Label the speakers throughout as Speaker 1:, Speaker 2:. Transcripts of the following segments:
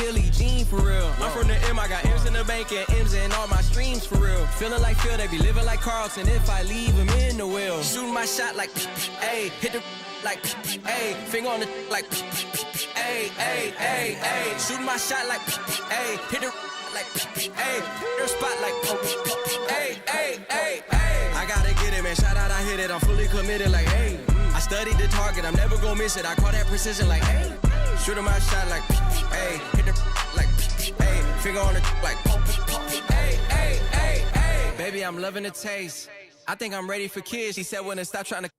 Speaker 1: Billie Jean for real. I'm from the M, I got M's in the bank and M's in all my streams for real. Feeling like Phil, they be living like Carlton if I leave him in the wheel. Shooting my shot like, ayy, hit the like, ayy, finger on the like, ayy, ayy, ayy, ayy. Shooting my shot like, ayy, hit the like, ayy, their spot like, ayy, ayy, ayy, ayy. I gotta get it, man. Shout out, I hit it. I'm fully committed, like, hey. I studied the target, I'm never gonna miss it. I call that precision, like, hey. Shooting my shot like, hey, hit the like, hey, finger on the like, hey, hey, hey, hey. Baby, I'm loving the taste. I think I'm ready for kids. She said when to stop trying to.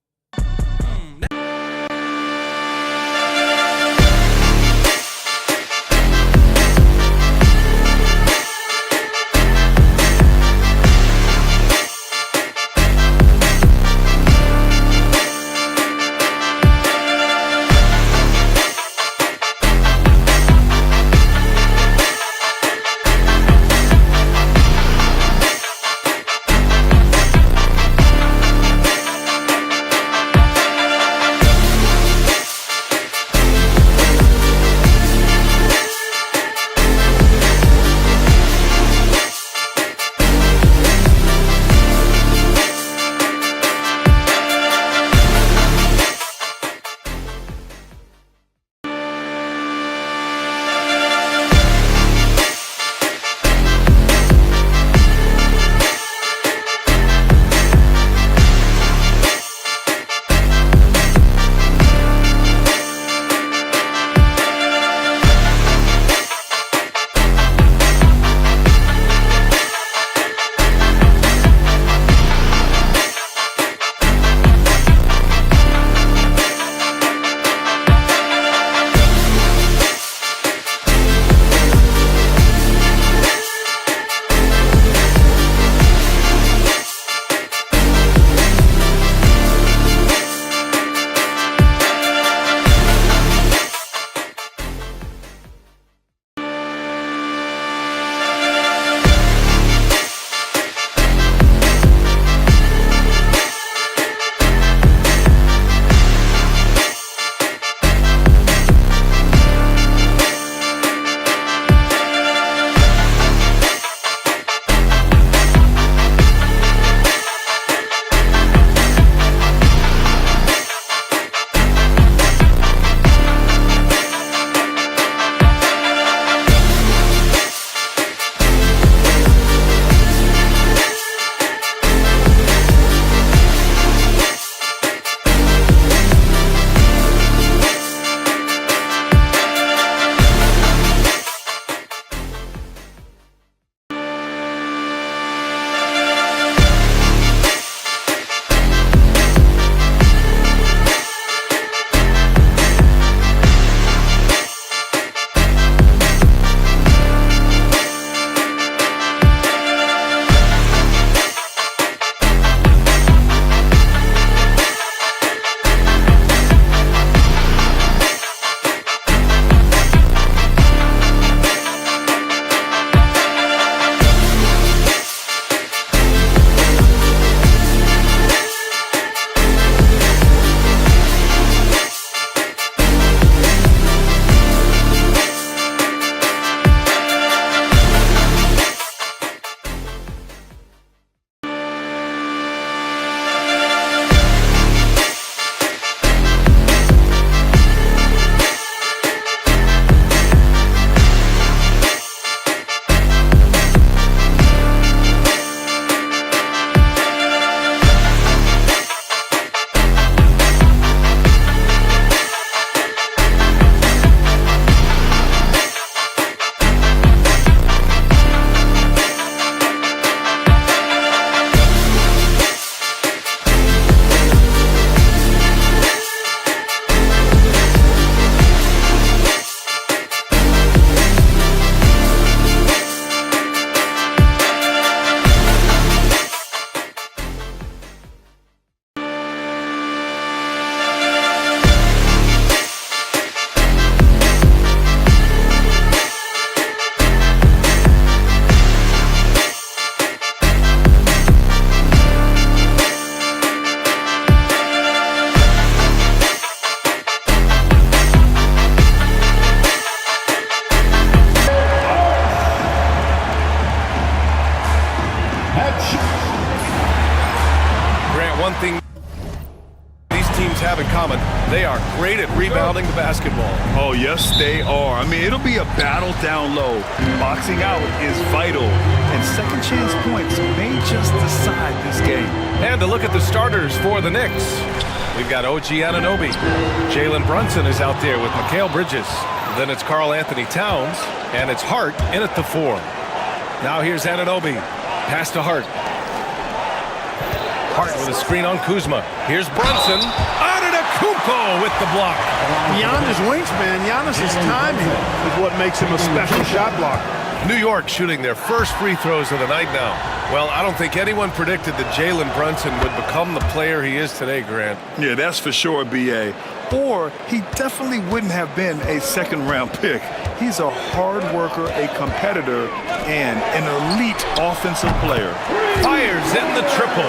Speaker 2: one thing these teams have in common. They are great at rebounding the basketball.
Speaker 3: Oh, yes, they are. I mean, it'll be a battle down low. Boxing out is vital, and second chance points may just decide this game.
Speaker 2: And to look at the starters for the Knicks, we've got OG Anunoby. Jalen Brunson is out there with Mikal Bridges. Then it's Karl Anthony Towns, and it's Hart in at the 4. Now here's Anunoby. Pass to Hart. Hart with a screen on Kuzma. Here's Brunson. Antetokounmpo with the block.
Speaker 4: Giannis' wingspan, Giannis' timing is what makes him a special shot blocker.
Speaker 2: New York shooting their first free throws of the night now. Well, I don't think anyone predicted that Jalen Brunson would become the player he is today, Grant.
Speaker 3: Yeah, that's for sure, B.A. Or he definitely wouldn't have been a second-round pick. He's a hard worker, a competitor, and an elite offensive player.
Speaker 2: Fires in the triple.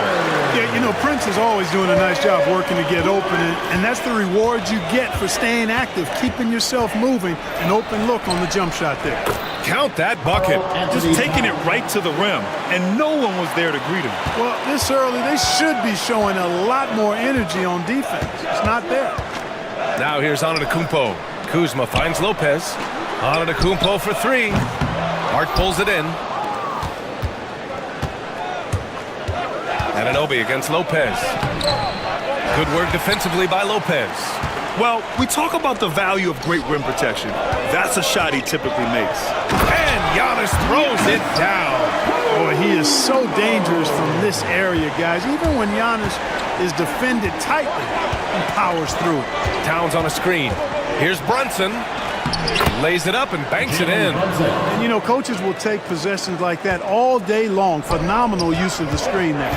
Speaker 4: Yeah, you know, Prince is always doing a nice job working to get open, and that's the reward you get for staying active, keeping yourself moving, an open look on the jump shot there.
Speaker 2: Count that bucket.
Speaker 3: Just taking it right to the rim, and no one was there to greet him.
Speaker 4: Well, this early, they should be showing a lot more energy on defense. It's not there.
Speaker 2: Now here's Antetokounmpo. Kuzma finds Lopez. Antetokounmpo for 3. Hart pulls it in. Anunoby against Lopez. Good work defensively by Lopez.
Speaker 3: Well, we talk about the value of great rim protection. That's a shot he typically makes.
Speaker 2: And Giannis throws it down.
Speaker 4: Boy, he is so dangerous from this area, guys. Even when Giannis is defended tightly, he powers through it.
Speaker 2: Towns on a screen. Here's Brunson. Lays it up and banks it in.
Speaker 4: And, you know, coaches will take possessions like that all day long. Phenomenal use of the screen there.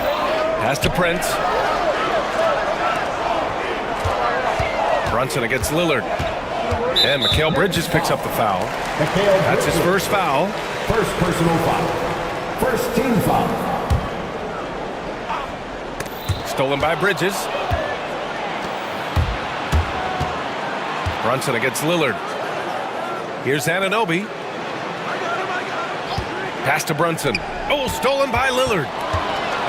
Speaker 2: Pass to Prince. Brunson against Lillard. And Mikal Bridges picks up the foul. That's his first foul.
Speaker 5: First personal foul. First team foul.
Speaker 2: Stolen by Bridges. Brunson against Lillard. Here's Anunoby. Pass to Brunson. Oh, stolen by Lillard.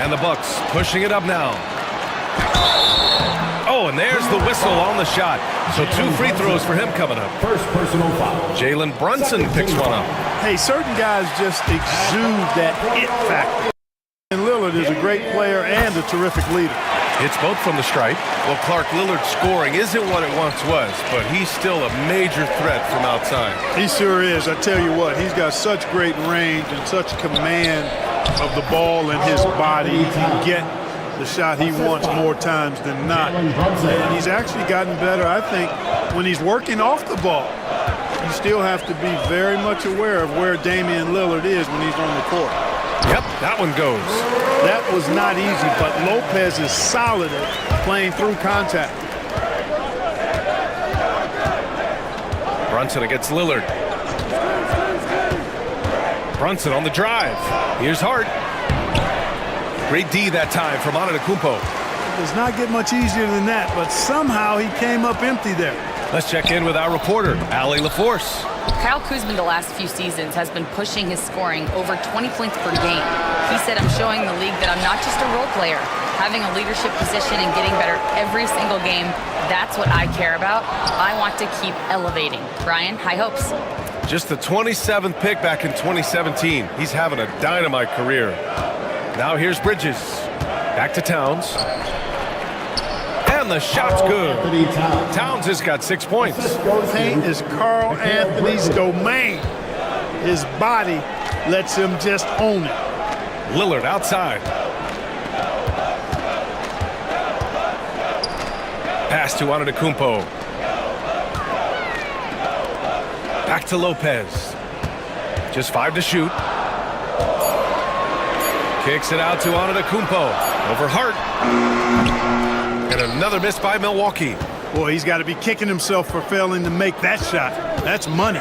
Speaker 2: And the Bucks pushing it up now. Oh, and there's the whistle on the shot. So 2 free throws for him coming up.
Speaker 5: First personal foul.
Speaker 2: Jalen Brunson picks one up.
Speaker 4: Hey, certain guys just exude that it factor. And Lillard is a great player and a terrific leader.
Speaker 2: Hits both from the stripe. Well, Clark, Lillard's scoring isn't what it once was, but he's still a major threat from outside.
Speaker 4: He sure is. I tell you what, he's got such great range and such command of the ball in his body. He can get the shot he wants more times than not. And he's actually gotten better, I think, when he's working off the ball. You still have to be very much aware of where Damian Lillard is when he's on the court.
Speaker 2: Yep, that one goes.
Speaker 4: That was not easy, but Lopez is solid at playing through contact.
Speaker 2: Brunson against Lillard. Brunson on the drive. Here's Hart. Great D that time from Antetokounmpo.
Speaker 4: It does not get much easier than that, but somehow he came up empty there.
Speaker 2: Let's check in with our reporter, Allie LaForce.
Speaker 6: Kyle Kuzma the last few seasons has been pushing his scoring over 20 points per game. He said, I'm showing the league that I'm not just a role player. Having a leadership position and getting better every single game, that's what I care about. I want to keep elevating. Brian, high hopes.
Speaker 2: Just the 27th pick back in 2017. He's having a dynamite career. Now here's Bridges. Back to Towns. And the shot's good. Towns has got 6 points.
Speaker 4: Paint is Karl Anthony's domain. His body lets him just own it.
Speaker 2: Lillard outside. Pass to Antetokounmpo. Back to Lopez. Just 5 to shoot. Kicks it out to Antetokounmpo. Over Hart. And another miss by Milwaukee.
Speaker 4: Boy, he's got to be kicking himself for failing to make that shot. That's money.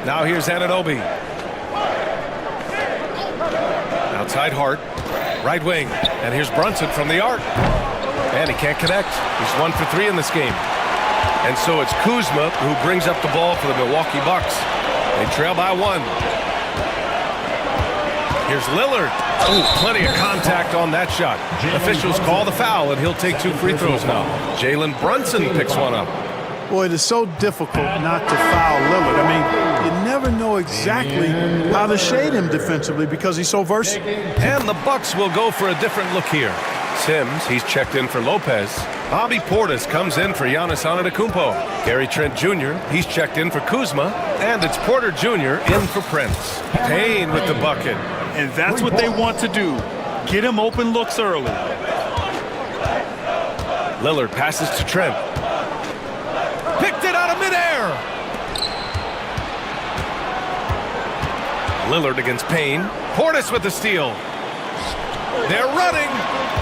Speaker 2: Now here's Anunoby. Outside Hart. Right wing. And here's Brunson from the arc. And he can't connect. He's 1 for 3 in this game. And so it's Kuzma who brings up the ball for the Milwaukee Bucks. They trail by 1. Here's Lillard. Ooh, plenty of contact on that shot. Officials call the foul, and he'll take 2 free throws now. Jalen Brunson picks one up.
Speaker 4: Boy, it is so difficult not to foul Lillard. I mean, you never know exactly how to shade him defensively because he's so versatile.
Speaker 2: And the Bucks will go for a different look here. Sims, he's checked in for Lopez. Bobby Portis comes in for Giannis Antetokounmpo. Gary Trent Jr., he's checked in for Kuzma. And it's Porter Jr. in for Prince. Payne with the bucket.
Speaker 3: And that's what they want to do. Get him open looks early.
Speaker 2: Lillard passes to Trent. Picked it out of midair. Lillard against Payne. Portis with the steal. They're running.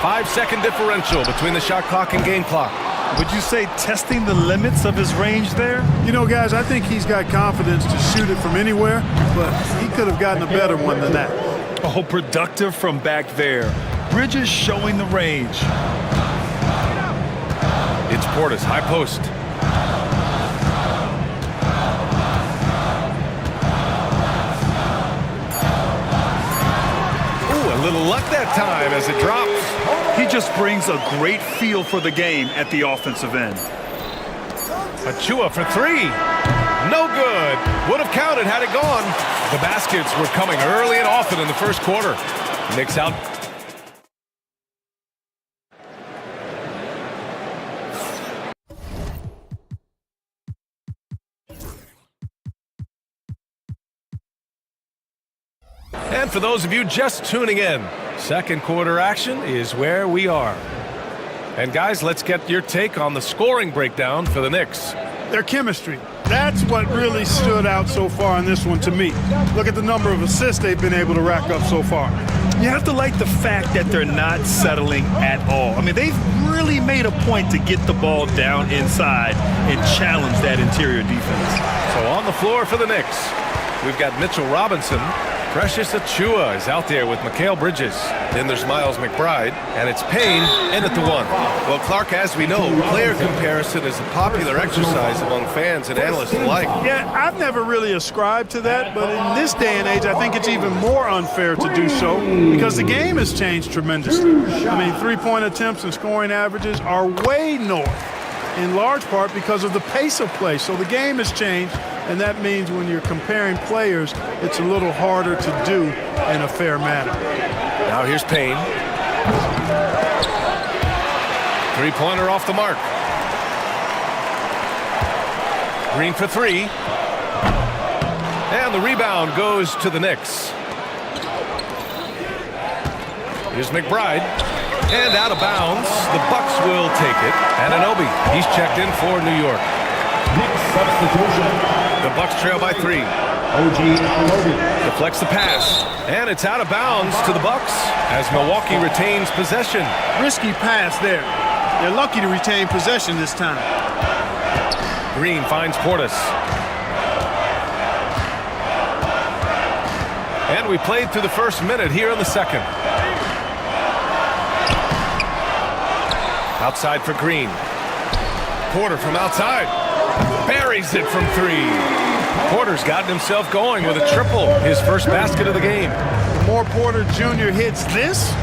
Speaker 2: 5-second differential between the shot clock and game clock.
Speaker 3: Would you say testing the limits of his range there?
Speaker 4: You know, guys, I think he's got confidence to shoot it from anywhere, but he could have gotten a better one than that.
Speaker 3: Oh, productive from back there. Bridges showing the range.
Speaker 2: It's Portis, high post. A little luck that time as it drops.
Speaker 3: He just brings a great feel for the game at the offensive end.
Speaker 2: Achua for 3. No good. Would have counted had it gone. The baskets were coming early and often in the first quarter. Knicks out. And for those of you just tuning in, second quarter action is where we are. And guys, let's get your take on the scoring breakdown for the Knicks.
Speaker 4: Their chemistry. That's what really stood out so far in this one to me. Look at the number of assists they've been able to rack up so far.
Speaker 3: You have to like the fact that they're not settling at all. I mean, they've really made a point to get the ball down inside and challenge that interior defense.
Speaker 2: So on the floor for the Knicks, we've got Mitchell Robinson. Precious Achua is out there with Mikal Bridges. Then there's Miles McBride, and it's Payne in at the 1. Well, Clark, as we know, player comparison is a popular exercise among fans and analysts alike.
Speaker 4: Yeah, I've never really ascribed to that, but in this day and age, I think it's even more unfair to do so because the game has changed tremendously. I mean, three-point attempts and scoring averages are way north, in large part because of the pace of play. So the game has changed, and that means when you're comparing players, it's a little harder to do in a fair manner.
Speaker 2: Now here's Payne. Three-pointer off the mark. Green for 3. And the rebound goes to the Knicks. Here's McBride. And out of bounds. The Bucks will take it. Anunoby, he's checked in for New York. The Bucks trail by 3. Deflects the pass. And it's out of bounds to the Bucks as Milwaukee retains possession.
Speaker 4: Risky pass there. They're lucky to retain possession this time.
Speaker 2: Green finds Portis. And we played through the first minute here in the second. Outside for Green. Porter from outside. Buries it from 3. Porter's gotten himself going with a triple, his first basket of the game.
Speaker 4: The more Porter Jr. hits this,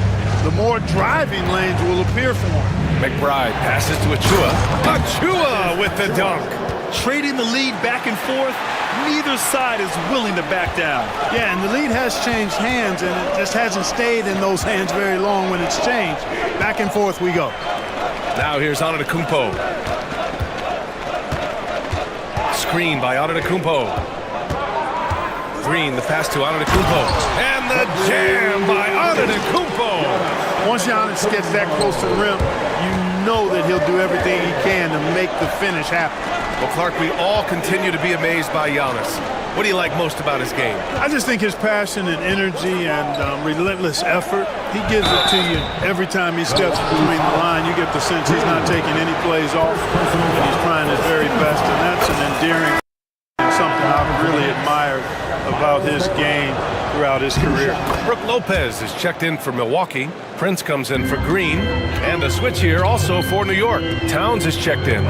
Speaker 4: the more driving lanes will appear for him.
Speaker 2: McBride passes to Achua. Achua with the dunk.
Speaker 3: Trading the lead back and forth, neither side is willing to back down.
Speaker 4: Yeah, and the lead has changed hands, and it just hasn't stayed in those hands very long when it's changed. Back and forth we go.
Speaker 2: Now here's Antetokounmpo. Screen by Antetokounmpo. Green, the pass to Antetokounmpo. And the jam by Antetokounmpo.
Speaker 4: Once Giannis gets that close to the rim, you know that he'll do everything he can to make the finish happen.
Speaker 2: Well, Clark, we all continue to be amazed by Giannis. What do you like most about his game?
Speaker 4: I just think his passion and energy and relentless effort, he gives it to you every time he steps between the line. You get the sense he's not taking any plays off, and he's trying his very best, and that's an endearing and something I've really admired about his game throughout his career.
Speaker 2: Brook Lopez is checked in for Milwaukee. Prince comes in for Green. And a switch here also for New York. Towns is checked in.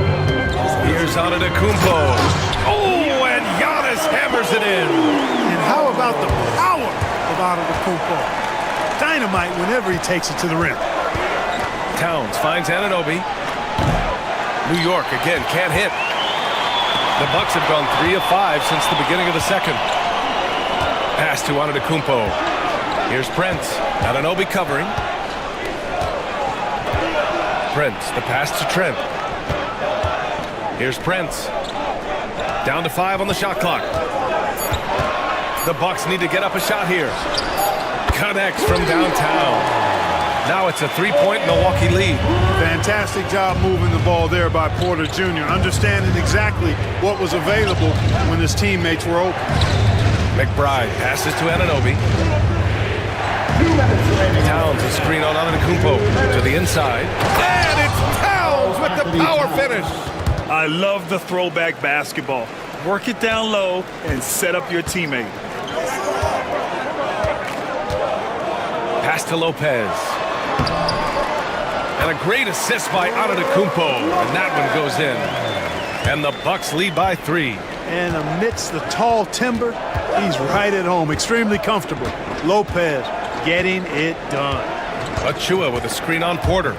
Speaker 2: Here's Antetokounmpo. Oh, and Giannis hammers it in.
Speaker 4: And how about the power of Antetokounmpo? dynamite whenever he takes it to the rim.
Speaker 2: Towns finds Anunoby. New York again can't hit. The Bucks have gone 3 of 5 since the beginning of the second. Pass to Antetokounmpo. Here's Prince. Anunoby covering. Prince, the pass to Trent. Here's Prince. Down to 5 on the shot clock. The Bucks need to get up a shot here. Connects from downtown. Now it's a 3-point Milwaukee lead.
Speaker 4: Fantastic job moving the ball there by Porter Jr., understanding exactly what was available when his teammates were open.
Speaker 2: McBride passes to Anunoby. Towns a screen on Antetokounmpo to the inside. And it's Towns with the power finish.
Speaker 3: I love the throwback basketball. Work it down low and set up your teammate.
Speaker 2: Pass to Lopez. And a great assist by Antetokounmpo. And that one goes in. And the Bucks lead by 3.
Speaker 4: And amidst the tall timber, he's right at home. Extremely comfortable. Lopez getting it done.
Speaker 2: Achua with a screen on Porter.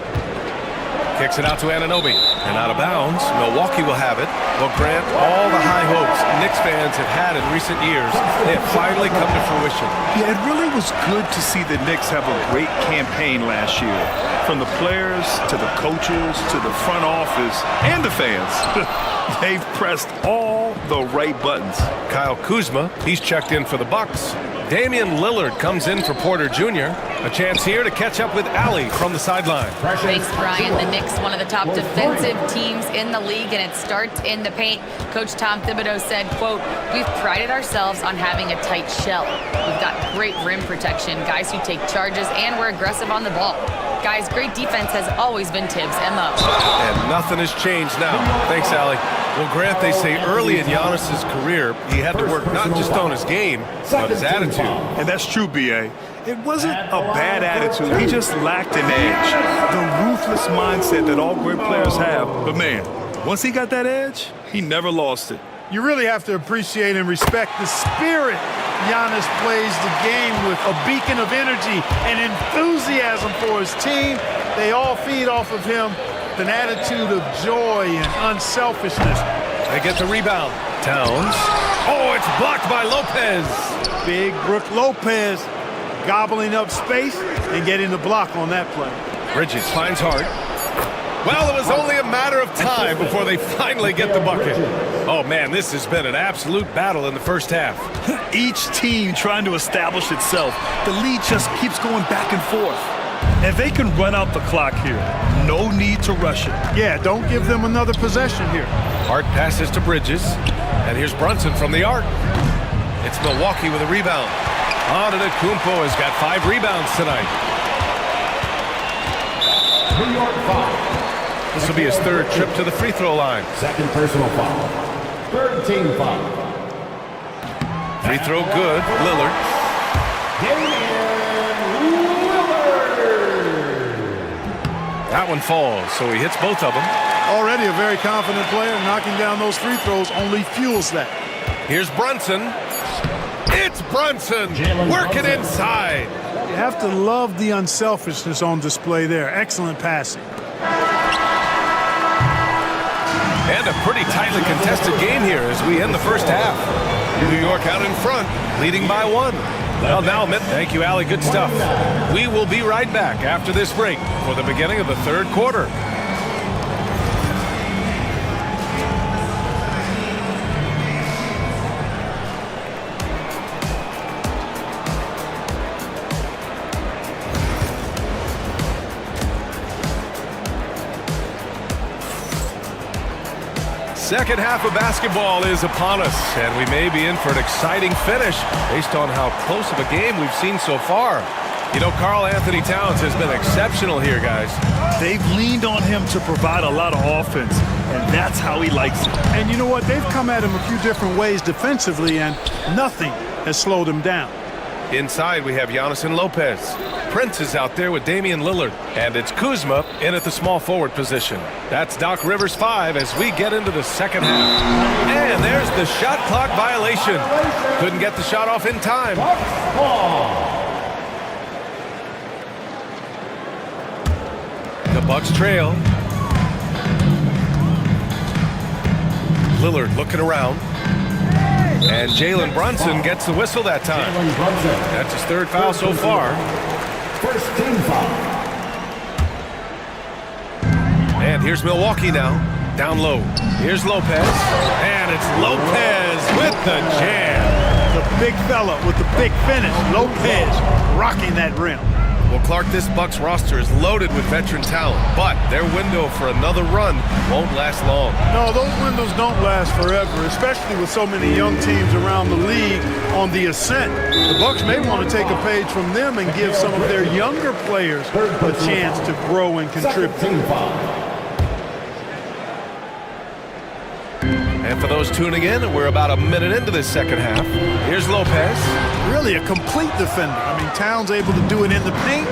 Speaker 2: Kicks it out to Anunoby. And out of bounds. Milwaukee will have it. Will grant all the high hopes Knicks fans have had in recent years. They have finally come to fruition.
Speaker 3: Yeah, it really was good to see the Knicks have a great campaign last year. From the players to the coaches to the front office and the fans. They've pressed all the right buttons.
Speaker 2: Kyle Kuzma, he's checked in for the Bucks. Damian Lillard comes in for Porter Jr. A chance here to catch up with Allie from the sideline.
Speaker 6: Thanks, Brian. The Knicks, one of the top defensive teams in the league, and it starts in the paint. Coach Tom Thibodeau said, quote, "We've prided ourselves on having a tight shell. We've got great rim protection, guys who take charges, and we're aggressive on the ball. Guys, great defense has always been Tibbs' MO."
Speaker 2: And nothing has changed now. Thanks, Allie. Well, Grant, they say early in Giannis's career, he had to work not just on his game, but his attitude.
Speaker 3: And that's true, B.A. It wasn't a bad attitude. He just lacked an edge. The ruthless mindset that all great players have. But, man, once he got that edge, he never lost it.
Speaker 4: You really have to appreciate and respect the spirit Giannis plays the game with. A beacon of energy and enthusiasm for his team. They all feed off of him. An attitude of joy and unselfishness.
Speaker 2: They get the rebound. Towns. Oh, it's blocked by Lopez.
Speaker 4: Big Brook Lopez gobbling up space and getting the block on that play.
Speaker 2: Bridges finds Hart. Well, it was only a matter of time before they finally get the bucket. Oh, man, this has been an absolute battle in the first half.
Speaker 3: Each team trying to establish itself. The lead just keeps going back and forth. If they can run out the clock here, no need to rush it.
Speaker 4: Yeah, don't give them another possession here.
Speaker 2: Hart passes to Bridges. And here's Brunson from the arc. It's Milwaukee with a rebound. Antetokounmpo has got 5 rebounds tonight.
Speaker 5: New York foul.
Speaker 2: This will be his 3rd trip to the free throw line.
Speaker 5: Second personal foul. 3rd team foul.
Speaker 2: Free throw good. Lillard. That one falls, so he hits both of them.
Speaker 4: Already a very confident player. Knocking down those free throws only fuels that.
Speaker 2: Here's Brunson. It's Brunson working inside.
Speaker 4: You have to love the unselfishness on display there. Excellent passing.
Speaker 2: And a pretty tightly contested game here as we end the first half. New York out in front, leading by 1. Well, now, thank you, Allie. Good stuff. We will be right back after this break for the beginning of the 3rd quarter. Second half of basketball is upon us, and we may be in for an exciting finish based on how close of a game we've seen so far. You know, Karl Anthony Towns has been exceptional here, guys.
Speaker 3: They've leaned on him to provide a lot of offense, and that's how he likes it.
Speaker 4: And you know what? They've come at him a few different ways defensively, and nothing has slowed him down.
Speaker 2: Inside, we have Giannis and Lopez. Prince is out there with Damian Lillard. And it's Kuzma in at the small forward position. That's Doc Rivers' 5 as we get into the second half. And there's the shot clock violation. Couldn't get the shot off in time. Bucks trail. Lillard looking around. And Jalen Brunson gets the whistle that time. That's his third foul so far.
Speaker 5: First team foul.
Speaker 2: And here's Milwaukee now. Down low. Here's Lopez. And it's Lopez with the jam.
Speaker 4: The big fella with the big finish. Lopez rocking that rim.
Speaker 2: Well, Clark, this Bucks roster is loaded with veteran talent, but their window for another run won't last long.
Speaker 4: No, those windows don't last forever, especially with so many young teams around the league on the ascent. The Bucks may want to take a page from them and give some of their younger players a chance to grow and contribute.
Speaker 5: Team foul.
Speaker 2: And for those tuning in, we're about a minute into this second half. Here's Lopez.
Speaker 4: Really a complete defender. I mean, Towns able to do it in the paint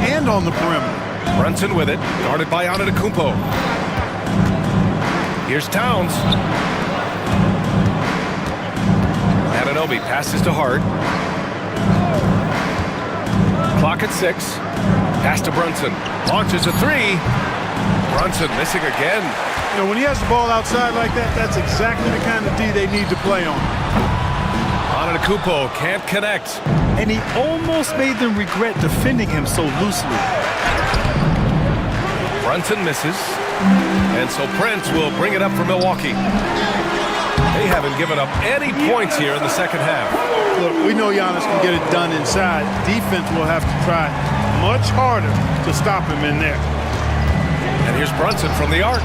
Speaker 4: and on the perimeter.
Speaker 2: Brunson with it, guarded by Antetokounmpo. Here's Towns. Anunoby passes to Hart. Clock at 6. Pass to Brunson. Launches a three. Brunson missing again.
Speaker 4: You know, when he has the ball outside like that, that's exactly the kind of D they need to play on.
Speaker 2: Antetokounmpo can't connect.
Speaker 3: And he almost made them regret defending him so loosely.
Speaker 2: Brunson misses. And so Prince will bring it up for Milwaukee. They haven't given up any points here in the second half.
Speaker 4: Look, we know Giannis can get it done inside. Defense will have to try much harder to stop him in there.
Speaker 2: And here's Brunson from the arc.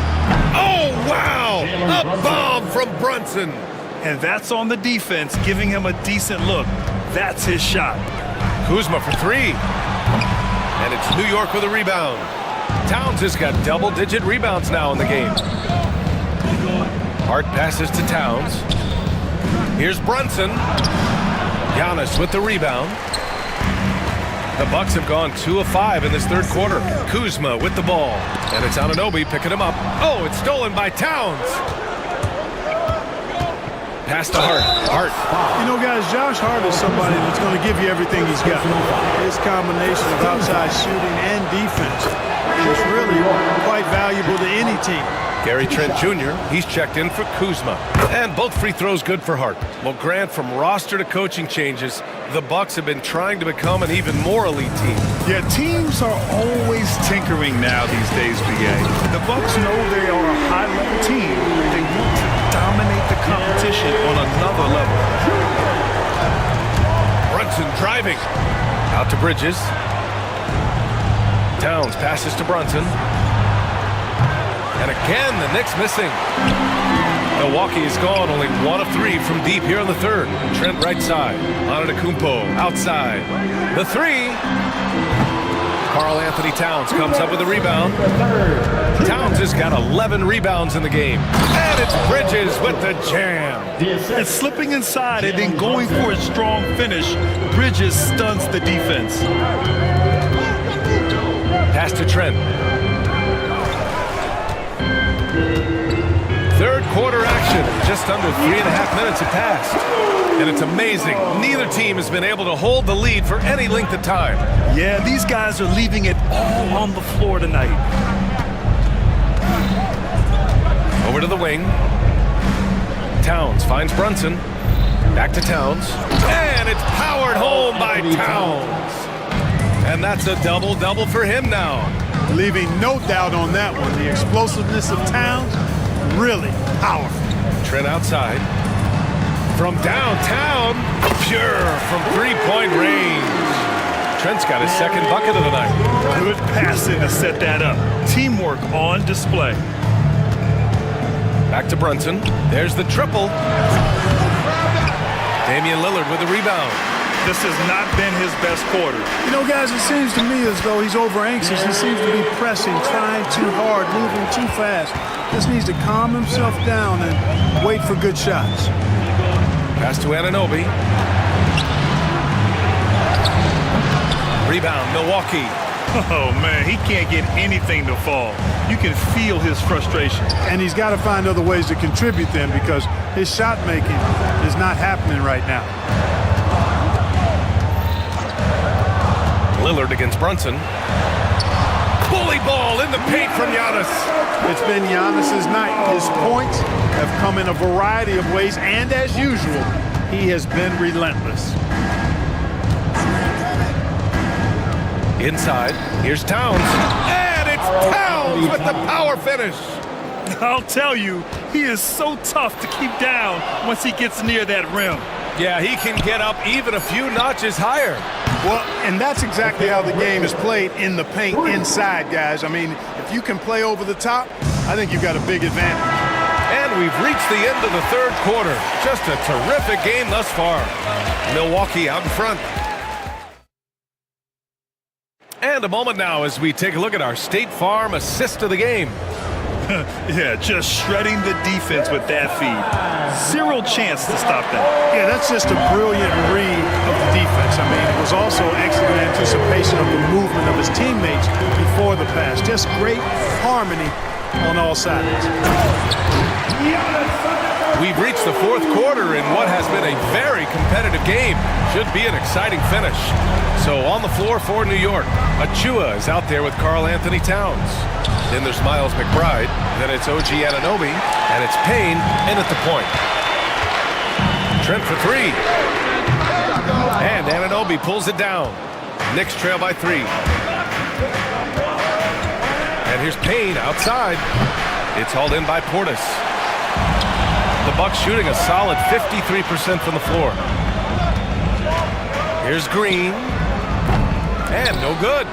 Speaker 2: Oh, wow! A bomb from Brunson.
Speaker 3: And that's on the defense, giving him a decent look. That's his shot.
Speaker 2: Kuzma for three. And it's New York with a rebound. Towns has got double-digit rebounds now in the game. Hart passes to Towns. Here's Brunson. Giannis with the rebound. The Bucks have gone 2 of 5 in this third quarter. Kuzma with the ball. And it's Anunoby picking him up. Oh, it's stolen by Towns. Pass to Hart. Hart.
Speaker 4: You know, guys, Josh Hart is somebody that's going to give you everything he's got. His combination of outside shooting and defense is really quite valuable to any team.
Speaker 2: Gary Trent Jr., he's checked in for Kuzma. And both free throws good for Hart. Well, Grant, from roster to coaching changes, the Bucks have been trying to become an even more elite team.
Speaker 3: Yeah, teams are always tinkering now these days, BA. The Bucks know they are a high-level team. They want to dominate the competition on another level.
Speaker 2: Brunson driving. Out to Bridges. Towns passes to Brunson. And again, the Knicks missing. Milwaukee is gone only 1 of 3 from deep here in the third. Trent right side. Antetokounmpo outside. The three. Karl Anthony Towns comes up with a rebound. Towns has got 11 rebounds in the game. And it's Bridges with the jam.
Speaker 3: And slipping inside and then going for a strong finish, Bridges stuns the defense.
Speaker 2: Pass to Trent. Third quarter action. Just under 3.5 minutes have passed. And it's amazing. Neither team has been able to hold the lead for any length of time.
Speaker 3: Yeah, these guys are leaving it all on the floor tonight.
Speaker 2: Over to the wing. Towns finds Brunson. Back to Towns. And it's powered home by Towns. And that's a double-double for him now.
Speaker 4: Leaving no doubt on that one. The explosiveness of Towns, really powerful.
Speaker 2: Trent outside. From downtown, pure from three-point range. Trent's got his second bucket of the night.
Speaker 3: Good passing to set that up. Teamwork on display.
Speaker 2: Back to Brunson. There's the triple. Damian Lillard with the rebound.
Speaker 3: This has not been his best quarter.
Speaker 4: You know, guys, it seems to me as though he's over-anxious. He seems to be pressing, trying too hard, moving too fast. Just needs to calm himself down and wait for good shots.
Speaker 2: Pass to Anunoby. Rebound, Milwaukee.
Speaker 3: Oh, man, he can't get anything to fall. You can feel his frustration.
Speaker 4: And he's got to find other ways to contribute then, because his shot making is not happening right now.
Speaker 2: Lillard against Brunson. Bully ball in the paint from Giannis.
Speaker 4: It's been Giannis's night. His points have come in a variety of ways, and as usual, he has been relentless.
Speaker 2: Inside, here's Towns. And it's Towns with the power finish.
Speaker 3: I'll tell you, he is so tough to keep down once he gets near that rim.
Speaker 2: Yeah, he can get up even a few notches higher.
Speaker 4: Well, and that's exactly how the game is played in the paint inside, guys. I mean, if you can play over the top, I think you've got a big advantage.
Speaker 2: And we've reached the end of the third quarter. Just a terrific game thus far. Milwaukee out in front. And a moment now as we take a look at our State Farm assist of the game.
Speaker 3: Yeah, just shredding the defense with that feed. Zero chance to stop that.
Speaker 4: Yeah, that's just a brilliant read of the defense. I mean, it was also excellent anticipation of the movement of his teammates before the pass. Just great harmony on all sides.
Speaker 2: We've reached the fourth quarter in what has been a very competitive game. Should be an exciting finish. So on the floor for New York, Achua is out there with Karl Anthony Towns. Then there's Miles McBride. Then it's OG Anunoby. And it's Payne in at the point. Trent for three. And Anunoby pulls it down. Knicks trail by 3. And here's Payne outside. It's hauled in by Portis. The Bucks shooting a solid 53% from the floor. Here's Green. And no good.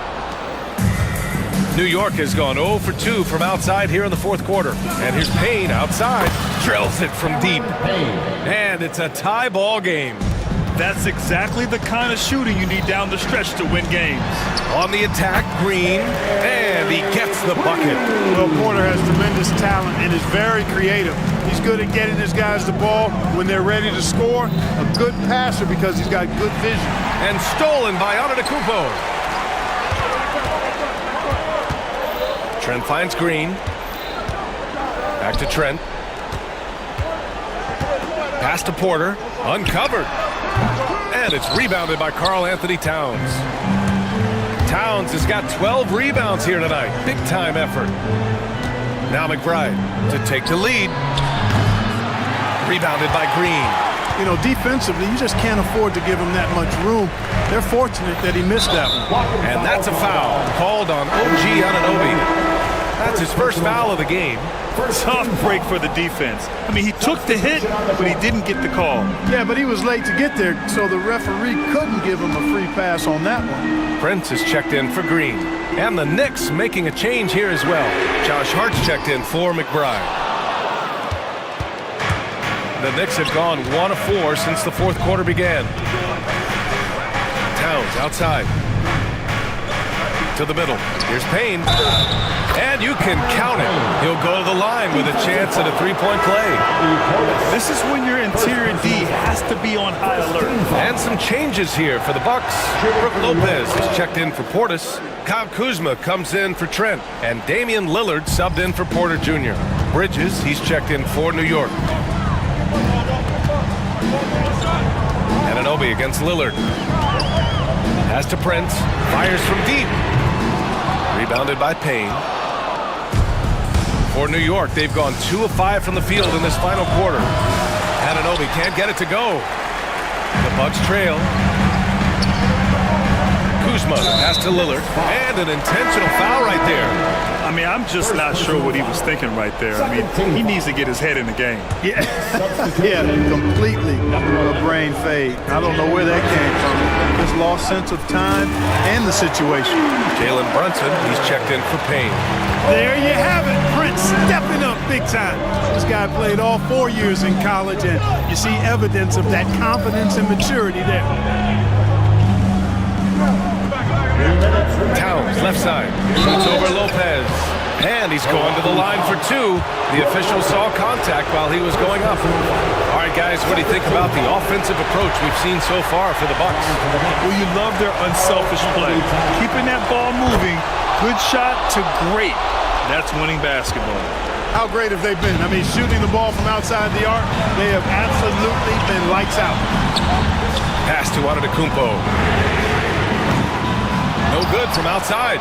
Speaker 2: New York has gone 0 for 2 from outside here in the fourth quarter. And here's Payne outside. Drills it from deep. And it's a tie ball game.
Speaker 3: That's exactly the kind of shooting you need down the stretch to win games.
Speaker 2: On the attack, Green. And he gets the bucket.
Speaker 4: Well, Porter has tremendous talent and is very creative. He's good at getting his guys the ball when they're ready to score. A good passer because he's got good vision.
Speaker 2: And stolen by Antetokounmpo. Trent finds Green. Back to Trent. Pass to Porter. Uncovered. And it's rebounded by Karl Anthony Towns. Towns has got 12 rebounds here tonight. Big time effort. Now McBride to take the lead. Rebounded by Green.
Speaker 4: You know, defensively, you just can't afford to give him that much room. They're fortunate that he missed that one.
Speaker 2: And that's a foul called on OG Anunoby. That's his first foul of the game.
Speaker 3: Tough break for the defense. I mean, he took the hit, but he didn't get the call.
Speaker 4: Yeah, but he was late to get there, so the referee couldn't give him a free pass on that one.
Speaker 2: Prince is checked in for Green. And the Knicks making a change here as well. Josh Hart's checked in for McBride. The Knicks have gone 1 of 4 since the fourth quarter began. Towns outside. To the middle. Here's Payne. And you can count it. He'll go to the line with a chance at a three-point play.
Speaker 3: This is when your interior D has to be on high alert.
Speaker 2: And some changes here for the Bucks. Brook Lopez is checked in for Portis. Kyle Kuzma comes in for Trent. And Damian Lillard subbed in for Porter Jr. Bridges, he's checked in for New York. Anunoby against Lillard. Pass to Prince. Fires from deep. Rebounded by Payne. For New York, they've gone 2 of 5 from the field in this final quarter. Anunoby can't get it to go. The Bucks trail. Kuzma pass to Lillard. And an intentional foul right there.
Speaker 3: I mean, I'm just not sure what he was thinking right there. I mean, he needs to get his head in the game.
Speaker 4: Yeah, yeah, completely a brain fade. I don't know where that came from. Just lost sense of time and the situation.
Speaker 2: Jalen Brunson, he's checked in for Payne.
Speaker 4: There you have it, Prince stepping up big time. This guy played all 4 years in college, and you see evidence of that confidence and maturity there.
Speaker 2: Towns, left side, shoots over Lopez. And he's going to the line for 2. The official saw contact while he was going up. All right, guys, what do you think about the offensive approach we've seen so far for the Bucks?
Speaker 3: Well, you love their unselfish play. Keeping that ball moving, good shot to great. That's winning basketball.
Speaker 4: How great have they been? I mean, shooting the ball from outside the arc, they have absolutely been lights out.
Speaker 2: Pass to Antetokounmpo. No good from outside.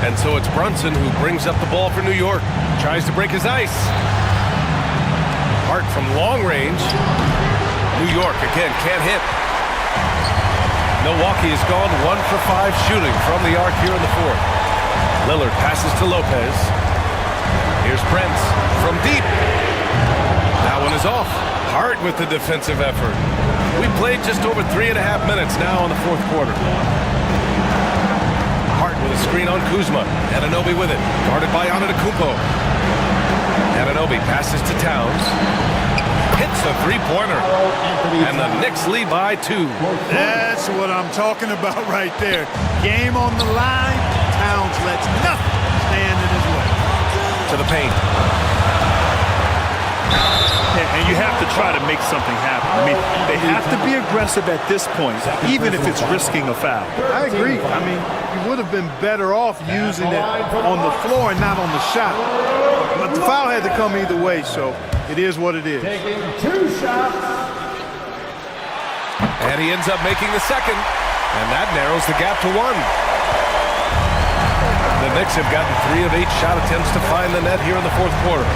Speaker 2: And so it's Brunson who brings up the ball for New York. Tries to break his ice. Hart from long range. New York again can't hit. Milwaukee has gone 1 for 5 shooting from the arc here in the fourth. Lillard passes to Lopez. Here's Prince from deep. That one is off. Hart with the defensive effort. We played just over 3.5 minutes now in the fourth quarter. Hart with a screen on Kuzma. Anunoby with it. Guarded by Antetokounmpo. Anunoby passes to Towns. Hits a three-pointer. And the Knicks lead by 2.
Speaker 4: That's what I'm talking about right there. Game on the line. Towns lets nothing stand in his way.
Speaker 2: To the paint.
Speaker 3: And you have to try to make something happen. I mean, they have to be aggressive at this point, even if it's risking a foul.
Speaker 4: I agree. I mean, you would have been better off using it on the floor and not on the shot. But the foul had to come either way, so it is what it is.
Speaker 5: Taking 2 shots.
Speaker 2: And he ends up making the second. And that narrows the gap to 1. The Knicks have gotten 3 of 8 shot attempts to find the net here in the fourth quarter.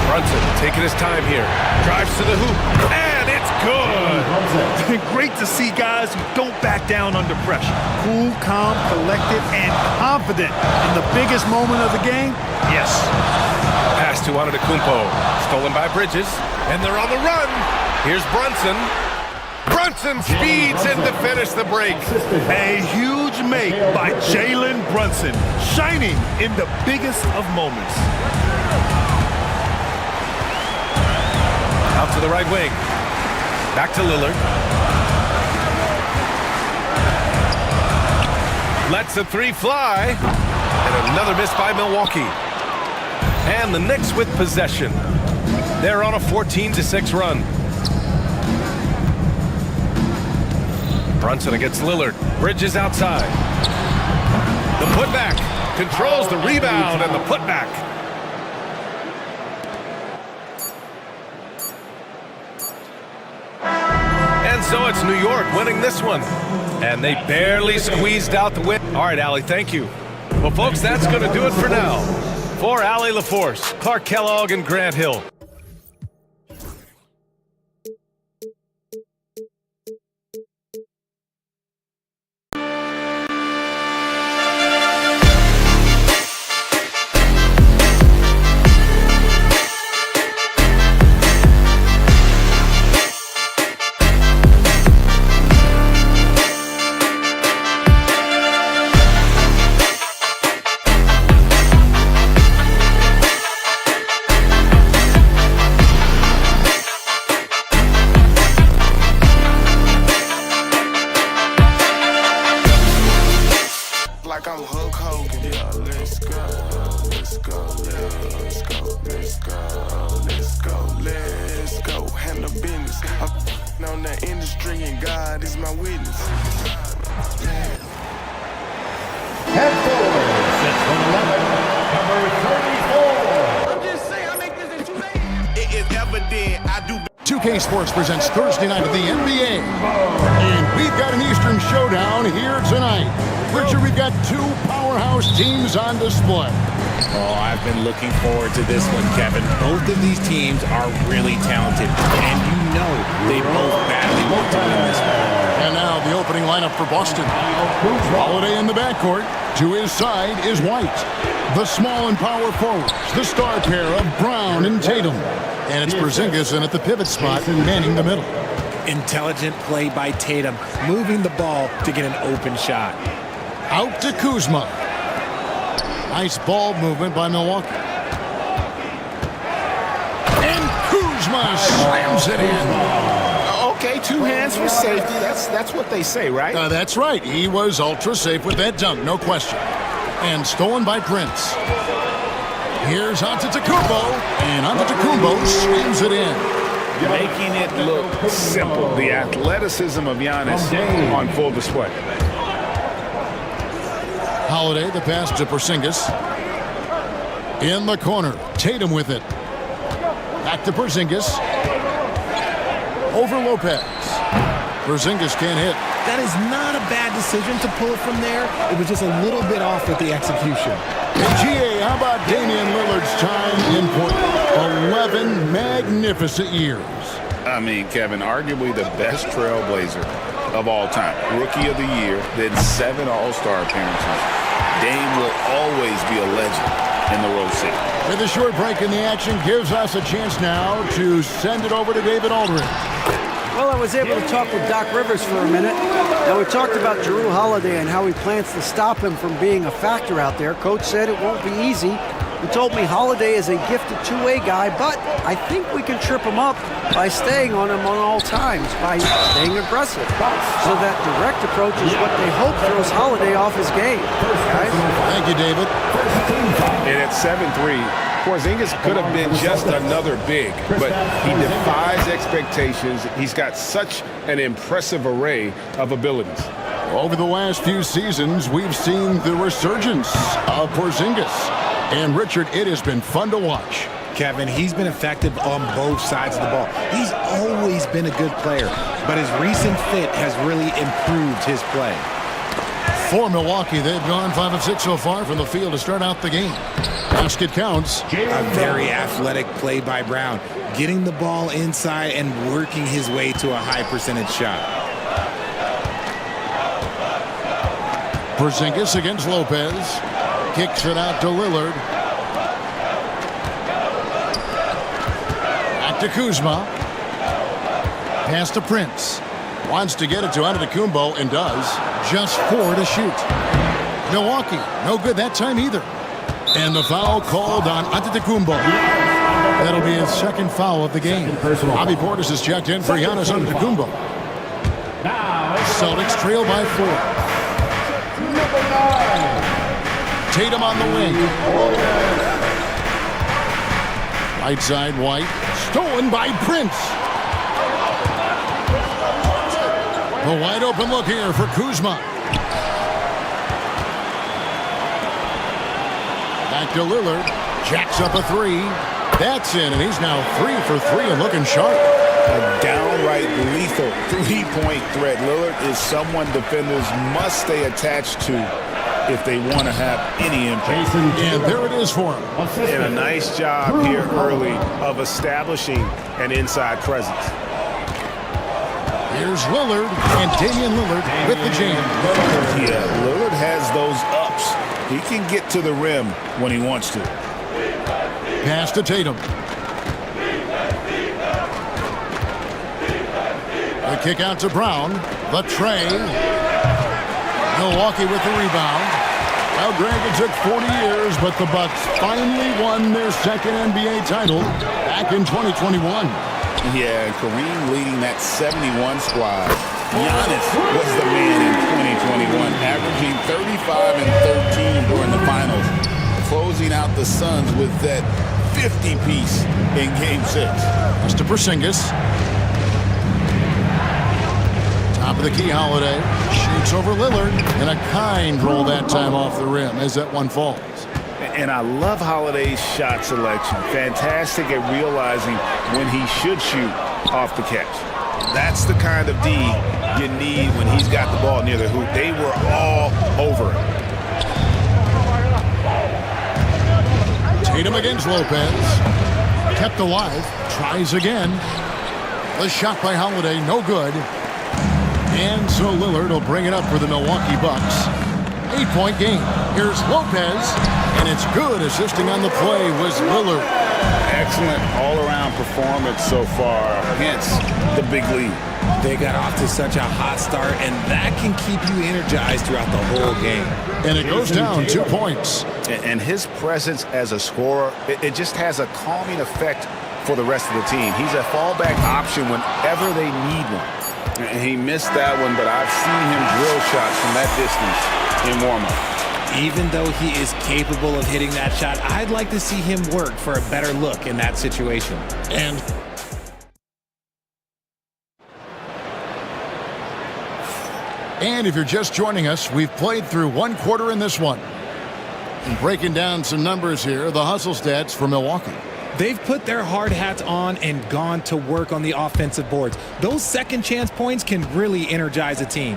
Speaker 2: Brunson taking his time here. Drives to the hoop. And it's good.
Speaker 3: Great to see guys who don't back down under pressure.
Speaker 4: Cool, calm, collected, and confident in the biggest moment of the game.
Speaker 3: Yes.
Speaker 2: Pass to Antetokounmpo. Stolen by Bridges. And they're on the run. Here's Brunson. Brunson speeds in to finish the break.
Speaker 3: A huge make by Jalen Brunson, shining in the biggest of moments.
Speaker 2: Out to the right wing. Back to Lillard. Lets the 3 fly. And another miss by Milwaukee. And the Knicks with possession. They're on a 14-6 run. Brunson against Lillard. Bridges outside. The putback. Controls the rebound and the putback. And so it's New York winning this one. And they barely squeezed out the win. All right, Allie, thank you. Well, folks, that's going to do it for now. For Allie LaForce, Clark Kellogg, and Grant Hill.
Speaker 7: On the industry and God is my witness.
Speaker 5: Head forward, 6'11", number 34.
Speaker 7: I'm just saying, I make this in 2 days. It is evident I do.
Speaker 8: 2K Sports presents Thursday night of the NBA. And we've got an Eastern showdown here tonight. Richard, we've got 2 powerhouse teams on display.
Speaker 9: Oh, I've been looking forward to this one, Kevin. Both of these teams are really talented, and you know they both badly want to win this one.
Speaker 8: And now the opening lineup for Boston. Holiday in the backcourt. To his side is White. The small and power forwards, the star pair of Brown and Tatum. And it's Porzingis in at the pivot spot, manning the middle.
Speaker 9: Intelligent play by Tatum, moving the ball to get an open shot.
Speaker 8: Out to Kuzma. Nice ball movement by Milwaukee. And Kuzma slams it in.
Speaker 9: Okay, 2 hands for safety. That's what they say, right?
Speaker 8: That's right. He was ultra safe with that dunk, no question. And stolen by Prince. Here's Antetokounmpo, and Antetokounmpo slams it in.
Speaker 3: Making it look simple. The athleticism of Giannis on full display.
Speaker 8: Holiday, the pass to Porzingis. In the corner, Tatum with it. Back to Porzingis. Over Lopez. Porzingis can't hit.
Speaker 9: That is not a bad decision to pull it from there. It was just a little bit off with the execution.
Speaker 8: And GA, how about Damian Lillard's time in Portland? 11 magnificent years.
Speaker 3: I mean, Kevin, arguably the best trailblazer of all time. Rookie of the year, then 7 All-Star appearances. Dame will always be a legend in the Rose City.
Speaker 8: With a short break in the action, gives us a chance now to send it over to David Aldridge.
Speaker 10: Well, I was able to talk with Doc Rivers for a minute. Now, we talked about Jrue Holiday and how he plans to stop him from being a factor out there. Coach said it won't be easy. He told me Holiday is a gifted two-way guy, but I think we can trip him up by staying on him on all times, by staying aggressive. So that direct approach is what they hope throws Holiday off his game. Guys?
Speaker 8: Thank you, David.
Speaker 2: And at 7'3", Porzingis could have been just another big, but he defies expectations. He's got such an impressive array of abilities.
Speaker 8: Over the last few seasons, we've seen the resurgence of Porzingis. And, Richard, it has been fun to watch.
Speaker 9: Kevin, he's been effective on both sides of the ball. He's always been a good player, but his recent fit has really improved his play.
Speaker 8: For Milwaukee, they've gone 5 of 6 so far from the field to start out the game. Basket counts.
Speaker 9: A very athletic play by Brown, getting the ball inside and working his way to a high percentage shot.
Speaker 8: Porzingis against Lopez. Kicks it out to Lillard. Back to Kuzma. Pass to Prince. Wants to get it to Antetokounmpo and does. Just 4 to shoot. Milwaukee, no good that time either. And the foul called on Antetokounmpo. That'll be his second foul of the game. Bobby Portis is checked in for Giannis Antetokounmpo. Celtics trail by 4. Tatum on the wing. Right side, White. Stolen by Prince. A wide open look here for Kuzma. Back to Lillard. Jacks up a 3. That's in, and he's now 3 for 3 and looking sharp.
Speaker 3: A downright lethal three-point threat. Lillard is someone defenders must stay attached to if they want to have any impact.
Speaker 8: And there it is for him.
Speaker 2: And a nice job here early of establishing an inside presence.
Speaker 8: Here's Lillard and Damian Lillard with the jam.
Speaker 3: Yeah, Lillard has those ups. He can get to the rim when he wants to.
Speaker 8: Pass to Tatum. The kick out to Brown. The tray. Milwaukee with the rebound. Well, Greg, it took 40 years, but the Bucks finally won their second NBA title back in 2021.
Speaker 3: Yeah, Kareem leading that 71 squad. Giannis was the man in 2021, averaging 35 and 13 during the finals, closing out the Suns with that 50-piece in Game 6.
Speaker 8: That's to Porzingis. Top of the key, Holiday. Shoots over Lillard. And a kind roll that time off the rim as that one falls.
Speaker 3: And I love Holiday's shot selection. Fantastic at realizing when he should shoot off the catch. That's the kind of D you need when he's got the ball near the hoop. They were all over it.
Speaker 8: Tatum against Lopez. Kept alive. Tries again. The shot by Holiday, no good. And so Lillard will bring it up for the Milwaukee Bucks. 8-point game. Here's Lopez. And it's good. Assisting on the play was Lillard.
Speaker 3: Excellent all-around performance so far against the big lead.
Speaker 9: They got off to such a hot start, and that can keep you energized throughout the whole game.
Speaker 8: And it goes down 2 points.
Speaker 3: And his presence as a scorer, it just has a calming effect for the rest of the team. He's a fallback option whenever they need one. And he missed that one, but I've seen him drill shots from that distance in warm-up.
Speaker 9: Even though he is capable of hitting that shot, I'd like to see him work for a better look in that situation.
Speaker 8: And if you're just joining us, we've played through 1 quarter in this one. And breaking down some numbers here, the hustle stats for Milwaukee.
Speaker 9: They've put their hard hats on and gone to work on the offensive boards. Those second chance points can really energize a team.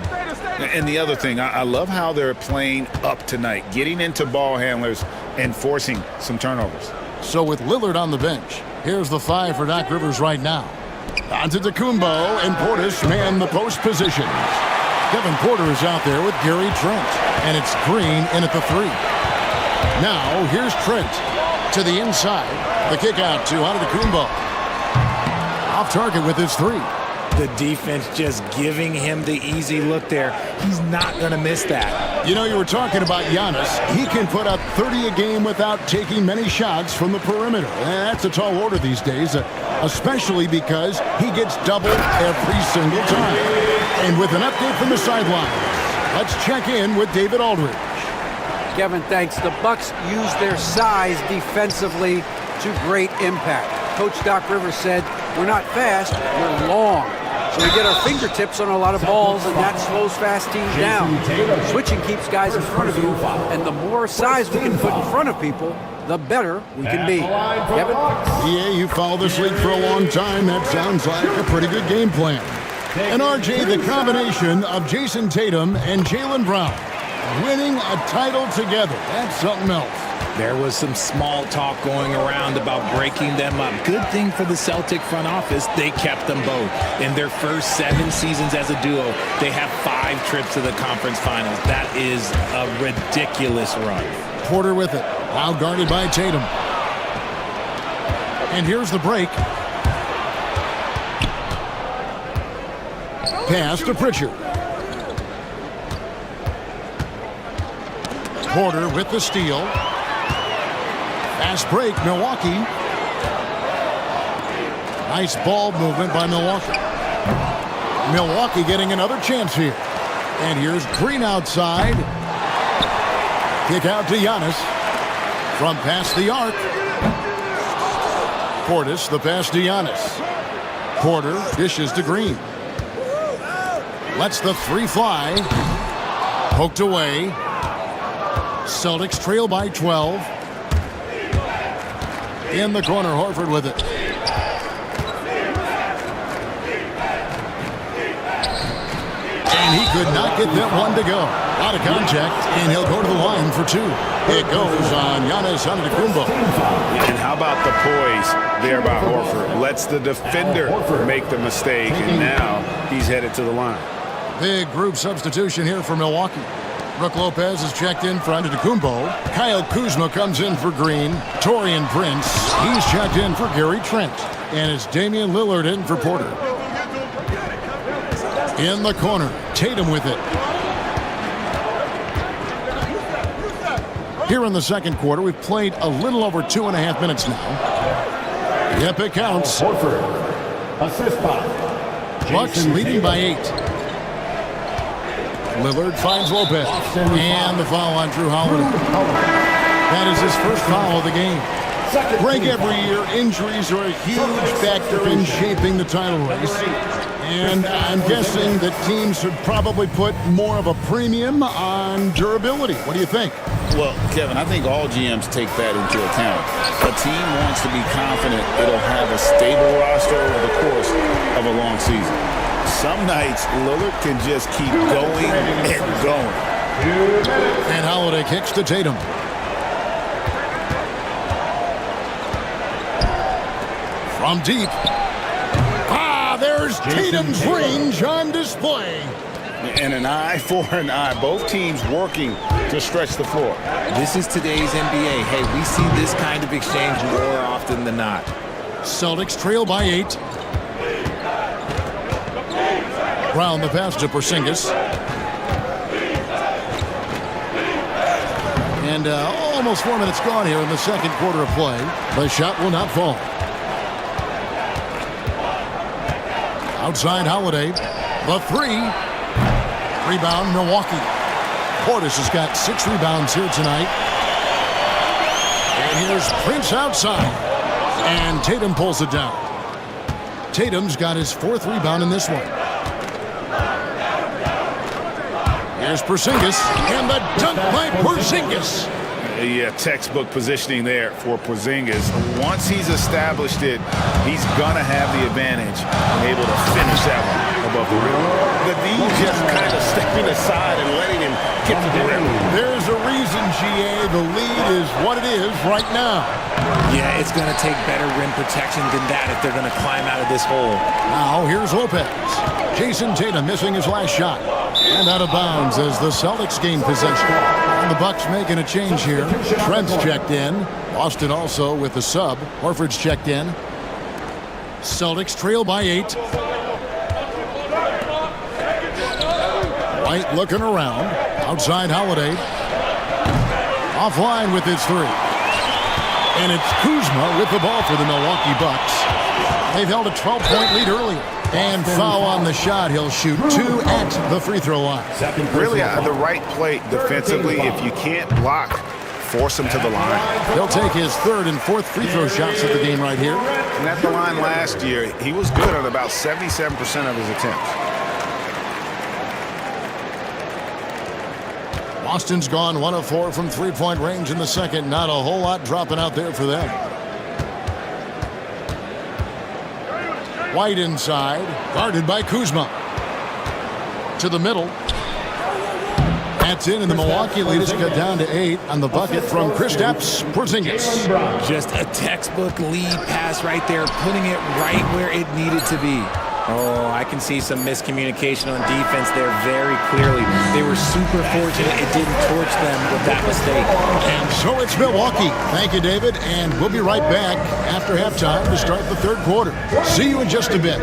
Speaker 11: And the other thing, I love how they're playing up tonight, getting into ball handlers and forcing some turnovers.
Speaker 8: So with Lillard on the bench, here's the 5 for Doc Rivers right now. On to Tacumbo, and Portis man the post positions. Kevin Porter is out there with Gary Trent, and it's Green in at the 3. Now here's Trent to the inside. The kick out to Antetokounmpo. Off target with his 3.
Speaker 9: The defense just giving him the easy look there. He's not going to miss that.
Speaker 8: You know, you were talking about Giannis. He can put up 30 a game without taking many shots from the perimeter. And that's a tall order these days, especially because he gets doubled every single time. And with an update from the sidelines, let's check in with David Aldridge.
Speaker 10: Kevin, thanks. The Bucks use their size defensively to great impact. Coach Doc Rivers said, we're not fast, we're long. So we get our fingertips on a lot of balls, and that slows fast teams down. Switching keeps guys in front of you, and the more size we can put in front of people, the better we can be. Kevin?
Speaker 8: Yeah, you follow this league for a long time. That sounds like a pretty good game plan. And RJ, the combination of Jason Tatum and Jaylen Brown winning a title together, that's something else.
Speaker 9: There was some small talk going around about breaking them up. Good thing for the Celtic front office, they kept them both. In their first 7 seasons as a duo, they have 5 trips to the conference finals. That is a ridiculous run.
Speaker 8: Porter with it, now guarded by Tatum. And here's the break. Pass to Pritchard. Porter with the steal. Fast break, Milwaukee. Nice ball movement by Milwaukee. Milwaukee getting another chance here. And here's Green outside. Kick out to Giannis. From past the arc. Portis, the pass to Giannis. Porter dishes to Green. Lets the 3 fly. Poked away. Celtics trail by 12. In the corner, Horford with it. And he could not get that one to go. Out of contact, and he'll go to the line for 2. It goes on Giannis Antetokounmpo.
Speaker 11: And how about the poise there by Horford? Lets the defender make the mistake, and now he's headed to the line.
Speaker 8: Big group substitution here for Milwaukee. Brook Lopez is checked in for Antetokounmpo. Kyle Kuzma comes in for Green. Taurean Prince, he's checked in for Gary Trent. And it's Damian Lillard in for Porter. In the corner, Tatum with it. Here in the second quarter, we've played a little over 2.5 minutes now. Yep, it counts.
Speaker 5: Horford. Assist by
Speaker 8: Bucks leading by 8. Lillard finds Lopez. And the foul on Drew Holiday. That is his first foul of the game. Break every year, injuries are a huge factor in shaping the title race. And I'm guessing that teams should probably put more of a premium on durability. What do you think?
Speaker 11: Well, Kevin, I think all GMs take that into account. A team wants to be confident it'll have a stable roster over the course of a long season. Some nights, Lillard can just keep going and going.
Speaker 8: And Holiday kicks to Tatum. From deep. There's Tatum's range on display.
Speaker 11: And an eye for an eye. Both teams working to stretch the floor.
Speaker 9: This is today's NBA. Hey, we see this kind of exchange more often than not.
Speaker 8: Celtics trail by 8. Brown the pass to Porzingis. And almost 4 minutes gone here in the second quarter of play. The shot will not fall. Outside Holiday. The 3. Rebound Milwaukee. Portis has got 6 rebounds here tonight. And here's Prince outside. And Tatum pulls it down. Tatum's got his 4th rebound in this one. Here's Porzingis, and the dunk by Porzingis.
Speaker 11: Yeah, textbook positioning there for Porzingis. Once he's established it, he's going to have the advantage and able to finish that one above the rim. The D just kind of stepping aside and letting him get to the rim.
Speaker 8: There's a reason, GA, the lead is what it is right now.
Speaker 9: Yeah, it's going to take better rim protection than that if they're going to climb out of this hole.
Speaker 8: Now here's Lopez. Jason Tatum missing his last shot. And out of bounds as the Celtics gain possession. And the Bucks making a change here. Trent's checked in. Boston also with the sub. Horford's checked in. Celtics trail by 8. White looking around. Outside Holiday. Offline with his 3. And it's Kuzma with the ball for the Milwaukee Bucks. They've held a 12-point lead earlier. And foul on the shot. He'll shoot 2 at the free throw line.
Speaker 11: Really the right play defensively. If you can't block, force him to the line.
Speaker 8: He'll take his 3rd and 4th free throw shots of the game right here.
Speaker 11: And at the line last year, he was good on about 77% of his attempts.
Speaker 8: Boston's gone 1 of 4 from three-point range in the second. Not a whole lot dropping out there for them. White inside, guarded by Kuzma. To the middle. That's in, and the Milwaukee lead has cut down to 8 on the bucket from Kristaps Porzingis.
Speaker 9: Just a textbook lead pass right there, putting it right where it needed to be. Oh, I can see some miscommunication on defense there very clearly. They were super fortunate it didn't torch them with that mistake.
Speaker 8: And so it's Milwaukee. Thank you, David. And we'll be right back after halftime to start the 3rd quarter. See you in just a bit.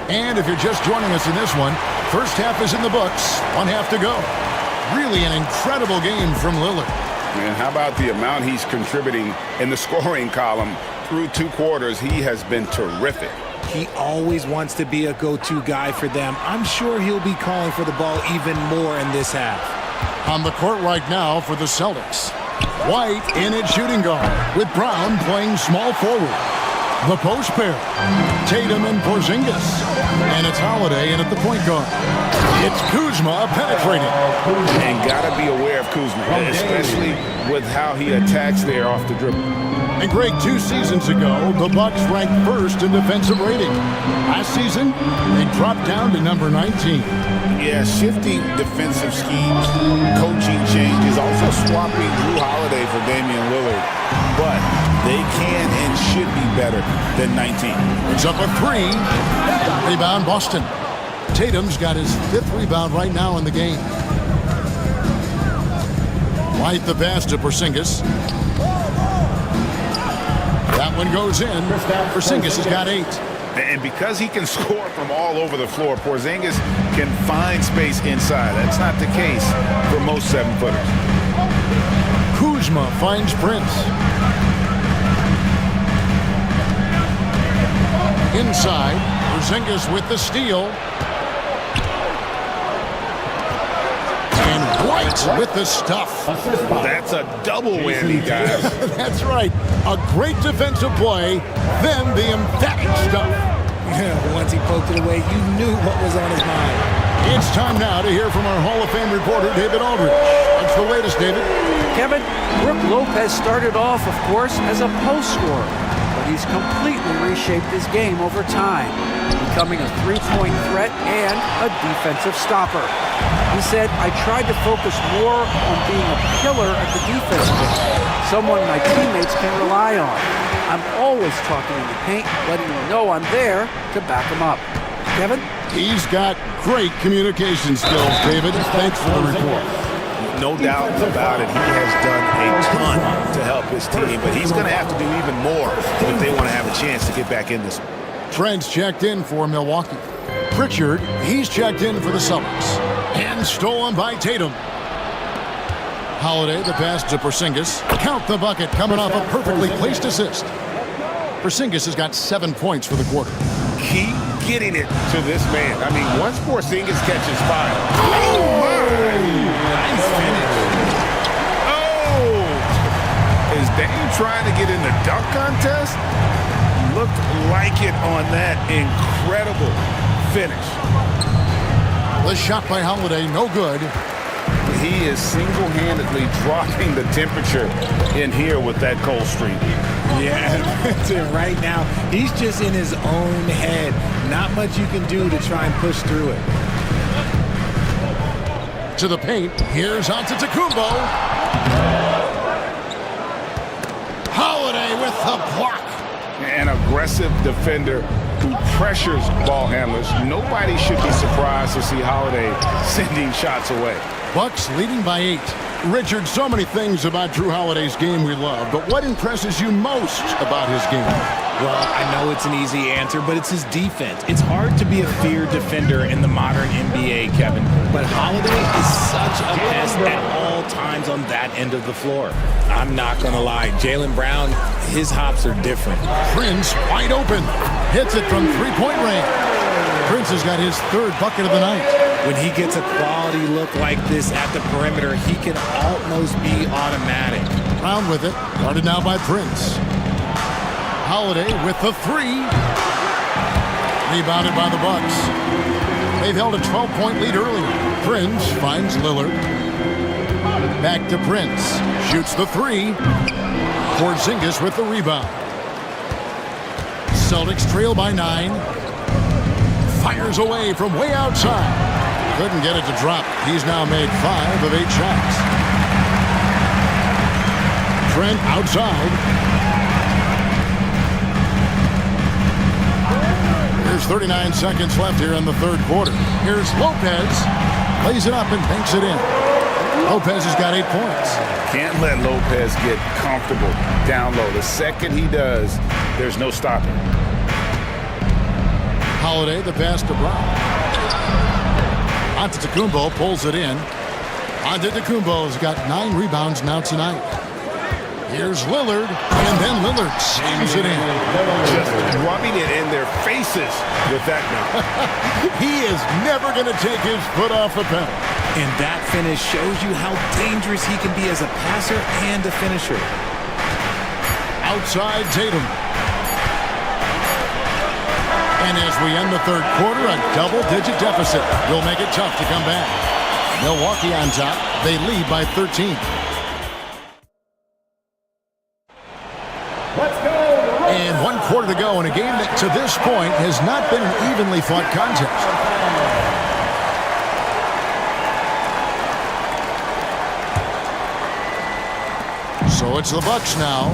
Speaker 8: And if you're just joining us in this one, first half is in the books. 1 half to go. Really an incredible game from Lillard.
Speaker 11: And how about the amount he's contributing in the scoring column through 2 quarters? He has been terrific.
Speaker 9: He always wants to be a go-to guy for them. I'm sure he'll be calling for the ball even more in this half.
Speaker 8: On the court right now for the Celtics. White in at shooting guard with Brown playing small forward. The post pair, Tatum and Porzingis. And it's Holiday in at the point guard. It's Kuzma penetrating.
Speaker 11: And got to be aware of Kuzma, especially with how he attacks there off the dribble.
Speaker 8: And Greg, 2 seasons ago, the Bucks ranked 1st in defensive rating. Last season, they dropped down to number 19.
Speaker 11: Yeah, shifting defensive schemes, coaching changes, also swapping Drew Holiday for Damian Lillard. But they can and should be better than 19.
Speaker 8: It's up a 3. Rebound Boston. Tatum's got his 5th rebound right now in the game. White the pass to Porzingis. That one goes in. Porzingis has got 8.
Speaker 11: And because he can score from all over the floor, Porzingis can find space inside. That's not the case for most 7-footers.
Speaker 8: Kuzma finds Prince. Inside, Porzingis with the steal. And White with the stuff.
Speaker 11: That's a double whammy, guys.
Speaker 8: That's right. A great defensive play, then the emphatic stuff.
Speaker 9: Yeah, once he poked it away, you knew what was on his mind.
Speaker 8: It's time now to hear from our Hall of Fame reporter, David Aldridge. What's the latest, David?
Speaker 10: Kevin, Brook Lopez started off, of course, as a post scorer, but he's completely reshaped his game over time, becoming a three-point threat and a defensive stopper. He said, I tried to focus more on being a pillar at the defensive end, someone my teammates can rely on. I'm always talking in the paint, letting them know I'm there to back them up. Kevin?
Speaker 8: He's got great communication skills, David. Thanks for the report.
Speaker 11: No doubt about it. He has done a ton to help his team, but he's going to have to do even more if they want to have a chance to get back in this.
Speaker 8: Trent's checked in for Milwaukee. Pritchard, he's checked in for the Celtics. And stolen by Tatum. Holiday, the pass to Porzingis. Count the bucket, coming off a perfectly placed assist. Porzingis has got 7 points for the quarter.
Speaker 11: Keep getting it to this man. I mean, once Porzingis catches fire, oh my!
Speaker 9: Nice finish.
Speaker 11: Oh! Is Dame trying to get in the dunk contest? Looked like it on that incredible finish.
Speaker 8: The shot by Holiday, no good.
Speaker 11: He is single-handedly dropping the temperature in here with that cold streak.
Speaker 9: Yeah, that's it right now. He's just in his own head. Not much you can do to try and push through it.
Speaker 8: To the paint. Here's Antetokounmpo. Holiday with the block.
Speaker 11: An aggressive defender who pressures ball handlers. Nobody should be surprised to see Holiday sending shots away.
Speaker 8: Bucks leading by 8. Richard, so many things about Drew Holiday's game we love, but what impresses you most about his game?
Speaker 9: Well, I know it's an easy answer, but it's his defense. It's hard to be a feared defender in the modern NBA, Kevin, but Holiday is such a pest at all times on that end of the floor. I'm not going to lie. Jaylen Brown, his hops are different.
Speaker 8: Prince wide open. Hits it from three-point range. Prince has got his 3rd bucket of the night.
Speaker 9: When he gets a quality look like this at the perimeter, he can almost be automatic.
Speaker 8: Brown with it. Guarded now by Prince. Holiday with the 3. Rebounded by the Bucks. They've held a 12-point lead earlier. Prince finds Lillard. Back to Prince. Shoots the 3. Porzingis with the rebound. Celtics trail by 9. Fires away from way outside. Couldn't get it to drop. He's now made 5 of 8 shots. Trent outside. There's 39 seconds left here in the 3rd quarter. Here's Lopez. Lays it up and banks it in. Lopez has got 8 points.
Speaker 11: Can't let Lopez get comfortable down low. The second he does, there's no stopping.
Speaker 8: Holiday, the pass to Brown. Antetokounmpo pulls it in. Antetokounmpo has got 9 rebounds now tonight. Here's Lillard, and then Lillard slams it in.
Speaker 11: Just rubbing it in their faces with that now.
Speaker 8: He is never going to take his foot off the pedal.
Speaker 9: And that finish shows you how dangerous he can be as a passer and a finisher.
Speaker 8: Outside Tatum. And as we end the 3rd quarter, a double-digit deficit will make it tough to come back. Milwaukee on top. They lead by 13.
Speaker 5: Let's go.
Speaker 8: And 1 quarter to go in a game that to this point has not been an evenly fought contest. So it's the Bucks now.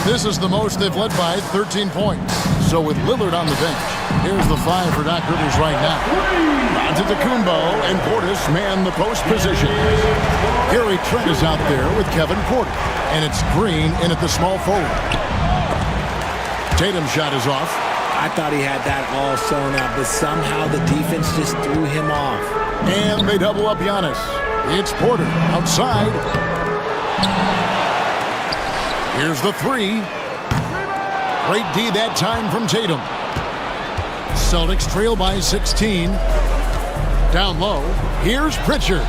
Speaker 8: This is the most they've led by 13 points. So with Lillard on the bench, here's the 5 for Doc Rivers right now. Antetokounmpo and Portis man the post position. Gary Trent is out there with Kevin Porter. And it's Green in at the small forward. Tatum's shot is off.
Speaker 9: I thought he had that all sewn up, but somehow the defense just threw him off.
Speaker 8: And they double up Giannis. It's Porter outside. Here's the 3. Great D that time from Tatum. Celtics trail by 16. Down low. Here's Pritchard.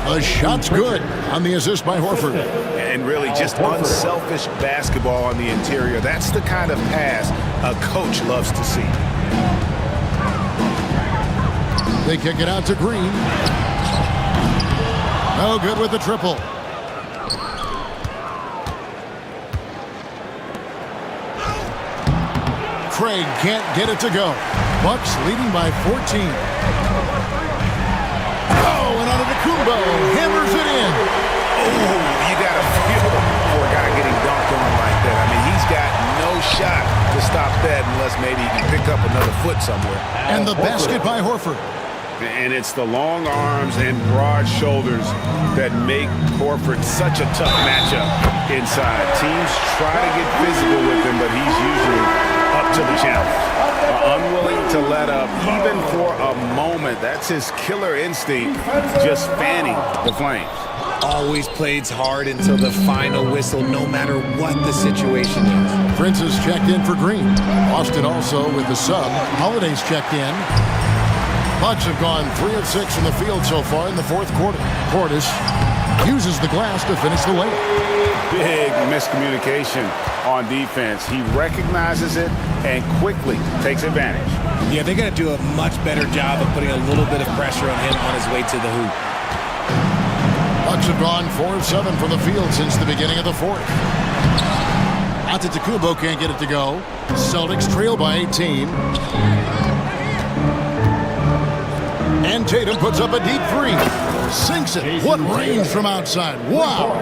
Speaker 8: The shot's good on the assist by Horford.
Speaker 11: And really just unselfish basketball on the interior. That's the kind of pass a coach loves to see.
Speaker 8: They kick it out to Green. No good with the triple. Craig can't get it to go. Bucks leading by 14. Oh, and Antetokounmpo hammers it in.
Speaker 11: Oh, you got to feel for a guy getting dunked on like that. I mean, he's got no shot to stop that unless maybe he can pick up another foot somewhere.
Speaker 8: And the basket by Horford.
Speaker 11: And it's the long arms and broad shoulders that make Horford such a tough matchup inside. Teams try to get physical with him, but he's usually up to the challenge. Unwilling to let up, even for a moment. That's his killer instinct, just fanning the flames.
Speaker 9: Always plays hard until the final whistle, no matter what the situation is.
Speaker 8: Prince is checked in for Green. Austin also with the sub. Holiday's checked in. Bucks have gone 3 of 6 from the field so far in the 4th quarter. Portis uses the glass to finish the layup.
Speaker 11: Big miscommunication on defense. He recognizes it and quickly takes advantage.
Speaker 9: Yeah, they're going to do a much better job of putting a little bit of pressure on him on his way to the hoop.
Speaker 8: Bucks have gone 4 of 7 from the field since the beginning of the fourth. Antetokounmpo can't get it to go. Celtics trail by 18. And Tatum puts up a deep three. Sinks it. What range from outside. Wow.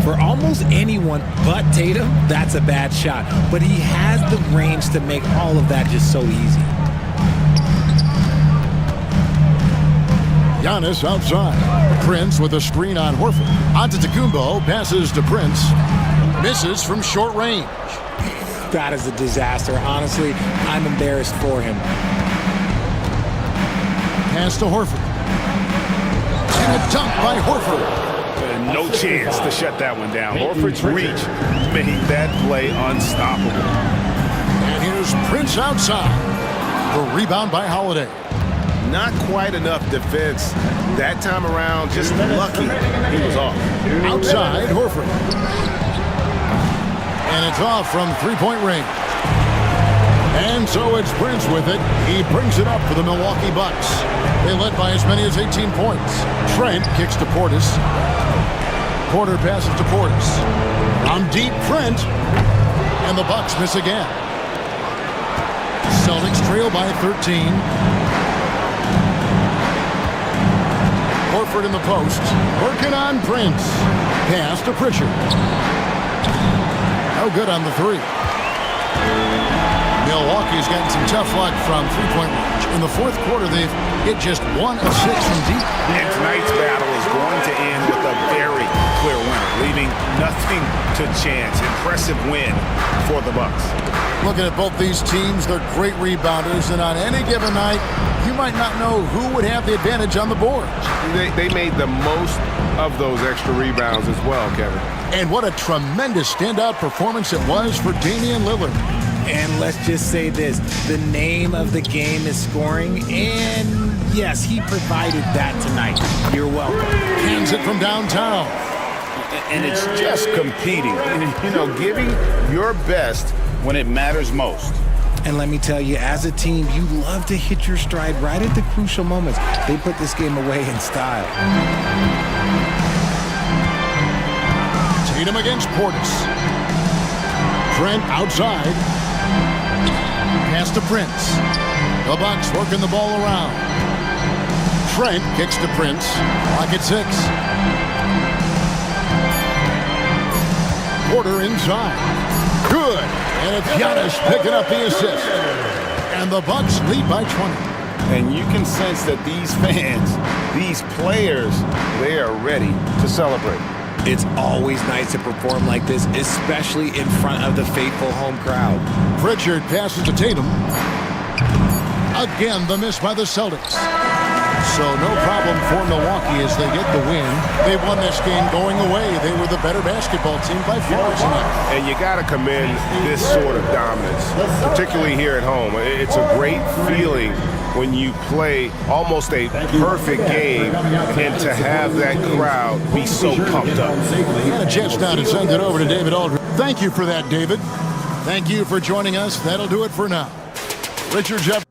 Speaker 9: For almost anyone but Tatum, that's a bad shot. But he has the range to make all of that just so easy.
Speaker 8: Giannis outside. Prince with a screen on Horford. Antetokounmpo passes to Prince. Misses from short range.
Speaker 9: That is a disaster. Honestly, I'm embarrassed for him.
Speaker 8: Pass to Horford. And a dunk by Horford.
Speaker 3: No chance to shut that one down. Horford's reach made that play unstoppable.
Speaker 8: And here's Prince outside. The rebound by Holiday.
Speaker 3: Not quite enough defense that time around. Just lucky he was off.
Speaker 8: Outside, Horford. And it's off from three-point range. And so it's Prince with it. He brings it up for the Milwaukee Bucks. They led by as many as 18 points. Trent kicks to Portis. Porter passes to Portis. On deep, Trent. And the Bucks miss again. Celtics trail by 13. Horford in the post. Working on Prince. Pass to Pritchard. No good on the three. Milwaukee's gotten some tough luck from three-point range. In the fourth quarter, they've hit just 1 of 6 from deep.
Speaker 3: And tonight's battle is going to end with a very clear winner, leaving nothing to chance. Impressive win for the Bucks.
Speaker 8: Looking at both these teams, they're great rebounders, and on any given night, you might not know who would have the advantage on the board.
Speaker 12: They made the most of those extra rebounds as well, Kevin.
Speaker 8: And what a tremendous standout performance it was for Damian Lillard.
Speaker 9: And let's just say this, the name of the game is scoring, and yes, he provided that tonight. You're welcome.
Speaker 8: Hands it from downtown.
Speaker 11: And it's just competing, you know, giving your best when it matters most.
Speaker 9: And let me tell you, as a team, you love to hit your stride right at the crucial moments. They put this game away in style.
Speaker 8: Tatum against Portis. Trent outside. Pass to Prince. The Bucks working the ball around. Trent kicks to Prince. Clock at 6. Porter inside. Good. And it's Giannis picking up the assist. And the Bucks lead by 20.
Speaker 11: And you can sense that these fans, these players, they are ready to celebrate.
Speaker 9: It's always nice to perform like this, especially in front of the faithful home crowd.
Speaker 8: Pritchard passes to Tatum. Again, the miss by the Celtics. So no problem for Milwaukee as they get the win. They won this game going away. They were the better basketball team by far tonight.
Speaker 12: And you got to commend this sort of dominance, particularly here at home. It's a great feeling when you play almost a perfect game and to have that crowd be so pumped up.
Speaker 8: And a chance now to send it over to David Aldridge. Thank you for that, David. Thank you for joining us. That'll do it for now. Richard Jeff.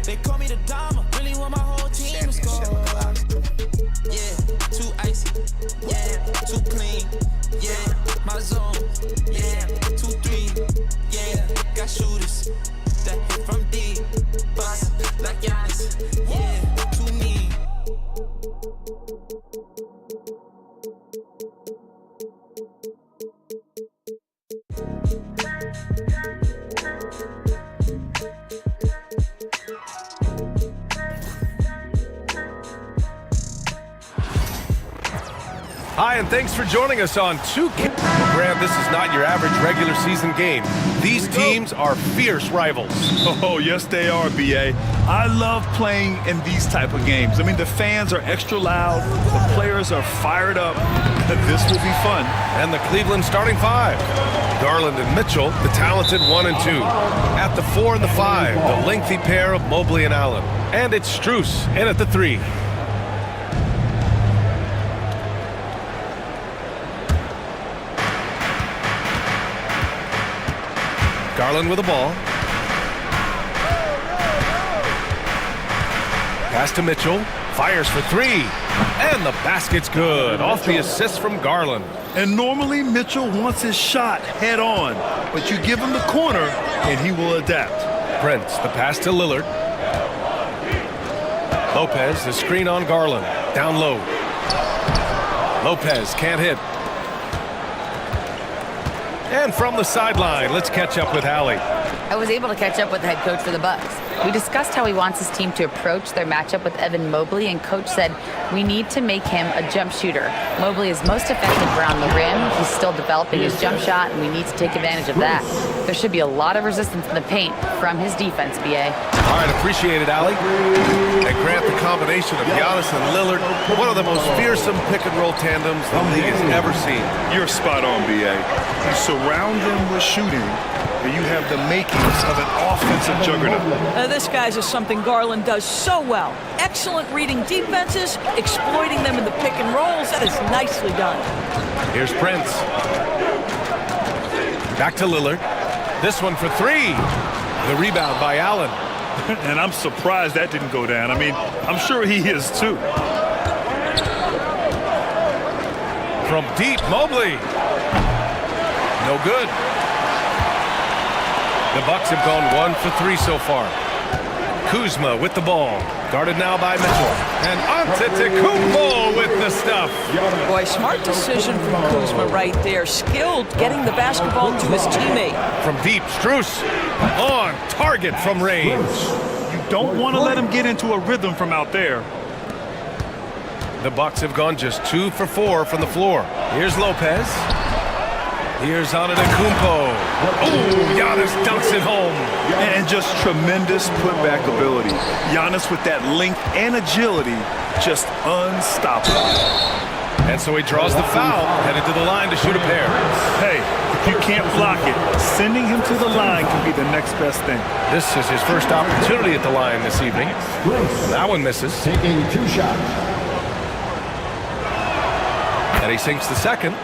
Speaker 1: They call me the Dama. Really want my whole team to score. Yeah, too icy. Yeah, too clean. Yeah, my zone. Yeah, 2-3. Yeah, got shooters that hit from deep. Bust like Giannis. Yeah, too mean.
Speaker 2: Hi, and thanks for joining us on 2K. Grant, this is not your average regular season game. These teams are fierce rivals.
Speaker 3: Oh, yes, they are, B.A. I love playing in these type of games. I mean, the fans are extra loud. The players are fired up. This will be fun.
Speaker 2: And the Cleveland starting five. Garland and Mitchell, the talented 1 and 2. At the 4 and the 5, the lengthy pair of Mobley and Allen. And it's Strus in at the 3. Garland with the ball. Pass to Mitchell. Fires for 3. And the basket's good. Off the assist from Garland.
Speaker 3: And normally Mitchell wants his shot head on. But you give him the corner and he will adapt.
Speaker 2: Prince, the pass to Lillard. Lopez, the screen on Garland. Down low. Lopez can't hit. And from the sideline, let's catch up with Allie.
Speaker 6: I was able to catch up with the head coach for the Bucks. We discussed how he wants his team to approach their matchup with Evan Mobley, and coach said, we need to make him a jump shooter. Mobley is most effective around the rim. He's still developing his jump shot, and we need to take advantage of that. There should be a lot of resistance in the paint from his defense, B.A.
Speaker 2: All right, appreciate it, Allie. And Grant, the combination of Giannis and Lillard, one of the most fearsome pick-and-roll tandems the league has ever seen.
Speaker 3: You're spot on, B.A. You surround them with shooting, and you have the makings of an offensive juggernaut.
Speaker 13: This, guys, is something Garland does so well. Excellent reading defenses, exploiting them in the pick and rolls. That is nicely done.
Speaker 2: Here's Prince. Back to Lillard. This one for 3. The rebound by Allen.
Speaker 3: And I'm surprised that didn't go down. I mean, I'm sure he is too.
Speaker 2: From deep, Mobley. No good. The Bucks have gone 1 for 3 so far. Kuzma with the ball. Guarded now by Mitchell. And Antetokounmpo with the stuff.
Speaker 13: Boy, smart decision from Kuzma right there. Skilled getting the basketball to his teammate.
Speaker 2: From deep, Strus on target from range.
Speaker 3: You don't want to let him get into a rhythm from out there.
Speaker 2: The Bucks have gone just 2 for 4 from the floor. Here's Lopez. Here's Antetokounmpo. Oh, Giannis dunks it home.
Speaker 3: And just tremendous putback ability. Giannis with that length and agility, just unstoppable.
Speaker 2: And so he draws the foul, headed to the line to shoot a pair.
Speaker 3: Hey, if you can't block it, sending him to the line can be the next best thing.
Speaker 2: This is his first opportunity at the line this evening. That one misses.
Speaker 5: Taking 2 shots.
Speaker 2: And he sinks the second.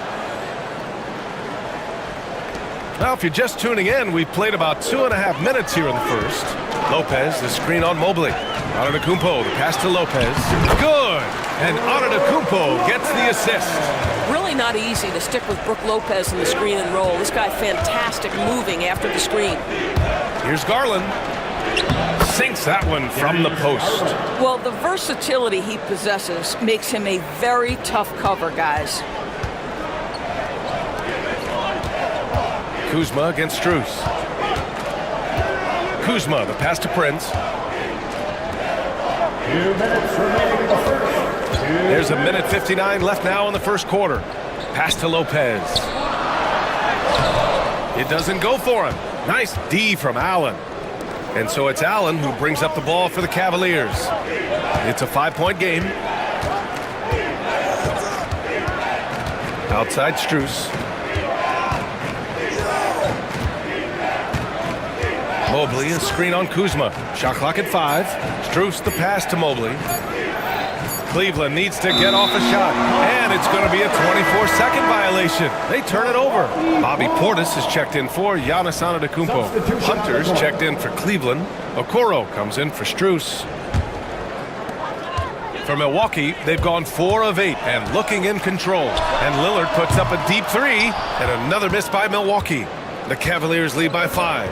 Speaker 2: Now, if you're just tuning in, we've played about 2.5 minutes here in the first. Lopez, the screen on Mobley. Antetokounmpo, the pass to Lopez. Good! And Antetokounmpo gets the assist.
Speaker 13: Really not easy to stick with Brook Lopez in the screen and roll. This guy fantastic moving after the screen.
Speaker 2: Here's Garland. Sinks that one from the post.
Speaker 13: Well, the versatility he possesses makes him a very tough cover, guys.
Speaker 2: Kuzma against Strus. Kuzma, the pass to Prince.
Speaker 5: 2 minutes remaining in the first.
Speaker 2: There's a minute 59 left now in the first quarter. Pass to Lopez. It doesn't go for him. Nice D from Allen. And so it's Allen who brings up the ball for the Cavaliers. It's a 5-point game. Outside Strus. Mobley, a screen on Kuzma. Shot clock at 5. Strus the pass to Mobley. Cleveland needs to get off a shot, and it's going to be a 24-second violation. They turn it over. Bobby Portis is checked in for Giannis Antetokounmpo. Hunter's checked in for Cleveland. Okoro comes in for Strus. For Milwaukee, they've gone 4 of 8 and looking in control. And Lillard puts up a deep 3 and another miss by Milwaukee. The Cavaliers lead by 5.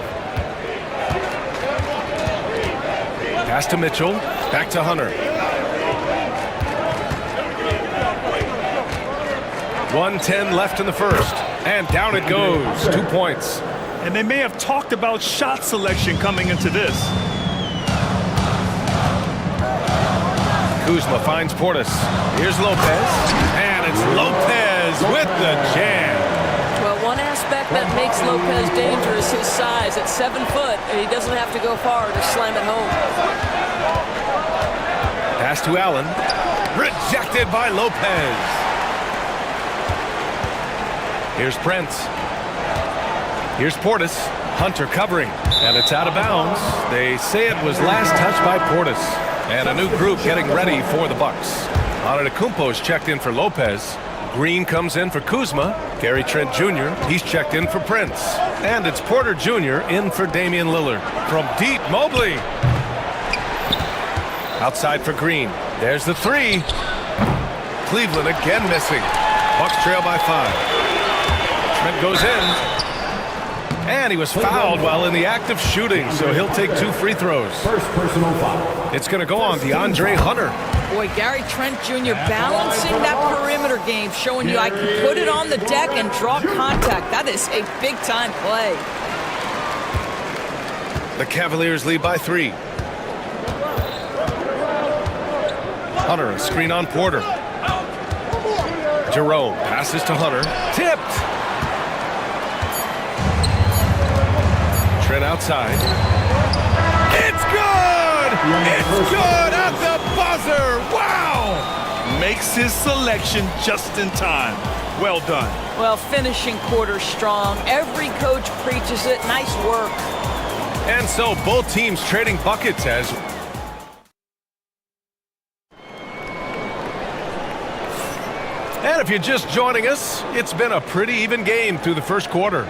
Speaker 2: Pass to Mitchell, back to Hunter. 1:10 left in the first, and down it goes. 2 points.
Speaker 3: And they may have talked about shot selection coming into this.
Speaker 2: Kuzma finds Portis. Here's Lopez, and it's Lopez with the jam.
Speaker 13: Well, one aspect that makes Lopez dangerous is his size. At 7 foot, and he doesn't have to go far to slam it home.
Speaker 2: Pass to Allen. Rejected by Lopez. Here's Prince. Here's Portis. Hunter covering, and it's out of bounds. They say it was last touched by Portis. And a new group getting ready for the Bucks. Antetokounmpo is checked in for Lopez. Green comes in for Kuzma. Gary Trent Jr., he's checked in for Prince. And it's Porter Jr. in for Damian Lillard. From deep, Mobley. Outside for Green. There's the 3. Cleveland again missing. Bucks trail by 5. Trent goes in. And he was fouled while in the act of shooting, so he'll take 2 free throws.
Speaker 5: First personal foul.
Speaker 2: It's going to go on DeAndre Hunter.
Speaker 13: Boy, Gary Trent Jr. balancing that perimeter game, showing you I can put it on the deck and draw contact. That is a big-time play.
Speaker 2: The Cavaliers lead by 3. Hunter, a screen on Porter. Jerome passes to Hunter. Tipped. Trent outside. It's good! It's good at the buzzer! Wow!
Speaker 3: Makes his selection just in time. Well done.
Speaker 13: Well, finishing quarter strong. Every coach preaches it. Nice work.
Speaker 2: And so both teams trading buckets as and if you're just joining us, it's been a pretty even game through the first quarter.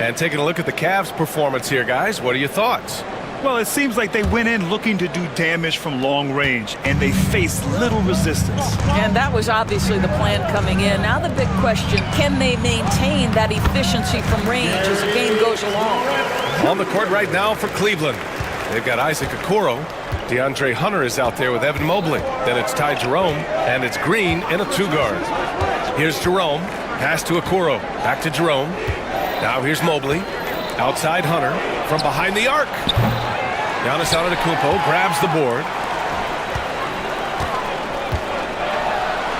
Speaker 2: And taking a look at the Cavs' performance here, guys, what are your thoughts?
Speaker 3: Well, it seems like they went in looking to do damage from long range, and they faced little resistance.
Speaker 13: And that was obviously the plan coming in. Now the big question, can they maintain that efficiency from range as the game goes along?
Speaker 2: On the court right now for Cleveland, they've got Isaac Okoro. DeAndre Hunter is out there with Evan Mobley. Then it's Ty Jerome, and it's Green in a 2-guard. Here's Jerome, pass to Okoro, back to Jerome. Now here's Mobley, outside Hunter, from behind the arc. Giannis Antetokounmpo grabs the board.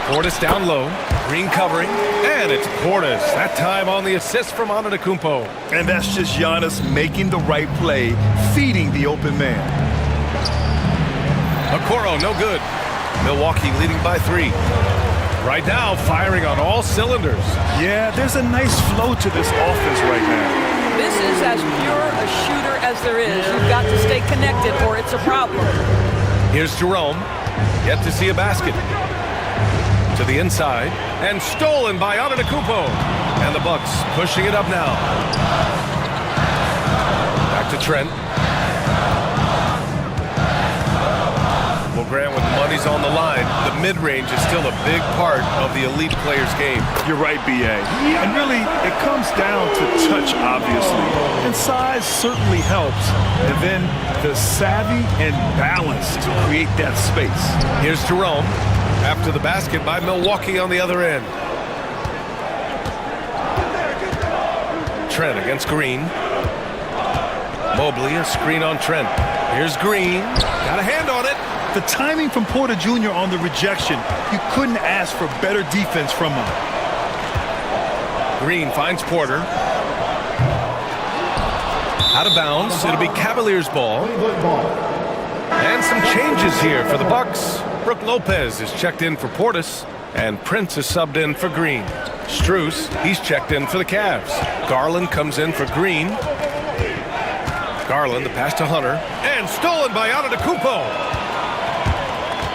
Speaker 2: Portis down low, Green covering, and it's Portis. That time on the assist from Antetokounmpo.
Speaker 3: And that's just Giannis making the right play, feeding the open man.
Speaker 2: Okoro, no good. Milwaukee leading by 3. Right now, firing on all cylinders.
Speaker 3: Yeah, there's a nice flow to this offense right now.
Speaker 13: This is as pure a shooter as there is. You've got to stay connected or it's a problem.
Speaker 2: Here's Jerome. Yet to see a basket. To the inside. And stolen by Antetokounmpo. And the Bucks pushing it up now. Back to Trent. Well, Grant, with money's on the line, the mid-range is still a big part of the elite player's game.
Speaker 3: You're right, B.A. And really, it comes down to touch, obviously. And size certainly helps. And then the savvy and balance to create that space.
Speaker 2: Here's Jerome after the basket by Milwaukee on the other end. Trent against Green. Mobley, a screen on Trent. Here's Green. Got a hand on it.
Speaker 3: The timing from Porter Jr. on the rejection, you couldn't ask for better defense from him.
Speaker 2: Green finds Porter. Out of bounds. It'll be Cavaliers ball. And some changes here for the Bucks. Brook Lopez is checked in for Portis, and Prince is subbed in for Green. Strus, he's checked in for the Cavs. Garland comes in for Green. Garland, the pass to Hunter, and stolen by Antetokounmpo.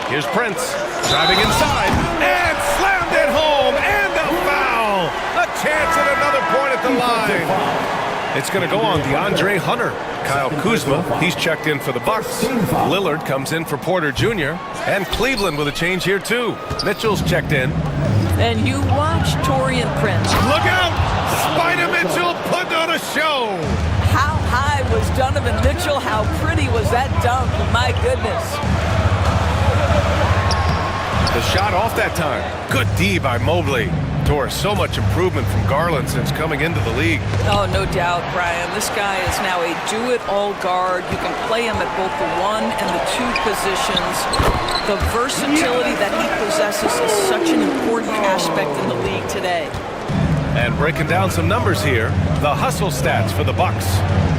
Speaker 2: Here's Prince. Driving inside and slammed it home and a foul. A chance at another point at the line. It's going to go on DeAndre Hunter. Kyle Kuzma, he's checked in for the Bucks. Lillard comes in for Porter Jr. And Cleveland with a change here too. Mitchell's checked in.
Speaker 13: And you watch Taurean Prince.
Speaker 2: Look out! Spider Mitchell putting on a show.
Speaker 13: How high was Donovan Mitchell? How pretty was that dunk? My goodness.
Speaker 2: The shot off that time. Good D by Mobley. Tore so much improvement from Garland since coming into the league.
Speaker 13: Oh, no doubt, Brian. This guy is now a do-it-all guard. You can play him at both the 1 and the 2 positions. The versatility that he possesses is such an important aspect in the league today.
Speaker 2: And breaking down some numbers here, the hustle stats for the Bucks.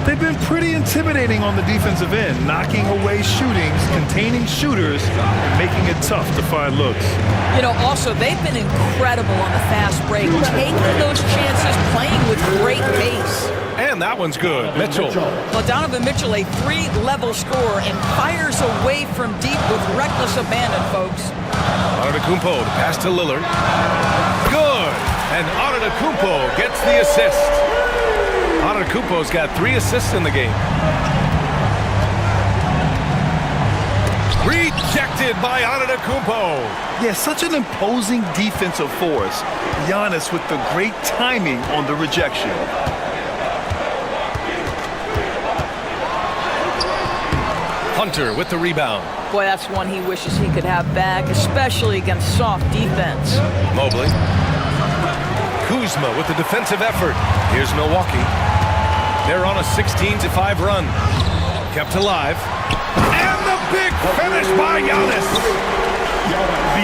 Speaker 3: They've been pretty intimidating on the defensive end, knocking away shootings, containing shooters, and making it tough to find looks.
Speaker 13: You know, also, they've been incredible on the fast break, taking those chances, playing with great pace.
Speaker 2: And that one's good. Mitchell.
Speaker 13: Well, Donovan Mitchell, a 3-level scorer, and fires away from deep with reckless abandon, folks.
Speaker 2: Antetokounmpo, the pass to Lillard. Good. And Antetokounmpo gets the assist. Antetokounmpo's got 3 assists in the game. Rejected by Antetokounmpo.
Speaker 3: Yeah, such an imposing defensive force. Giannis with the great timing on the rejection.
Speaker 2: Hunter with the rebound.
Speaker 13: Boy, that's one he wishes he could have back, especially against soft defense.
Speaker 2: Mobley. Kuzma with the defensive effort. Here's Milwaukee. They're on a 16-5 run. Kept alive. And the big finish by Giannis.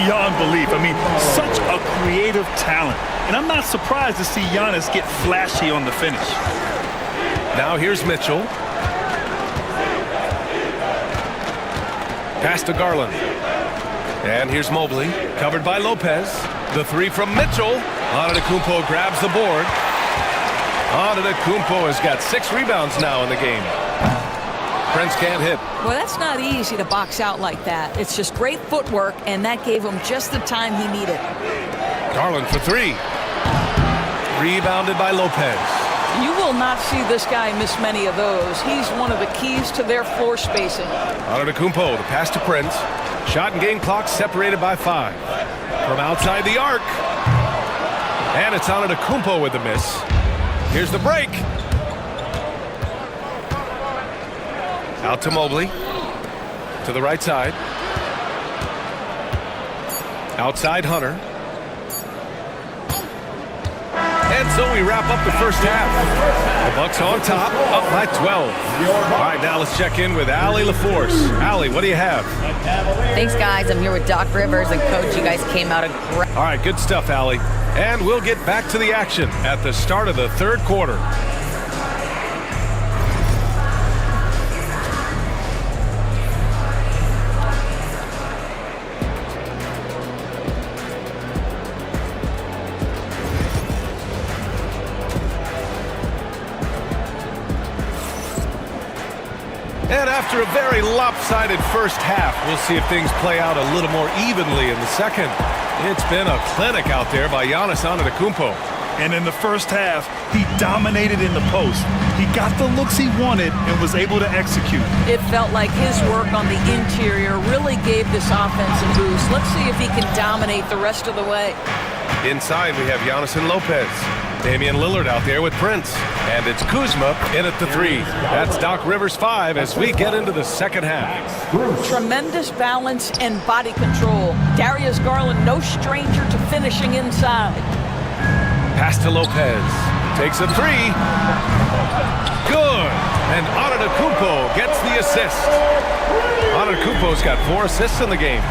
Speaker 3: Beyond belief. I mean, such a creative talent. And I'm not surprised to see Giannis get flashy on the finish.
Speaker 2: Now here's Mitchell. Pass to Garland. And here's Mobley. Covered by Lopez. The 3 from Mitchell. Antetokounmpo grabs the board. Antetokounmpo has got 6 rebounds now in the game. Prince can't hit.
Speaker 13: Well, that's not easy to box out like that. It's just great footwork, and that gave him just the time he needed.
Speaker 2: Garland for 3. Rebounded by Lopez.
Speaker 13: You will not see this guy miss many of those. He's one of the keys to their floor spacing.
Speaker 2: Antetokounmpo, the pass to Prince. Shot and game clock separated by 5. From outside the arc. And it's Antetokounmpo with the miss. Here's the break. Out to Mobley. To the right side. Outside Hunter. And so we wrap up the first half. The Bucks on top, up by 12. All right, now let's check in with Allie LaForce. Allie, what do you have?
Speaker 6: Thanks, guys. I'm here with Doc Rivers and Coach. You guys came out a great...
Speaker 2: All right, good stuff, Allie. And we'll get back to the action at the start of the third quarter. And after a very lopsided first half, we'll see if things play out a little more evenly in the second. It's been a clinic out there by Giannis Antetokounmpo.
Speaker 3: And in the first half, he dominated in the post. He got the looks he wanted and was able to execute.
Speaker 13: It felt like his work on the interior really gave this offense a boost. Let's see if he can dominate the rest of the way.
Speaker 2: Inside, we have Giannis and Lopez. Damian Lillard out there with Prince. And it's Kuzma in at the 3. That's Doc Rivers 5 as we get into the second half.
Speaker 13: Tremendous balance and body control. Darius Garland, no stranger to finishing inside.
Speaker 2: Pass to Lopez. Takes a 3. Good. And Antetokounmpo gets the assist. Antetokounmpo's got 4 assists in the game.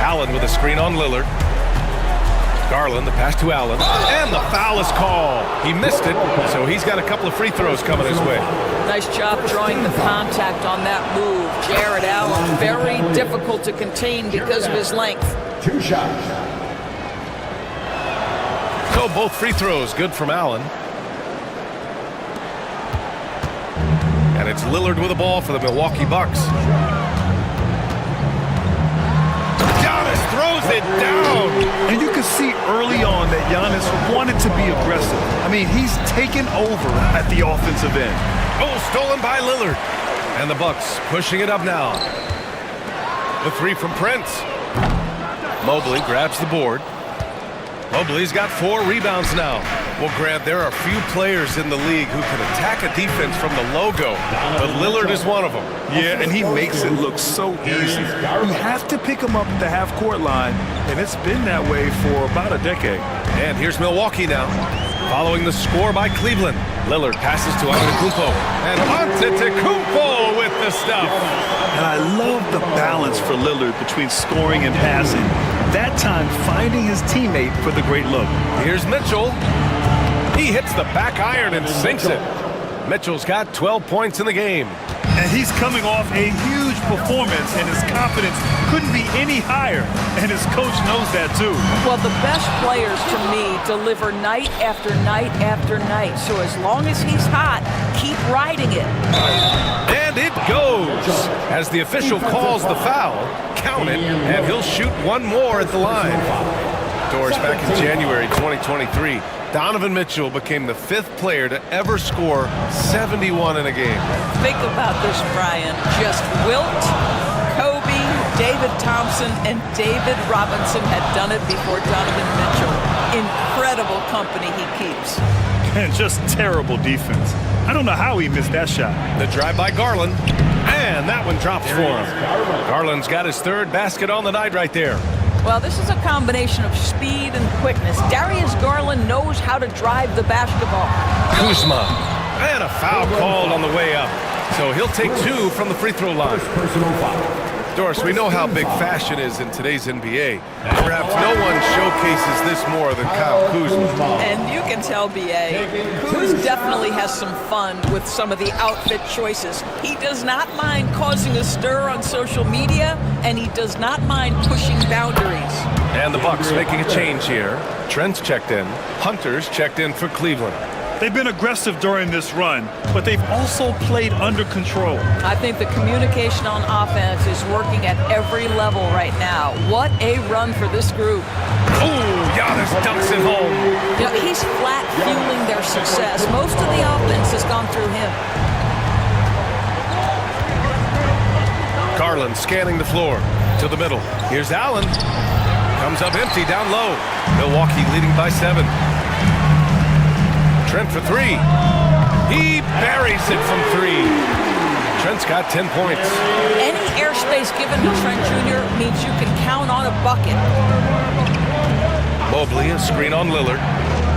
Speaker 2: Allen with a screen on Lillard. Garland, the pass to Allen. And the foul is called. He missed it, so he's got a couple of free throws coming his way.
Speaker 13: Nice job drawing the contact on that move. Jared Allen, very difficult to contain because of his length.
Speaker 5: 2 shots.
Speaker 2: So both free throws good from Allen. And it's Lillard with the ball for the Milwaukee Bucks. throws it down.
Speaker 3: And you can see early on that Giannis wanted to be aggressive. I mean, he's taken over at the offensive end.
Speaker 2: Oh, stolen by Lillard. And the Bucks pushing it up now. The three from Prince. Mobley grabs the board. Mobley's got 4 rebounds now. Well, Grant, there are few players in the league who can attack a defense from the logo, but Lillard is one of them.
Speaker 3: Yeah, and he makes it look so easy. You have to pick him up at the half-court line, and it's been that way for about a decade.
Speaker 2: And here's Milwaukee now, following the score by Cleveland. Lillard passes to Antetokounmpo, and Antetokounmpo with the stuff.
Speaker 3: And I love the balance for Lillard between scoring and passing. That time finding his teammate for the great look.
Speaker 2: Here's Mitchell. He hits the back iron and sinks it. Mitchell's got 12 points in the game.
Speaker 3: And he's coming off a huge performance, and his confidence couldn't be any higher. And his coach knows that, too.
Speaker 13: Well, the best players, to me, deliver night after night after night. So as long as he's hot, keep riding it.
Speaker 2: And it goes. As the official calls the foul, count it, and he'll shoot one more at the line. Doris, back in January 2023, Donovan Mitchell became the 5th player to ever score 71 in a game.
Speaker 13: Think about this, Brian. Just Wilt, Kobe, David Thompson, and David Robinson had done it before Donovan Mitchell. Incredible company he keeps.
Speaker 3: And just terrible defense. I don't know how he missed that shot.
Speaker 2: The drive by Garland, and that one drops for him. Garland's got his 3rd basket on the night right there.
Speaker 13: Well, this is a combination of speed and quickness. Darius Garland knows how to drive the basketball.
Speaker 2: Kuzma, and a foul called on the way up. So he'll take 2 from the free throw line.
Speaker 5: Personal foul.
Speaker 2: Doris, we know how big fashion is in today's NBA. Perhaps no one showcases this more than Kyle Kuzma.
Speaker 13: And you can tell, B.A., Kuz definitely has some fun with some of the outfit choices. He does not mind causing a stir on social media, and he does not mind pushing boundaries.
Speaker 2: And the Bucks making a change here. Trent's checked in. Hunter's checked in for Cleveland.
Speaker 3: They've been aggressive during this run, but they've also played under control.
Speaker 13: I think the communication on offense is working at every level right now. What a run for this group.
Speaker 2: Oh, Giannis dunks it home.
Speaker 13: You know, he's flat fueling their success. Most of the offense has gone through him.
Speaker 2: Garland scanning the floor to the middle. Here's Allen. Comes up empty down low. Milwaukee leading by 7. Trent for 3. He buries it from 3. Trent's got 10 points.
Speaker 13: Any airspace given to Trent Jr. means you can count on a bucket.
Speaker 2: Mobley, a screen on Lillard.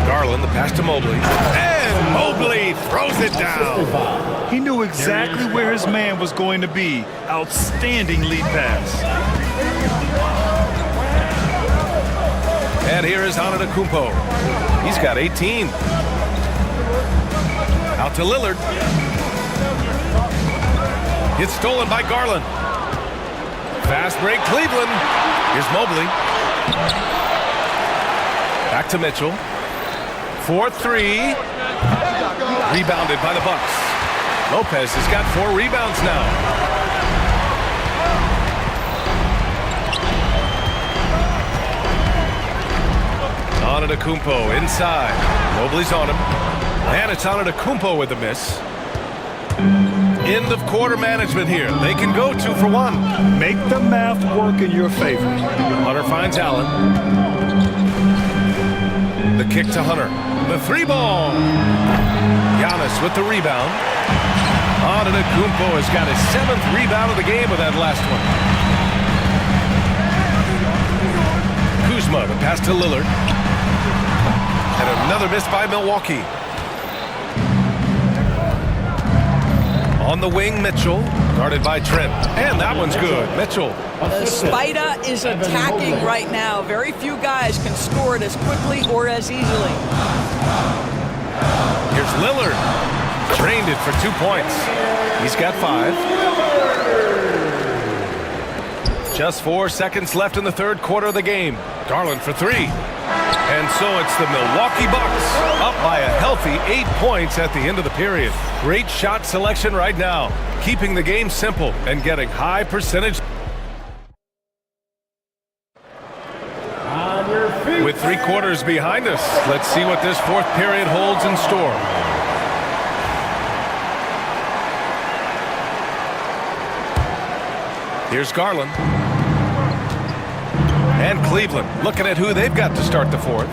Speaker 2: Garland, the pass to Mobley. And Mobley throws it down.
Speaker 3: He knew exactly where his man was going to be. Outstanding lead pass.
Speaker 2: And here is Antetokounmpo. He's got 18. Out to Lillard. It's stolen by Garland. Fast break, Cleveland. Here's Mobley. Back to Mitchell. 4-3. Rebounded by the Bucks. Lopez has got 4 rebounds now. Antetokounmpo inside. Mobley's on him. And it's Antetokounmpo with the miss. End of quarter management here. They can go 2 for 1.
Speaker 3: Make the math work in your favor.
Speaker 2: Hunter finds Allen. The kick to Hunter. The 3-ball. Giannis with the rebound. Antetokounmpo has got his 7th rebound of the game with that last one. Kuzma, the pass to Lillard. And another miss by Milwaukee. On the wing, Mitchell, guarded by Trent. And that one's good. Mitchell.
Speaker 13: The Spider is attacking right now. Very few guys can score it as quickly or as easily.
Speaker 2: Here's Lillard. Drained it for 2 points. He's got 5. Just 4 seconds left in the 3rd quarter of the game. Garland for 3. And so it's the Milwaukee Bucks up by a healthy 8 points at the end of the period. Great shot selection right now, keeping the game simple and getting high percentage. 3 quarters behind us. Let's see what this 4th period holds in store. Here's Garland. And Cleveland looking at who they've got to start the 4th.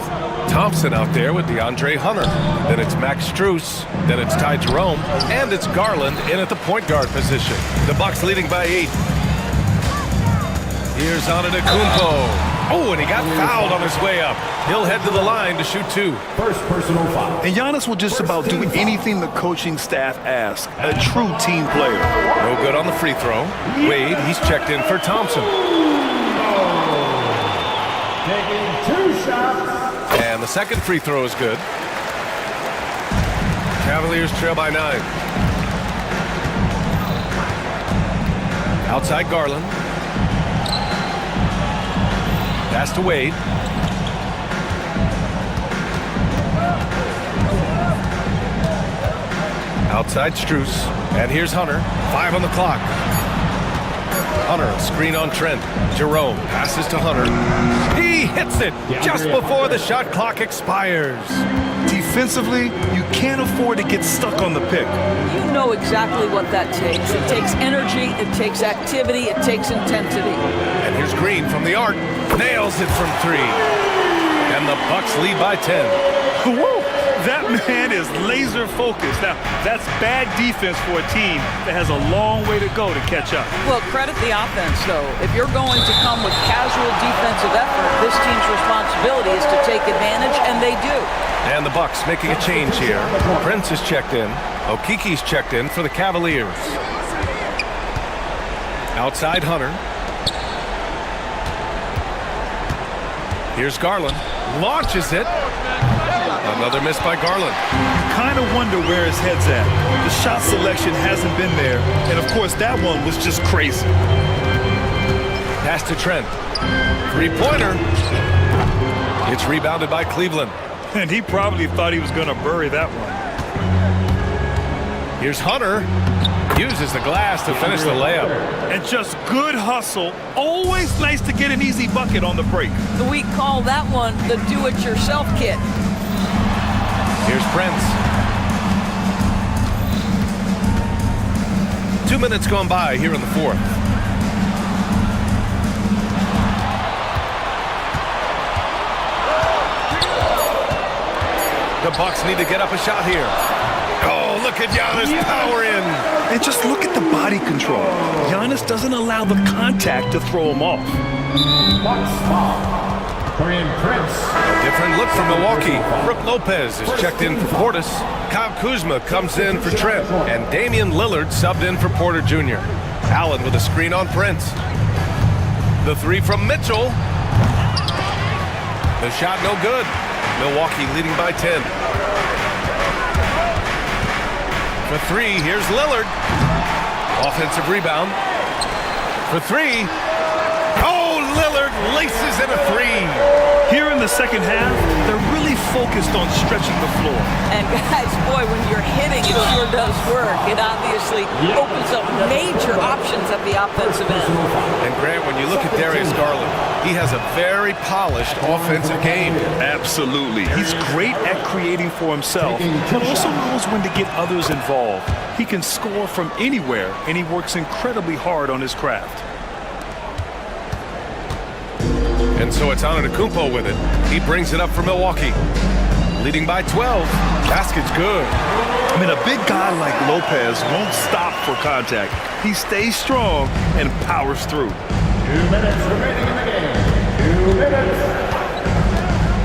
Speaker 2: Thompson out there with DeAndre Hunter. Then it's Max Strus. Then it's Ty Jerome. And it's Garland in at the point guard position. The Bucks leading by 8. Here's Antetokounmpo. Oh, and he got fouled on his way up. He'll head to the line to shoot 2.
Speaker 5: First personal foul.
Speaker 3: And Giannis will just about do anything the coaching staff asks. A true team player.
Speaker 2: No good on the free throw. Wade, he's checked in for Thompson.
Speaker 5: Taking 2 shots.
Speaker 2: And the second free throw is good. Cavaliers trail by 9. Outside Garland. Pass to Wade. Outside Strus. And here's Hunter. 5 on the clock. Hunter, a screen on Trent. Jerome passes to Hunter. He hits it just before the shot clock expires.
Speaker 3: Defensively, you can't afford to get stuck on the pick.
Speaker 13: You know exactly what that takes. It takes energy, it takes activity, it takes intensity.
Speaker 2: And here's Green from the arc. Nails it from 3. And the Bucks lead by 10.
Speaker 3: Whoa! That man is laser focused. Now, that's bad defense for a team that has a long way to go to catch up.
Speaker 13: Well, credit the offense, though. If you're going to come with casual defensive effort, this team's responsibility is to take advantage, and they do.
Speaker 2: And the Bucks making a change here. Prince is checked in. Okiki's checked in for the Cavaliers. Outside Hunter. Here's Garland. Launches it. Another miss by Garland.
Speaker 3: Kind of wonder where his head's at. The shot selection hasn't been there. And, of course, that one was just crazy.
Speaker 2: Pass to Trent. 3-pointer. It's rebounded by Cleveland.
Speaker 3: And he probably thought he was going to bury that one.
Speaker 2: Here's Hunter. Uses the glass to finish the layup.
Speaker 3: And just good hustle. Always nice to get an easy bucket on the break.
Speaker 13: We call that one the do-it-yourself kit.
Speaker 2: Here's Prince. 2 minutes gone by here in the 4th. The Bucks need to get up a shot here. Oh, look at Giannis power in.
Speaker 3: And just look at the body control. Giannis doesn't allow the contact to throw him off.
Speaker 5: Bucks foul. Prince.
Speaker 2: A different look from Milwaukee. Brook Lopez is checked in for Portis. Kyle Kuzma comes in for Trent. And Damian Lillard subbed in for Porter Jr. Allen with a screen on Prince. The 3 from Mitchell. The shot no good. Milwaukee leading by 10. For 3, here's Lillard. Offensive rebound. For 3. Oh, Lillard laces in a 3.
Speaker 3: Here in the second half, they're really focused on stretching the floor.
Speaker 13: And guys, boy, when you're hitting, it sure does work. It obviously opens up major options at the offensive end.
Speaker 2: And Grant, when you look at Darius Garland, he has a very polished offensive game.
Speaker 3: Absolutely. He's great at creating for himself, but also knows when to get others involved. He can score from anywhere, and he works incredibly hard on his craft.
Speaker 2: And so it's Antetokounmpo with it. He brings it up for Milwaukee. Leading by 12. Basket's good.
Speaker 3: I mean, a big guy like Lopez won't stop for contact. He stays strong and powers through.
Speaker 5: 2 minutes remaining in the game. 2 minutes.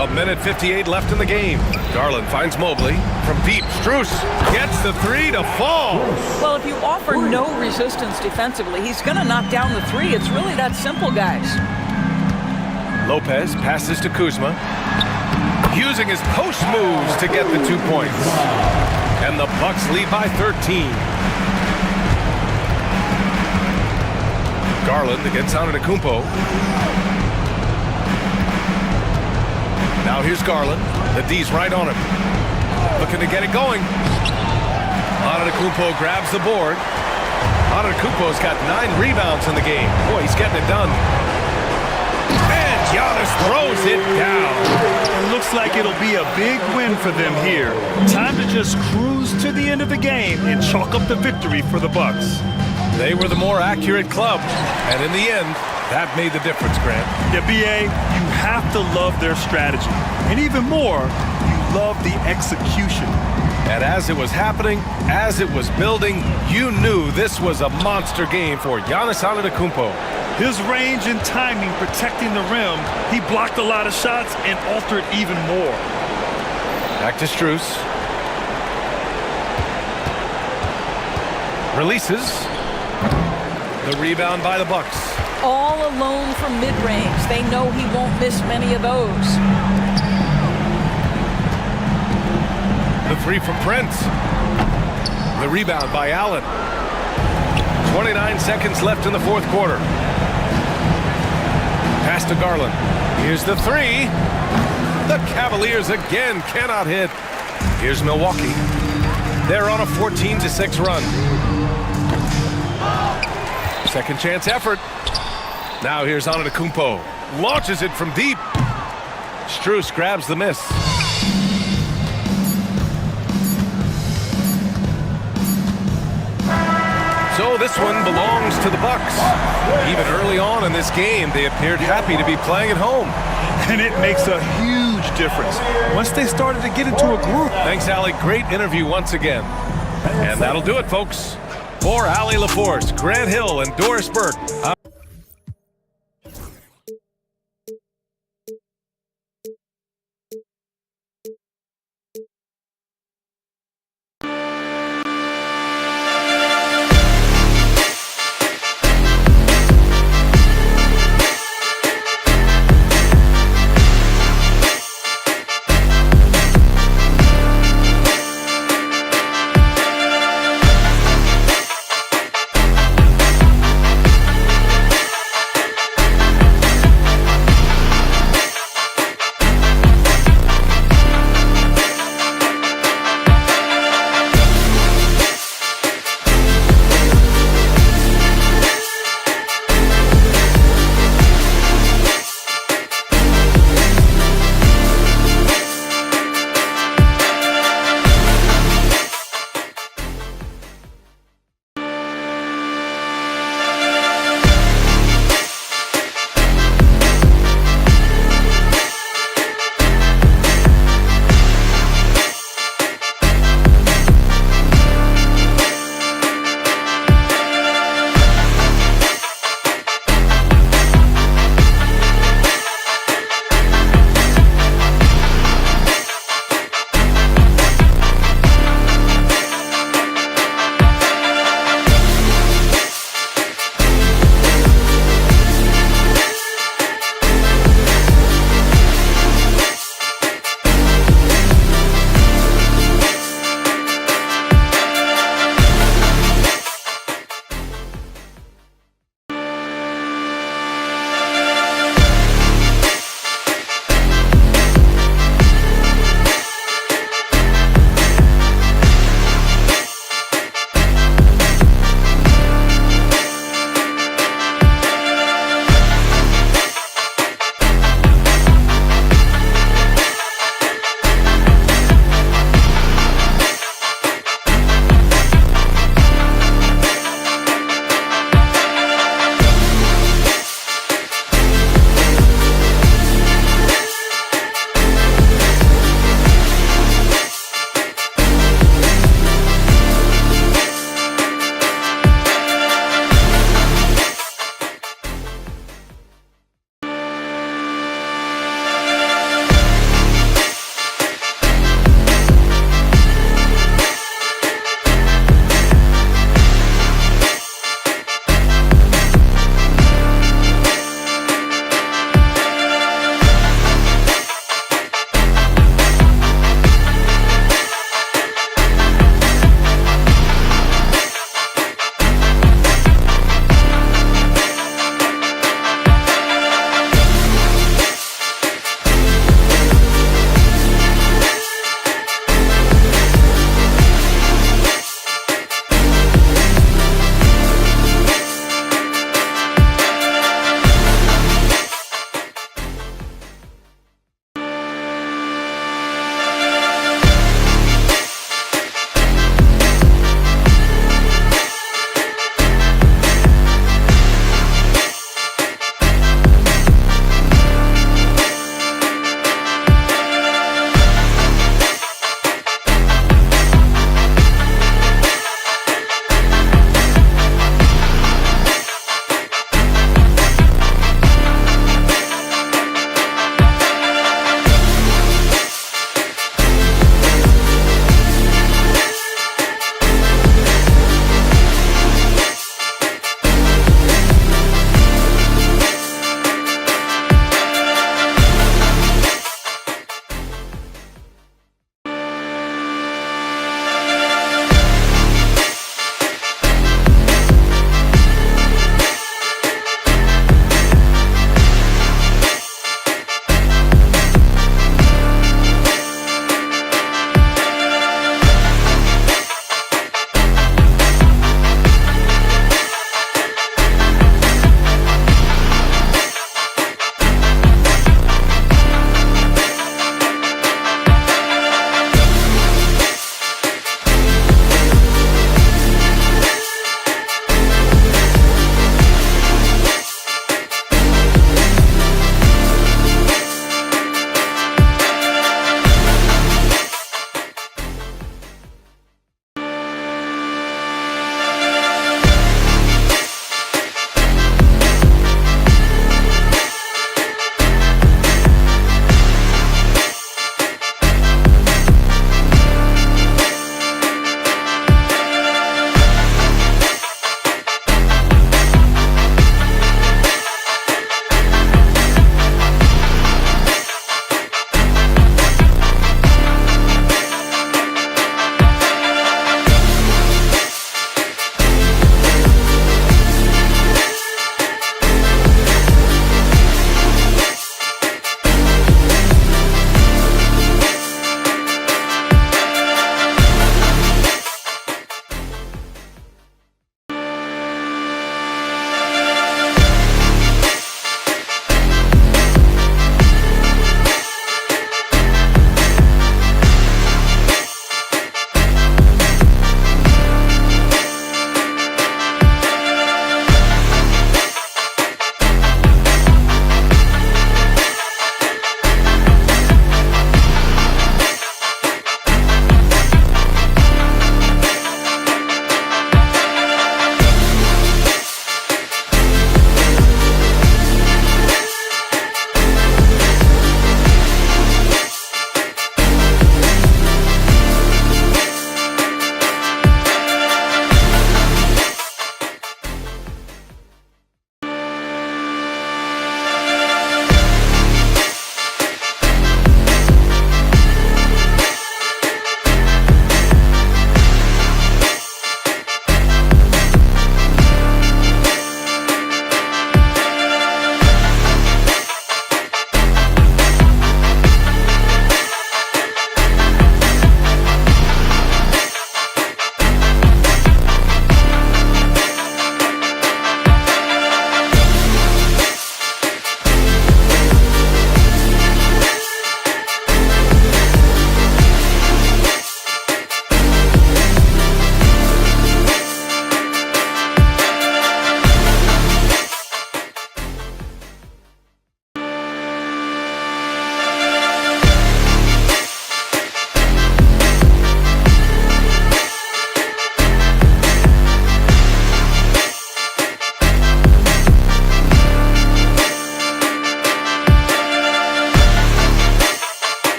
Speaker 2: A minute 58 left in the game. Garland finds Mobley. From deep, Strus gets the 3 to fall.
Speaker 13: Well, if you offer no resistance defensively, he's going to knock down the 3. It's really that simple, guys.
Speaker 2: Lopez passes to Kuzma. Using his post moves to get the 2 points. And the Bucks lead by 13. Garland against Antetokounmpo. Now here's Garland. The D's right on him. Looking to get it going. Antetokounmpo grabs the board. Antetokounmpo's got 9 rebounds in the game. Boy, he's getting it done. And Giannis Giannis throws it down.
Speaker 3: It looks like it'll be a big win for them here. Time to just cruise to the end of the game and chalk up the victory for the Bucks.
Speaker 2: They were the more accurate club, and in the end, that made the difference, Grant.
Speaker 3: Yeah, B.A., you have to love their strategy. And even more, you love the execution.
Speaker 2: And as it was happening, as it was building, you knew this was a monster game for Giannis Antetokounmpo.
Speaker 3: His range and timing protecting the rim, he blocked a lot of shots and altered even more.
Speaker 2: Back to Strus. Releases. The rebound by the Bucks.
Speaker 13: All alone from mid-range. They know he won't miss many of those.
Speaker 2: The three from Prince. The rebound by Allen. 29 seconds left in the fourth quarter. Pass to Garland. Here's the three. The Cavaliers again cannot hit. Here's Milwaukee. They're on a 14-6 run. Second chance effort. Now here's Antetokounmpo. Launches it from deep. Strus grabs the miss. So this one belongs to the Bucks. Even early on in this game, they appeared happy to be playing at home.
Speaker 3: And it makes a huge difference once they started to get into a group.
Speaker 2: Thanks, Allie. Great interview once again. And that'll do it, folks. For Allie LaForce, Grant Hill, and Doris Burke.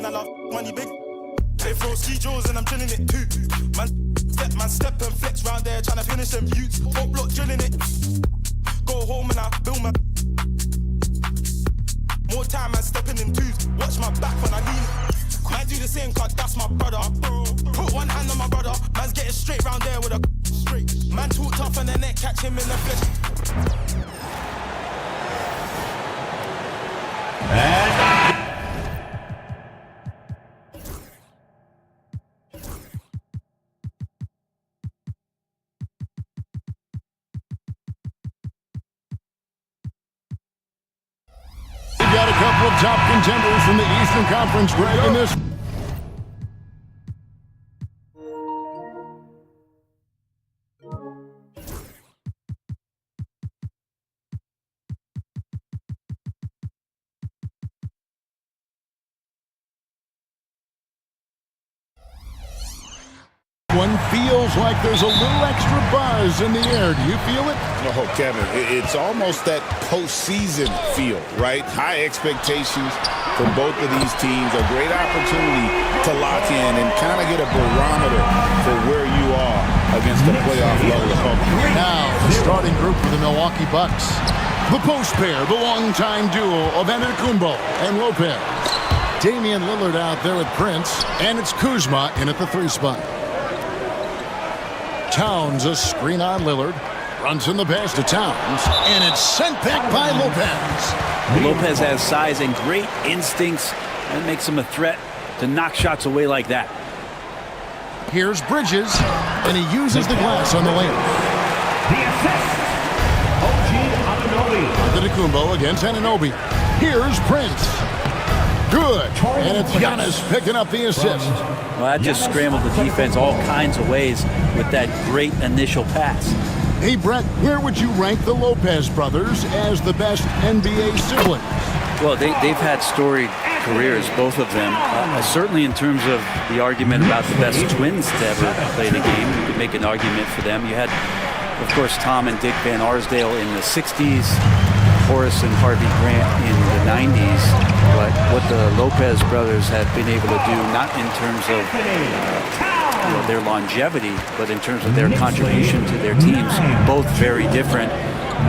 Speaker 14: and I love money big. They throw ski jaws and I'm drilling it too. Man step and flex round there trying to finish them views. Whole block drilling it. Go home and I build my. More time man stepping in twos. Watch my back when I lean. Might do the same cause that's my brother. Put one hand on my brother. Man's getting straight round there with a straight. Man too tough on the neck, catch him in the flesh.
Speaker 8: Got a couple of top contenders from the Eastern Conference, Greg, in this. One feels like there's a little extra buzz in the air. Do you feel it?
Speaker 11: Oh, Kevin, it's almost that postseason feel, right? High expectations for both of these teams. A great opportunity to lock in and kind of get a barometer for where you are against the playoff level opponent.
Speaker 8: Now, the starting group for the Milwaukee Bucks. The post pair, the longtime duo of Antetokounmpo and Lopez. Damian Lillard out there with Prince, and it's Kuzma in at the 3 spot. Towns, a screen on Lillard. Runs in the pass to Towns, and it's sent back by Lopez.
Speaker 15: Lopez has size and great instincts, and makes him a threat to knock shots away like that.
Speaker 8: Here's Bridges, and he uses the glass on the layup. The Antetokounmpo against Anunoby. Here's Prince. Good, and it's Giannis picking up the assist.
Speaker 15: Well, that just scrambled the defense all kinds of ways with that great initial pass.
Speaker 8: Hey, Brett, where would you rank the Lopez brothers as the best NBA siblings?
Speaker 15: Well, they've had storied careers, both of them. Certainly in terms of the argument about the best twins to ever play the game, you could make an argument for them. You had, of course, Tom and Dick Van Arsdale in the 60s, Horace and Harvey Grant in the 90s. But what the Lopez brothers have been able to do, not in terms of their longevity, but in terms of their contribution to their teams, both very different.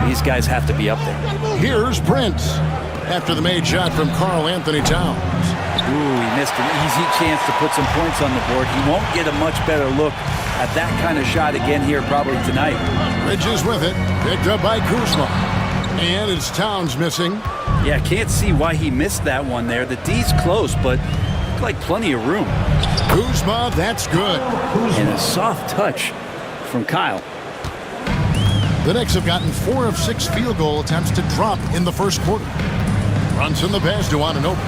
Speaker 15: These guys have to be up there.
Speaker 8: Here's Prince after the made shot from Karl Anthony Towns.
Speaker 15: Ooh, he missed an easy chance to put some points on the board. He won't get a much better look at that kind of shot again here probably tonight.
Speaker 8: Bridges with it, picked up by Kuzma. And it's Towns missing.
Speaker 15: Yeah, can't see why he missed that one there. The D's close, but looked like plenty of room.
Speaker 8: Kuzma, that's good.
Speaker 15: And a soft touch from Kyle.
Speaker 8: The Knicks have gotten 4 of 6 field goal attempts to drop in the first quarter. Runs in the pass to Anunoby.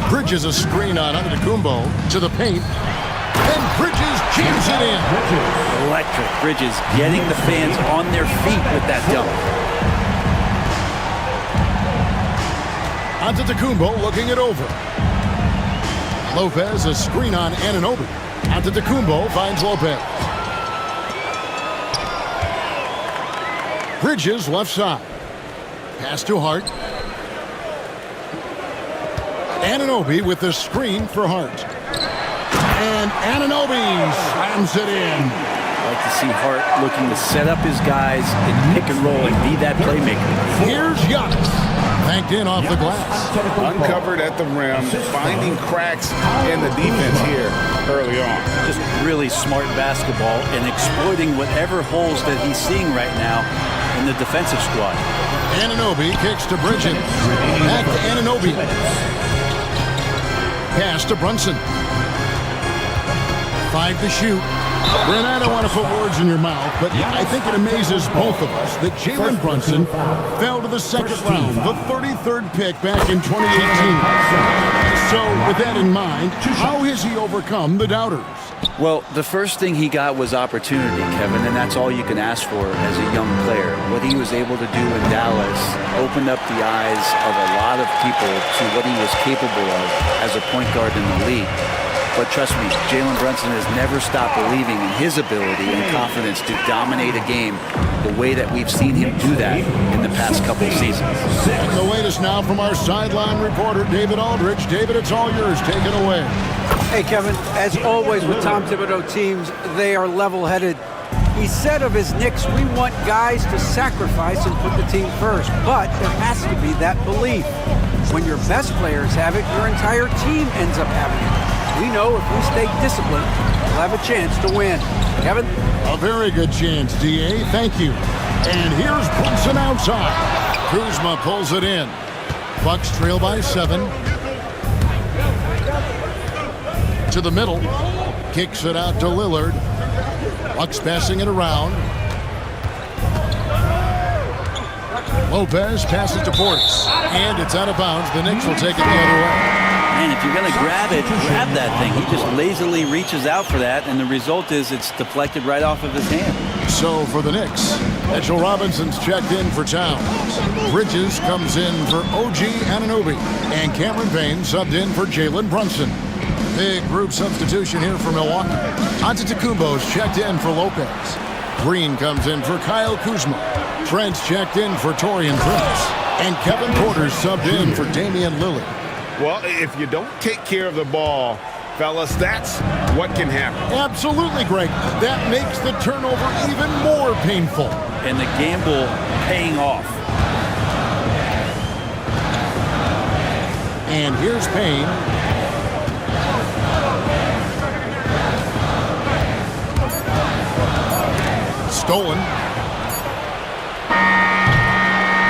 Speaker 8: Bridges a screen on Antetokounmpo to the paint. And Bridges jams it in.
Speaker 15: Electric. Bridges getting the fans on their feet with that dunk.
Speaker 8: Antetokounmpo looking it over. Lopez a screen on Anunoby. Antetokounmpo finds Lopez. Bridges left side. Pass to Hart. Anunoby with the screen for Hart. And Anunoby slams it in.
Speaker 15: I like to see Hart looking to set up his guys in pick and roll and be that playmaker.
Speaker 8: Here's Giannis. Banked in off the glass.
Speaker 11: Uncovered at the rim, finding cracks in the defense here early on.
Speaker 15: Just really smart basketball and exploiting whatever holes that he's seeing right now in the defensive squad.
Speaker 8: Anunoby kicks to Bridges. Back to Anunoby. Pass to Brunson. 5 to shoot. Brent, I don't want to put words in your mouth, but I think it amazes both of us that Jalen Brunson fell to the second round, the 33rd pick back in 2018. So with that in mind, how has he overcome the doubters?
Speaker 15: Well, the first thing he got was opportunity, Kevin, and that's all you can ask for as a young player. What he was able to do in Dallas opened up the eyes of a lot of people to what he was capable of as a point guard in the league. But trust me, Jalen Brunson has never stopped believing in his ability and confidence to dominate a game the way that we've seen him do that in the past couple of seasons.
Speaker 8: And the latest now from our sideline reporter, David Aldrich. David, it's all yours. Take it away.
Speaker 10: Hey, Kevin, as always with Tom Thibodeau teams, they are level-headed. He said of his Knicks, we want guys to sacrifice and put the team first, but there has to be that belief. When your best players have it, your entire team ends up having it. We know if we stay disciplined, we'll have a chance to win. Kevin?
Speaker 8: A very good chance, D.A. Thank you. And here's Brunson outside. Kuzma pulls it in. Bucks trail by 7. To the middle. Kicks it out to Lillard. Bucks passing it around. Lopez passes to Portis. And it's out of bounds. The Knicks will take it the other way.
Speaker 15: Man, if you're going to grab it, grab that thing. He just lazily reaches out for that, and the result is it's deflected right off of his hand.
Speaker 8: So for the Knicks, Mitchell Robinson's checked in for Towns. Bridges comes in for OG Anunoby. And Cameron Payne subbed in for Jalen Brunson. Big group substitution here for Milwaukee. Antetokounmpo's checked in for Lopez. Green comes in for Kyle Kuzma. Trent's checked in for Taurean Prince. And Kevin Porter's subbed in for Damian Lillard.
Speaker 12: Well, if you don't take care of the ball, fellas, that's what can happen.
Speaker 8: Absolutely, Greg. That makes the turnover even more painful.
Speaker 15: And the gamble paying off.
Speaker 8: And here's Payne. Stolen.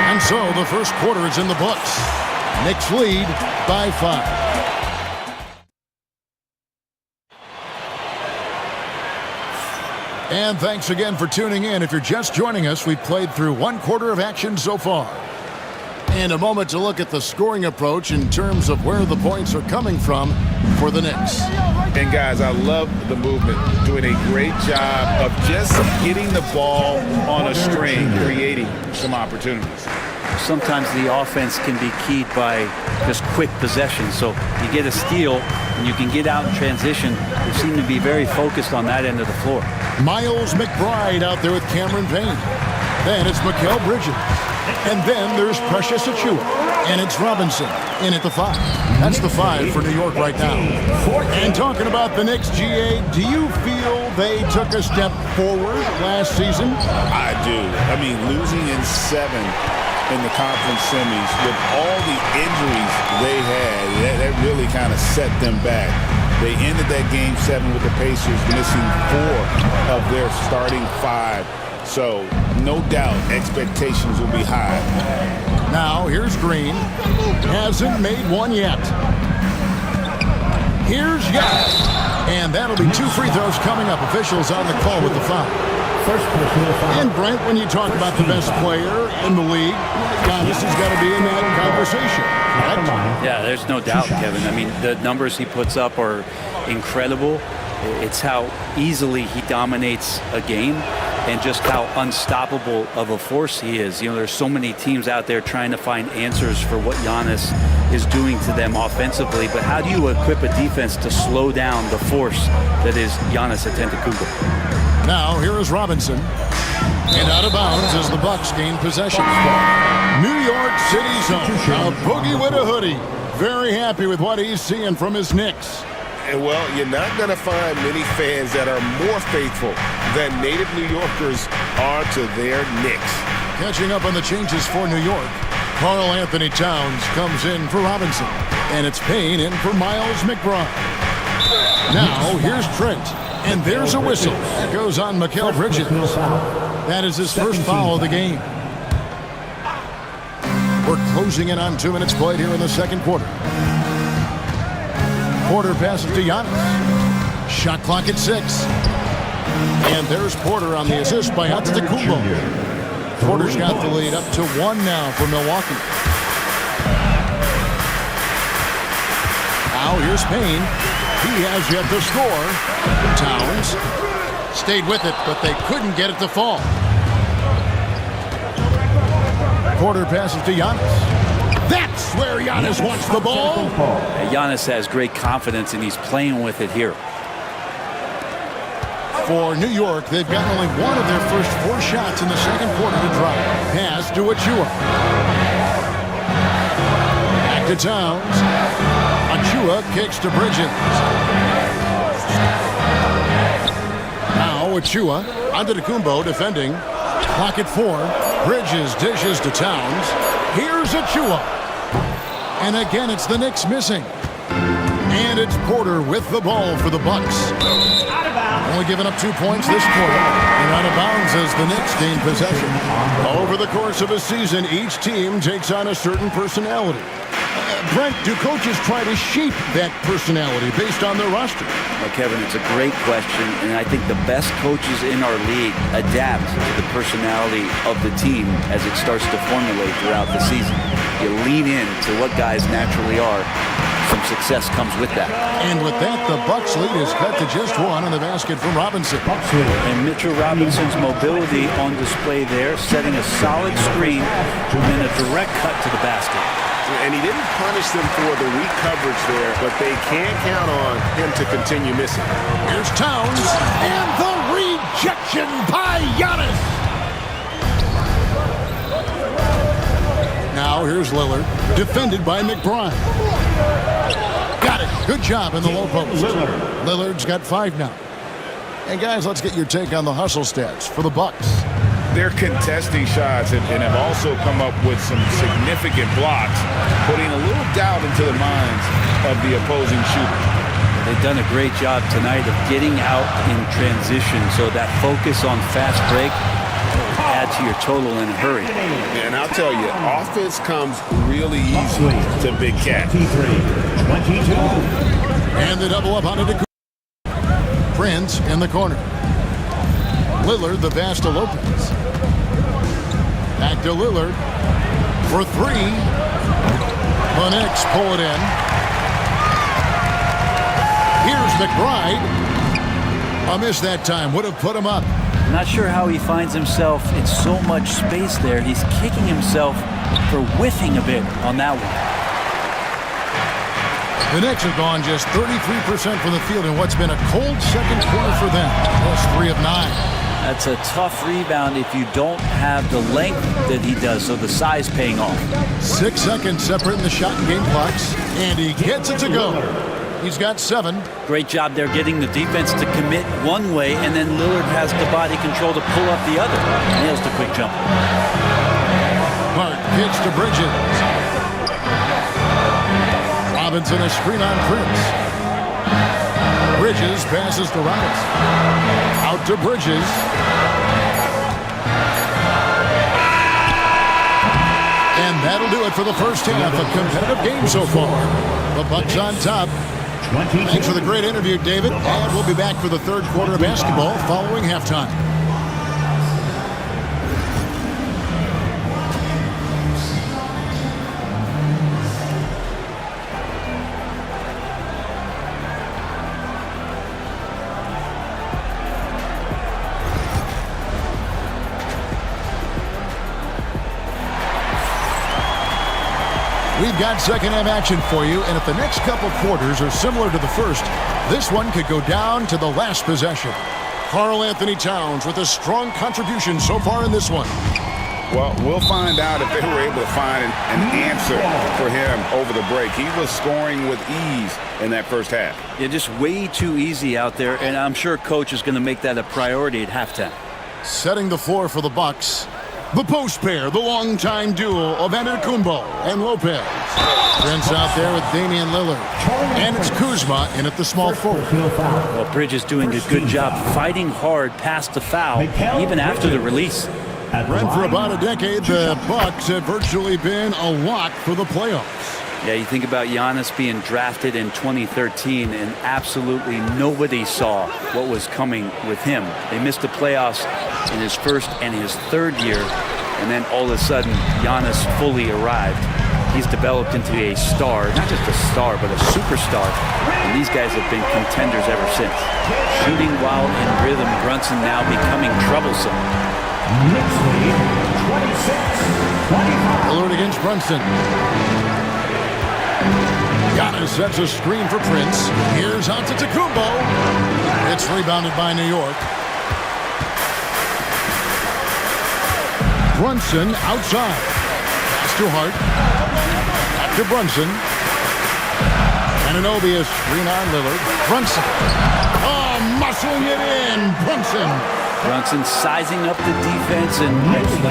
Speaker 8: And so the first quarter is in the books. Knicks lead by 5. And thanks again for tuning in. If you're just joining us, we've played through one quarter of action so far. And a moment to look at the scoring approach in terms of where the points are coming from for the Knicks.
Speaker 12: And guys, I love the movement, doing a great job of just getting the ball on a string, creating some opportunities.
Speaker 15: Sometimes the offense can be keyed by just quick possession. So you get a steal and you can get out in transition. They seem to be very focused on that end of the floor.
Speaker 8: Miles McBride out there with Cameron Payne. Then it's Mikal Bridges. And then there's Precious Achiuwa. And it's Robinson in at the 5. That's the 5 for New York right now. And talking about the Knicks, GA, do you feel they took a step forward last season?
Speaker 11: I do. I mean, losing in 7 in the conference semis with all the injuries they had, that really kind of set them back. They ended that game 7 with the Pacers missing 4 of their starting 5. So, no doubt, expectations will be high.
Speaker 8: Now, here's Green. Hasn't made one yet. Here's Giannis. And that'll be 2 free throws coming up. Officials on the call with the foul. And Brent, when you talk about the best player in the league, Giannis has got to be in that conversation, correct?
Speaker 15: Yeah, there's no doubt, Kevin. I mean, the numbers he puts up are incredible. It's how easily he dominates a game and just how unstoppable of a force he is. You know, there's so many teams out there trying to find answers for what Giannis is doing to them offensively, but how do you equip a defense to slow down the force that is Giannis Antetokounmpo?
Speaker 8: Now, here is Robinson. And out of bounds as the Bucks gain possession. New York City zone. A boogie with a hoodie. Very happy with what he's seeing from his Knicks.
Speaker 12: And well, you're not going to find many fans that are more faithful than native New Yorkers are to their Knicks.
Speaker 8: Catching up on the changes for New York. Karl Anthony Towns comes in for Robinson. And it's Payne in for Miles McBride. Now, here's Trent. And there's a whistle. It goes on Mikal Bridges. That is his first foul of the game. We're closing in on 2 minutes played here in the second quarter. Porter passes to Giannis. Shot clock at 6. And there's Porter on the assist by Antetokounmpo. Porter's got the lead up to 1 now for Milwaukee. Now here's Payne. He has yet to score. Towns stayed with it, but they couldn't get it to fall. Porter passes to Giannis. That's where Giannis wants the ball.
Speaker 15: Giannis has great confidence, and he's playing with it here.
Speaker 8: For New York, they've gotten only one of their first 4 shots in the second quarter to drop. Pass to Achua. Back to Towns. Achua kicks to Bridges. Now Achua onto Kumbo defending. Clock at 4. Bridges dishes to Towns. Here's Achua. And again, it's the Knicks missing. And it's Porter with the ball for the Bucks. Only giving up 2 points this quarter. And out of bounds as the Knicks gain possession. Over the course of a season, each team takes on a certain personality. Brent, do coaches try to shape that personality based on their roster?
Speaker 15: Well, Kevin, it's a great question, and I think the best coaches in our league adapt to the personality of the team as it starts to formulate throughout the season. You lean into what guys naturally are. Some success comes with that.
Speaker 8: And with that, the Bucks lead is cut to just 1 on the basket from Robinson.
Speaker 15: And Mitchell Robinson's mobility on display there, setting a solid screen and a direct cut to the basket.
Speaker 12: And he didn't punish them for the weak coverage there, but they can't count on him to continue missing.
Speaker 8: Here's Towns, and the rejection by Giannis. Now here's Lillard, defended by McBride. Got it. Good job in the low post. Lillard's got 5 now. And guys, let's get your take on the hustle stats for the Bucks.
Speaker 11: They're contesting shots and have also come up with some significant blocks, putting a little doubt into the minds of the opposing shooter.
Speaker 15: They've done a great job tonight of getting out in transition, so that focus on fast break will add to your total in a hurry.
Speaker 12: And I'll tell you, offense comes really easy to Big Cat.
Speaker 5: 22.
Speaker 8: And the double up on it to Prince in the corner. Lillard, the pass to Lopez. Back to Lillard for 3. The Knicks pull it in. Here's McBride. A miss that time. Would have put him up.
Speaker 15: I'm not sure how he finds himself in so much space there. He's kicking himself for whiffing a bit on that one.
Speaker 8: The Knicks have gone just 33% from the field in what's been a cold second quarter for them. That's 3 of 9.
Speaker 15: That's a tough rebound if you don't have the length that he does, so the size paying off.
Speaker 8: 6 seconds separating the shot and game clocks, and he gets it to go. He's got 7.
Speaker 15: Great job there getting the defense to commit one way, and then Lillard has the body control to pull up the other. Nails the quick jump.
Speaker 8: Clark gets to Bridges. Robinson a screen on Prince. Bridges passes to Robinson. Out to Bridges. And that'll do it for the first half. A competitive game so far. The Bucks on top. Thanks for the great interview, David. And we'll be back for the third quarter of basketball following halftime. We've got second half action for you, and if the next couple quarters are similar to the first, this one could go down to the last possession. Karl Anthony Towns with a strong contribution so far in this one.
Speaker 11: Well, we'll find out if they were able to find an answer for him over the break. He was scoring with ease in that first half.
Speaker 15: Yeah, just way too easy out there, and I'm sure Coach is going to make that a priority at halftime.
Speaker 8: Setting the floor for the Bucks. The post pair, the longtime duo of Kumbo and Lopez. Prince out there with Damian Lillard. And it's Kuzma in at the small forward.
Speaker 15: Well, Bridges doing a good job fighting hard past the foul, even after the release.
Speaker 8: Brent, for about a decade, the Bucks have virtually been a lock for the playoffs.
Speaker 15: Yeah, you think about Giannis being drafted in 2013, and absolutely nobody saw what was coming with him. They missed the playoffs in his first and his third year, and then all of a sudden, Giannis fully arrived. He's developed into a star, not just a star, but a superstar, and these guys have been contenders ever since. Shooting while in rhythm, Brunson now becoming troublesome.
Speaker 5: Next lead,
Speaker 8: Lillard against Brunson. Giannis sets a screen for Prince. Here's Antetokounmpo. It's rebounded by New York. Brunson outside. Pass to Hart. Back to Brunson. Anunoby is screen on Lillard. Brunson. Oh, muscling it in.
Speaker 15: Brunson sizing up the defense and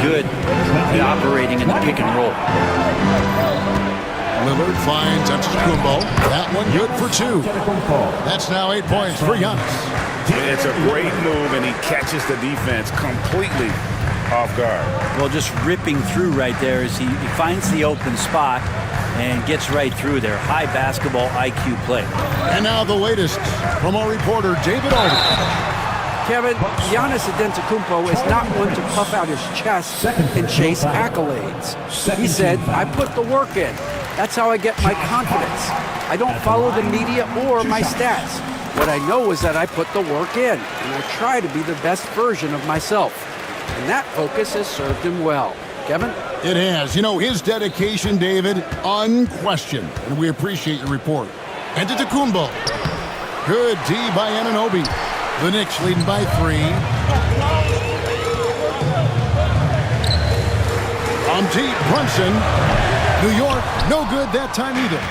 Speaker 15: good at operating in the pick and roll.
Speaker 8: Lillard finds Antetokounmpo. That one good for 2. That's now 8 points for Giannis.
Speaker 11: It's a great move, and he catches the defense completely off guard.
Speaker 15: Well, just ripping through right there as he finds the open spot and gets right through there. High basketball IQ play.
Speaker 8: And now the latest from our reporter, David Alden.
Speaker 10: Kevin, Giannis Antetokounmpo is not one to puff out his chest and chase accolades. He said, I put the work in. That's how I get my confidence. I don't follow the media or my stats. What I know is that I put the work in, and I try to be the best version of myself. And that focus has served him well. Kevin?
Speaker 8: It has. You know, his dedication, David, unquestioned. And we appreciate your report. Antetokounmpo. Good D by Anunoby. The Knicks leading by 3. On deep, Brunson. New York, no good that time either.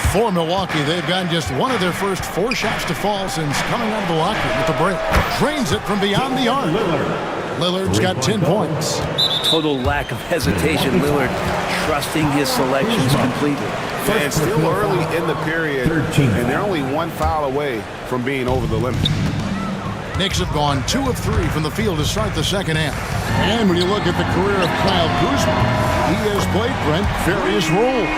Speaker 8: For Milwaukee, they've gotten just one of their first 4 shots to fall since coming out of the locker room with the break. Drains it from beyond the arc. Lillard's got 10 points.
Speaker 15: Total lack of hesitation. Lillard trusting his selections completely.
Speaker 12: And still early in the period, and they're only 1 foul away from being over the limit.
Speaker 8: Knicks have gone 2 of 3 from the field to start the second half. And when you look at the career of Kyle Kuzma, he has played, Brent, various roles.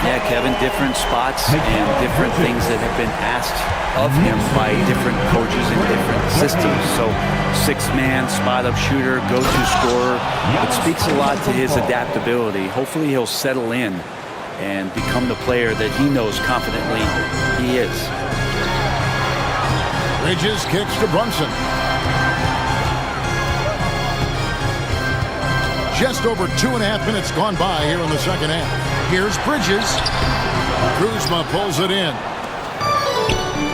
Speaker 15: Yeah, Kevin, different spots and different things that have been asked of him by different coaches in different systems. So 6-man, spot-up shooter, go-to scorer. It speaks a lot to his adaptability. Hopefully he'll settle in and become the player that he knows confidently he is.
Speaker 8: Bridges kicks to Brunson. Just over 2.5 minutes gone by here in the second half. Here's Bridges. Kuzma pulls it in.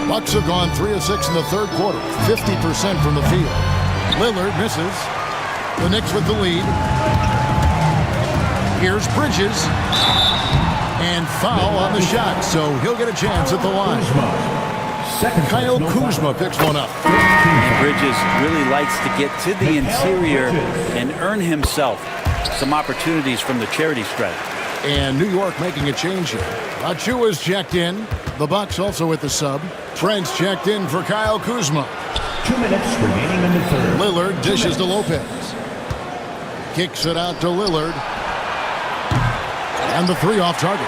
Speaker 8: Bucks have gone 3 of 6 in the third quarter, 50% from the field. Lillard misses. The Knicks with the lead. Here's Bridges. And foul on the shot, so he'll get a chance at the line. Kyle Kuzma picks one up.
Speaker 15: Bridges really likes to get to the interior and earn himself some opportunities from the charity stripe.
Speaker 8: And New York making a change here. Achua's checked in. The Bucks also with the sub. Trent's checked in for Kyle Kuzma.
Speaker 5: 2 minutes remaining in the third.
Speaker 8: Lillard dishes to Lopez. Kicks it out to Lillard. And the 3 off target.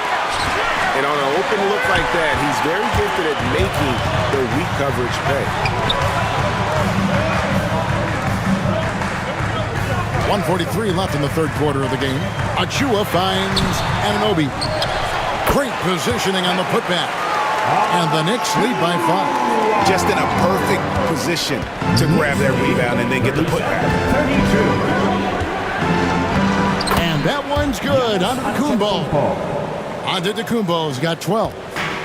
Speaker 12: And on an open look like that, he's very gifted at making the weak coverage pay.
Speaker 8: 1:43 left in the third quarter of the game. Achua finds Anunoby. Great positioning on the putback. And the Knicks lead by 5.
Speaker 12: Just in a perfect position to grab that rebound and then get the putback.
Speaker 5: 32.
Speaker 8: And that one's good. Antetokounmpo's got 12.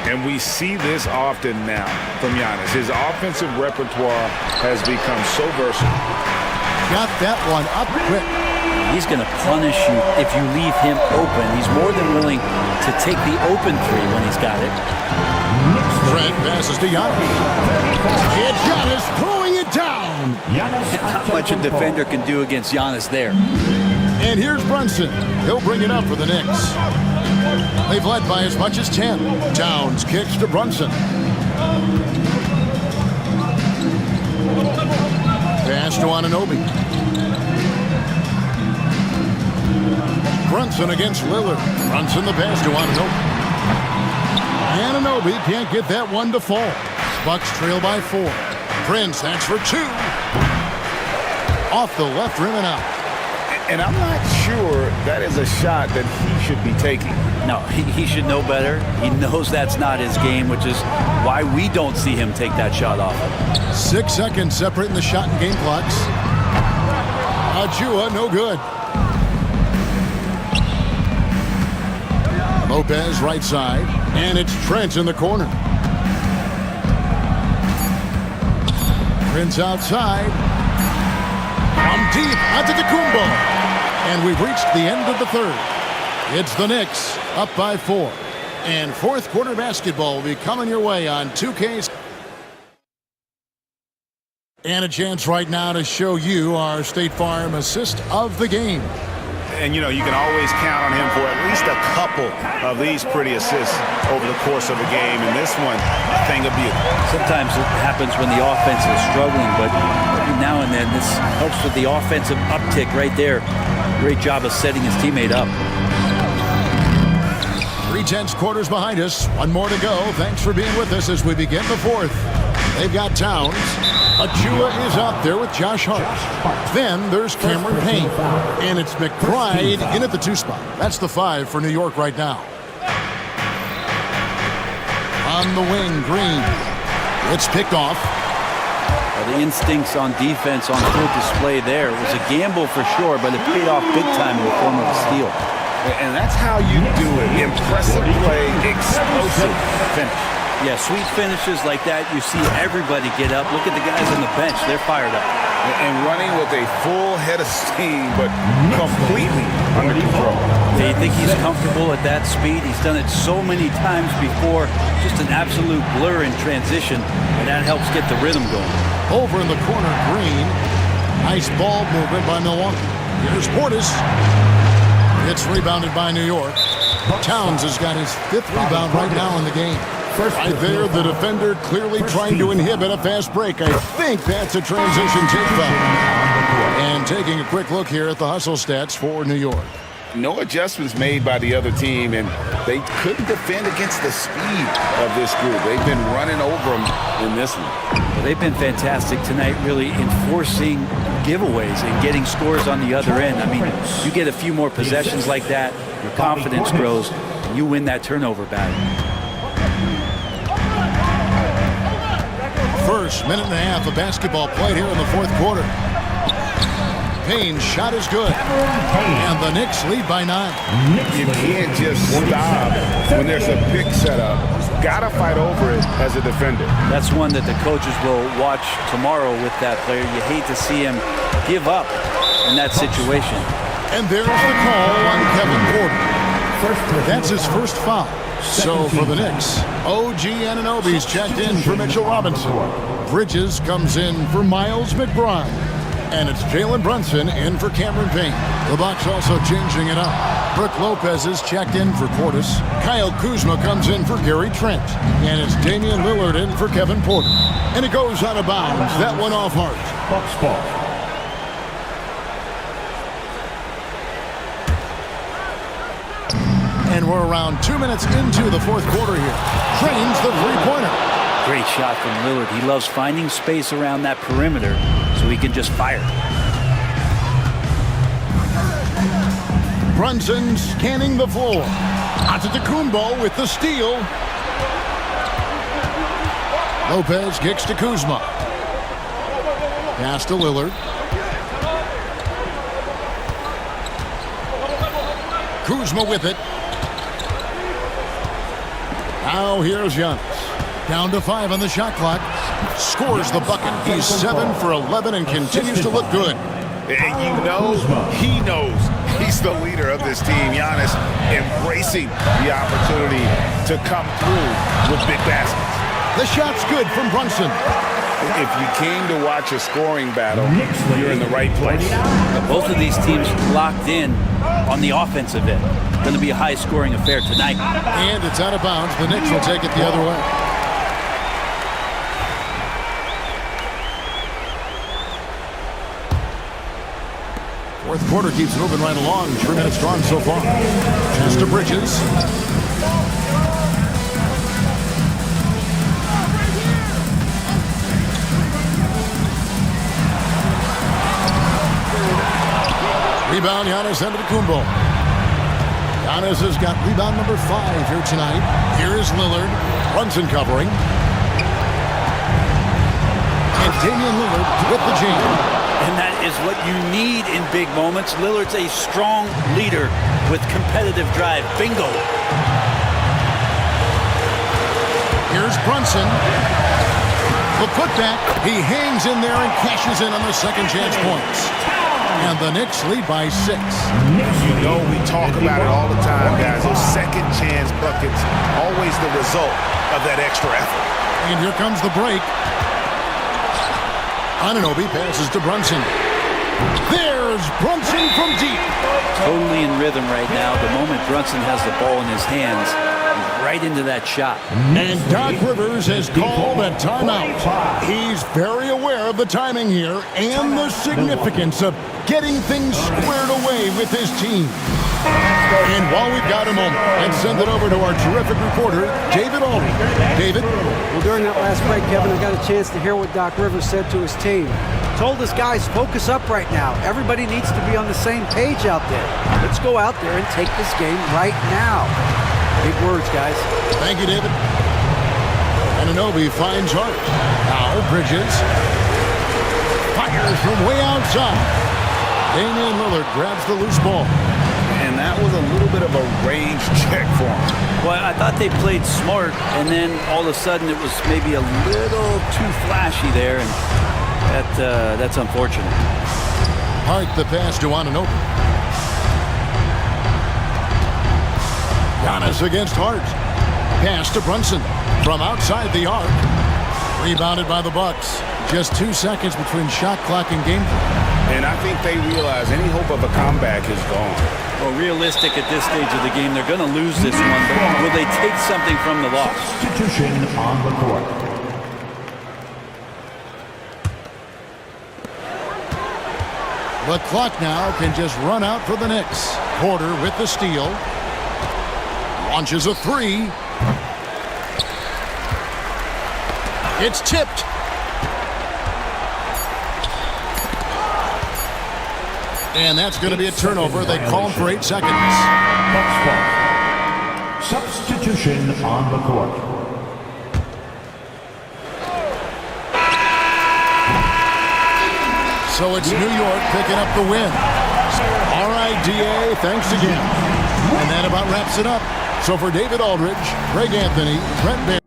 Speaker 11: And we see this often now from Giannis. His offensive repertoire has become so versatile.
Speaker 8: Got that one up quick.
Speaker 15: He's going to punish you if you leave him open. He's more than willing to take the open 3 when he's got it.
Speaker 8: Trent passes to Giannis. And Giannis throwing it down.
Speaker 15: Not much a defender can do against Giannis there.
Speaker 8: And here's Brunson. He'll bring it up for the Knicks. They've led by as much as 10. Towns kicks to Brunson. Pass to Anunoby. Brunson against Lillard. Brunson the pass to Anunoby. Anunoby can't get that one to fall. Bucks trail by 4. Prince, that's for 2. Off the left rim and out.
Speaker 11: And I'm not sure that is a shot that he should be taking.
Speaker 15: No, he should know better. He knows that's not his game, which is why we don't see him take that shot off.
Speaker 8: 6 seconds separating the shot and game clocks. Achua, no good. Lopez right side, and it's Trent in the corner. Trent's outside. From deep, Antetokounmpo. And we've reached the end of the third. It's the Knicks up by 4. And fourth quarter basketball will be coming your way on 2K's. And a chance right now to show you our State Farm assist of the game.
Speaker 3: And, you know, you can always count on him for at least a couple of these pretty assists over the course of a game. And this one, a thing of beauty.
Speaker 15: Sometimes it happens when the offense is struggling, but every now and then this helps with the offensive uptick right there. Great job of setting his teammate up.
Speaker 8: 3/10 quarters behind us. One more to go. Thanks for being with us as we begin the fourth. They've got Towns. Achua is out there with Josh Hart. Then there's Cameron Payne. And it's McBride in at the 2 spot. That's the 5 for New York right now. On the wing, Green. It's picked off.
Speaker 15: Well, the instincts on defense on full display there. It was a gamble for sure, but it paid off big time in the form of a steal.
Speaker 12: And that's how you do it. Impressive play, explosive finish.
Speaker 15: Yeah, sweet finishes like that, you see everybody get up. Look at the guys on the bench. They're fired up.
Speaker 12: And running with a full head of steam, but completely under control.
Speaker 15: They think he's comfortable at that speed. He's done it so many times before. Just an absolute blur in transition, and that helps get the rhythm going.
Speaker 8: Over in the corner, Green. Nice ball movement by Milwaukee. Here's Portis. It's rebounded by New York. Towns has got his 5th rebound right now in the game. Right there, the defender clearly trying to inhibit a fast break. I think that's a transition take foul. And taking a quick look here at the hustle stats for New York.
Speaker 12: No adjustments made by the other team, and they couldn't defend against the speed of this group. They've been running over them in this one.
Speaker 15: Well, they've been fantastic tonight, really enforcing giveaways and getting scores on the other end. I mean, you get a few more possessions like that, your confidence grows, and you win that turnover battle.
Speaker 8: First minute and a half of basketball played here in the fourth quarter. Payne's shot is good. And the Knicks lead by 9.
Speaker 12: You can't just stop when there's a pick set up. Gotta fight over it as a defender.
Speaker 15: That's one that the coaches will watch tomorrow with that player. You hate to see him give up in that situation.
Speaker 8: And there's the call on Kevin Porter. That's his first foul. So for the Knicks, OG Anunoby's checked in for Mitchell Robinson. Bridges comes in for Miles McBride. And it's Jalen Brunson in for Cameron Payne. The Bucks also changing it up. Brook Lopez is checked in for Portis. Kyle Kuzma comes in for Gary Trent. And it's Damian Lillard in for Kevin Porter. And it goes out of bounds. That one off Hart.
Speaker 5: Bucks ball.
Speaker 8: And we're around 2 minutes into the fourth quarter here. Trains the three-pointer.
Speaker 15: Great shot from Lillard. He loves finding space around that perimeter so he can just fire.
Speaker 8: Brunson scanning the floor. Antetokounmpo with the steal. Lopez kicks to Kuzma. Pass to Lillard. Kuzma with it. Now here's Giannis. Down to 5 on the shot clock. Scores the bucket. He's 7 for 11 and continues to look good.
Speaker 12: And you know, he knows he's the leader of this team. Giannis embracing the opportunity to come through with big baskets.
Speaker 8: The shot's good from Brunson.
Speaker 12: If you came to watch a scoring battle, you're in the right place.
Speaker 15: Both of these teams locked in on the offensive end. Going to be a high-scoring affair tonight.
Speaker 8: And it's out of bounds. The Knicks will take it the other way. Fourth quarter keeps moving right along. 3 minutes gone so far. Pass to Bridges. Rebound, Giannis Antetokounmpo. Giannis has got rebound number 5 here tonight. Here is Lillard. Brunson covering. And Damian Lillard with the jam.
Speaker 15: And that is what you need in big moments. Lillard's a strong leader with competitive drive. Bingo.
Speaker 8: Here's Brunson. The putback. He hangs in there and cashes in on the second chance points. And the Knicks lead by 6.
Speaker 12: You know we talk about it all the time, guys. Those second chance buckets, always the result of that extra effort.
Speaker 8: And here comes the break. Anunoby passes to Brunson. There's Brunson from deep.
Speaker 15: Totally in rhythm right now. The moment Brunson has the ball in his hands, he's right into that shot.
Speaker 8: And Doc Rivers has called a timeout. He's very aware of the timing here and the significance of getting things squared away with his team. And while we've got a moment, let's send it over to our terrific reporter, David Aldridge. David?
Speaker 10: Well, during that last break, Kevin, I got a chance to hear what Doc Rivers said to his team. Told his guys, focus up right now. Everybody needs to be on the same page out there. Let's go out there and take this game right now. Big words, guys.
Speaker 8: Thank you, David. Anunoby finds Hart. Now Bridges fires from way outside. Damian Lillard grabs the loose ball.
Speaker 11: And that was a little bit of a range check for him.
Speaker 15: Well, I thought they played smart, and then all of a sudden it was maybe a little too flashy there, and that's unfortunate.
Speaker 8: Hart the pass to Anunoby. Giannis against Hart. Pass to Brunson from outside the arc. Rebounded by the Bucks. Just 2 seconds between shot clock and game.
Speaker 11: And I think they realize any hope of a comeback is gone.
Speaker 15: Well, realistic at this stage of the game, they're going to lose this one, but will they take something from the loss?
Speaker 5: Substitution on the court.
Speaker 8: The clock now can just run out for the Knicks. Porter with the steal. Launches a 3. It's tipped. And that's going to be a turnover. They call him for 8 seconds.
Speaker 5: Substitution on the court.
Speaker 8: So it's New York picking up the win. All right, DA, thanks again. And that about wraps it up. So for David Aldridge, Greg Anthony, Brent Baer.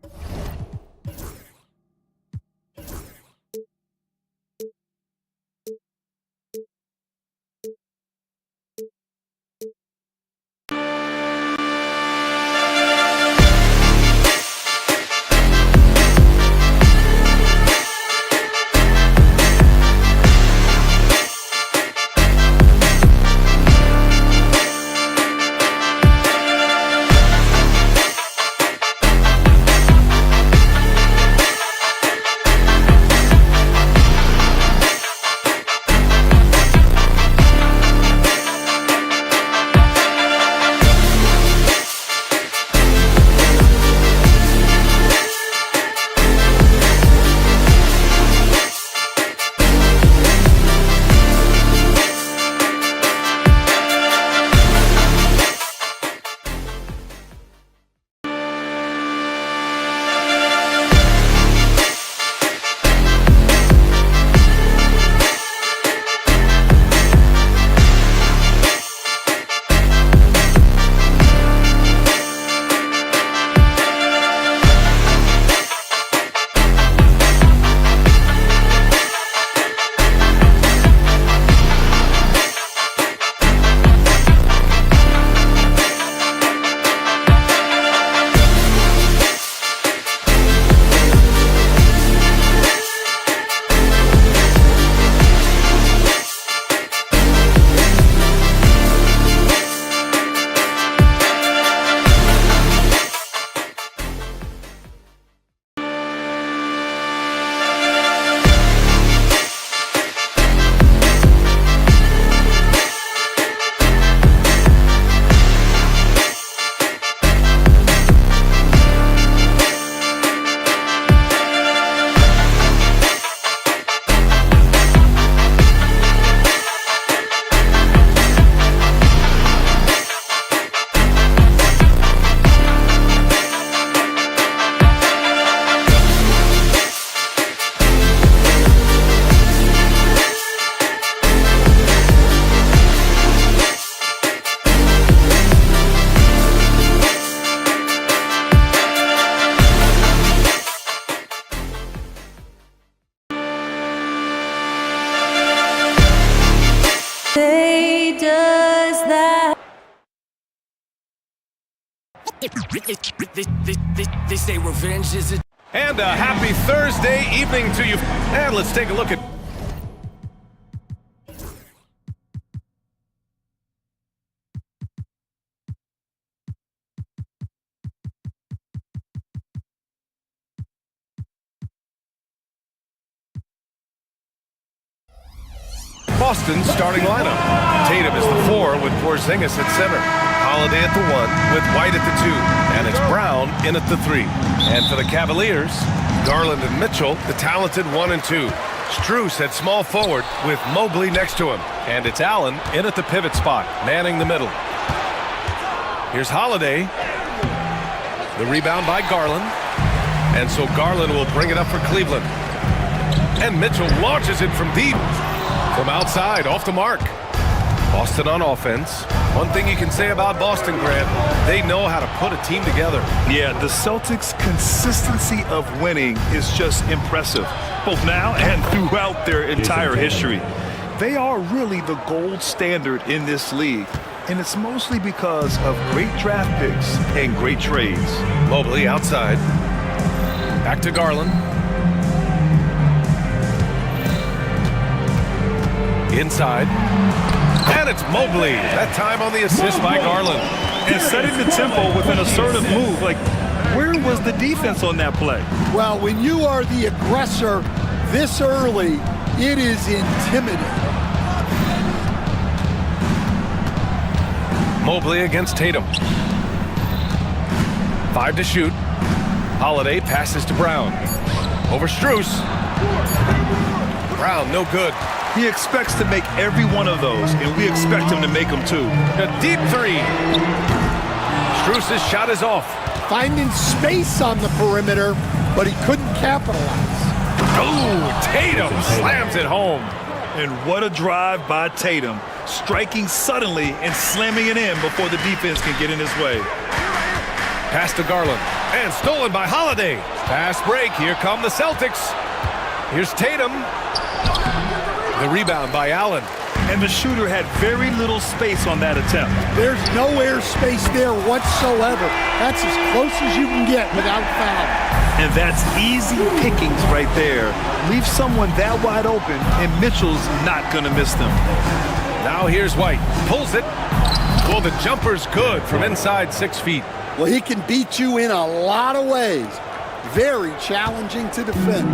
Speaker 1: They say revenge is a...
Speaker 2: And a happy Thursday evening to you. And let's take a look at... Boston's starting lineup. Tatum is the 4 with Porzingis at center. Holiday at the 1 with White at the 2. And it's Brown in at the 3. And for the Cavaliers, Garland and Mitchell, the talented 1 and 2. Strus at small forward with Mobley next to him. And it's Allen in at the pivot spot, manning the middle. Here's Holiday. The rebound by Garland. And so Garland will bring it up for Cleveland. And Mitchell launches it from deep. From outside, off the mark. Boston on offense. One thing you can say about Boston, Grant, they know how to put a team together.
Speaker 3: Yeah, the Celtics' consistency of winning is just impressive, both now and throughout their entire history. They are really the gold standard in this league, and it's mostly because of great draft picks and great trades.
Speaker 2: Mobley outside. Back to Garland. Inside. And it's Mobley. That time on the assist by Garland.
Speaker 3: And setting the tempo with an assertive move. Like, where was the defense on that play?
Speaker 16: Well, when you are the aggressor this early, it is intimidating.
Speaker 2: Mobley against Tatum. 5 to shoot. Holiday passes to Brown. Over Strus. Brown, no good.
Speaker 3: He expects to make every one of those, and we expect him to make them too.
Speaker 2: A deep 3. Strus's shot is off.
Speaker 16: Finding space on the perimeter, but he couldn't capitalize.
Speaker 2: Oh, Tatum slams it home.
Speaker 3: And what a drive by Tatum, striking suddenly and slamming it in before the defense can get in his way.
Speaker 2: Pass to Garland, and stolen by Holiday. Fast break, here come the Celtics. Here's Tatum. The rebound by Allen.
Speaker 3: And the shooter had very little space on that attempt.
Speaker 16: There's no air space there whatsoever. That's as close as you can get without foul.
Speaker 3: And that's easy pickings right there. Leave someone that wide open, and Mitchell's not going to miss them.
Speaker 2: Now here's White. Pulls it. Well, the jumper's good from inside 6 feet.
Speaker 16: Well, he can beat you in a lot of ways. Very challenging to defend.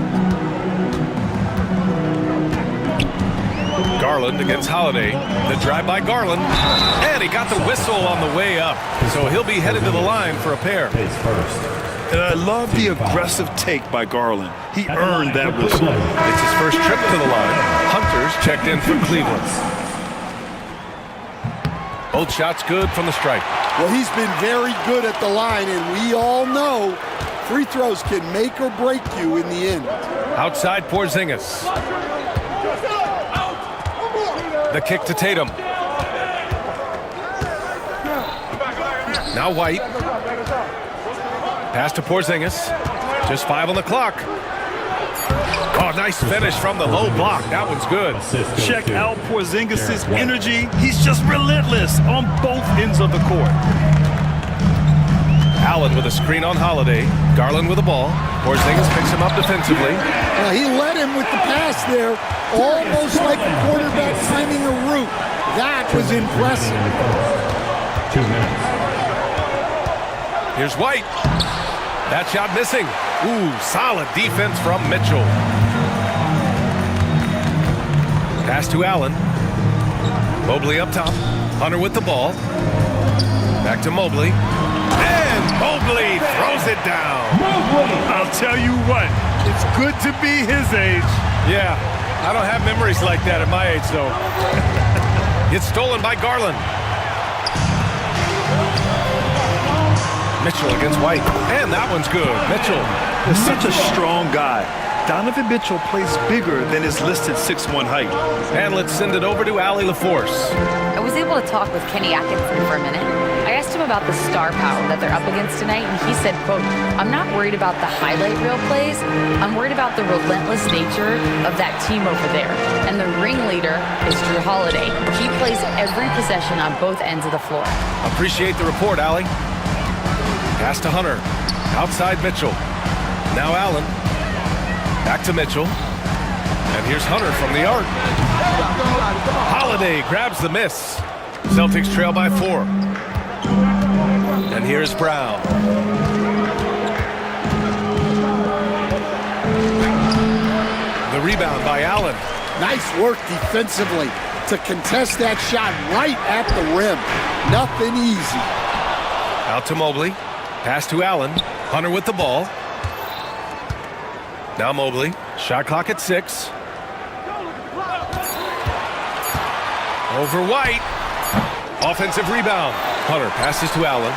Speaker 2: Garland against Holiday. The drive by Garland. And he got the whistle on the way up. So he'll be headed to the line for a pair.
Speaker 3: And I love the aggressive take by Garland. He earned that whistle.
Speaker 2: It's his first trip to the line. Hunter's checked in for Cleveland. Both shots good from the stripe.
Speaker 16: Well, he's been very good at the line, and we all know free throws can make or break you in the end.
Speaker 2: Outside Porzingis. The kick to Tatum. Now White. Pass to Porzingis. Just 5 on the clock. Oh, nice finish from the low block. That one's good.
Speaker 3: Check out Porzingis' energy. He's just relentless on both ends of the court.
Speaker 2: Allen with a screen on Holiday. Garland with the ball. Porzingis picks him up defensively.
Speaker 16: He led him with the pass there, almost like a quarterback timing a route. That was impressive.
Speaker 5: 2 minutes.
Speaker 2: Here's White. That shot missing. Ooh, solid defense from Mitchell. Pass to Allen. Mobley up top. Hunter with the ball. Back to Mobley. And Mobley throws it down.
Speaker 3: I'll tell you what, it's good to be his age.
Speaker 2: Yeah, I don't have memories like that at my age, though. It's stolen by Garland. Mitchell against White. And that one's good. Mitchell.
Speaker 3: Is such a strong guy. Donovan Mitchell plays bigger than his listed 6'1" height.
Speaker 2: And let's send it over to Allie LaForce.
Speaker 6: I was able to talk with Kenny Atkinson for a minute. I asked him about the star power that they're up against tonight, and he said, quote, "I'm not worried about the highlight reel plays. I'm worried about the relentless nature of that team over there. And the ringleader is Drew Holiday. He plays every possession on both ends of the floor."
Speaker 2: Appreciate the report, Allie. Pass to Hunter. Outside Mitchell. Now Allen. Back to Mitchell. And here's Hunter from the arc. Holiday grabs the miss. Celtics trail by 4. And here's Brown. The rebound by Allen.
Speaker 16: Nice work defensively to contest that shot right at the rim. Nothing easy.
Speaker 2: Out to Mobley. Pass to Allen. Hunter with the ball. Now Mobley. Shot clock at 6. Over White. Offensive rebound. Hunter passes to Allen.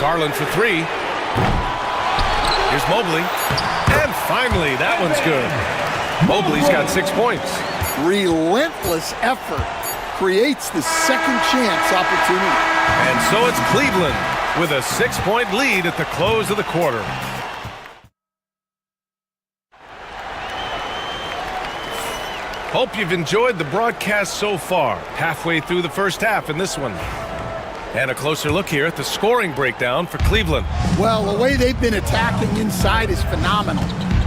Speaker 2: Garland for 3. Here's Mobley. And finally, that one's good. Mobley's got 6 points.
Speaker 16: Relentless effort creates the second chance opportunity.
Speaker 2: And so it's Cleveland with a 6-point lead at the close of the quarter. Hope you've enjoyed the broadcast so far. Halfway through the first half in this one. And a closer look here at the scoring breakdown for Cleveland.
Speaker 16: Well, the way they've been attacking inside is phenomenal.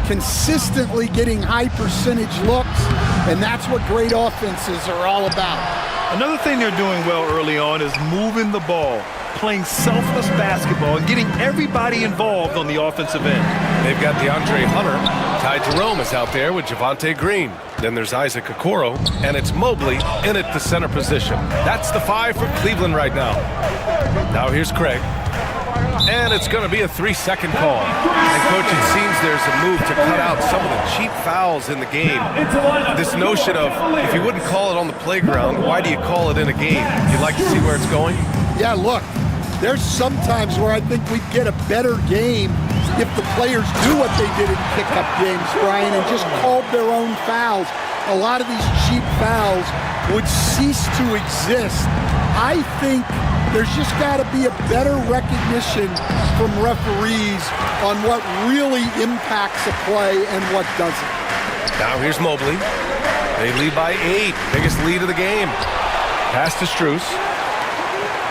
Speaker 16: Consistently getting high percentage looks, and that's what great offenses are all about.
Speaker 3: Another thing they're doing well early on is moving the ball, playing selfless basketball, and getting everybody involved on the offensive end.
Speaker 2: They've got DeAndre Hunter. Ty Jerome is out there with Javonte Green. Then there's Isaac Okoro, and it's Mobley in at the center position. That's the 5 for Cleveland right now. Now here's Craig. And it's going to be a 3-second call. And, Coach, it seems there's a move to cut out some of the cheap fouls in the game. This notion of, if you wouldn't call it on the playground, why do you call it in a game? You'd like to see where it's going?
Speaker 16: Yeah, look, there's sometimes where I think we'd get a better game if the players do what they did in pickup games, Brian, and just called their own fouls. A lot of these cheap fouls would cease to exist. I think there's just got to be a better recognition from referees on what really impacts a play and what doesn't.
Speaker 2: Now here's Mobley. They lead by 8. Biggest lead of the game. Pass to Strus.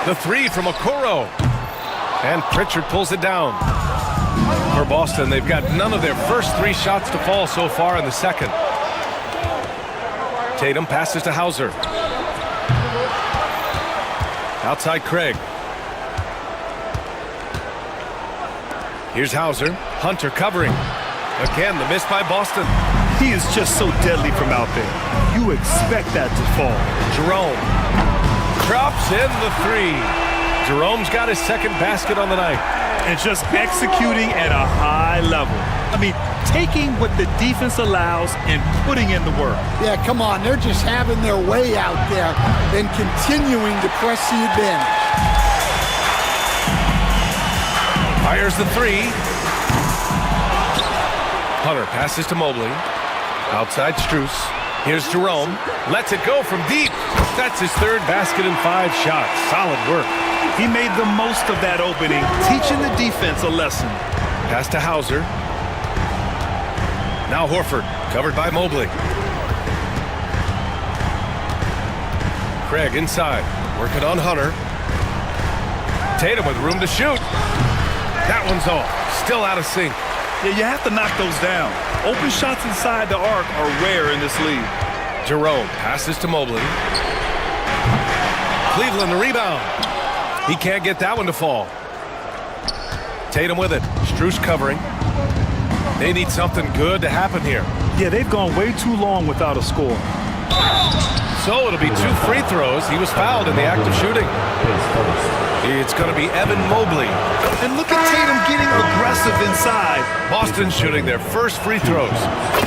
Speaker 2: The 3 from Okoro. And Pritchard pulls it down. For Boston, they've got none of their first 3 shots to fall so far in the second. Tatum passes to Hauser. Outside Craig. Here's Hauser. Hunter covering. Again, the miss by Boston.
Speaker 3: He is just so deadly from out there. You expect that to fall.
Speaker 2: Jerome drops in the 3. Jerome's got his second basket on the night.
Speaker 3: And just executing at a high level. I mean, taking what the defense allows and putting in the work.
Speaker 16: Yeah, come on. They're just having their way out there and continuing to press the advantage.
Speaker 2: Fires the 3. Hunter passes to Mobley. Outside Strus. Here's Jerome. Lets it go from deep. That's his 3rd basket in 5 shots. Solid work.
Speaker 3: He made the most of that opening, teaching the defense a lesson.
Speaker 2: Pass to Hauser. Now Horford, covered by Mobley. Craig inside, working on Hunter. Tatum with room to shoot. That one's off, still out of sync.
Speaker 3: Yeah, you have to knock those down. Open shots inside the arc are rare in this league.
Speaker 2: Jerome passes to Mobley. Cleveland the rebound. He can't get that one to fall. Tatum with it. Strus covering. They need something good to happen here.
Speaker 3: Yeah, they've gone way too long without a score.
Speaker 2: So it'll be 2 free throws. He was fouled in the act of shooting. It's going to be Evan Mobley.
Speaker 3: And look at Tatum getting aggressive inside.
Speaker 2: Boston shooting their first free throws.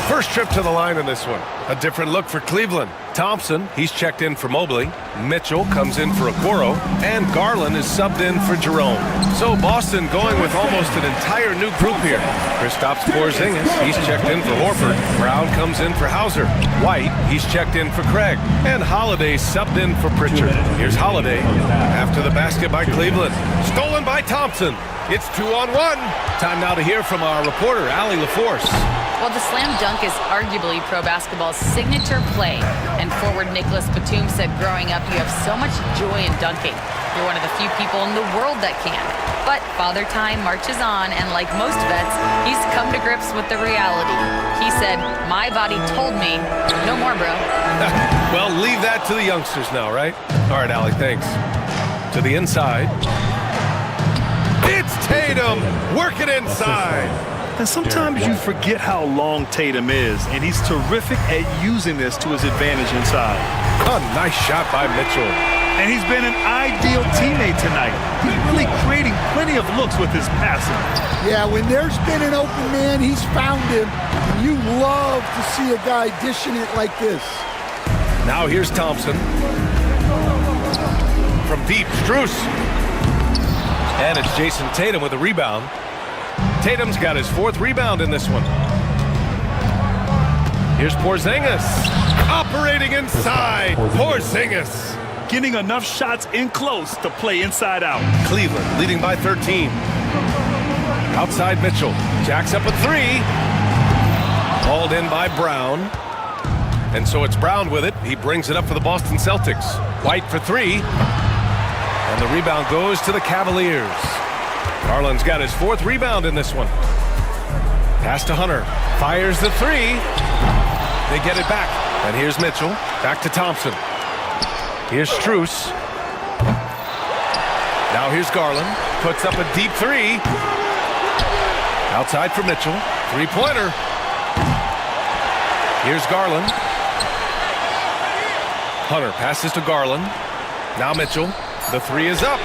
Speaker 2: First trip to the line in this one. A different look for Cleveland. Thompson, he's checked in for Mobley. Mitchell comes in for Okoro. And Garland is subbed in for Jerome. So Boston going with almost an entire new group here. Kristaps Porzingis, he's checked in for Horford. Brown comes in for Hauser. White, he's checked in for Craig. And Holiday subbed in for Pritchard. Here's Holiday after the basket by Cleveland. Stolen by Thompson. It's 2-on-1. Time now to hear from our reporter, Allie LaForce.
Speaker 6: Well, the slam dunk is arguably pro basketball's signature play. And forward Nicholas Batum said growing up, you have so much joy in dunking. You're one of the few people in the world that can. But Father Time marches on, and like most vets, he's come to grips with the reality. He said, "My body told me, no more, bro."
Speaker 2: Well, leave that to the youngsters now, right? All right, Allie, thanks. To the inside. It's Tatum working inside.
Speaker 3: And sometimes you forget how long Tatum is, and he's terrific at using this to his advantage inside.
Speaker 2: A nice shot by Mitchell.
Speaker 3: And he's been an ideal teammate tonight. He's really creating plenty of looks with his passing.
Speaker 16: Yeah, when there's been an open man, he's found him. And you love to see a guy dishing it like this.
Speaker 2: Now here's Thompson. From deep, Strus. And it's Jason Tatum with a rebound. Tatum's got his 4th rebound in this one. Here's Porzingis. Operating inside. Porzingis.
Speaker 3: Getting enough shots in close to play inside out.
Speaker 2: Cleveland leading by 13. Outside Mitchell. Jacks up a 3. Hauled in by Brown. And so it's Brown with it. He brings it up for the Boston Celtics. White for 3. And the rebound goes to the Cavaliers. Garland's got his 4th rebound in this one. Pass to Hunter. Fires the 3. They get it back. And here's Mitchell. Back to Thompson. Here's Strus. Now here's Garland. Puts up a deep 3. Outside for Mitchell. 3-pointer. Here's Garland. Hunter passes to Garland. Now Mitchell. The 3 is up.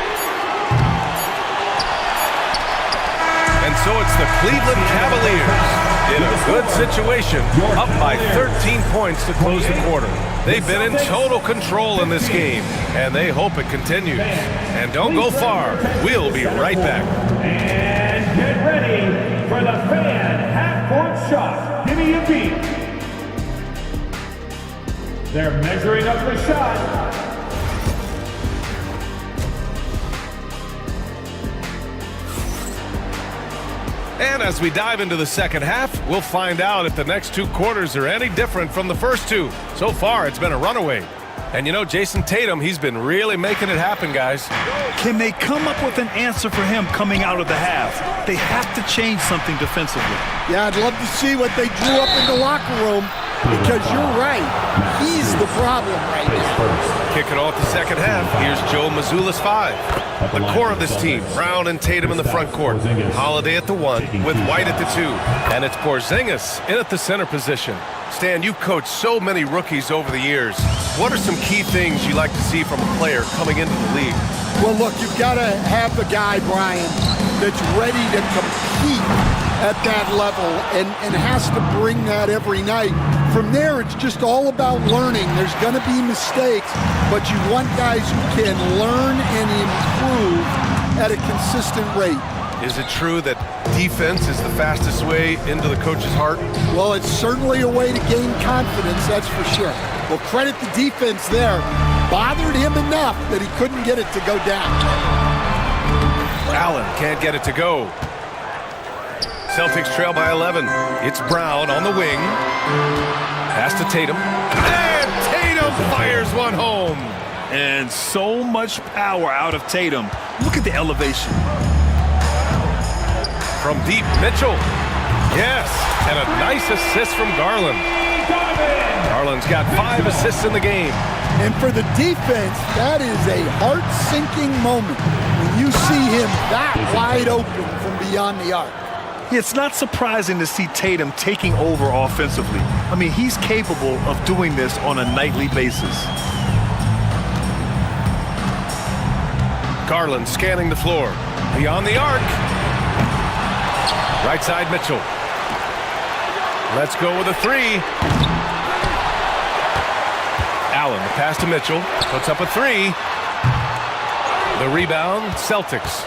Speaker 2: And so it's the Cleveland Cavaliers in a good situation, up by 13 points to close the quarter. They've been in total control in this game, and they hope it continues. And don't go far. We'll be right back.
Speaker 5: And get ready for the fan half-court shot. Give me a beat. They're measuring up the shot.
Speaker 2: And as we dive into the second half, we'll find out if the next 2 quarters are any different from the first 2. So far, it's been a runaway. And you know, Jason Tatum, he's been really making it happen, guys.
Speaker 3: Can they come up with an answer for him coming out of the half? They have to change something defensively.
Speaker 16: Yeah, I'd love to see what they drew up in the locker room, because you're right. He's the problem right now.
Speaker 2: Kicking off the second half, here's Joe Mazzulla's 5. The core of this team, Brown and Tatum in the front court. Holiday at the 1, with White at the 2. And it's Porzingis in at the center position. Stan, you've coached so many rookies over the years. What are some key things you like to see from a player coming into the league?
Speaker 16: Well, look, you've got to have the guy, Brian, that's ready to compete at that level and has to bring that every night. From there, it's just all about learning. There's going to be mistakes, but you want guys who can learn and improve at a consistent rate.
Speaker 2: Is it true that defense is the fastest way into the coach's heart?
Speaker 16: Well, it's certainly a way to gain confidence, that's for sure. Well, credit the defense there. Bothered him enough that he couldn't get it to go down.
Speaker 2: Allen can't get it to go. Celtics trail by 11. It's Brown on the wing. Pass to Tatum. And Tatum fires one home.
Speaker 3: And so much power out of Tatum. Look at the elevation.
Speaker 2: From deep, Mitchell. Yes, and a nice assist from Garland. Garland's got 5 assists in the game.
Speaker 16: And for the defense, that is a heart-sinking moment when you see him that wide open from beyond the arc.
Speaker 3: It's not surprising to see Tatum taking over offensively. I mean, he's capable of doing this on a nightly basis.
Speaker 2: Garland scanning the floor. Beyond the arc. Right side, Mitchell. Let's go with a 3. Allen, the pass to Mitchell. Puts up a 3. The rebound, Celtics.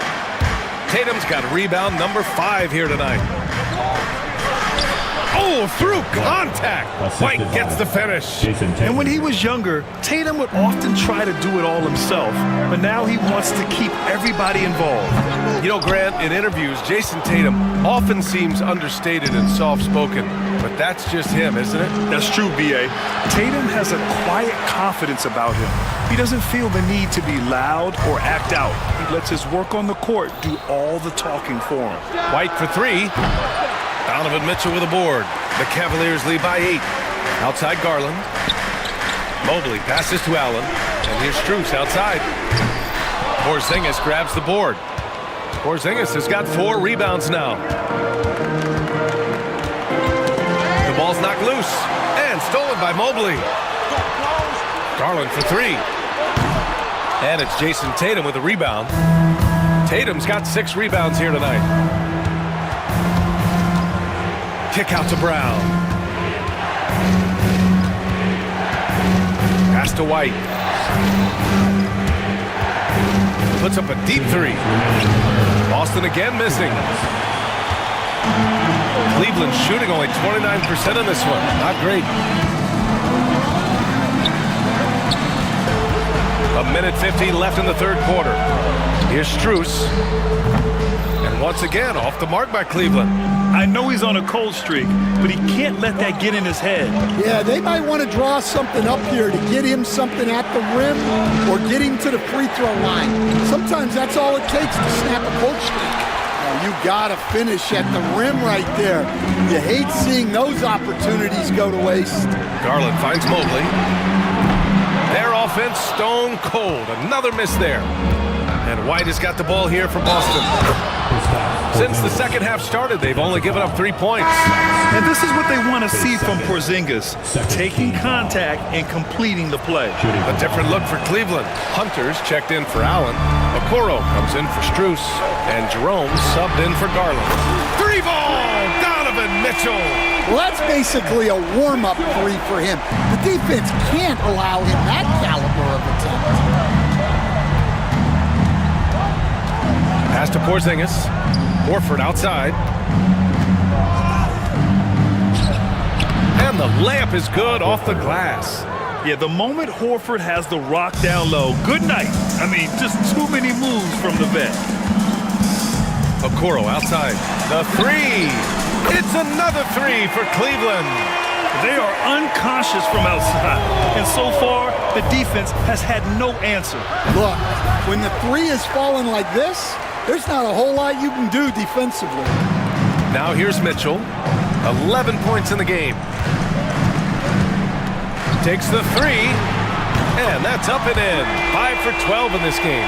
Speaker 2: Tatum's got rebound number 5 here tonight. Oh, through contact. White gets the finish.
Speaker 3: And when he was younger, Tatum would often try to do it all himself, but now he wants to keep everybody involved.
Speaker 2: You know, Grant, in interviews, Jason Tatum often seems understated and soft-spoken, but that's just him, isn't it?
Speaker 3: That's true, B.A. Tatum has a quiet confidence about him. He doesn't feel the need to be loud or act out. He lets his work on the court do all the talking for him.
Speaker 2: White for three. Donovan Mitchell with a board. The Cavaliers lead by 8. Outside Garland. Mobley passes to Allen. And here's Strus outside. Porzingis grabs the board. Porzingis has got 4 rebounds now. The ball's knocked loose and stolen by Mobley. Garland for 3. And it's Jason Tatum with a rebound. Tatum's got 6 rebounds here tonight. Kick out to Brown. Pass to White. Puts up a deep 3. Boston again missing. Cleveland shooting only 29% in this one. Not great. A minute 15 left in the third quarter. Here's Strus. And once again, off the mark by Cleveland.
Speaker 3: I know he's on a cold streak, but he can't let that get in his head.
Speaker 16: Yeah, they might want to draw something up here to get him something at the rim or get him to the free throw line. Sometimes that's all it takes to snap a cold streak. Now, you got to finish at the rim right there. You hate seeing those opportunities go to waste.
Speaker 2: Garland finds Mobley. Their offense stone cold. Another miss there. And White has got the ball here for Boston. Since the second half started, they've only given up 3 points.
Speaker 3: And this is what they want to see from Porzingis, taking contact and completing the play.
Speaker 2: A different look for Cleveland. Hunters checked in for Allen. Okoro comes in for Strus. And Jerome subbed in for Garland. 3-ball! Donovan Mitchell!
Speaker 16: Well, that's basically a warm-up 3 for him. The defense can't allow him that caliber of attempt.
Speaker 2: Pass to Porzingis. Horford outside. And the layup is good off the glass.
Speaker 3: Yeah, the moment Horford has the rock down low, good night. I mean, just too many moves from the vet.
Speaker 2: Okoro outside. The 3. It's another 3 for Cleveland.
Speaker 3: They are unconscious from outside. And so far, the defense has had no answer.
Speaker 16: Look, when the 3 is falling like this, there's not a whole lot you can do defensively.
Speaker 2: Now here's Mitchell. 11 points in the game. Takes the 3. And that's up and in. 5 for 12 in this game.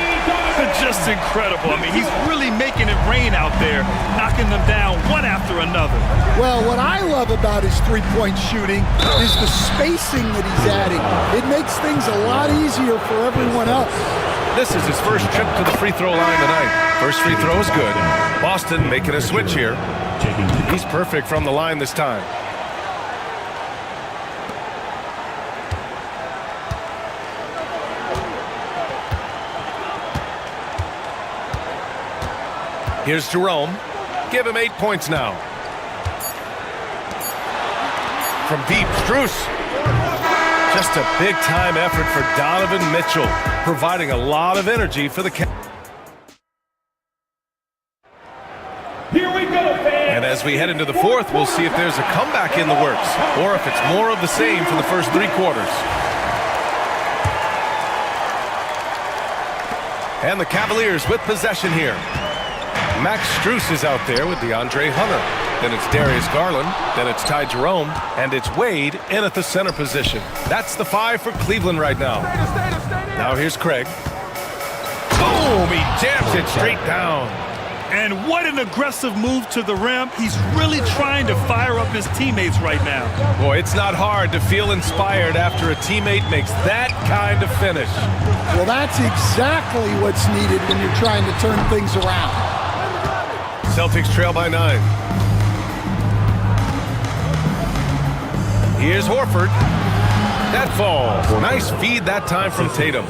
Speaker 3: Just incredible. I mean, he's really making it rain out there, knocking them down one after another.
Speaker 16: Well, what I love about his three-point shooting is the spacing that he's adding. It makes things a lot easier for everyone else.
Speaker 2: This is his first trip to the free throw line tonight. First free throw is good. Boston making a switch here. He's perfect from the line this time. Here's Jerome. Give him 8 points now. From deep, Strus. Just a big-time effort for Donovan Mitchell, providing a lot of energy for the Cavs.
Speaker 5: Here we go, fans.
Speaker 2: And as we head into the fourth, we'll see if there's a comeback in the works, or if it's more of the same for the first 3 quarters. And the Cavaliers with possession here. Max Strus is out there with DeAndre Hunter. Then it's Darius Garland. Then it's Ty Jerome. And it's Wade in at the center position. That's the 5 for Cleveland right now. Now here's Craig. Boom! He jams it straight down.
Speaker 3: And what an aggressive move to the rim. He's really trying to fire up his teammates right now.
Speaker 2: Boy, it's not hard to feel inspired after a teammate makes that kind of finish.
Speaker 16: Well, that's exactly what's needed when you're trying to turn things around.
Speaker 2: Celtics trail by 9. Here's Horford. That falls. Nice feed that time from Tatum.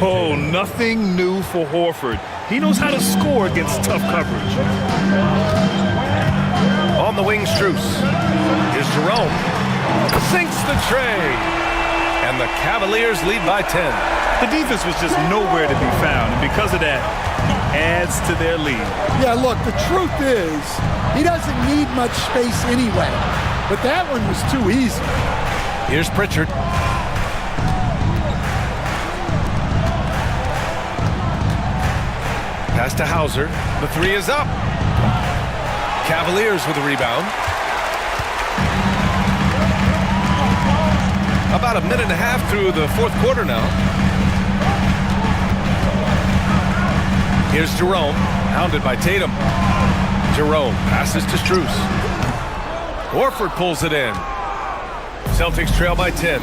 Speaker 3: Oh, nothing new for Horford. He knows how to score against tough coverage.
Speaker 2: On the wing, Strus. Here's Jerome. Sinks the tray. And the Cavaliers lead by 10.
Speaker 3: The defense was just nowhere to be found. And because of that, adds to their lead.
Speaker 16: Yeah, look, the truth is, he doesn't need much space anyway. But that one was too easy.
Speaker 2: Here's Pritchard. Pass to Hauser. The three is up. Cavaliers with a rebound. About a minute and a half through the fourth quarter now. Here's Jerome, hounded by Tatum. Jerome passes to Strus. Horford pulls it in. Celtics trail by 10.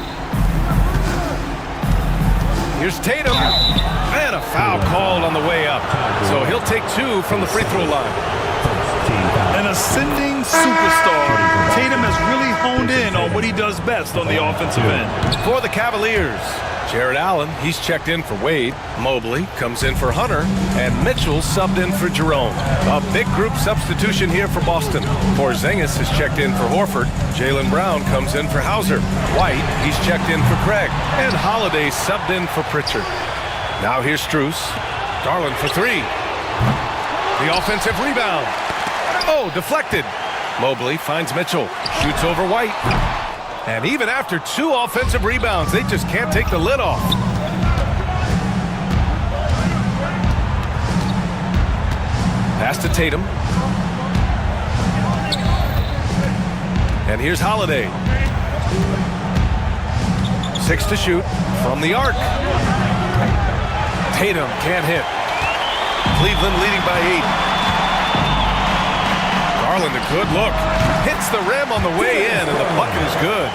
Speaker 2: Here's Tatum. And a foul called on the way up. So he'll take 2 from the free throw line.
Speaker 3: An ascending superstar, Tatum has really honed in on what he does best on the offensive end.
Speaker 2: For the Cavaliers, Jared Allen, he's checked in for Wade. Mobley comes in for Hunter. And Mitchell subbed in for Jerome. A big group substitution here for Boston. Porzingis is checked in for Horford. Jaylen Brown comes in for Hauser. White, he's checked in for Craig. And Holiday subbed in for Pritchard. Now here's Strus. Garland for 3. The offensive rebound. Oh, deflected. Mobley finds Mitchell. Shoots over White. And even after 2 offensive rebounds, they just can't take the lid off. Pass to Tatum. And here's Holiday. 6 to shoot from the arc. Tatum can't hit. Cleveland leading by 8. Garland, a good look. Hits the rim on the way in, and the bucket is good.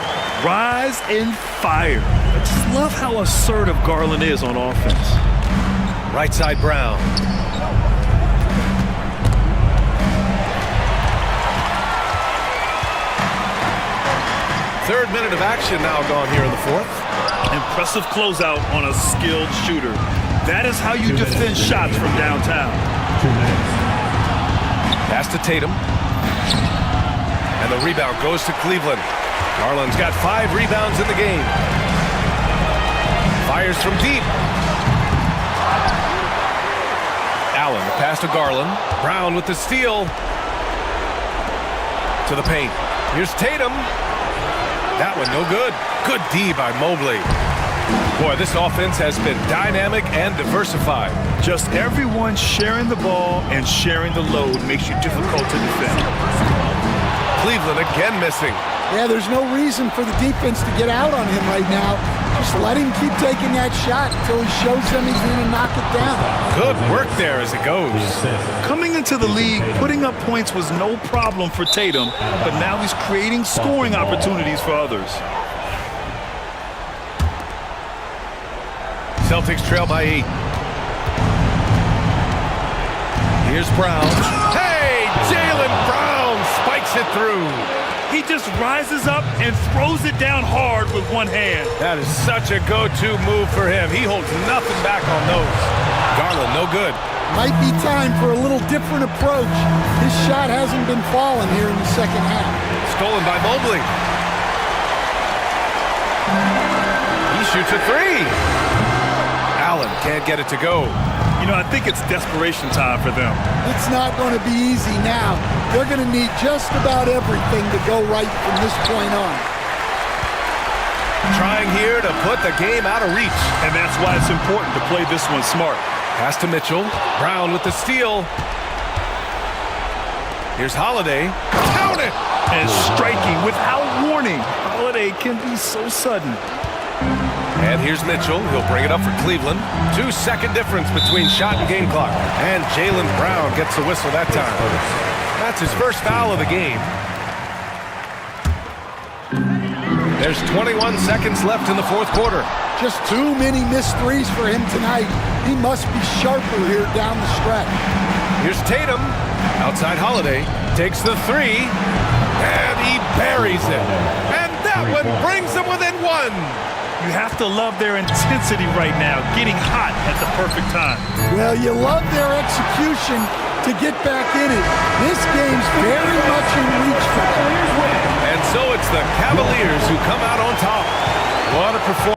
Speaker 3: Rise and fire. I just love how assertive Garland is on offense.
Speaker 2: Right side Brown. Third minute of action now gone here in the fourth.
Speaker 3: Impressive closeout on a skilled shooter. That is how you defend shots from downtown.
Speaker 2: Pass to Tatum. And the rebound goes to Cleveland. Garland's got 5 rebounds in the game. Fires from deep. Allen, the pass to Garland. Brown with the steal. To the paint. Here's Tatum. That one no good. Good D by Mobley. Boy, this offense has been dynamic and diversified.
Speaker 3: Just everyone sharing the ball and sharing the load makes you difficult to defend.
Speaker 2: Cleveland again missing.
Speaker 16: Yeah, there's no reason for the defense to get out on him right now. Just let him keep taking that shot until he shows them he's going to knock it down.
Speaker 2: Good work there as it goes.
Speaker 3: Coming into the league, putting up points was no problem for Tatum, but now he's creating scoring opportunities for others.
Speaker 2: Celtics trail by 8. Here's Brown. Hey, Jaylen Brown spikes it through.
Speaker 3: He just rises up and throws it down hard with one hand.
Speaker 2: That is such a go-to move for him. He holds nothing back on those. Garland, no good.
Speaker 16: Might be time for a little different approach. His shot hasn't been falling here in the second half.
Speaker 2: Stolen by Mobley. He shoots a 3. Allen can't get it to go.
Speaker 3: You know, I think it's desperation time for them.
Speaker 16: It's not going to be easy now. They're going to need just about everything to go right from this point on.
Speaker 2: Trying here to put the game out of reach.
Speaker 3: And that's why it's important to play this one smart.
Speaker 2: Pass to Mitchell. Brown with the steal. Here's Holiday. Count it!
Speaker 3: And striking without warning. Holiday can be so sudden.
Speaker 2: And here's Mitchell. He'll bring it up for Cleveland. 2-second difference between shot and game clock. And Jaylen Brown gets the whistle that time. That's his first foul of the game. There's 21 seconds left in the fourth quarter.
Speaker 16: Just too many missed threes for him tonight. He must be sharper here down the stretch.
Speaker 2: Here's Tatum. Outside Holiday. Takes the 3. And he buries it. And that one brings them within 1.
Speaker 3: You have to love their intensity right now, getting hot at the perfect time.
Speaker 16: Well, you love their execution to get back in it. This game's very much in reach for them.
Speaker 2: And so it's the Cavaliers who come out on top. What a performance.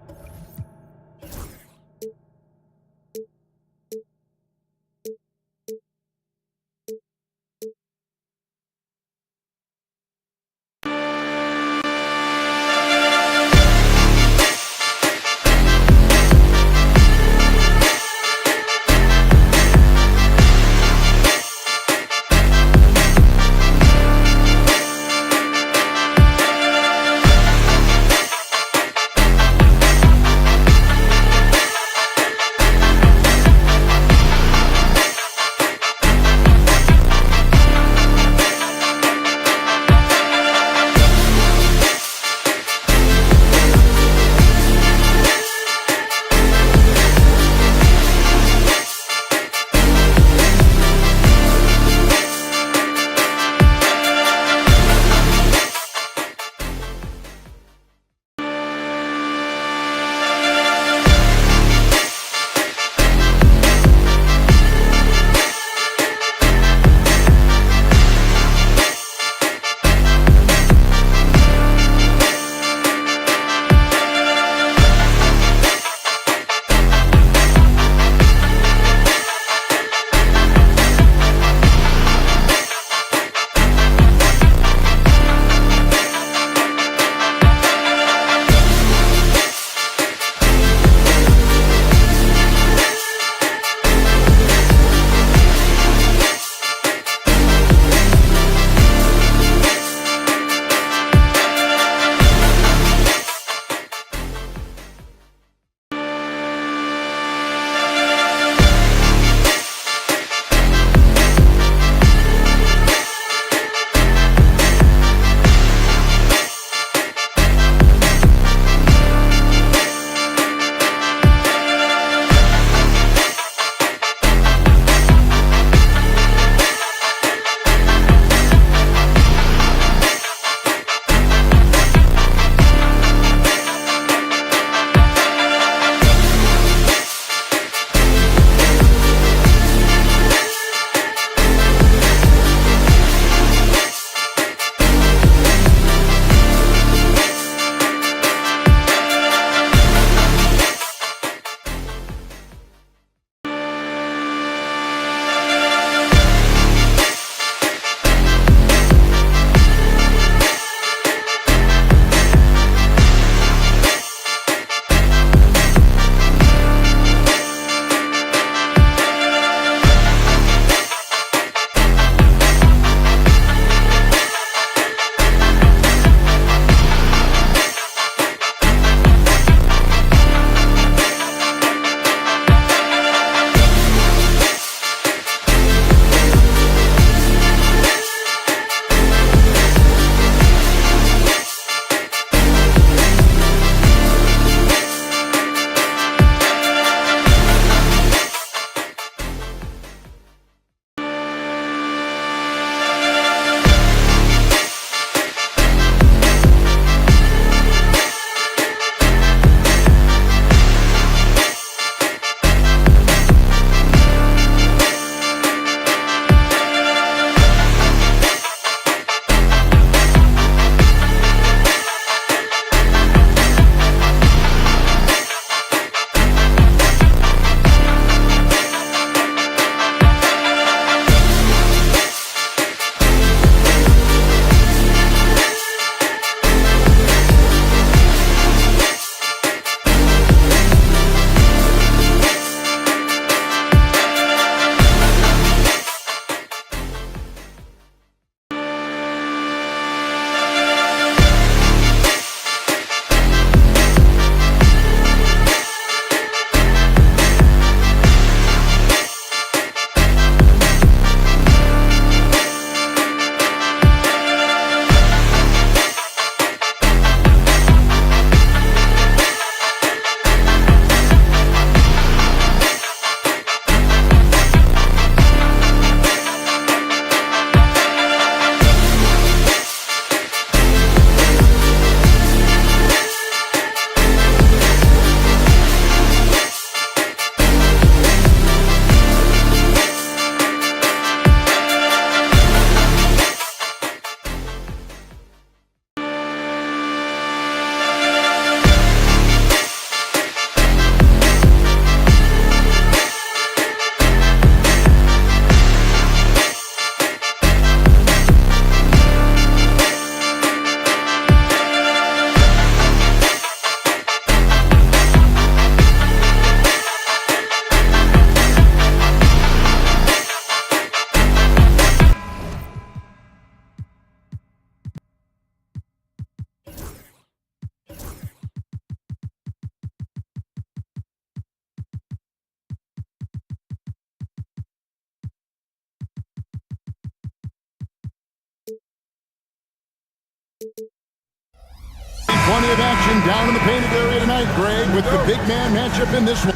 Speaker 8: Plenty of action down in the painted area tonight, Greg, with the big man matchup in this one.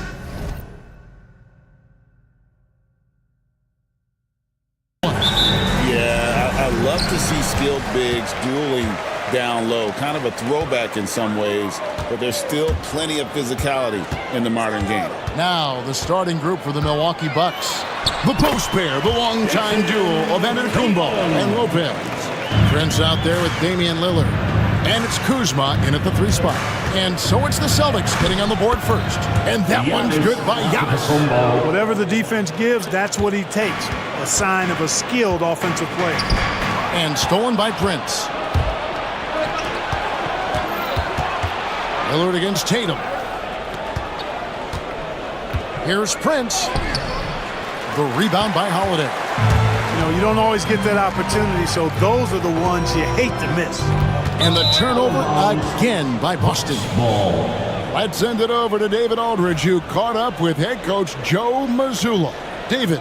Speaker 11: Yeah, I love to see skilled bigs dueling down low. Kind of a throwback in some ways, but there's still plenty of physicality in the modern game.
Speaker 8: Now, the starting group for the Milwaukee Bucks. The post pair, the longtime duo of Antetokounmpo and Lopez. Prince out there with Damian Lillard. And it's Kuzma in at the 3 spot. And so it's the Celtics getting on the board first. And that one's good by Giannis.
Speaker 4: Whatever the defense gives, that's what he takes. A sign of a skilled offensive player.
Speaker 8: And stolen by Prince. Lillard against Tatum. Here's Prince. The rebound by Holiday.
Speaker 4: You know, you don't always get that opportunity, so those are the ones you hate to miss.
Speaker 8: And the turnover again by Boston. Let's send it over to David Aldridge, who caught up with head coach Joe Mazzulla. David.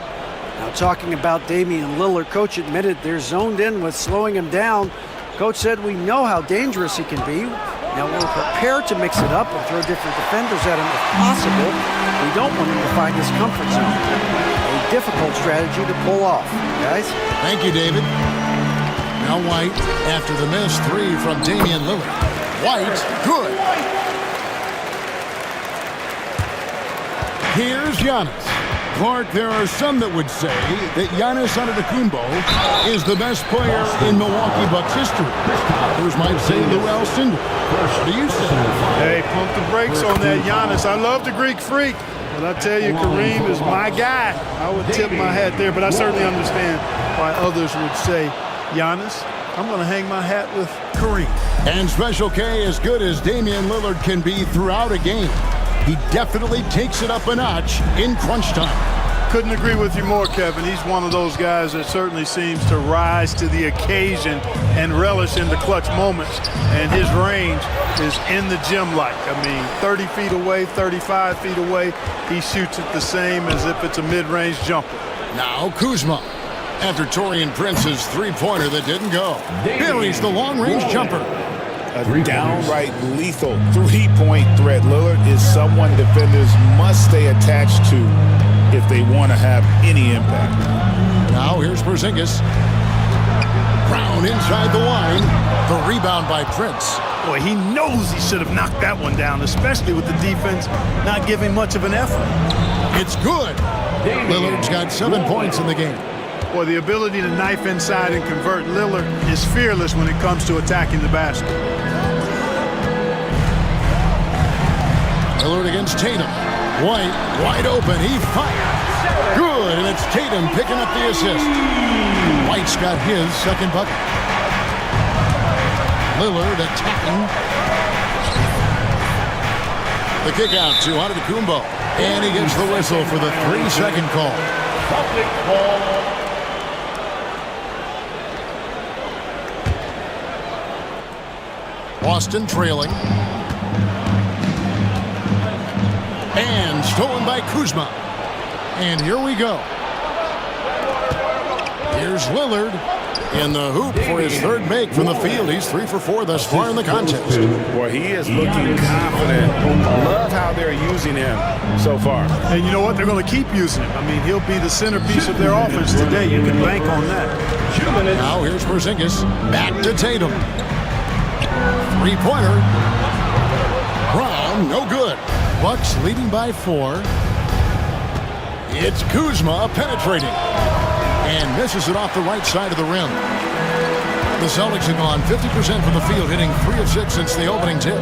Speaker 10: Now talking about Damian Lillard, coach admitted they're zoned in with slowing him down. Coach said we know how dangerous he can be. Now we're prepared to mix it up and throw different defenders at him if possible. We don't want him to find his comfort zone. A difficult strategy to pull off, guys.
Speaker 8: Thank you, David. Now White after the missed 3 from Damian Lillard. White, good. Here's Giannis. Clark, there are some that would say that Giannis Antetokounmpo is the best player in Milwaukee Bucks history. Others might say Lou Alcindor. What do you say?
Speaker 4: Hey, pump the brakes on that Giannis. I love the Greek Freak, but I tell you, Kareem is my guy. I would tip my hat there, but I certainly understand why others would say Giannis. I'm going to hang my hat with Kareem.
Speaker 8: And Special K, as good as Damian Lillard can be throughout a game, he definitely takes it up a notch in crunch time.
Speaker 4: Couldn't agree with you more, Kevin. He's one of those guys that certainly seems to rise to the occasion and relish in the clutch moments. And his range is in the gym-like. I mean, 30 feet away, 35 feet away, he shoots it the same as if it's a mid-range jumper.
Speaker 8: Now Kuzma. After Taurean Prince's 3-pointer that didn't go. Buries the long-range jumper.
Speaker 11: A downright lethal 3-point threat. Lillard is someone defenders must stay attached to if they want to have any impact.
Speaker 8: Now here's Porzingis. Brown inside the line. The rebound by Prince.
Speaker 4: Boy, he knows he should have knocked that one down, especially with the defense not giving much of an effort.
Speaker 8: It's good. Lillard's got 7 points in the game.
Speaker 4: Boy, the ability to knife inside and convert Lillard is fearless when it comes to attacking the basket.
Speaker 8: Lillard against Tatum. White, wide open. He fires. Good, and it's Tatum picking up the assist. White's got his second bucket. Lillard attacking. The kick out to Antetokounmpo. And he gets the whistle for the 3-second call. Boston trailing. And stolen by Kuzma. And here we go. Here's Lillard in the hoop for his third make from the field. He's 3 for 4 thus far in the contest.
Speaker 12: Boy, he is looking confident. Love how they're using him so far.
Speaker 4: And you know what? They're going to keep using him. I mean, he'll be the centerpiece of their offense today. You can bank on that.
Speaker 8: Now here's Porzingis. Back to Tatum. 3-pointer. Brown, no good. Bucks leading by 4. It's Kuzma penetrating. And misses it off the right side of the rim. The Celtics have gone 50% from the field, hitting 3 of 6 since the opening tip.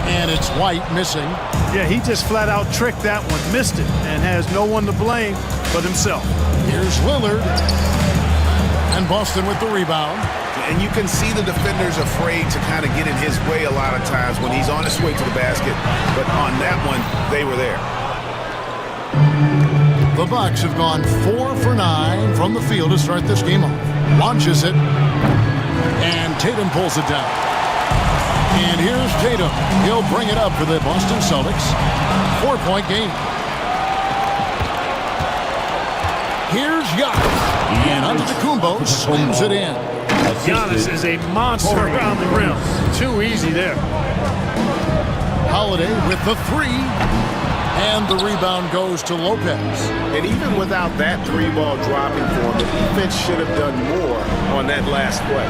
Speaker 8: And it's White missing.
Speaker 4: Yeah, he just flat out tricked that one, missed it, and has no one to blame but himself.
Speaker 8: Here's Lillard. And Boston with the rebound.
Speaker 12: And you can see the defenders afraid to kind of get in his way a lot of times when he's on his way to the basket. But on that one, they were there.
Speaker 8: The Bucks have gone 4 for 9 from the field to start this game off. Launches it. And Tatum pulls it down. And here's Tatum. He'll bring it up for the Boston Celtics. 4-point game. Here's Giannis. And Antetokounmpo slams it in.
Speaker 4: Giannis is a monster around the rim. Too easy there.
Speaker 8: Holiday with the three. And the rebound goes to Lopez.
Speaker 12: And even without that three-ball dropping for him, the defense should have done more on that last play.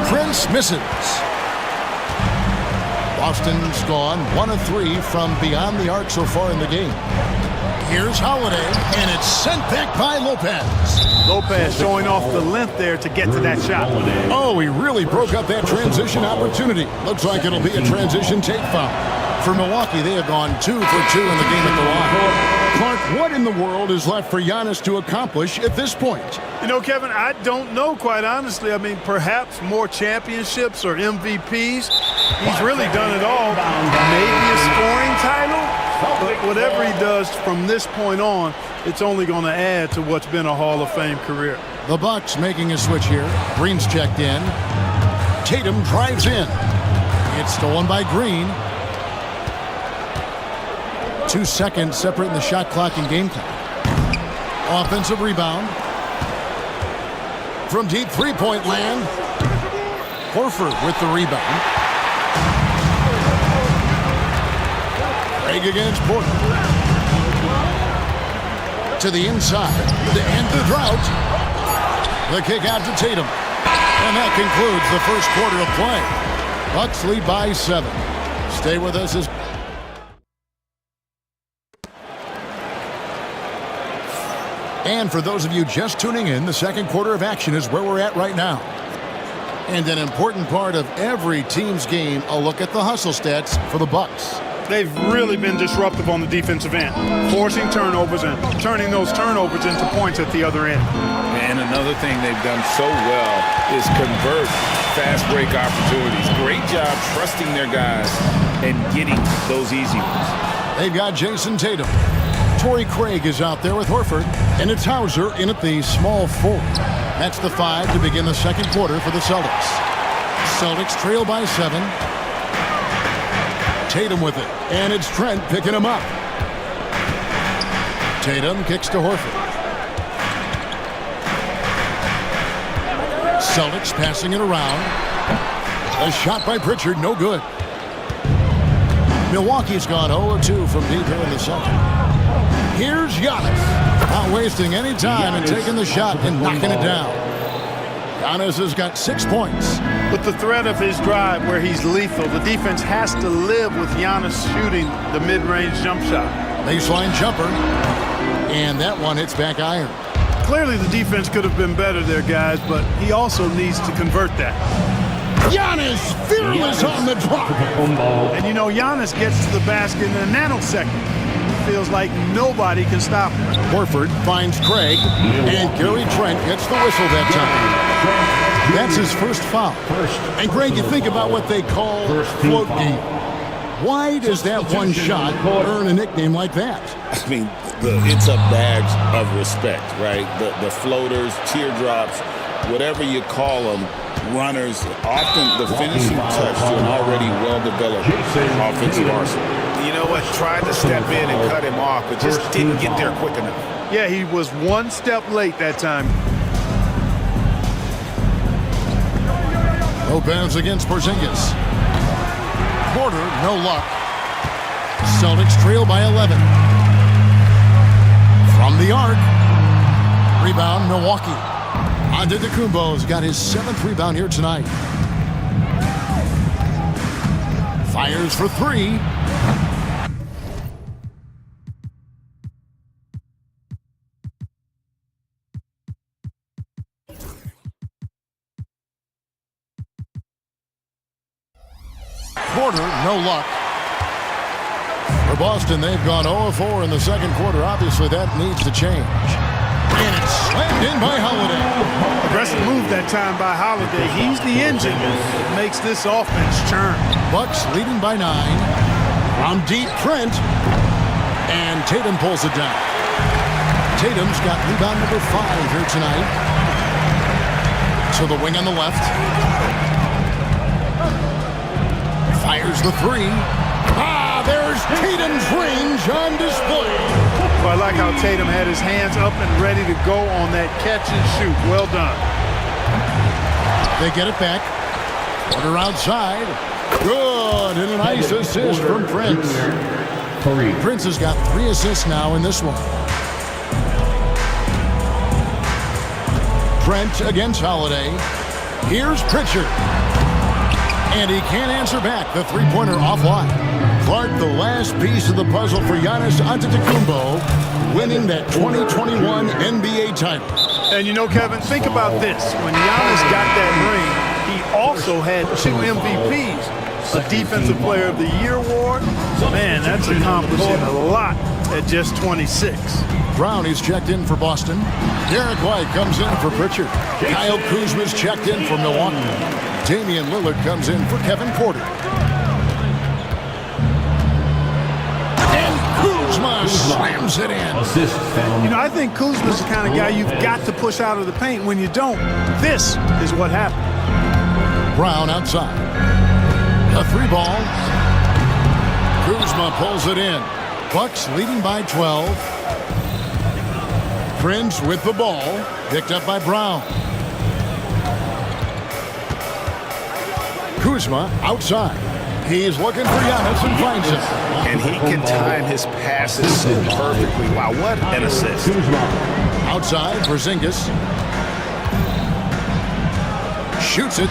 Speaker 8: Prince misses. Boston's gone 1 of 3 from beyond the arc so far in the game. Here's Holiday, and it's sent back by Lopez.
Speaker 4: Lopez showing off the length there to get to that shot.
Speaker 8: Oh, he really broke up that transition opportunity. Looks like it'll be a transition take foul. For Milwaukee, they have gone 2 for 2 in the game at the line. Clark, what in the world is left for Giannis to accomplish at this point?
Speaker 4: You know, Kevin, I don't know, quite honestly. I mean, perhaps more championships or MVPs. He's really done it all. Maybe a scoring title. But whatever he does from this point on, it's only going to add to what's been a Hall of Fame career.
Speaker 8: The Bucks making a switch here. Green's checked in. Tatum drives in. It's stolen by Green. 2 seconds separating the shot clock and game clock. Offensive rebound. From deep three-point land. Horford with the rebound. Craig against Porter. To the inside to end the drought. The kick out to Tatum. And that concludes the first quarter of play. Bucks lead by 7. Stay with us as And for those of you just tuning in, the second quarter of action is where we're at right now. And an important part of every team's game, a look at the hustle stats for the Bucks.
Speaker 4: They've really been disruptive on the defensive end, forcing turnovers and turning those turnovers into points at the other end.
Speaker 11: And another thing they've done so well is convert fast break opportunities. Great job trusting their guys and getting those easy ones.
Speaker 8: They've got Jason Tatum. Torrey Craig is out there with Horford, and it's Hauser in at the small forward. That's the 5 to begin the second quarter for the Celtics. Celtics trail by 7. Tatum with it, and it's Trent picking him up. Tatum kicks to Horford. Celtics passing it around. A shot by Pritchard, no good. Milwaukee's gone 0-2 from deep here in the second. Here's Giannis, not wasting any time and taking the shot and knocking it down. Giannis has got 6 points.
Speaker 4: With the threat of his drive where he's lethal, the defense has to live with Giannis shooting the mid-range jump shot.
Speaker 8: Baseline jumper, and that one hits back iron.
Speaker 4: Clearly the defense could have been better there, guys, but he also needs to convert that.
Speaker 8: Giannis, fearless on the drop.
Speaker 4: And you know, Giannis gets to the basket in a nanosecond. Feels like nobody can stop him.
Speaker 8: Horford finds Craig, and Gary Trent gets the whistle that time. That's his first foul. And Craig, you think about what they call float game. Why does that one shot earn a nickname like that?
Speaker 11: I mean, it's a badge of respect, right? The floaters, teardrops, whatever you call them, runners, often the finishing touch to an already well-developed offensive arsenal. You know what? Tried to step in and cut him off, but just didn't get there quick enough.
Speaker 4: Yeah, he was one step late that time.
Speaker 8: Lopez against Porzingis. Porter, no luck. Celtics trail by 11. From the arc. Rebound, Milwaukee. Antetokounmpo's got his 7th rebound here tonight. Fires for 3. Porter, no luck. For Boston, they've gone 0-4 in the second quarter. Obviously, that needs to change. And it's slammed in by Holiday.
Speaker 4: Aggressive move that time by Holiday. He's the engine that makes this offense churn.
Speaker 8: Bucks leading by 9. From deep, Trent. And Tatum pulls it down. Tatum's got rebound number 5 here tonight. To the wing on the left. Fires the 3. There's Tatum's range on display.
Speaker 4: So I like how Tatum had his hands up and ready to go on that catch and shoot. Well done.
Speaker 8: They get it back. Porter outside. Good, and a nice assist from Prince. Prince has got 3 assists now in this one. Trent against Holiday. Here's Pritchard. And he can't answer back. The three-pointer offline. Clark, the last piece of the puzzle for Giannis Antetokounmpo, winning that 2021 NBA title.
Speaker 4: And you know, Kevin, think about this. When Giannis got that ring, he also had 2 MVPs. A Defensive Player of the Year award. Man, that's accomplishing a lot at just 26.
Speaker 8: Brown is checked in for Boston. Derek White comes in for Pritchard. Kyle Kuzma's checked in for Milwaukee. Damian Lillard comes in for Kevin Porter. And Kuzma slams it in.
Speaker 4: You know, I think Kuzma's the kind of guy you've got to push out of the paint. When you don't, this is what happens.
Speaker 8: Brown outside. A 3-ball. Kuzma pulls it in. Bucks leading by 12. Prince with the ball. Picked up by Brown. Kuzma outside. He's looking for Giannis and finds him.
Speaker 11: And he can time his passes so perfectly. Wow, what an assist.
Speaker 8: Outside, Porzingis. Shoots it.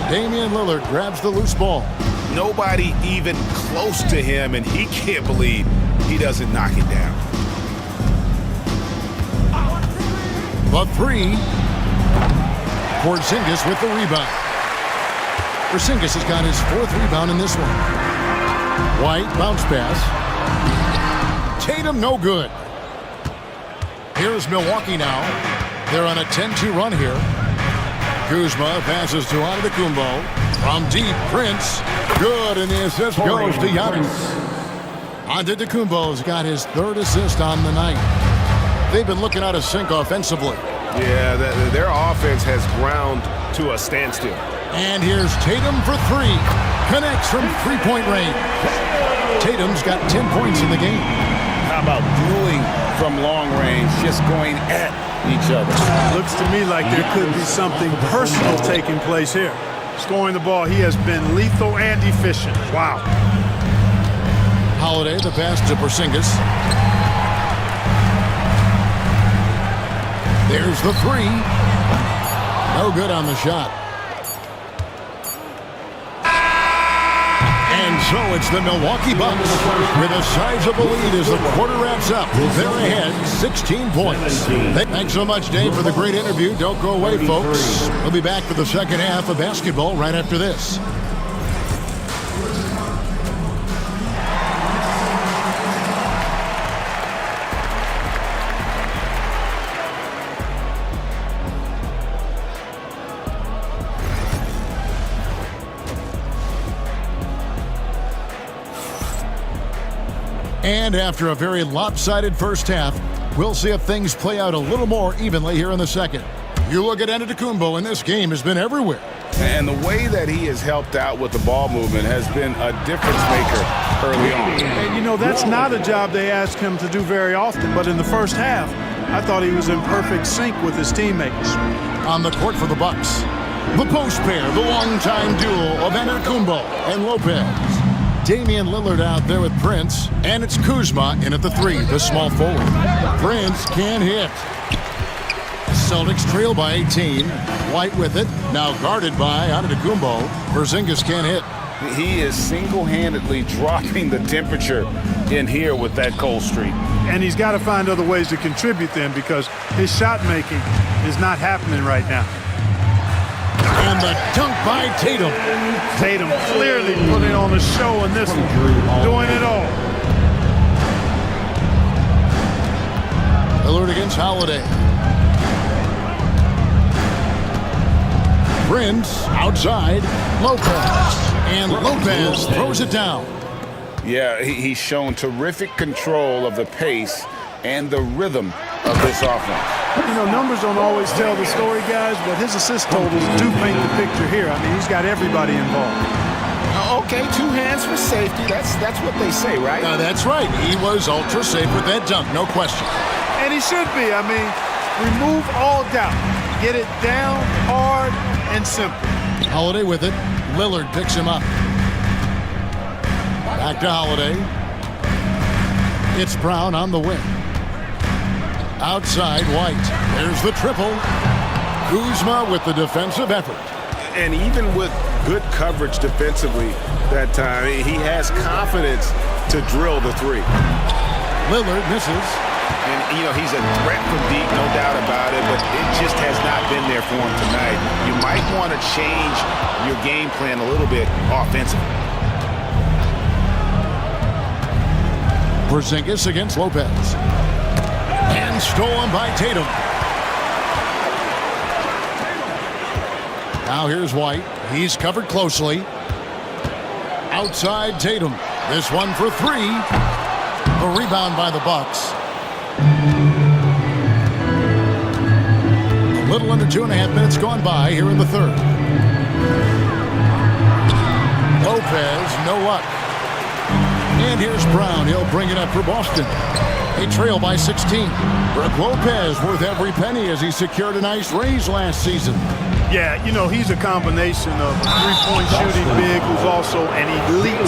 Speaker 8: Damian Lillard grabs the loose ball.
Speaker 11: Nobody even close to him, and he can't believe he doesn't knock it down.
Speaker 8: The 3. Porzingis with the rebound. Porzingis has got his 4th rebound in this one. White bounce pass. Tatum no good. Here's Milwaukee now. They're on a 10-2 run here. Kuzma passes to Antetokounmpo. From deep, Prince. Good, and the assist goes to Giannis. Antetokounmpo's got his 3rd assist on the night. They've been looking out of sync offensively.
Speaker 12: Yeah, their offense has ground to a standstill.
Speaker 8: And here's Tatum for 3. Connects from 3-point range. Tatum's got 10 points in the game.
Speaker 11: How about dueling from long range, just going at each other?
Speaker 4: Looks to me like there could be something personal taking place here. Scoring the ball, he has been lethal and efficient. Wow.
Speaker 8: Holiday, the pass to Porzingis. There's the 3. No good on the shot. And so it's the Milwaukee Bucks with a sizable lead as the quarter wraps up. They're ahead 16 points. Thanks so much, Dave, for the great interview. Don't go away, folks. We'll be back for the second half of basketball right after this. And after a very lopsided first half, we'll see if things play out a little more evenly here in the second. You look at Antetokounmpo, and this game has been everywhere.
Speaker 11: And the way that he has helped out with the ball movement has been a difference maker early on.
Speaker 4: And you know, that's not a job they ask him to do very often, but in the first half, I thought he was in perfect sync with his teammates.
Speaker 8: On the court for the Bucks, the post pair, the longtime duel of Antetokounmpo and Lopez. Damian Lillard out there with Prince, and it's Kuzma in at the 3, the small forward. Prince can't hit. Celtics trail by 18. White with it, now guarded by Antetokounmpo. Porzingis can't hit.
Speaker 11: He is single-handedly dropping the temperature in here with that cold streak.
Speaker 4: And he's got to find other ways to contribute then, because his shot making is not happening right now.
Speaker 8: And the dunk by Tatum.
Speaker 4: Tatum clearly putting on a show in this one, doing it all.
Speaker 8: Lillard against Holiday. Prince outside. Lopez. And Lopez throws it down.
Speaker 11: Yeah, he's shown terrific control of the pace and the rhythm of this offense.
Speaker 4: You know, numbers don't always tell the story, guys, but his assist totals do paint the picture here. I mean, he's got everybody involved.
Speaker 11: Okay, 2 hands for safety. That's what they say, right?
Speaker 8: That's right. He was ultra safe with that dunk, no question.
Speaker 4: And he should be. I mean, remove all doubt. Get it down, hard, and simple.
Speaker 8: Holiday with it. Lillard picks him up. Back to Holiday. It's Brown on the wing. Outside, White. There's the triple. Kuzma with the defensive effort.
Speaker 12: And even with good coverage defensively that time, he has confidence to drill the three.
Speaker 8: Lillard misses.
Speaker 12: And, he's a threat from deep, no doubt about it, but it just has not been there for him tonight. You might want to change your game plan a little bit offensively.
Speaker 8: Porzingis against Lopez. And stolen by Tatum. Now here's White. He's covered closely. Outside Tatum. This one for three. A rebound by the Bucks. A little under 2.5 minutes gone by here in the third. Lopez, no luck. And here's Brown. He'll bring it up for Boston. They trail by 16. Brook Lopez worth every penny as he secured a nice raise last season.
Speaker 4: Yeah, he's a combination of a three-point shooting big who's also an elite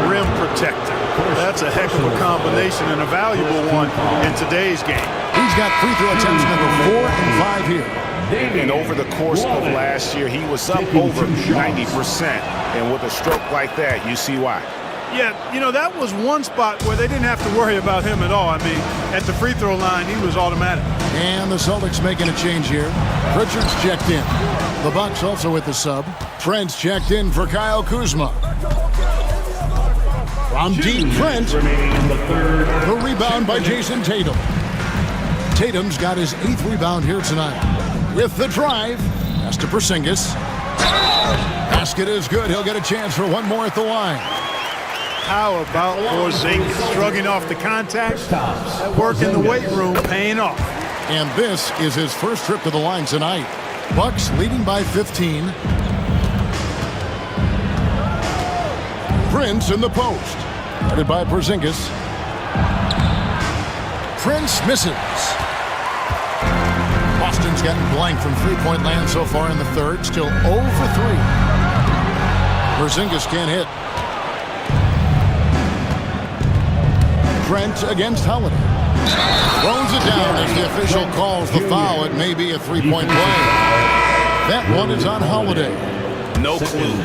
Speaker 4: rim protector. That's a heck of a combination and a valuable one in today's game.
Speaker 8: He's got free throw attempts number 4 and 5 here.
Speaker 12: And over the course of last year, he was up over 90%. And with a stroke like that, you see why.
Speaker 4: Yeah, that was one spot where they didn't have to worry about him at all. I mean, at the free throw line, he was automatic.
Speaker 8: And the Celtics making a change here. Pritchard's checked in. The Bucks also with the sub. Trent's checked in for Kyle Kuzma. From deep, Trent. The rebound by Jason Tatum. Tatum's got his 8th rebound here tonight. With the drive, pass to Porzingis. Basket is good. He'll get a chance for one more at the line.
Speaker 4: How about Porzingis shrugging off the contact? That work in the weight room paying off.
Speaker 8: And this is his first trip to the line tonight. Bucks leading by 15. Prince in the post. Guarded by Porzingis. Prince misses. Boston's gotten blank from three-point land so far in the third. Still 0 for 3. Porzingis can't hit. Trent against Holiday. Throws it down as the official calls the foul. It may be a three-point play. That one is on Holiday.
Speaker 12: No clue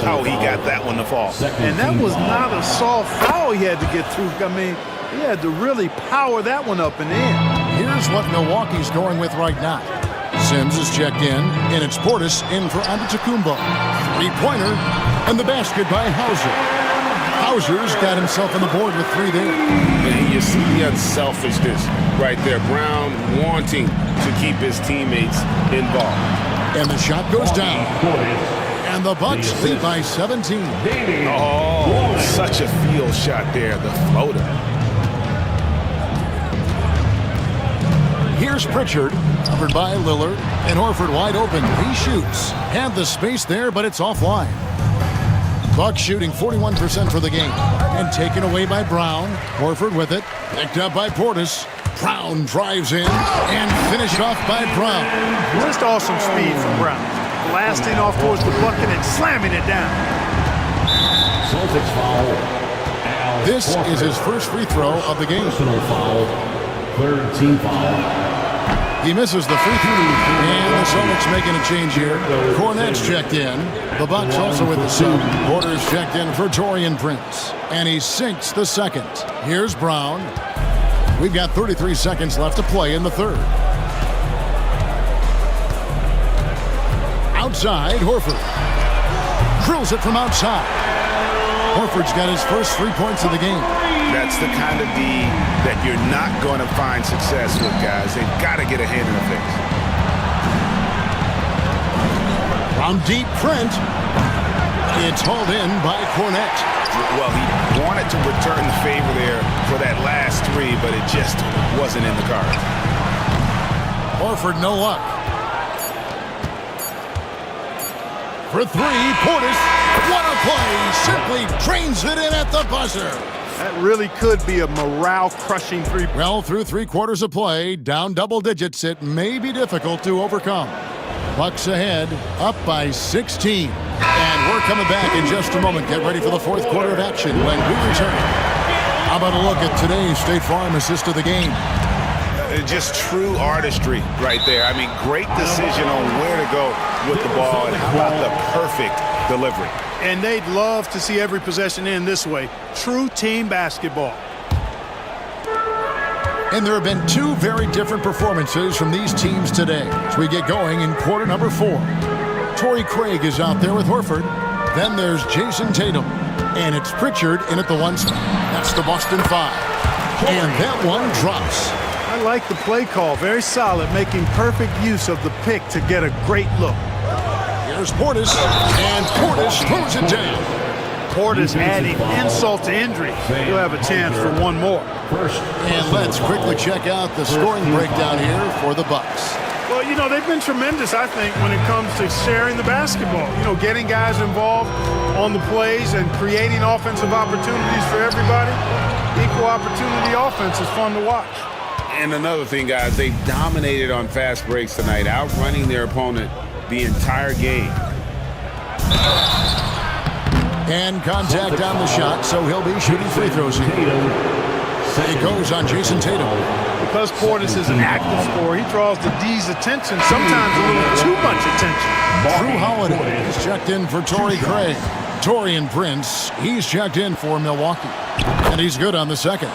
Speaker 12: how he got that one to fall.
Speaker 4: And that was not a soft foul he had to get through. I mean, he had to really power that one up and in.
Speaker 8: Here's what Milwaukee's going with right now. Sims is checked in, and it's Portis in for Antetokounmpo. Three-pointer, and the basket by Hauser. Hauser's got himself on the board with 3 there.
Speaker 12: And you see the unselfishness right there. Brown wanting to keep his teammates involved.
Speaker 8: And the shot goes down. And the Bucks lead by 17.
Speaker 12: Oh, such a field shot there, the floater.
Speaker 8: Here's Pritchard, covered by Lillard, and Horford wide open. He shoots. Had the space there, but it's offline. Bucks shooting 41% for the game. And taken away by Brown. Horford with it. Picked up by Portis. Brown drives in and finished off by Brown.
Speaker 4: Just awesome speed from Brown. Blasting off towards the bucket and slamming it down.
Speaker 5: Celtics foul.
Speaker 8: This is his first free throw of the game.
Speaker 5: Personal foul. Third team foul.
Speaker 8: He misses the free throw. And the Celtics making a change here. Cornette's checked in. The Bucks also with the sub. Porter's checked in for Taurean Prince. And he sinks the second. Here's Brown. We've got 33 seconds left to play in the third. Outside, Horford. Drills it from outside. Horford's got his first 3 points of the game.
Speaker 12: That's the kind of D that you're not going to find success with, guys. They've got to get a hand in the face.
Speaker 8: From deep, Trent. It's hauled in by Cornette.
Speaker 12: Well, he wanted to return the favor there for that last 3, but it just wasn't in the cards.
Speaker 8: Horford, no luck. For 3, Portis. What a play! Simply drains it in at the buzzer.
Speaker 4: That really could be a morale-crushing three.
Speaker 8: Well, through 3 quarters of play, down double digits, it may be difficult to overcome. Bucks ahead, up by 16. And we're coming back in just a moment. Get ready for the 4th quarter of action when we return. How about a look at today's State Farm assist of the game?
Speaker 12: Just true artistry right there. I mean, great decision on where to go with the ball, and how about the perfect delivery.
Speaker 4: And they'd love to see every possession end this way. True team basketball.
Speaker 8: And there have been 2 very different performances from these teams today as we get going in quarter number 4. Torrey Craig is out there with Horford. Then there's Jason Tatum. And it's Pritchard in at the 1 spot. That's the Boston 5. And that one drops.
Speaker 4: I like the play call. Very solid, making perfect use of the pick to get a great look.
Speaker 8: Here's Portis, and Portis throws it down.
Speaker 4: Portis adding insult to injury. He'll have a chance for one more.
Speaker 8: And let's quickly check out the scoring breakdown here for the Bucks.
Speaker 4: Well, you know, they've been tremendous, I think, when it comes to sharing the basketball. You know, getting guys involved on the plays and creating offensive opportunities for everybody. Equal opportunity offense is fun to watch.
Speaker 11: And another thing, guys, they dominated on fast breaks tonight, outrunning their opponent the entire game.
Speaker 8: And contact on the shot, so he'll be shooting free throws here. It goes on Jason Tatum.
Speaker 4: Because Portis is an active scorer, he draws the D's attention, sometimes a little too much attention.
Speaker 8: Drew Holiday is checked in for Torrey Craig. Taurean Prince, he's checked in for Milwaukee. And he's good on the second.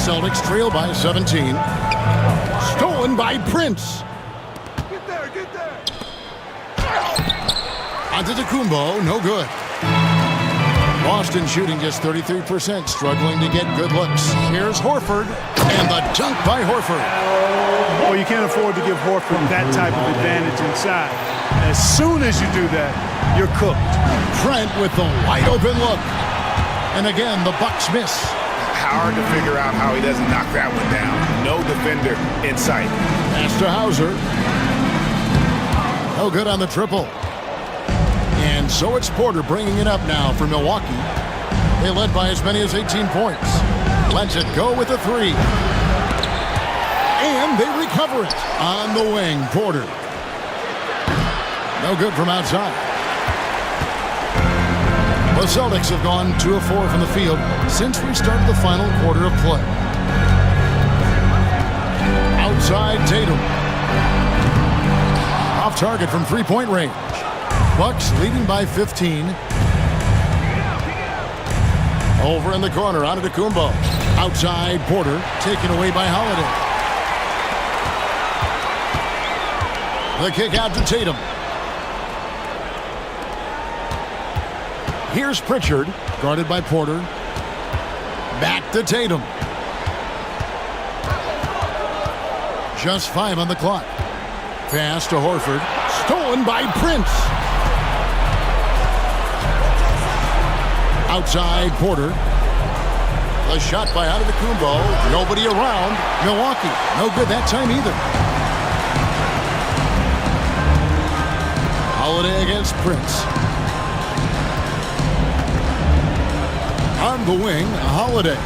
Speaker 8: Celtics trail by 17. Stolen by Prince.
Speaker 4: Get there, get there.
Speaker 8: Antetokounmpo, no good. Boston shooting just 33%, struggling to get good looks. Here's Horford, and the dunk by Horford.
Speaker 4: Well, you can't afford to give Horford that type of advantage inside. As soon as you do that, you're cooked.
Speaker 8: Trent with the wide open look. And again, the Bucks miss.
Speaker 12: Hard to figure out how he doesn't knock that one down. No defender in sight.
Speaker 8: Pass to Hauser. No good on the triple. And so it's Porter bringing it up now for Milwaukee. They led by as many as 18 points. Lets it go with a 3. And they recover it on the wing. Porter. No good from outside. The Celtics have gone 2 of 4 from the field since we started the final quarter of play. Outside Tatum. Off target from 3-point range. Bucks leading by 15. Over in the corner, Antetokounmpo. Outside Porter, taken away by Holiday. The kick out to Tatum. Here's Pritchard, guarded by Porter. Back to Tatum. Just 5 on the clock. Pass to Horford. Stolen by Prince. Outside Porter. The shot by Antetokounmpo. Nobody around. Milwaukee. No good that time either. Holiday against Prince. On the wing, Holiday.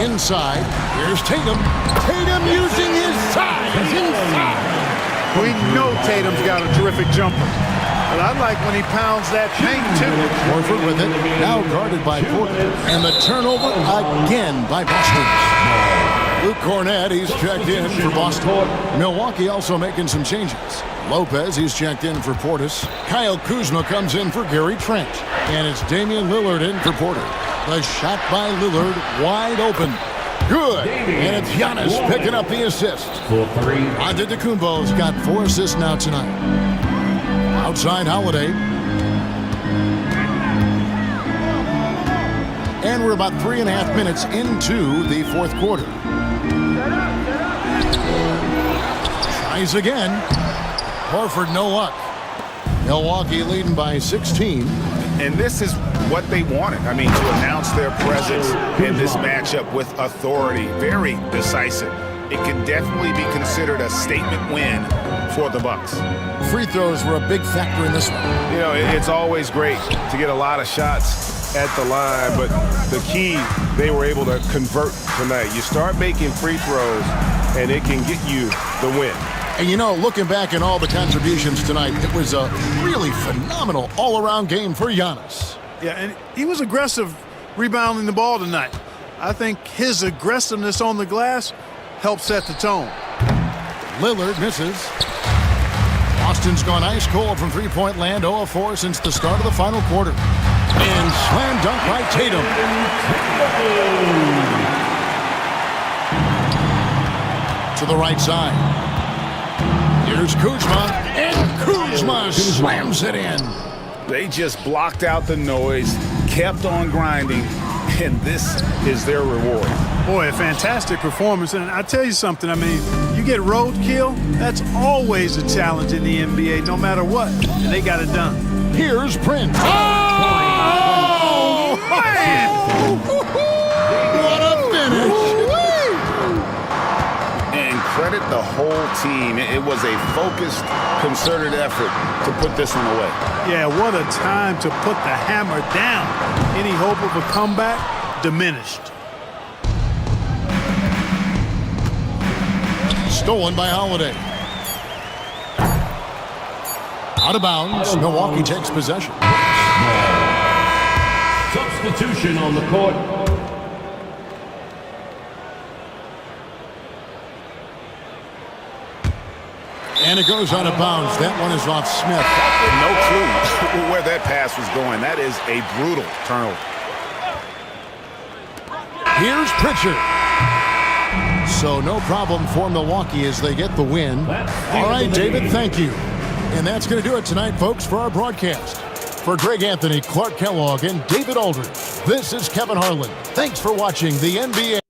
Speaker 8: Inside. Here's Tatum. Tatum using his size inside.
Speaker 4: We know Tatum's got a terrific jumper. But I like when he pounds that paint, too.
Speaker 8: Horford with it. Now guarded by Porter. And the turnover again by Boston. Luke Cornett, he's checked in for Boston. Milwaukee also making some changes. Lopez, he's checked in for Portis. Kyle Kuzma comes in for Gary Trent. And it's Damian Lillard in for Porter. The shot by Lillard, wide open. Good. And it's Giannis picking up the assist. Antetokounmpo's got 4 assists now tonight. Outside Holiday. And we're about 3.5 minutes into the 4th quarter. Tries again. Horford, no luck. Milwaukee leading by 16.
Speaker 12: And this is what they wanted. I mean, to announce their presence in this matchup with authority. Very decisive. It can definitely be considered a statement win for the Bucks.
Speaker 8: Free throws were a big factor in this one.
Speaker 12: You know, it's always great to get a lot of shots at the line, but the key, they were able to convert tonight. You start making free throws, and it can get you the win.
Speaker 8: And, you know, looking back at all the contributions tonight, it was a really phenomenal all-around game for Giannis.
Speaker 4: Yeah, and he was aggressive rebounding the ball tonight. I think his aggressiveness on the glass helped set the tone.
Speaker 8: Lillard misses. Boston's gone ice cold from three-point land, 0 of 4 since the start of the final quarter. And slam dunk by Tatum. To the right side. Here's Kuzma, and Kuzma slams it in.
Speaker 11: They just blocked out the noise, kept on grinding, and this is their reward.
Speaker 4: Boy, a fantastic performance. And I tell you something, I mean, you get roadkill, that's always a challenge in the NBA, no matter what. And they got it done.
Speaker 8: Here's Prince. Oh, man! What a finish!
Speaker 11: And credit the whole team. It was a focused, concerted effort to put this one away.
Speaker 4: Yeah, what a time to put the hammer down. Any hope of a comeback diminished.
Speaker 8: Stolen by Holiday. Out of bounds. Milwaukee takes possession.
Speaker 5: Substitution on the court.
Speaker 8: And it goes out of bounds. That one is off Smith.
Speaker 11: No clue where that pass was going. That is a brutal turnover.
Speaker 8: Here's Pritchard. So no problem for Milwaukee as they get the win. All right, David, thank you. And that's going to do it tonight, folks, for our broadcast. For Greg Anthony, Clark Kellogg, and David Aldridge, this is Kevin Harlan. Thanks for watching the NBA.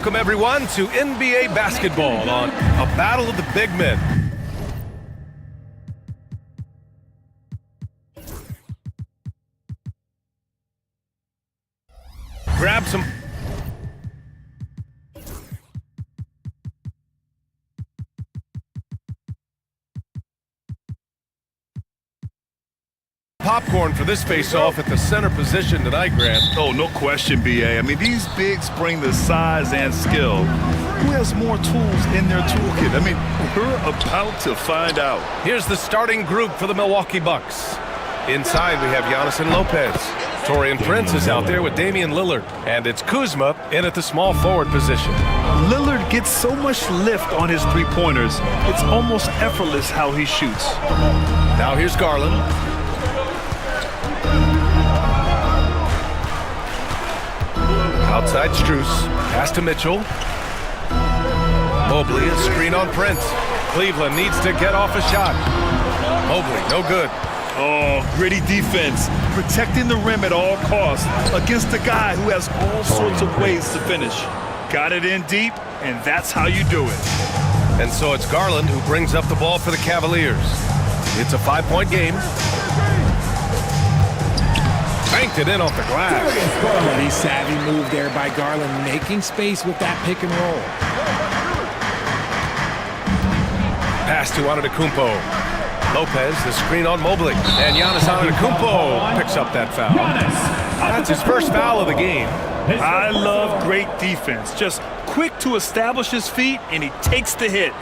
Speaker 2: Welcome, everyone, to NBA basketball on a battle of the big men. Grab some... popcorn for this face-off at the center position tonight, Grant.
Speaker 3: Oh, no question, B.A. I mean, these bigs bring the size and skill. Who has more tools in their toolkit? I mean, we're about to find out.
Speaker 2: Here's the starting group for the Milwaukee Bucks. Inside, we have Giannis and Lopez. Torian Prince is out there with Damian Lillard. And it's Kuzma in at the small forward position.
Speaker 3: Lillard gets so much lift on his three-pointers, it's almost effortless how he shoots.
Speaker 2: Now here's Garland. Outside Strus, pass to Mitchell. Mobley, a screen on Prince. Cleveland needs to get off a shot. Mobley, no good.
Speaker 3: Oh, gritty defense, protecting the rim at all costs against a guy who has all sorts of ways to finish. Got it in deep, and that's how you do it.
Speaker 2: And so it's Garland who brings up the ball for the Cavaliers. It's a 5-point game. Banked it in off the glass.
Speaker 9: Pretty savvy move there by Garland, making space with that pick and roll.
Speaker 2: Pass to Antetokounmpo. Lopez, the screen on Mobley. And Giannis Antetokounmpo picks up that foul. That's his first foul of the game.
Speaker 3: I love great defense. Just quick to establish his feet, and he takes the hit.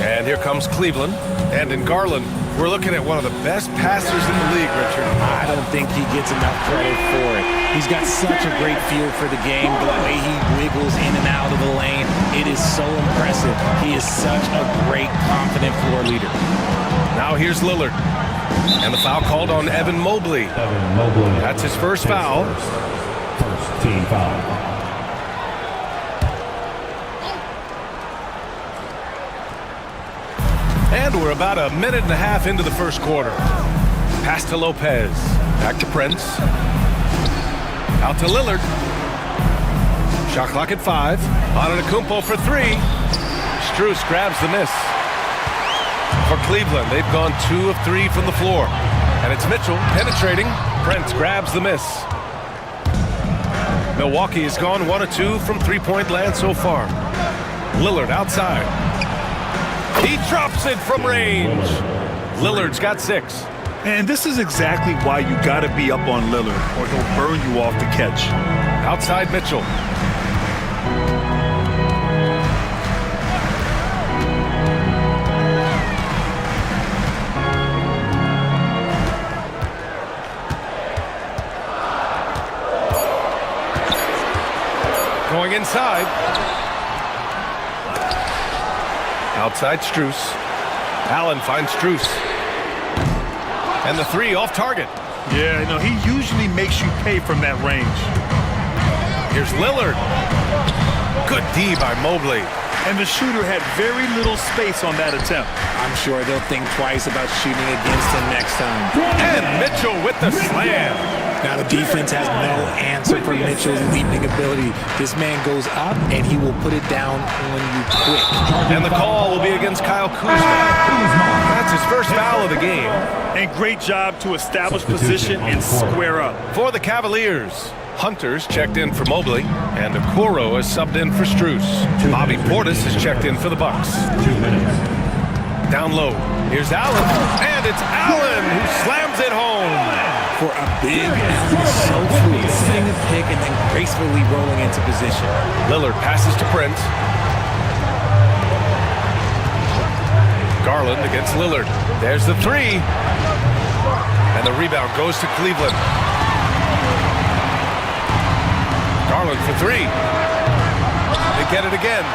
Speaker 2: And here comes Cleveland. And in Garland, we're looking at one of the best passers in the league, Richard.
Speaker 9: I don't think he gets enough credit for it. He's got such a great feel for the game, the way he wiggles in and out of the lane. It is so impressive. He is such a great, confident floor leader.
Speaker 2: Now here's Lillard. And the foul called on Evan Mobley. That's his first foul.
Speaker 5: First team foul.
Speaker 2: And we're about a minute and a half into the first quarter. Pass to Lopez. Back to Prince. Out to Lillard. Shot clock at 5. Antetokounmpo for 3. Strus grabs the miss. For Cleveland, they've gone 2 of 3 from the floor. And it's Mitchell penetrating. Prince grabs the miss. Milwaukee has gone 1 of 2 from three-point land so far. Lillard outside. He drops it from range. Lillard's got 6.
Speaker 3: And this is exactly why you got to be up on Lillard, or he'll burn you off the catch.
Speaker 2: Outside Mitchell. Going inside. Outside Strus. Allen finds Strus. And the 3 off target.
Speaker 3: Yeah, no, he usually makes you pay from that range.
Speaker 2: Here's Lillard. Good D by Mobley.
Speaker 3: And the shooter had very little space on that attempt.
Speaker 9: I'm sure they'll think twice about shooting against him next time.
Speaker 2: And Mitchell with the slam.
Speaker 9: Now the defense has no answer for Mitchell's leaping ability. This man goes up, and he will put it down on you quick.
Speaker 2: And the call will be against Kyle Kuzma. That's his first foul of the game.
Speaker 3: And great job to establish position and square up.
Speaker 2: For the Cavaliers, Hunter's checked in for Mobley, and Okoro has subbed in for Strus. Bobby Portis has checked in for the Bucks.
Speaker 5: 2 minutes.
Speaker 2: Down low, here's Allen, and it's Allen who slams it home.
Speaker 9: For a big man, he's so fluid, setting the pick and then gracefully rolling into position.
Speaker 2: Lillard passes to Prince. Garland against Lillard. There's the 3. And the rebound goes to Cleveland. Garland for 3. They get it again.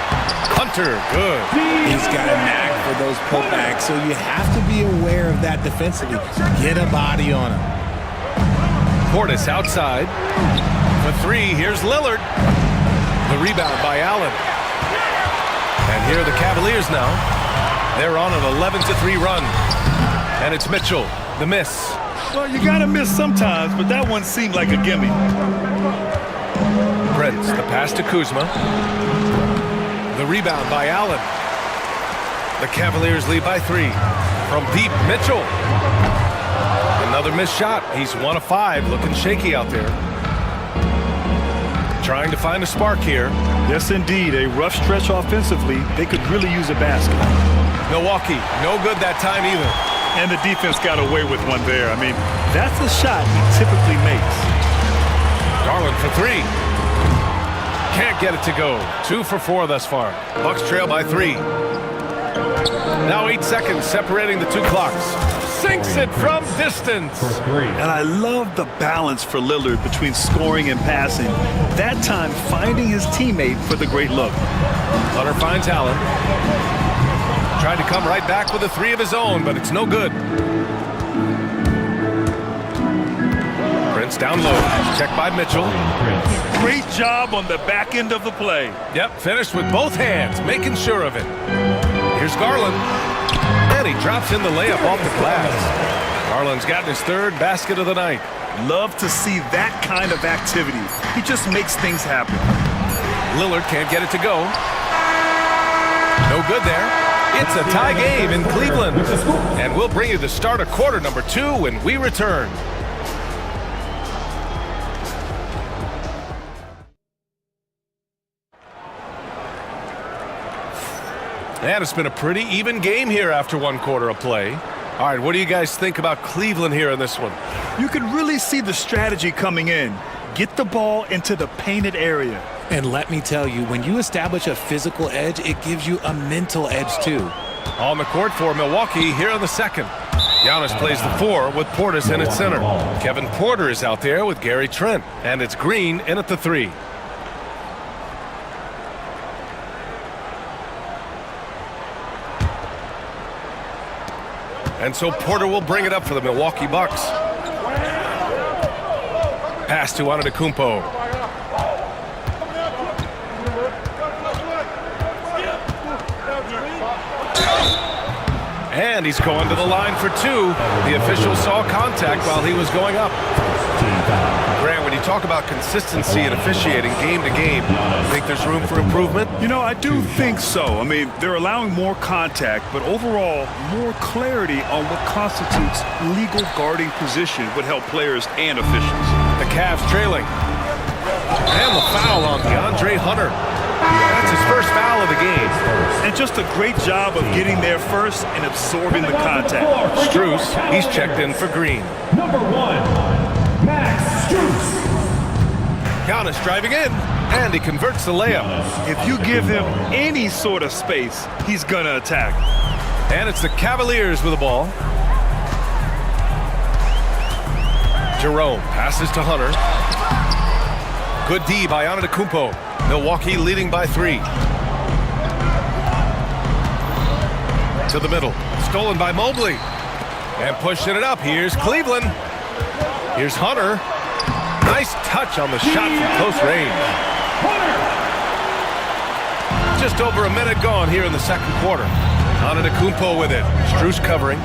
Speaker 2: Hunter, good.
Speaker 9: He's got a knack for those putbacks, so you have to be aware of that defensively. Get a body on him.
Speaker 2: Portis outside. For 3, here's Lillard. The rebound by Allen. And here are the Cavaliers now. They're on an 11-3 run. And it's Mitchell, the miss.
Speaker 3: Well, you got to miss sometimes, but that one seemed like a gimme.
Speaker 2: Prince Prince. The pass to Kuzma. The rebound by Allen. The Cavaliers lead by 3. From deep, Mitchell. Another missed shot. He's 1 of 5, looking shaky out there. Trying to find a spark here.
Speaker 3: Yes, indeed. A rough stretch offensively. They could really use a basket.
Speaker 2: Milwaukee, no good that time either.
Speaker 3: And the defense got away with one there. I mean, that's the shot he typically makes.
Speaker 2: Garland for 3. Can't get it to go. 2 for 4 thus far. Bucks trail by 3. Now 8 seconds separating the 2 clocks. Sinks it from distance.
Speaker 3: And I love the balance for Lillard between scoring and passing. That time finding his teammate for the great look.
Speaker 2: Hunter finds Allen. Tried to come right back with a 3 of his own, but it's no good. Prince down low. Checked by Mitchell.
Speaker 3: Great job on the back end of the play.
Speaker 2: Yep, finished with both hands, making sure of it. Here's Garland. And he drops in the layup off the glass. Garland's gotten his 3rd basket of the night.
Speaker 3: Love to see that kind of activity. He just makes things happen.
Speaker 2: Lillard can't get it to go. No good there. It's a tie game in Cleveland. And we'll bring you the start of quarter number 2 when we return. And it's been a pretty even game here after 1 quarter of play. All right, what do you guys think about Cleveland here in this one?
Speaker 3: You can really see the strategy coming in. Get the ball into the painted area.
Speaker 9: And let me tell you, when you establish a physical edge, it gives you a mental edge too.
Speaker 2: On the court for Milwaukee here in the second. Giannis plays the 4 with Portis in its center. Kevin Porter is out there with Gary Trent. And it's Green in at the 3. And so Porter will bring it up for the Milwaukee Bucks. Pass to Antetokounmpo. And he's going to the line for 2. The official saw contact while he was going up. Grant, when you talk about consistency and officiating game to game, think there's room for improvement?
Speaker 3: You know, I do think so. I mean, they're allowing more contact, but overall, more clarity on what constitutes legal guarding position would help players and officials.
Speaker 2: The Cavs trailing. And the foul on DeAndre Hunter. That's his first foul of the game.
Speaker 3: And just a great job of getting there first and absorbing the contact.
Speaker 2: Strus, he's checked in for Green.
Speaker 5: Number 1, Max Strus.
Speaker 2: Giannis driving in, and he converts the layup.
Speaker 3: If you give him any sort of space, he's going to attack.
Speaker 2: And it's the Cavaliers with the ball. Jerome passes to Hunter. Good D by Antetokounmpo. Milwaukee leading by 3. To the middle. Stolen by Mobley. And pushing it up. Here's Cleveland. Here's Hunter. Nice touch on the shot from close range. Just over a minute gone here in the second quarter. Antetokounmpo with it. Strus covering.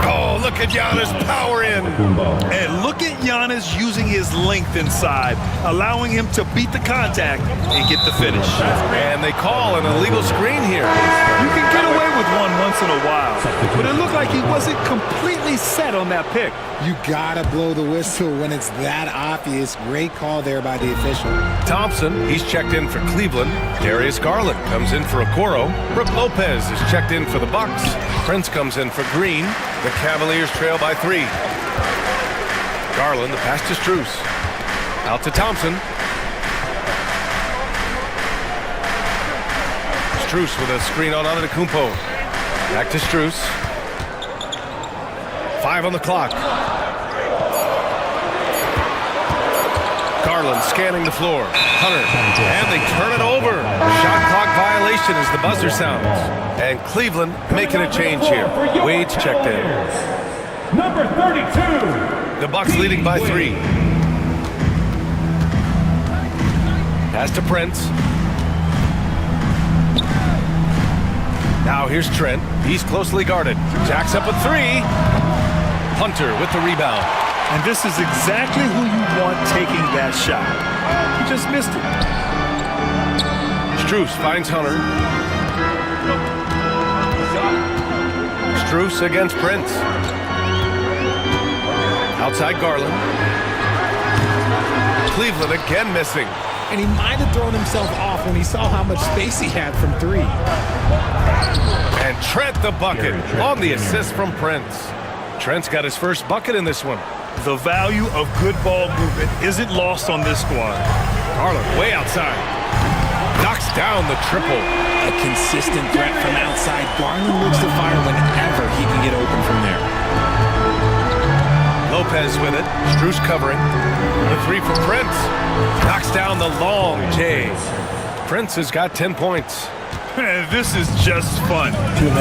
Speaker 2: Oh, look at Giannis power in.
Speaker 3: And look at Giannis using his length inside, allowing him to beat the contact and get the finish.
Speaker 2: And they call an illegal screen here.
Speaker 3: You can get away with one once in a while, but it looked like he wasn't completely set on that pick.
Speaker 17: You gotta blow the whistle when it's that obvious. Great call there by the official.
Speaker 2: Thompson, he's checked in for Cleveland. Darius Garland comes in for Okoro. Brook Lopez is checked in for the Bucks. Prince comes in for Green. The Cavaliers trail by 3. Garland, the pass to Strus. Out to Thompson. Strus with a screen on Antetokounmpo. Back to Strus. 5 on the clock. Garland scanning the floor. Hunter. And they turn it over. Shot clock violation as the buzzer sounds. And Cleveland making a change here. Wade's checked in.
Speaker 5: Number 32.
Speaker 2: The Bucks leading by 3. Pass to Prince. Now here's Trent. He's closely guarded. Jacks up a 3. Hunter with the rebound.
Speaker 3: And this is exactly who you want taking that shot. He just missed it.
Speaker 2: Strus finds Hunter. Strus against Prince. Outside Garland. Cleveland again missing.
Speaker 9: And he might have thrown himself off when he saw how much space he had from three.
Speaker 2: And Trent the bucket on the assist from Prince. Trent's got his first bucket in this one.
Speaker 3: The value of good ball movement isn't lost on this squad.
Speaker 2: Garland way outside. Knocks down the triple.
Speaker 9: A consistent threat from outside. Garland looks to fire whenever he can get open from there.
Speaker 2: Lopez with it. Strus covering. The three for Prince. Knocks down the long J. Prince has got 10 points.
Speaker 3: This is just fun.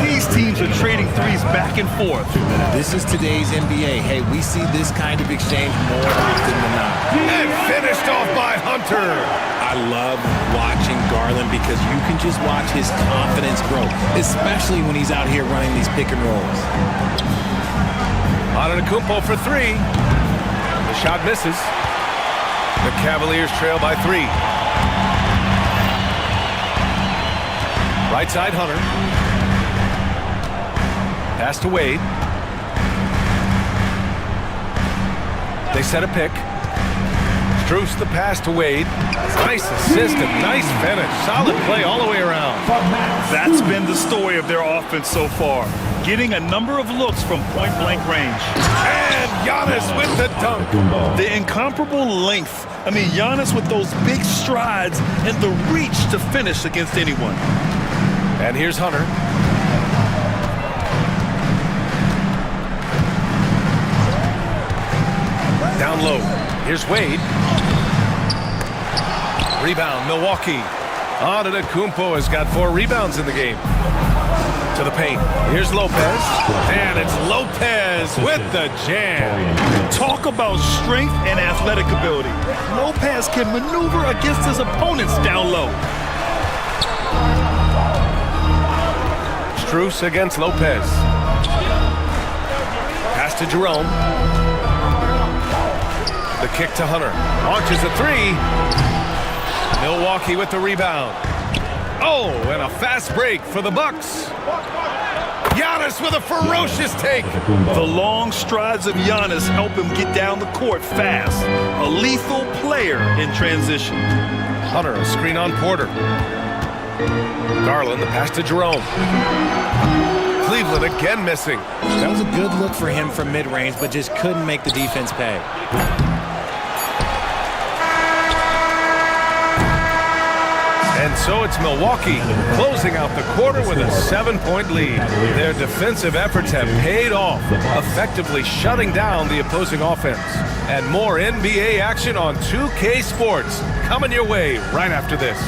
Speaker 3: These teams are trading threes back and forth.
Speaker 9: This is today's NBA. Hey, we see this kind of exchange more often than not.
Speaker 2: And finished off by Hunter.
Speaker 9: I love watching Garland because you can just watch his confidence grow, especially when he's out here running these pick and rolls.
Speaker 2: Antetokounmpo for three. The shot misses. The Cavaliers trail by 3. Right side Hunter. Pass to Wade. They set a pick. Strus the pass to Wade. Nice assist and nice finish. Solid play all the way around.
Speaker 3: That's been the story of their offense so far. Getting a number of looks from point-blank range.
Speaker 2: And Giannis with the dunk.
Speaker 3: The incomparable length. I mean, Giannis with those big strides and the reach to finish against anyone.
Speaker 2: And here's Hunter. Down low. Here's Wade. Rebound, Milwaukee. Antetokounmpo has got 4 rebounds in the game. To the paint. Here's Lopez. And it's Lopez with the jam.
Speaker 3: Talk about strength and athletic ability. Lopez can maneuver against his opponents down low.
Speaker 2: Strus against Lopez. Pass to Jerome. The kick to Hunter. Launches a 3. Milwaukee with the rebound. Oh, and a fast break for the Bucks. Giannis with a ferocious take.
Speaker 3: The long strides of Giannis help him get down the court fast. A lethal player in transition.
Speaker 2: Hunter, a screen on Porter. Garland, the pass to Jerome. Cleveland again missing.
Speaker 9: That was a good look for him from mid-range, but just couldn't make the defense pay.
Speaker 2: And so it's Milwaukee closing out the quarter with a 7-point lead. Their defensive efforts have paid off, effectively shutting down the opposing offense. And more NBA action on 2K Sports coming your way right after this.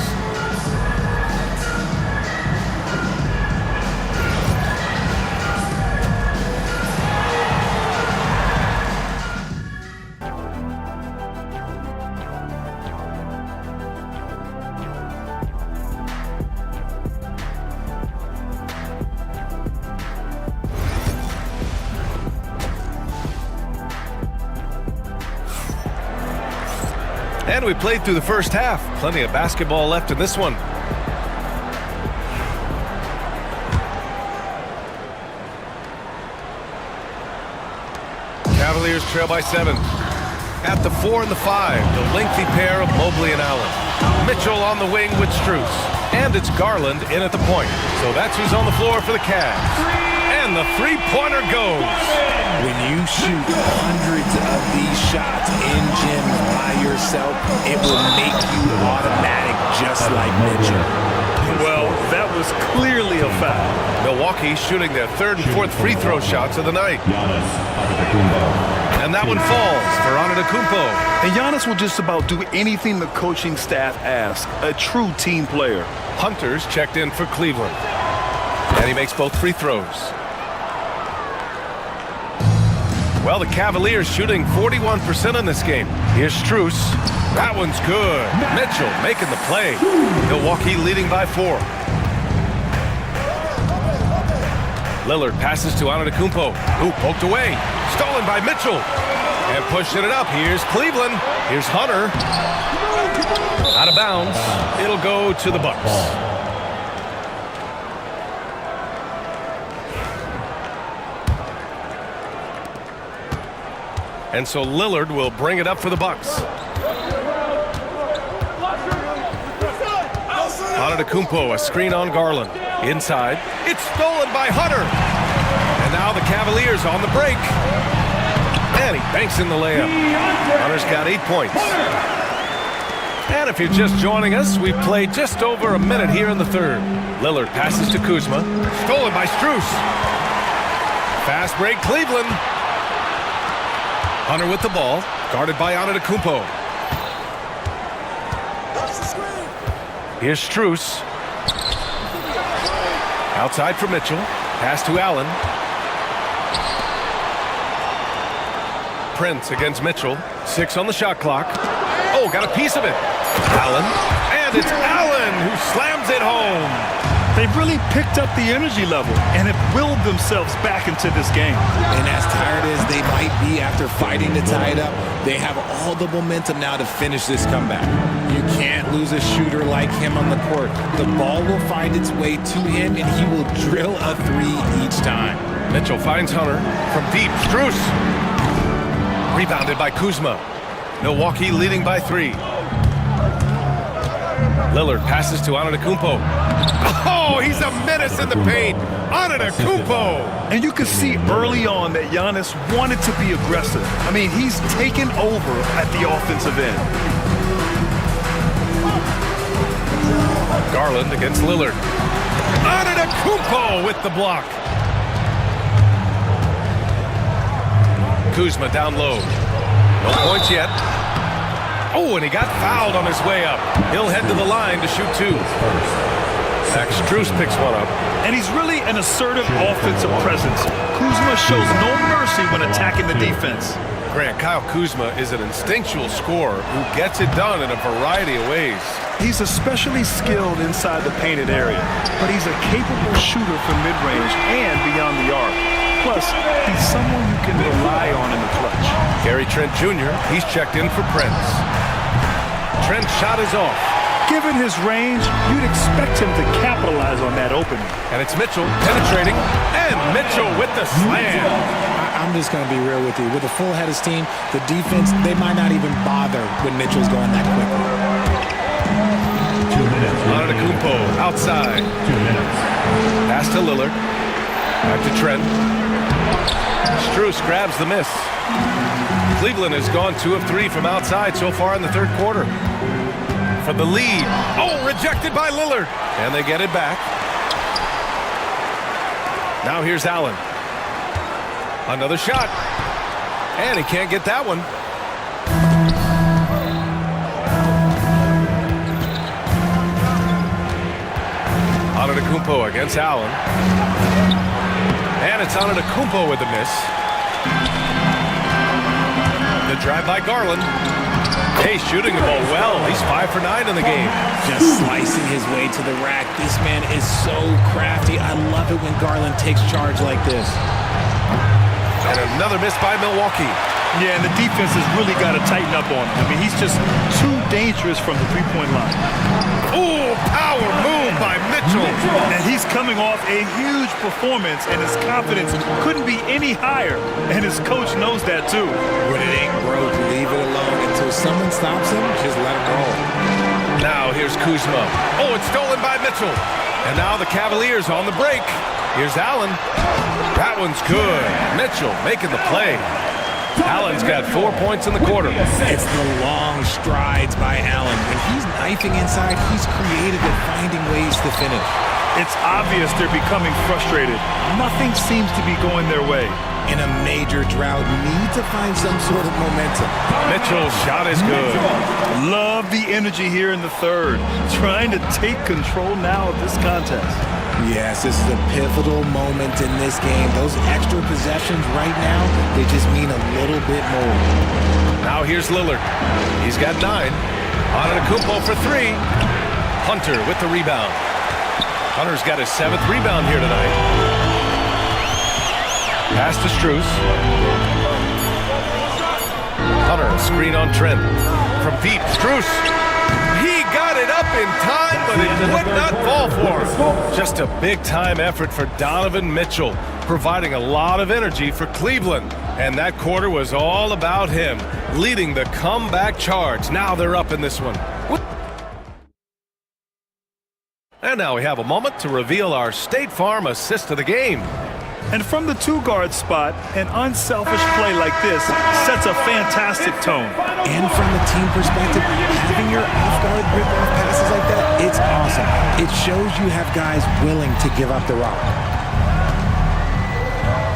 Speaker 2: And we played through the first half. Plenty of basketball left in this one. Cavaliers trail by 7. At the 4 and the 5, the lengthy pair of Mobley and Allen. Mitchell on the wing with Strus. And it's Garland in at the point. So that's who's on the floor for the Cavs. And the three-pointer goes.
Speaker 9: When you shoot hundreds of these shots in gyms by yourself, it will make you automatic just like Mitchell.
Speaker 3: Well, that was clearly a foul.
Speaker 2: Milwaukee shooting their 3rd and 4th free throw shots of the night. And that one falls for Antetokounmpo.
Speaker 3: And Giannis will just about do anything the coaching staff asks. A true team player.
Speaker 2: Hunter's checked in for Cleveland. And he makes both free throws. Well, the Cavaliers shooting 41% in this game. Here's Strus. That one's good. Mitchell making the play. Milwaukee leading by 4. Lillard passes to Antetokounmpo, who poked away. Stolen by Mitchell. And pushing it up. Here's Cleveland. Here's Hunter. Out of bounds. It'll go to the Bucks. And so Lillard will bring it up for the Bucks. Antetokounmpo, a screen on Garland. Inside. It's stolen by Hunter. And now the Cavaliers on the break. And he banks in the layup. Hunter's got 8 points. And if you're just joining us, we've played just over a minute here in the third. Lillard passes to Kuzma. Stolen by Strus. Fast break, Cleveland. Hunter with the ball. Guarded by Antetokounmpo. Here's Strus. Outside for Mitchell. Pass to Allen. Prince against Mitchell. 6 on the shot clock. Oh, got a piece of it. Allen. And it's Allen who slams it home.
Speaker 3: They've really picked up the energy level and have willed themselves back into this game.
Speaker 9: And as tired as they might be after fighting to tie it up, they have all the momentum now to finish this comeback. You can't lose a shooter like him on the court. The ball will find its way to him, and he will drill a 3 each time.
Speaker 2: Mitchell finds Hunter from deep. Strus. Rebounded by Kuzma. Milwaukee leading by 3. Lillard passes to Antetokounmpo. Oh, he's a menace in the paint. Antetokounmpo.
Speaker 3: And you can see early on that Giannis wanted to be aggressive. I mean, he's taken over at the offensive end.
Speaker 2: Garland against Lillard. Antetokounmpo with the block. Kuzma down low. No points yet. Oh, and he got fouled on his way up. He'll head to the line to shoot 2. Max Strus picks one up.
Speaker 3: And he's really an assertive offensive presence. Kuzma shows no mercy when attacking the defense.
Speaker 2: Grant, Kyle Kuzma is an instinctual scorer who gets it done in a variety of ways.
Speaker 3: He's especially skilled inside the painted area, but he's a capable shooter from mid-range and beyond the arc. Plus, he's someone you can rely on in the clutch.
Speaker 2: Gary Trent Jr., he's checked in for Prince. Trent's shot is off.
Speaker 3: Given his range, you'd expect him to capitalize on that opening.
Speaker 2: And it's Mitchell penetrating, and Mitchell with the slam.
Speaker 9: I'm just going to be real with you. With a full head of steam, the defense, they might not even bother when Mitchell's going that quickly.
Speaker 5: 2 minutes.
Speaker 2: Antetokounmpo outside.
Speaker 5: 2 minutes.
Speaker 2: Pass to Lillard. Back to Trent. Strus grabs the miss. Cleveland has gone 2 of 3 from outside so far in the third quarter. For the lead. Oh, rejected by Lillard. And they get it back. Now here's Allen. Another shot. And he can't get that one. Antetokounmpo against Allen. And it's Antetokounmpo with the miss. The drive by Garland. Hey, shooting the ball well. He's 5 for 9 in the game.
Speaker 9: Just slicing his way to the rack. This man is so crafty. I love it when Garland takes charge like this.
Speaker 2: And another miss by Milwaukee.
Speaker 3: Yeah, and the defense has really got to tighten up on him. I mean, he's just too dangerous from the three-point line.
Speaker 2: Ooh, power move by Mitchell.
Speaker 3: And he's coming off a huge performance, and his confidence couldn't be any higher. And his coach knows that, too.
Speaker 9: When it ain't broke, leave it alone. Until someone stops him, just let him roll.
Speaker 2: Now here's Kuzma. Oh, it's stolen by Mitchell. And now the Cavaliers on the break. Here's Allen. That one's good. Mitchell making the play. Allen's got 4 points in the quarter.
Speaker 9: It's the long strides by Allen. When he's knifing inside, he's creative at finding ways to finish.
Speaker 3: It's obvious they're becoming frustrated. Nothing seems to be going their way.
Speaker 9: In a major drought, need to find some sort of momentum.
Speaker 2: Mitchell's shot is good.
Speaker 3: Love the energy here in the third. Trying to take control now of this contest.
Speaker 9: Yes, this is a pivotal moment in this game. Those extra possessions right now, they just mean a little bit more.
Speaker 2: Now here's Lillard. He's got 9. Antetokounmpo for 3. Hunter with the rebound. Hunter's got his 7th rebound here tonight. Pass to Strus. Hunter, screen on Trent. From deep, Strus. up in time, but it would not fall for him. Just a big-time effort for Donovan Mitchell, providing a lot of energy for Cleveland. And that quarter was all about him, leading the comeback charge. Now they're up in this one. And now we have a moment to reveal our State Farm assist of the game.
Speaker 3: And from the two-guard spot, an unselfish play like this sets a fantastic tone.
Speaker 9: And from the team perspective, having your off-guard rip-off passes like that, it's awesome. It shows you have guys willing to give up the rock.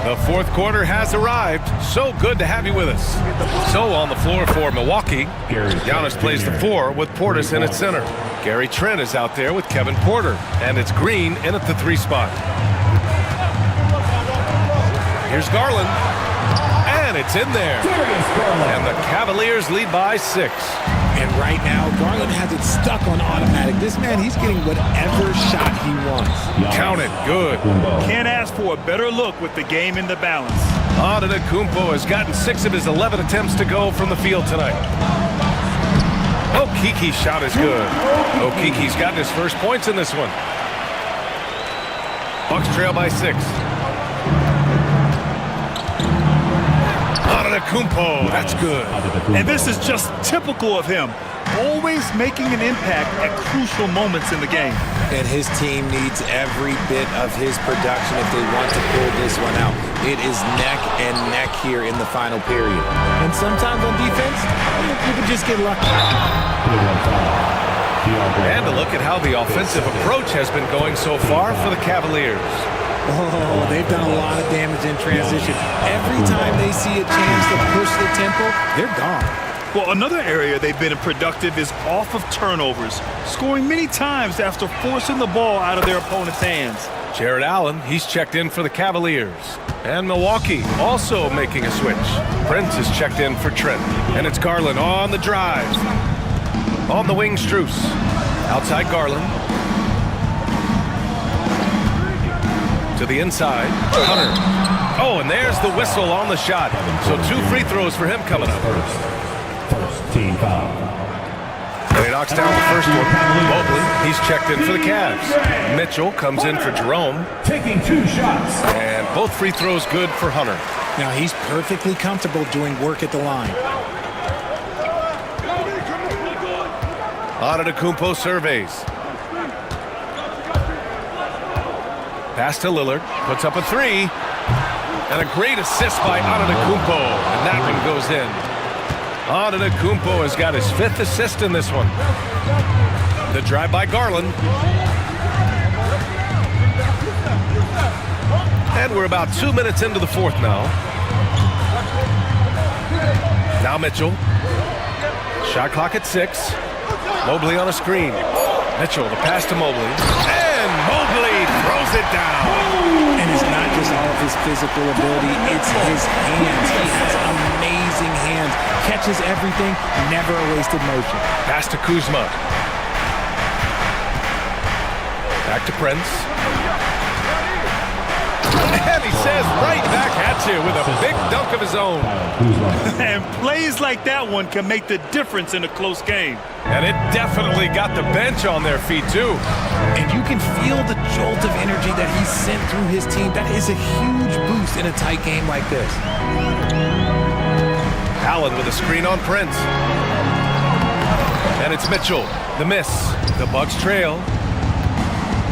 Speaker 2: The fourth quarter has arrived. So good to have you with us. So on the floor for Milwaukee, Giannis plays the 4 with Portis in at center. Gary Trent is out there with Kevin Porter, and it's Green in at the 3 spot. Here's Garland, and it's in there. And the Cavaliers lead by 6.
Speaker 9: And right now, Garland has it stuck on automatic. This man, he's getting whatever shot he wants.
Speaker 2: Count it, good.
Speaker 3: Can't ask for a better look with the game in the balance.
Speaker 2: Antetokounmpo has gotten 6 of his 11 attempts to go from the field tonight. Okiki's shot is good. Okiki's gotten his first points in this one. Bucks trail by 6. Antetokounmpo, that's good.
Speaker 3: And this is just typical of him. Always making an impact at crucial moments in the game.
Speaker 9: And his team needs every bit of his production if they want to pull this one out. It is neck and neck here in the final period. And sometimes on defense, you can just get lucky.
Speaker 2: And a look at how the offensive approach has been going so far for the Cavaliers.
Speaker 9: Oh, they've done a lot of damage in transition. Every time they see a chance to push the tempo, they're gone.
Speaker 3: Well, another area they've been productive is off of turnovers, scoring many times after forcing the ball out of their opponent's hands.
Speaker 2: Jared Allen, he's checked in for the Cavaliers. And Milwaukee also making a switch. Prince is checked in for Trent. And it's Garland on the drive. On the wing, Strus. Outside Garland. To the inside, Hunter. Oh, and there's the whistle on the shot. So 2 free throws for him coming up.
Speaker 5: First team foul.
Speaker 2: And he knocks down the first one. Mobley, he's checked in for the Cavs. Mitchell comes in for Jerome.
Speaker 5: Taking 2 shots.
Speaker 2: And both free throws good for Hunter.
Speaker 9: Now he's perfectly comfortable doing work at the line.
Speaker 2: Antetokounmpo surveys. Pass to Lillard, puts up a 3, and a great assist by Antetokounmpo, and that one goes in. Antetokounmpo has got his 5th assist in this one. The drive by Garland. And we're about 2 minutes into the 4th now. Now Mitchell. Shot clock at 6. Mobley on a screen. Mitchell, the pass to Mobley. And Mobley throws it down.
Speaker 9: And it's not just all of his physical ability, it's his hands. He has amazing hands. Catches everything, never a wasted motion.
Speaker 2: Pass to Kuzma. Back to Prince. And he says right back at you with a big dunk of his own.
Speaker 3: And plays like that one can make the difference in a close game.
Speaker 2: And it definitely got the bench on their feet, too.
Speaker 9: And you can feel the jolt of energy that he sent through his team. That is a huge boost in a tight game like this.
Speaker 2: Allen with a screen on Prince. And it's Mitchell. The miss. The Bucks trail.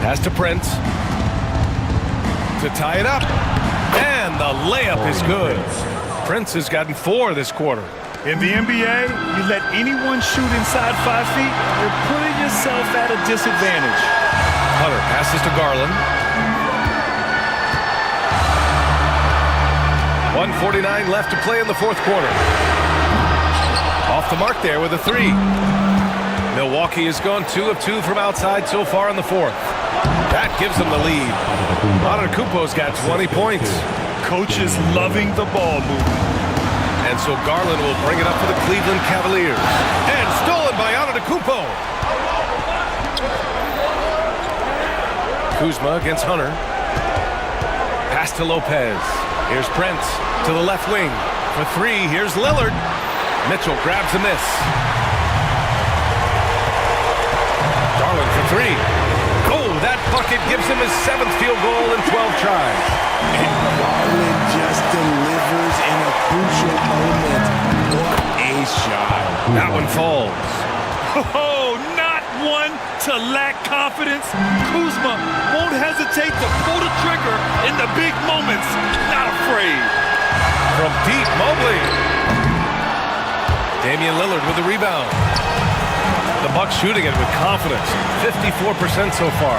Speaker 2: Pass to Prince. To tie it up. And the layup is good. Prince has gotten 4 this quarter.
Speaker 3: In the NBA, you let anyone shoot inside 5 feet, you're putting yourself at a disadvantage.
Speaker 2: Hunter passes to Garland. 1:49 left to play in the 4th quarter. Off the mark there with a 3. Milwaukee has gone 2 of 2 from outside so far in the 4th. That gives them the lead. Antetokounmpo's got 20 points.
Speaker 3: Coaches loving the ball movement.
Speaker 2: And so Garland will bring it up for the Cleveland Cavaliers. And stolen by Antetokounmpo. Kuzma against Hunter. Pass to Lopez. Here's Prince to the left wing. For 3, here's Lillard. Mitchell grabs a miss. for three. Oh, that bucket gives him his 7th field goal in 12 tries.
Speaker 9: And Garland just delivers in a crucial moment. What a shot.
Speaker 2: That one falls.
Speaker 3: Oh, not one to lack confidence. Kuzma won't hesitate to pull the trigger in the big moments. Not afraid.
Speaker 2: From deep, Mobley. Damian Lillard with the rebound. The Bucks shooting it with confidence. 54% so far.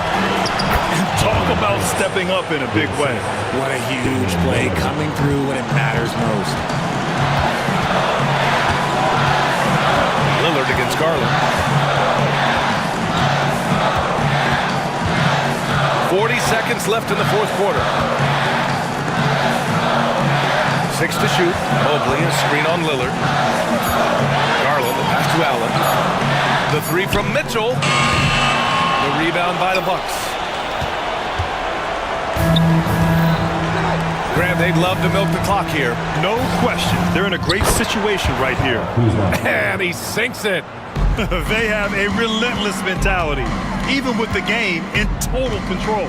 Speaker 3: Talk about stepping up in a big way.
Speaker 9: What a huge play, coming through when it matters most.
Speaker 2: Lillard against Garland. 40 seconds left in the fourth quarter. 6 to shoot. Mobley, a screen on Lillard. Garland, the pass to Allen. The three from Mitchell. The rebound by the Bucks. Graham, they'd love to milk the clock here.
Speaker 3: No question. They're in a great situation right here.
Speaker 2: And he sinks it.
Speaker 3: They have a relentless mentality, even with the game in total control.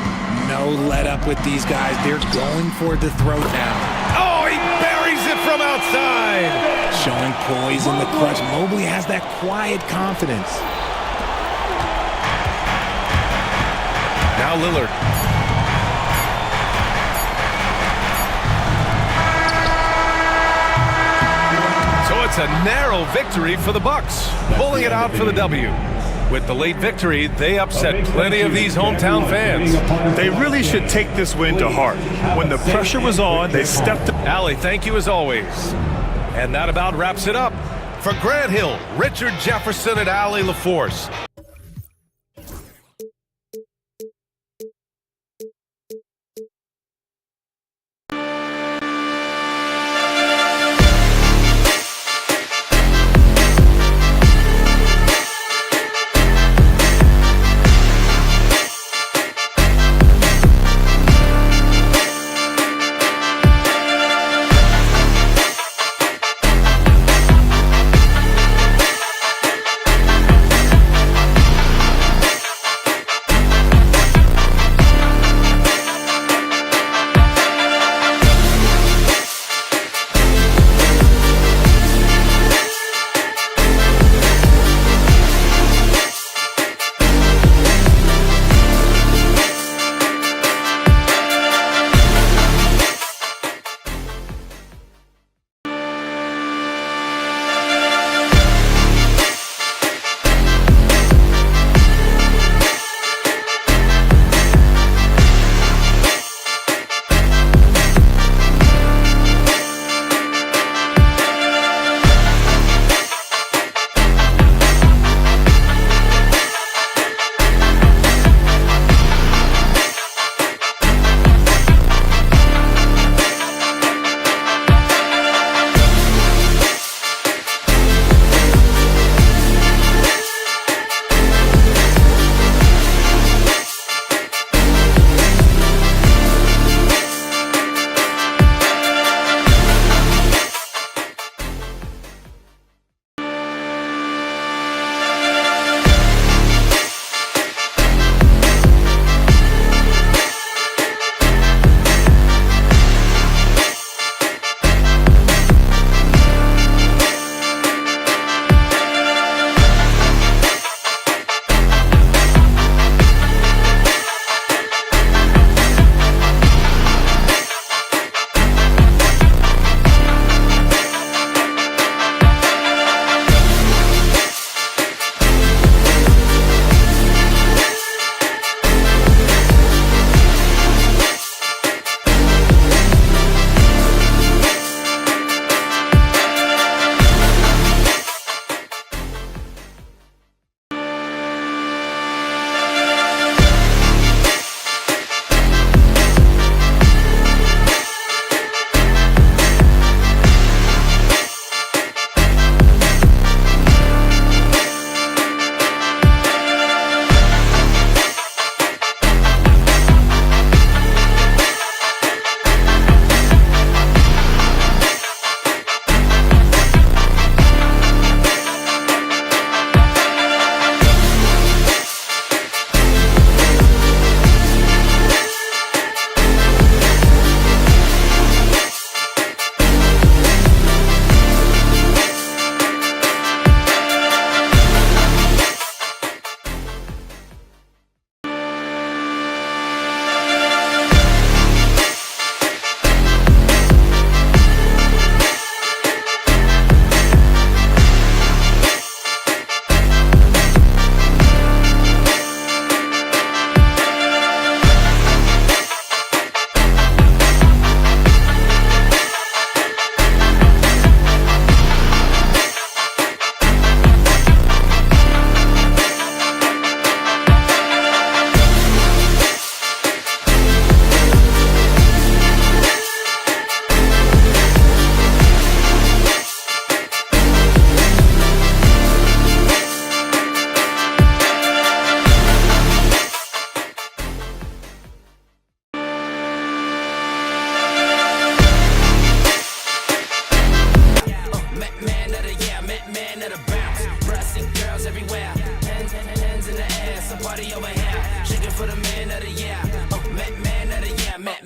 Speaker 9: No let up with these guys. They're going for the throat now.
Speaker 2: Oh, he buries it from outside.
Speaker 9: Showing poise in the clutch. Mobley has that quiet confidence.
Speaker 2: Now Lillard. So it's a narrow victory for the Bucks, pulling it out for the W. With the late victory, they upset plenty of these hometown fans.
Speaker 3: They really should take this win to heart. When the pressure was on, they stepped up.
Speaker 2: Allie, thank you as always. And that about wraps it up. For Grant Hill, Richard Jefferson, and Allie LaForce.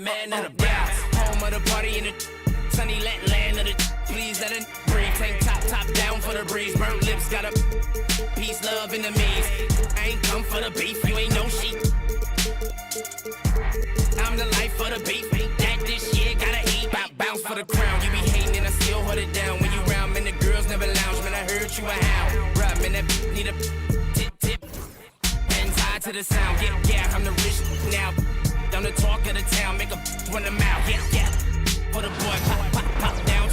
Speaker 1: man of the bounce. Home of the party in the sunny land of the please let it breathe. Tank top down for the breeze. Burnt lips got a peace, love in the maze. I ain't come for the beef, you ain't no sheep. I'm the life for the beef. That this year gotta eat. Bounce for the crown. You be hating and I still hold it down. When you round, man, the girls never lounge. Man, I heard you a hound. Bruh, man, that need a tip. Hands high to the sound. Yeah, I'm the rich now. I'm the talk of the town. Make a run the mouth. Yeah. For the boy, pop down.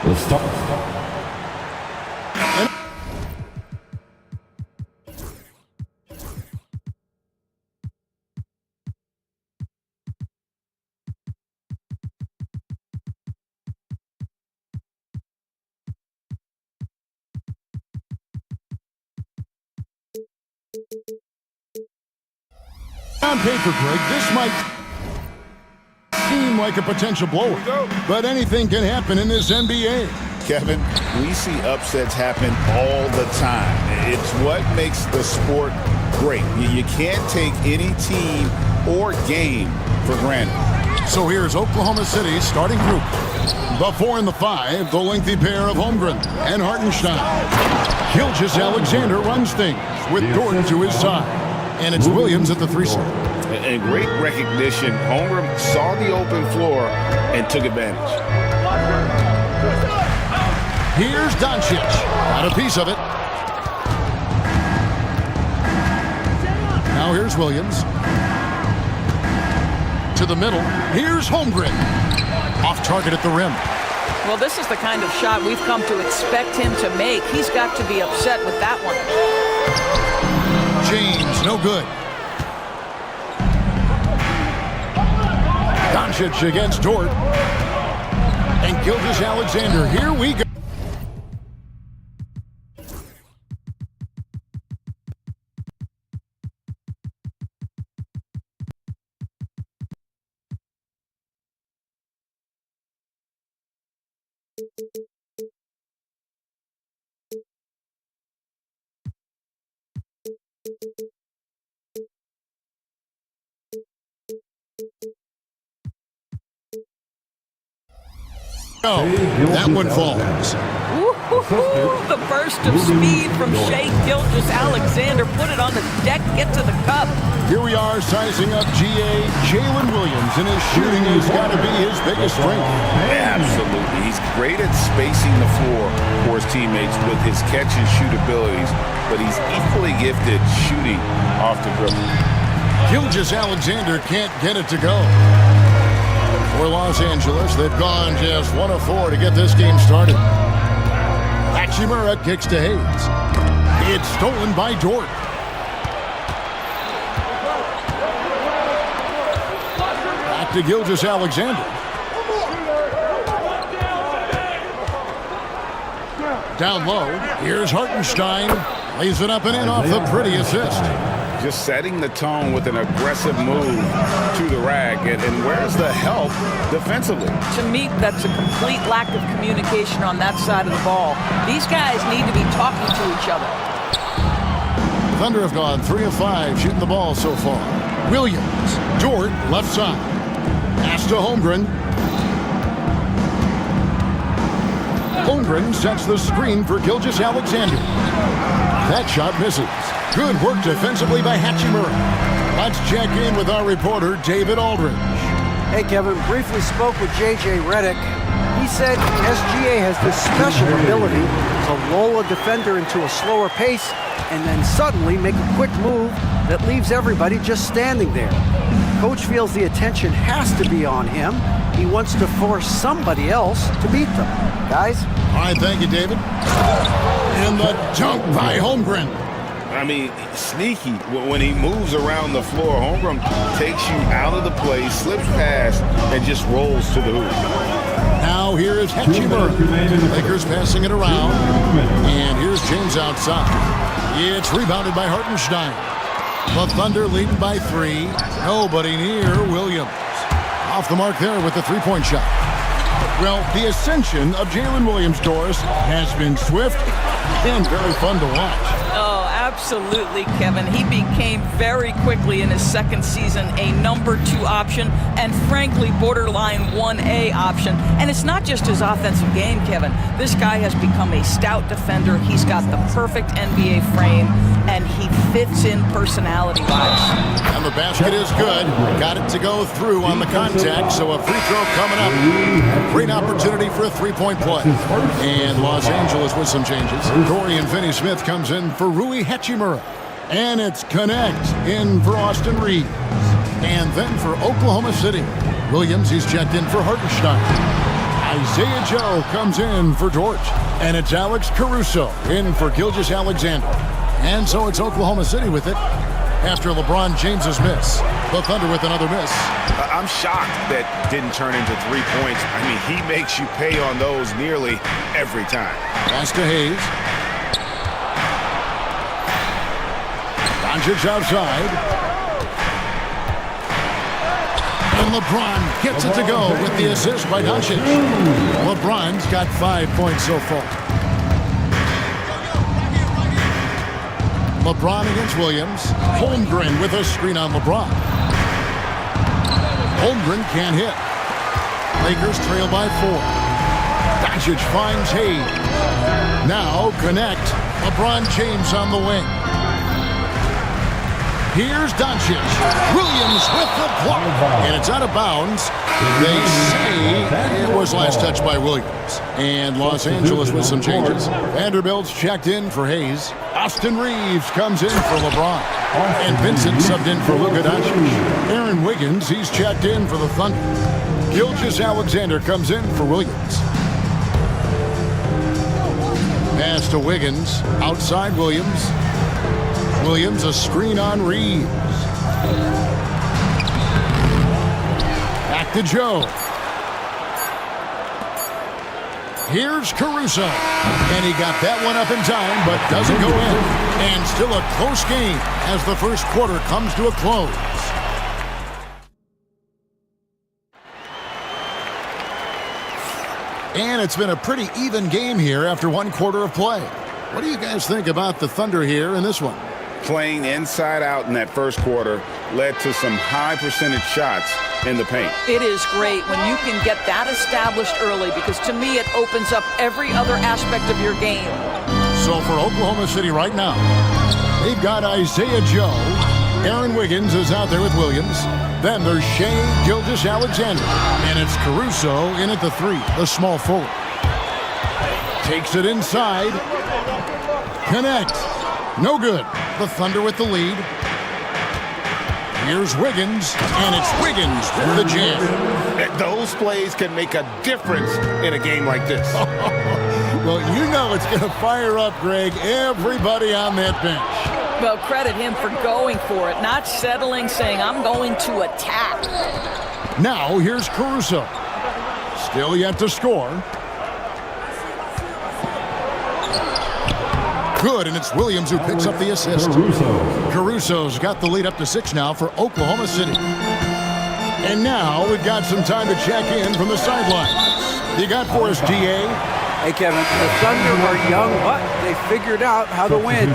Speaker 5: Let's stop.
Speaker 8: On paper, Greg, this might seem like a potential blowout, but anything can happen in this NBA.
Speaker 11: Kevin, we see upsets happen all the time. It's what makes the sport great. You can't take any team or game for granted.
Speaker 8: So here's Oklahoma City's starting group. The 4 and the 5, the lengthy pair of Holmgren and Hartenstein. Gilgeous-Alexander runs things with Gordon to his side. And it's Williams at the 3 slot.
Speaker 12: And great recognition. Holmgren saw the open floor and took advantage.
Speaker 8: Here's Doncic. Got a piece of it. Now here's Williams. To the middle. Here's Holmgren. Off target at the rim.
Speaker 13: Well, this is the kind of shot we've come to expect him to make. He's got to be upset with that one.
Speaker 8: James, no good. Doncic against Dort. And Gilgeous-Alexander. Here we go. Oh, that one falls.
Speaker 13: The burst of speed from Shai Gilgeous-Alexander. Put it on the deck, get to the cup.
Speaker 8: Here we are sizing up GA Jalen Williams, and his shooting has got to be his biggest strength.
Speaker 12: Absolutely. He's great at spacing the floor for his teammates with his catch and shoot abilities, but he's equally gifted shooting off the dribble.
Speaker 8: Gilgeous-Alexander can't get it to go. For Los Angeles, they've gone just 1 of 4 to get this game started. Hachimura kicks to Hayes. It's stolen by Dort. Back to Gilgeous-Alexander. Down low, here's Hartenstein. Lays it up and in off the pretty assist.
Speaker 12: Just setting the tone with an aggressive move to the rack. And where's the help defensively?
Speaker 13: To me, that's a complete lack of communication on that side of the ball. These guys need to be talking to each other.
Speaker 8: Thunder have gone 3 of 5 shooting the ball so far. Williams, Dort, left side. Pass to Holmgren. Holmgren sets the screen for Gilgeous-Alexander. That shot misses. Good work defensively by Hachimura. Let's check in with our reporter, David Aldridge.
Speaker 10: Hey, Kevin, briefly spoke with J.J. Redick. He said SGA has this special ability to lull a defender into a slower pace and then suddenly make a quick move that leaves everybody just standing there. Coach feels the attention has to be on him. He wants to force somebody else to beat them. Guys?
Speaker 8: All right, thank you, David. And the dunk by Holmgren.
Speaker 12: I mean, sneaky. When he moves around the floor, Holmgren takes you out of the play, slips past, and just rolls to the hoop.
Speaker 8: Now here is Hachimura. Lakers passing it around. And here's James outside. It's rebounded by Hartenstein. The Thunder leading by 3. Nobody near Williams. Off the mark there with the three-point shot. Well, the ascension of Jalen Williams, Doris, has been swift and very fun to watch.
Speaker 13: Oh, Absolutely, Kevin. He became very quickly in his second season a number 2 option and frankly borderline 1A option. And it's not just his offensive game, Kevin. This guy has become a stout defender. He's got the perfect NBA frame and he fits in personality-wise.
Speaker 8: And the basket is good. Got it to go through on the contact, so a free throw coming up. Great opportunity for a three-point play. And Los Angeles with some changes. Dorian Finney-Smith comes in for Rui Hachimura. And it's Connect in for Austin Reeves. And then for Oklahoma City, Williams, he's checked in for Hartenstein. Isaiah Joe comes in for George. And it's Alex Caruso in for Gilgeous-Alexander. And so it's Oklahoma City with it after LeBron James's miss. The Thunder with another miss.
Speaker 12: I'm shocked that didn't turn into 3 points. I mean, he makes you pay on those nearly every time.
Speaker 8: Pass to Hayes. Doncic outside. And LeBron gets it to go with the assist by Doncic. LeBron's got 5 points so far. LeBron against Williams. Holmgren with a screen on LeBron. Holmgren can't hit. Lakers trail by 4. Doncic finds Hayes. Now Connect. LeBron James on the wing. Here's Doncic. Williams with the block. And it's out of bounds. They say it was last touched by Williams. And Los Angeles with some changes. Vanderbilt's checked in for Hayes. Austin Reeves comes in for LeBron. And Vincent subbed in for Luka Doncic. Aaron Wiggins, he's checked in for the Thunder. Gilgeous-Alexander comes in for Williams. Pass to Wiggins. Outside Williams. Williams, a screen on Reeves. Back to Joe. Here's Caruso. And he got that one up in time, but doesn't go in. And still a close game as the first quarter comes to a close. And it's been a pretty even game here after one quarter of play. What do you guys think about the Thunder here in this one?
Speaker 11: Playing inside out in that first quarter led to some high percentage shots in the paint.
Speaker 13: It is great when you can get that established early because to me it opens up every other aspect of your game.
Speaker 8: So for Oklahoma City right now, they've got Isaiah Joe. Aaron Wiggins is out there with Williams. Then there's Shai Gilgeous-Alexander. And it's Caruso in at the 3, the small forward. Takes it inside. Connect. No good. The Thunder with the lead. Here's Wiggins, and it's Wiggins with the jam.
Speaker 12: Those plays can make a difference in a game like this.
Speaker 8: Well, you know it's going to fire up, Greg, everybody on that bench.
Speaker 13: Well, credit him for going for it, not settling, saying, I'm going to attack.
Speaker 8: Now, here's Caruso. Still yet to score. Good, and it's Williams who picks up the assist. Caruso's got the lead up to 6 now for Oklahoma City. And now we've got some time to check in from the sidelines. You got for us, DA?
Speaker 10: Hey, Kevin, the Thunder are young, but they figured out how to win.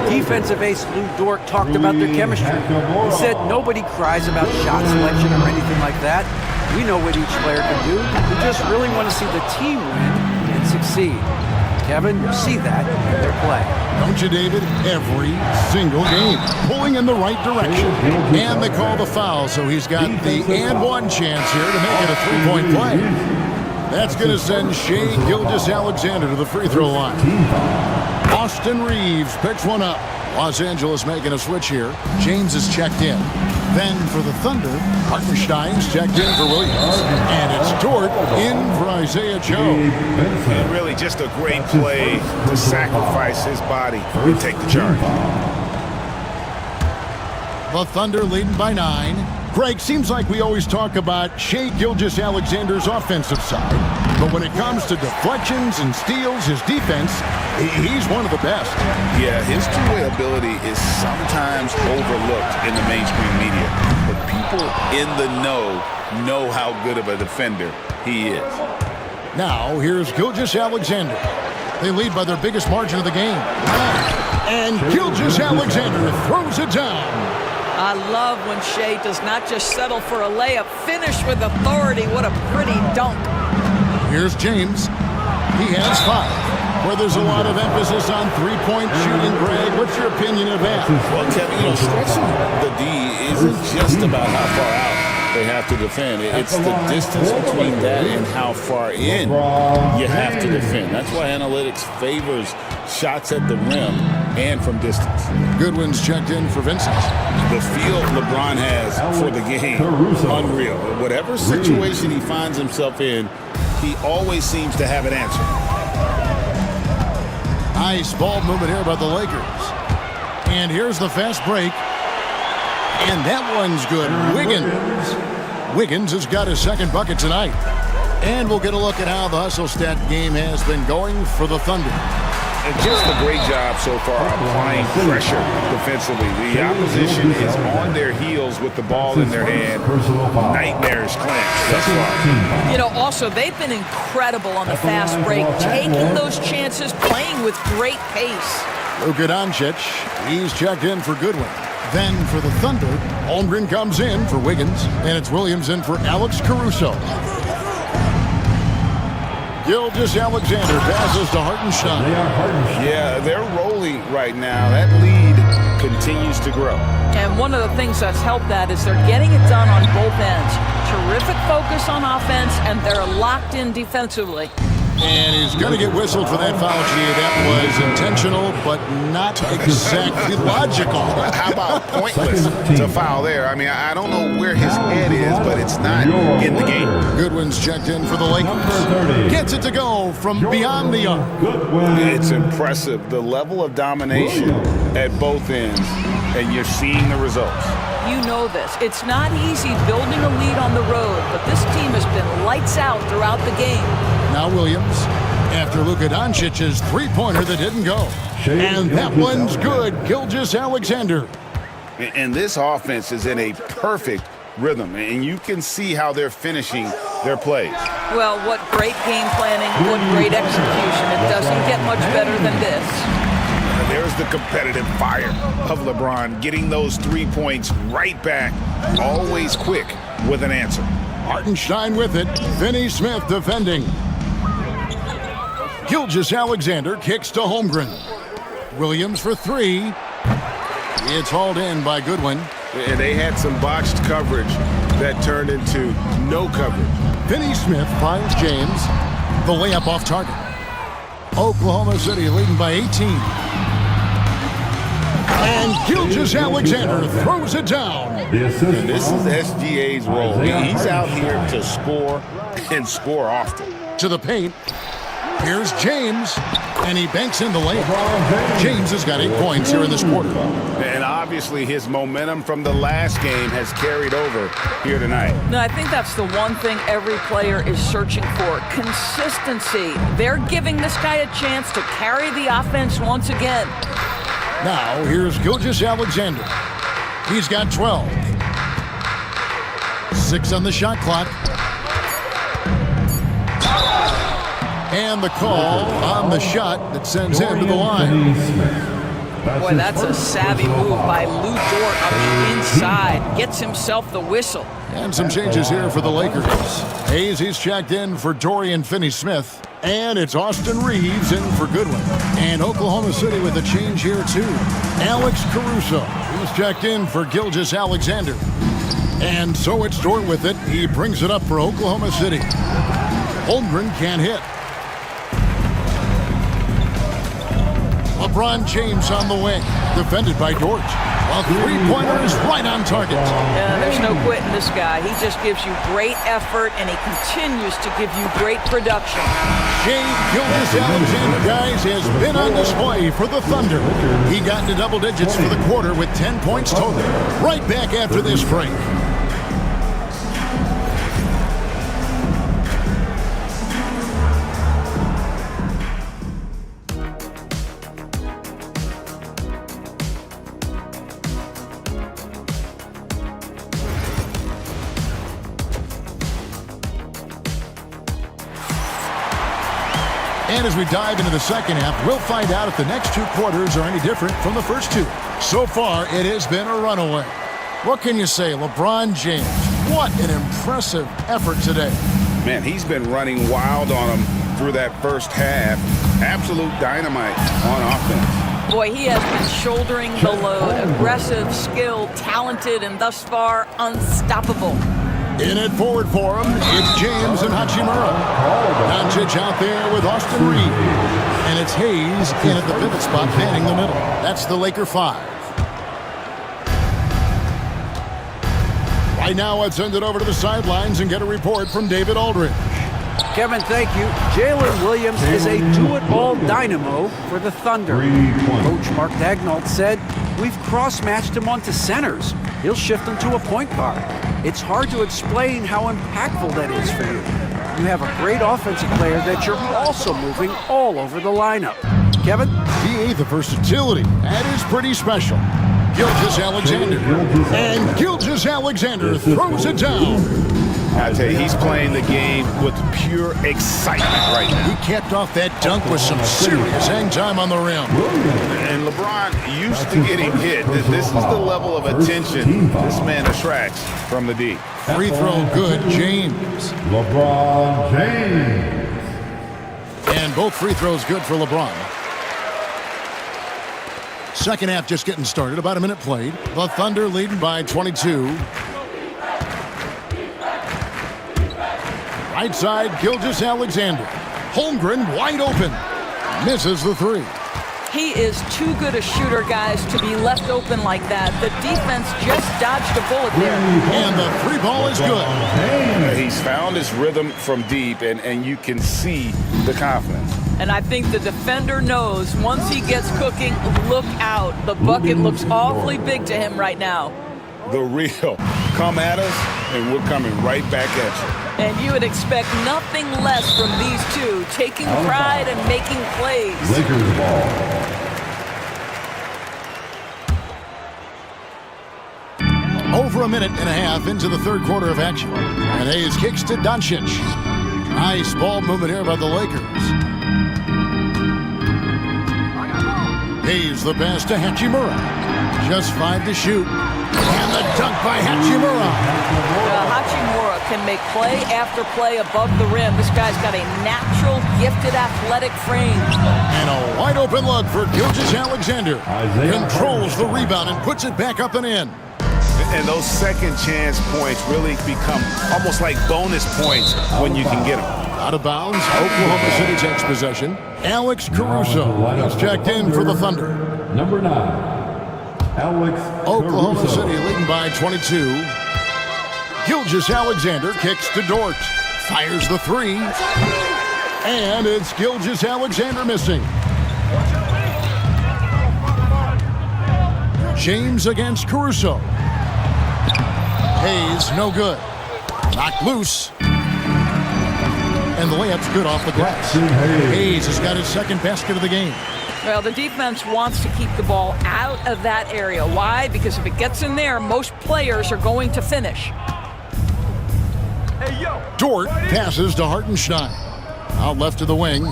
Speaker 10: Defensive ace Lou Dort talked about their chemistry. He said nobody cries about shot selection or anything like that. We know what each player can do. We just really want to see the team win and succeed. Kevin, you see that in their play.
Speaker 8: Don't you, David? Every single game. Pulling in the right direction. And they call the foul, so he's got the and one chance here to make it a three-point play. That's going to send Shai Gilgeous-Alexander to the free throw line. Austin Reeves picks one up. Los Angeles making a switch here. James is checked in. Then for the Thunder, Hartenstein's checked in for Williams. And it's Dort in for Isaiah Joe.
Speaker 12: And really just a great play to sacrifice his body and take the charge.
Speaker 8: The Thunder leading by 9. Greg, seems like we always talk about Shai Gilgeous-Alexander's offensive side. But when it comes to deflections and steals, his defense, he's one of the best.
Speaker 11: Yeah, his two-way ability is sometimes overlooked in the mainstream media. But people in the know how good of a defender he is.
Speaker 8: Now, here's Gilgeous-Alexander. They lead by their biggest margin of the game. And Gilgeous-Alexander throws it down.
Speaker 13: I love when Shea does not just settle for a layup, finish with authority. What a pretty dunk.
Speaker 8: Here's James. He has 5. Where there's a lot of emphasis on three-point shooting, Greg. What's your opinion of that?
Speaker 11: Well, Kevin, stretching the D isn't just about how far out they have to defend. It's the distance between that and how far in you have to defend. That's why analytics favors shots at the rim and from distance.
Speaker 8: Goodwin's checked in for Vincent.
Speaker 11: The feel LeBron has for the game, unreal. Whatever situation he finds himself in, he always seems to have an answer.
Speaker 8: Nice ball movement here by the Lakers. And here's the fast break. And that one's good. Wiggins has got his second bucket tonight. And we'll get a look at how the hustle stat game has been going for the Thunder.
Speaker 12: And just a great job so far applying pressure defensively. The opposition is on their heels with the ball in their hand. Nightmarish clinch thus far.
Speaker 13: Also, they've been incredible on the fast break, taking those chances, playing with great pace.
Speaker 8: Luka Doncic, he's checked in for Goodwin. Then for the Thunder, Holmgren comes in for Wiggins, and it's Williams in for Alex Caruso. Gilgeous-Alexander passes to Hartenstein.
Speaker 11: Yeah, they're rolling right now. That lead continues to grow.
Speaker 13: And one of the things that's helped that is they're getting it done on both ends. Terrific focus on offense, and they're locked in defensively.
Speaker 8: And he's going to get whistled for that foul, G. That was intentional, but not exactly logical.
Speaker 12: How about pointless to foul there? I mean, I don't know where his head is, but it's not in the game.
Speaker 8: Goodwin's checked in for the Lakers. Gets it to go from beyond the arc.
Speaker 11: It's impressive, the level of domination at both ends, and you're seeing the results.
Speaker 13: You know this. It's not easy building a lead on the road, but this team has been lights out throughout the game.
Speaker 8: Now Williams, after Luka Doncic's three-pointer that didn't go. And that one's good. Gilgeous-Alexander.
Speaker 12: And this offense is in a perfect rhythm, and you can see how they're finishing their plays.
Speaker 13: Well, what great game planning, what great execution. It doesn't get much better than this.
Speaker 12: There's the competitive fire of LeBron, getting those 3 points right back, always quick with an answer.
Speaker 8: Hartenstein with it. Finney Smith defending. Gilgeous-Alexander kicks to Holmgren. Williams for 3. It's hauled in by Goodwin.
Speaker 12: And they had some botched coverage that turned into no coverage.
Speaker 8: Finney Smith finds James. The layup off target. Oklahoma City leading by 18. And Gilgeous-Alexander throws it down.
Speaker 12: And this is SGA's role. He's out here to score and score often.
Speaker 8: To the paint. Here's James, and he banks in the layup. James has got 8 points here in this quarter.
Speaker 12: And obviously his momentum from the last game has carried over here tonight.
Speaker 13: No, I think that's the one thing every player is searching for. Consistency. They're giving this guy a chance to carry the offense once again.
Speaker 8: Now, here's Gilgeous-Alexander. He's got 12. 6 on the shot clock. And the call on the shot that sends him to the line.
Speaker 13: Boy, that's a savvy move by Lou Dort on the inside. Gets himself the whistle.
Speaker 8: And some changes here for the Lakers. Hayes, he's checked in for Dorian Finney-Smith. And it's Austin Reeves in for Goodwin. And Oklahoma City with a change here, too. Alex Caruso, who's checked in for Gilgeous-Alexander. And so it's Dort with it. He brings it up for Oklahoma City. Holmgren can't hit. LeBron James on the wing, defended by Dort. A three-pointer is right on target.
Speaker 13: Yeah, there's no quitting this guy. He just gives you great effort, and he continues to give you great production.
Speaker 8: Shea Gilgeous-Alexander, guys, has been on display for the Thunder. He got into double digits for the quarter with 10 points total. Right back after this break. And as we dive into the second half, we'll find out if the next 2 quarters are any different from the first 2. So far, it has been a runaway. What can you say, LeBron James? What an impressive effort today.
Speaker 11: Man, he's been running wild on him through that first half. Absolute dynamite on offense.
Speaker 13: Boy, he has been shouldering the load. Aggressive, skilled, talented, and thus far unstoppable.
Speaker 8: In it forward for him, it's James and Hachimura. Doncic out there with Austin Reed. And it's Hayes in at the pivot spot, manning the middle. That's the Laker 5. Right now, let's send it over to the sidelines and get a report from David Aldridge.
Speaker 10: Kevin, thank you. Jalen Williams is a do-it-all dynamo for the Thunder. Coach Mark Daigneault said, "We've cross-matched him onto centers. He'll shift them to a point guard. It's hard to explain how impactful that is for you. You have a great offensive player that you're also moving all over the lineup." Kevin?
Speaker 8: PA, the versatility. That is pretty special. Gilgeous-Alexander. And Gilgeous-Alexander throws it down.
Speaker 11: I tell you, he's playing the game with pure excitement right now.
Speaker 8: He capped off that dunk with some serious hang time on the rim.
Speaker 11: And LeBron used to getting hit. This is the level of attention this man attracts from the D.
Speaker 8: Free throw good, James.
Speaker 5: LeBron James.
Speaker 8: And both free throws good for LeBron. Second half just getting started, about a minute played. The Thunder leading by 22. Right side, Gilgeous-Alexander. Holmgren wide open. Misses the 3.
Speaker 13: He is too good a shooter, guys, to be left open like that. The defense just dodged a bullet there.
Speaker 8: And the 3 ball is good.
Speaker 11: He's found his rhythm from deep, and you can see the confidence.
Speaker 13: And I think the defender knows once he gets cooking, look out. The bucket looks awfully big to him right now.
Speaker 11: The real. Come at us, and we're coming right back at you.
Speaker 13: And you would expect nothing less from these two, taking pride and making plays.
Speaker 5: Lakers ball.
Speaker 8: Over a minute and a half into the third quarter of action. And Hayes kicks to Doncic. Nice ball movement here by the Lakers. Hayes the pass to Hachimura. Just 5 to shoot. And the dunk by Hachimura.
Speaker 13: Hachimura can make play after play above the rim. This guy's got a natural, gifted, athletic frame.
Speaker 8: And a wide open look for Gilgeous-Alexander. Controls the rebound and puts it back up and in.
Speaker 11: And those second chance points really become almost like bonus points when you can get them.
Speaker 8: Out of bounds, Oklahoma City takes possession. Alex Caruso is checked in for the Thunder.
Speaker 5: Number 9, Alex
Speaker 8: Oklahoma
Speaker 5: Caruso.
Speaker 8: City leading by 22. Gilgeous-Alexander kicks to Dort. Fires the 3. And it's Gilgeous-Alexander missing. James against Caruso. Hayes, no good. Knocked loose. And the layup's good off the glass. Hayes has got his second basket of the game.
Speaker 13: Well, the defense wants to keep the ball out of that area. Why? Because if it gets in there, most players are going to finish.
Speaker 8: Dort passes to Hartenstein. Out left to the wing.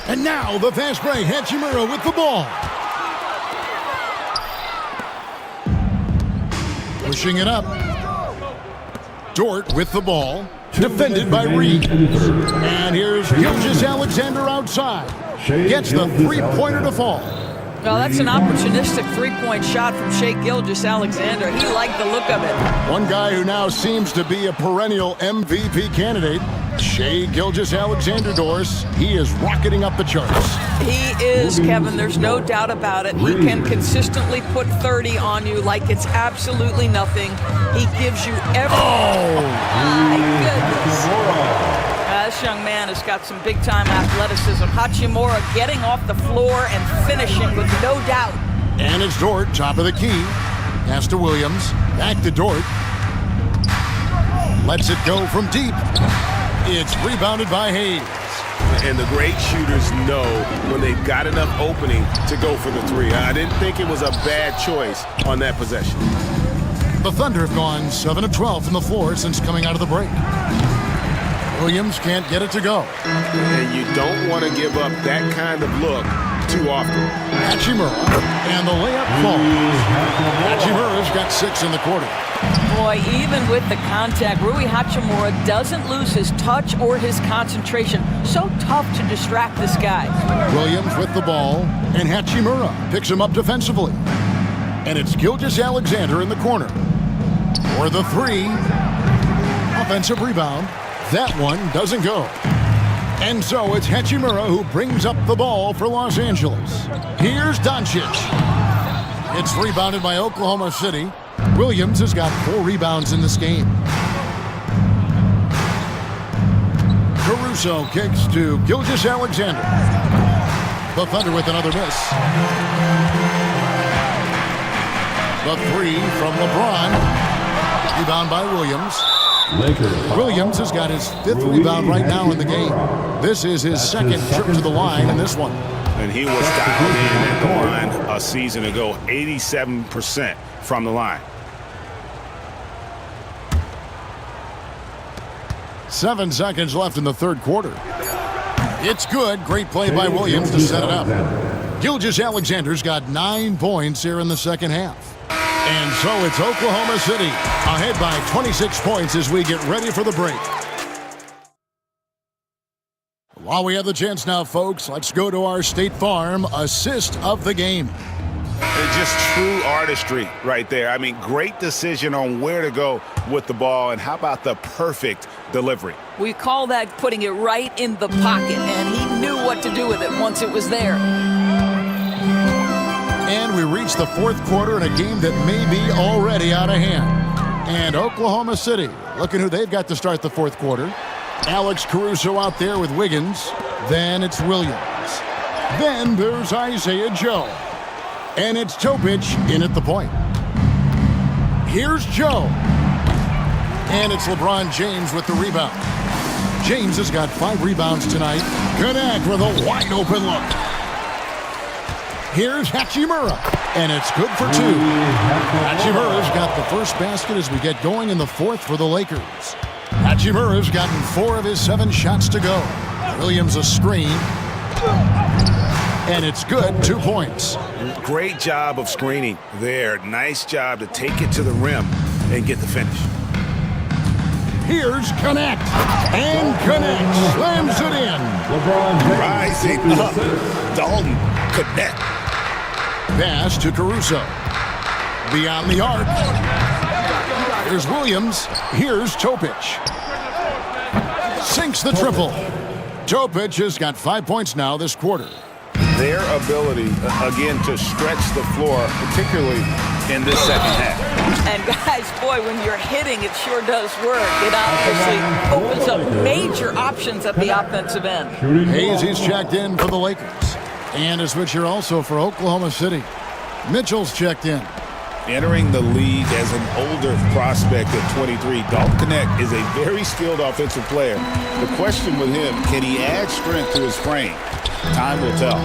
Speaker 8: And now the fast break. Hachimura with the ball. Pushing it up. Dort with the ball. Defended by Reed. And here's Gilgeous-Alexander outside. Gets the three-pointer to fall.
Speaker 13: Well, that's an opportunistic three-point shot from Shai Gilgeous-Alexander. He liked the look of it.
Speaker 8: One guy who now seems to be a perennial MVP candidate, Shai Gilgeous-Alexander, Doris. He is rocketing up the charts.
Speaker 13: He is, Kevin. There's no doubt about it. He can consistently put 30 on you like it's absolutely nothing. He gives you everything.
Speaker 8: Oh,
Speaker 13: my goodness. This young man has got some big-time athleticism. Hachimura getting off the floor and finishing with no doubt.
Speaker 8: And it's Dort, top of the key. Pass to Williams. Back to Dort. Lets it go from deep. It's rebounded by Hayes.
Speaker 12: And the great shooters know when they've got enough opening to go for the three. I didn't think it was a bad choice on that possession.
Speaker 8: The Thunder have gone 7 of 12 from the floor since coming out of the break. Williams can't get it to go.
Speaker 12: And you don't want to give up that kind of look too often.
Speaker 8: Hachimura, and the layup falls. Hachimura's got 6 in the quarter.
Speaker 13: Boy, even with the contact, Rui Hachimura doesn't lose his touch or his concentration. So tough to distract this guy.
Speaker 8: Williams with the ball, and Hachimura picks him up defensively. And it's Gilgeous-Alexander in the corner. For the 3. Offensive rebound. That one doesn't go. And so it's Hachimura who brings up the ball for Los Angeles. Here's Doncic. It's rebounded by Oklahoma City. Williams has got 4 rebounds in this game. Caruso kicks to Gilgeous-Alexander. The Thunder with another miss. The 3 from LeBron. Rebound by Williams. Williams has got his 5th rebound right now in the game. This is his 2nd trip to the line in this one.
Speaker 11: And he was dialed in at the line a season ago, 87% from the line.
Speaker 8: 7 seconds left in the 3rd quarter. It's good. Great play by Williams to set it up. Gilgeous-Alexander's got 9 points here in the 2nd half. And so it's Oklahoma City ahead by 26 points as we get ready for the break. While we have the chance now, folks, let's go to our State Farm assist of the game.
Speaker 11: It's just true artistry right there. I mean, great decision on where to go with the ball, and how about the perfect delivery?
Speaker 13: We call that putting it right in the pocket, and he knew what to do with it once it was there.
Speaker 8: And we reach the 4th quarter in a game that may be already out of hand. And Oklahoma City, looking who they've got to start the 4th quarter. Alex Caruso out there with Wiggins. Then it's Williams. Then there's Isaiah Joe. And it's Topic in at the point. Here's Joe. And it's LeBron James with the rebound. James has got 5 rebounds tonight. Connect with a wide open look. Here's Hachimura, and it's good for 2. Hachimura's got the first basket as we get going in the 4th for the Lakers. Hachimura's gotten 4 of his 7 shots to go. Williams a screen, and it's good, 2 points.
Speaker 11: Great job of screening there. Nice job to take it to the rim and get the finish.
Speaker 8: Here's Connect, and Connect slams it in.
Speaker 11: Rising up, Dalton Connect.
Speaker 8: Pass to Caruso. Beyond the arc. Here's Williams. Here's Topic. Sinks the triple. Topic has got 5 points now this quarter.
Speaker 11: Their ability, again, to stretch the floor, particularly in this 2nd half.
Speaker 13: And guys, boy, when you're hitting, it sure does work. It obviously opens up major options at the offensive end.
Speaker 8: Hayes, he's checked in for the Lakers. And a switch here also for Oklahoma City. Mitchell's checked in.
Speaker 11: Entering the league as an older prospect at 23, Dalton Connect is a very skilled offensive player. The question with him, can he add strength to his frame? Time will tell.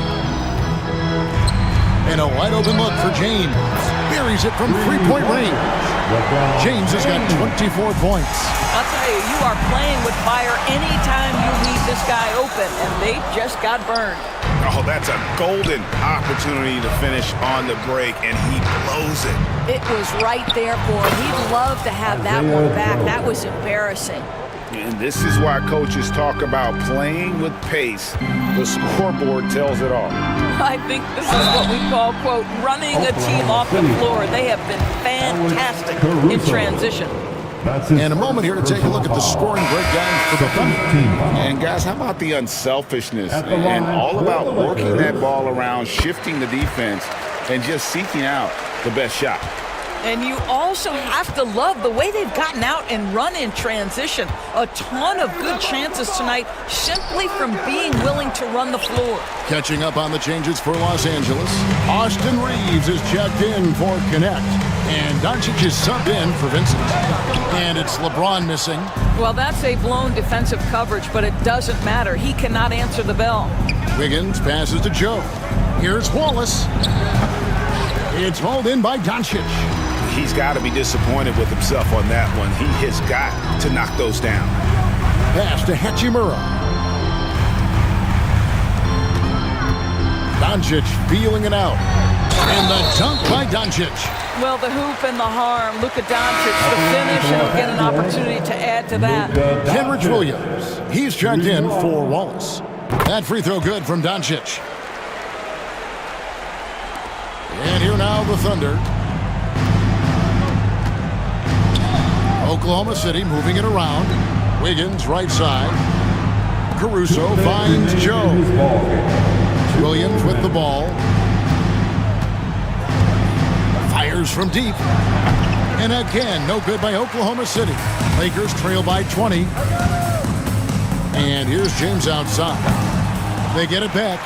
Speaker 8: And a wide open look for James. Buries it from 3-point range. James has got 24 points.
Speaker 13: I'll tell you, you are playing with fire anytime you leave this guy open, and they just got burned.
Speaker 11: Oh, that's a golden opportunity to finish on the break, and he blows it.
Speaker 13: It was right there for him. He'd love to have that one back. That was embarrassing.
Speaker 11: And this is why coaches talk about playing with pace. The scoreboard tells it all.
Speaker 13: I think this is what we call, quote, running a team off the floor. They have been fantastic in transition.
Speaker 8: And a moment here to take a look at the scoring breakdown for the Thunder.
Speaker 11: And guys, how about the unselfishness and all about working that ball around, shifting the defense, and just seeking out the best shot.
Speaker 13: And you also have to love the way they've gotten out and run in transition. A ton of good chances tonight simply from being willing to run the floor.
Speaker 8: Catching up on the changes for Los Angeles. Austin Reeves is checked in for Connect. And Doncic is subbed in for Vincent. And it's LeBron missing.
Speaker 13: Well, that's a blown defensive coverage, but it doesn't matter. He cannot answer the bell.
Speaker 8: Wiggins passes to Joe. Here's Wallace. It's hauled in by Doncic.
Speaker 11: He's got to be disappointed with himself on that one. He has got to knock those down.
Speaker 8: Pass to Hachimura. Doncic feeling it out. And the dunk by Doncic.
Speaker 13: Well, the hoop and the harm. Luka Doncic, the finish, and he'll get an opportunity to add to that.
Speaker 8: Kenrich Williams. He's checked in for Wallace. That free throw good from Doncic. And here now the Thunder. Oklahoma City moving it around. Wiggins right side. Caruso finds Joe. Williams with the ball. Fires from deep. And again, no good by Oklahoma City. Lakers trail by 20. And here's James outside. They get it back.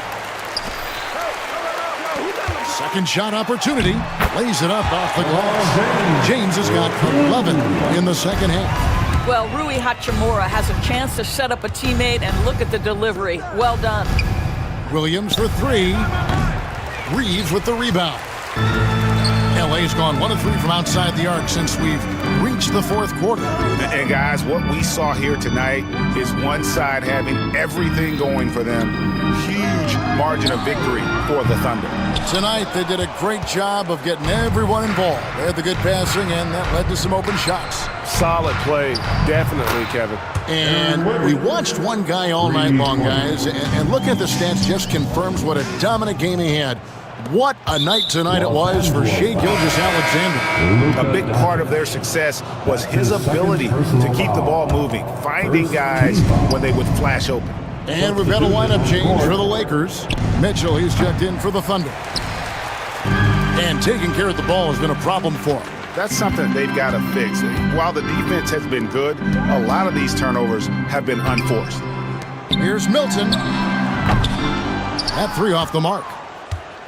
Speaker 8: Second shot opportunity. Lays it up off the glass. James has got 11 in the second half.
Speaker 13: Well, Rui Hachimura has a chance to set up a teammate, and look at the delivery. Well done.
Speaker 8: Williams for three. Reeves with the rebound. LA's gone 1 of 3 from outside the arc since we've reached the fourth quarter.
Speaker 12: And guys, what we saw here tonight is one side having everything going for them. Huge margin of victory for the Thunder.
Speaker 8: Tonight, they did a great job of getting everyone involved. They had the good passing, and that led to some open shots.
Speaker 12: Solid play, definitely, Kevin.
Speaker 8: And we watched one guy all night long, guys, and look at the stats just confirms what a dominant game he had. What a night tonight it was for Shai Gilgeous-Alexander.
Speaker 12: A big part of their success was his ability to keep the ball moving, finding guys when they would flash open.
Speaker 8: And we've got a lineup change for the Lakers. Mitchell, he's checked in for the Thunder. And taking care of the ball has been a problem for him.
Speaker 12: That's something they've got to fix. While the defense has been good, a lot of these turnovers have been unforced.
Speaker 8: Here's Milton. That three off the mark.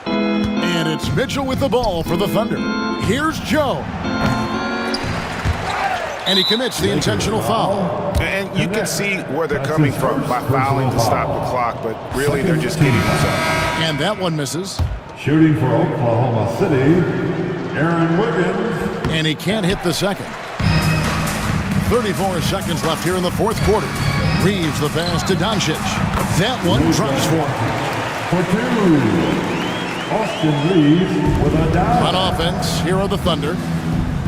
Speaker 8: And it's Mitchell with the ball for the Thunder. Here's Joe. And he commits the intentional foul.
Speaker 12: And you can see where they're coming from by fouling to stop the clock, but really they're just getting themselves.
Speaker 8: And that one misses.
Speaker 5: Shooting for Oklahoma City, Aaron Wiggins.
Speaker 8: And he can't hit the second. 34 seconds left here in the fourth quarter. Reeves the pass to Doncic. That one drops for
Speaker 5: two. Austin Reeves with a dive.
Speaker 8: On offense, here are the Thunder.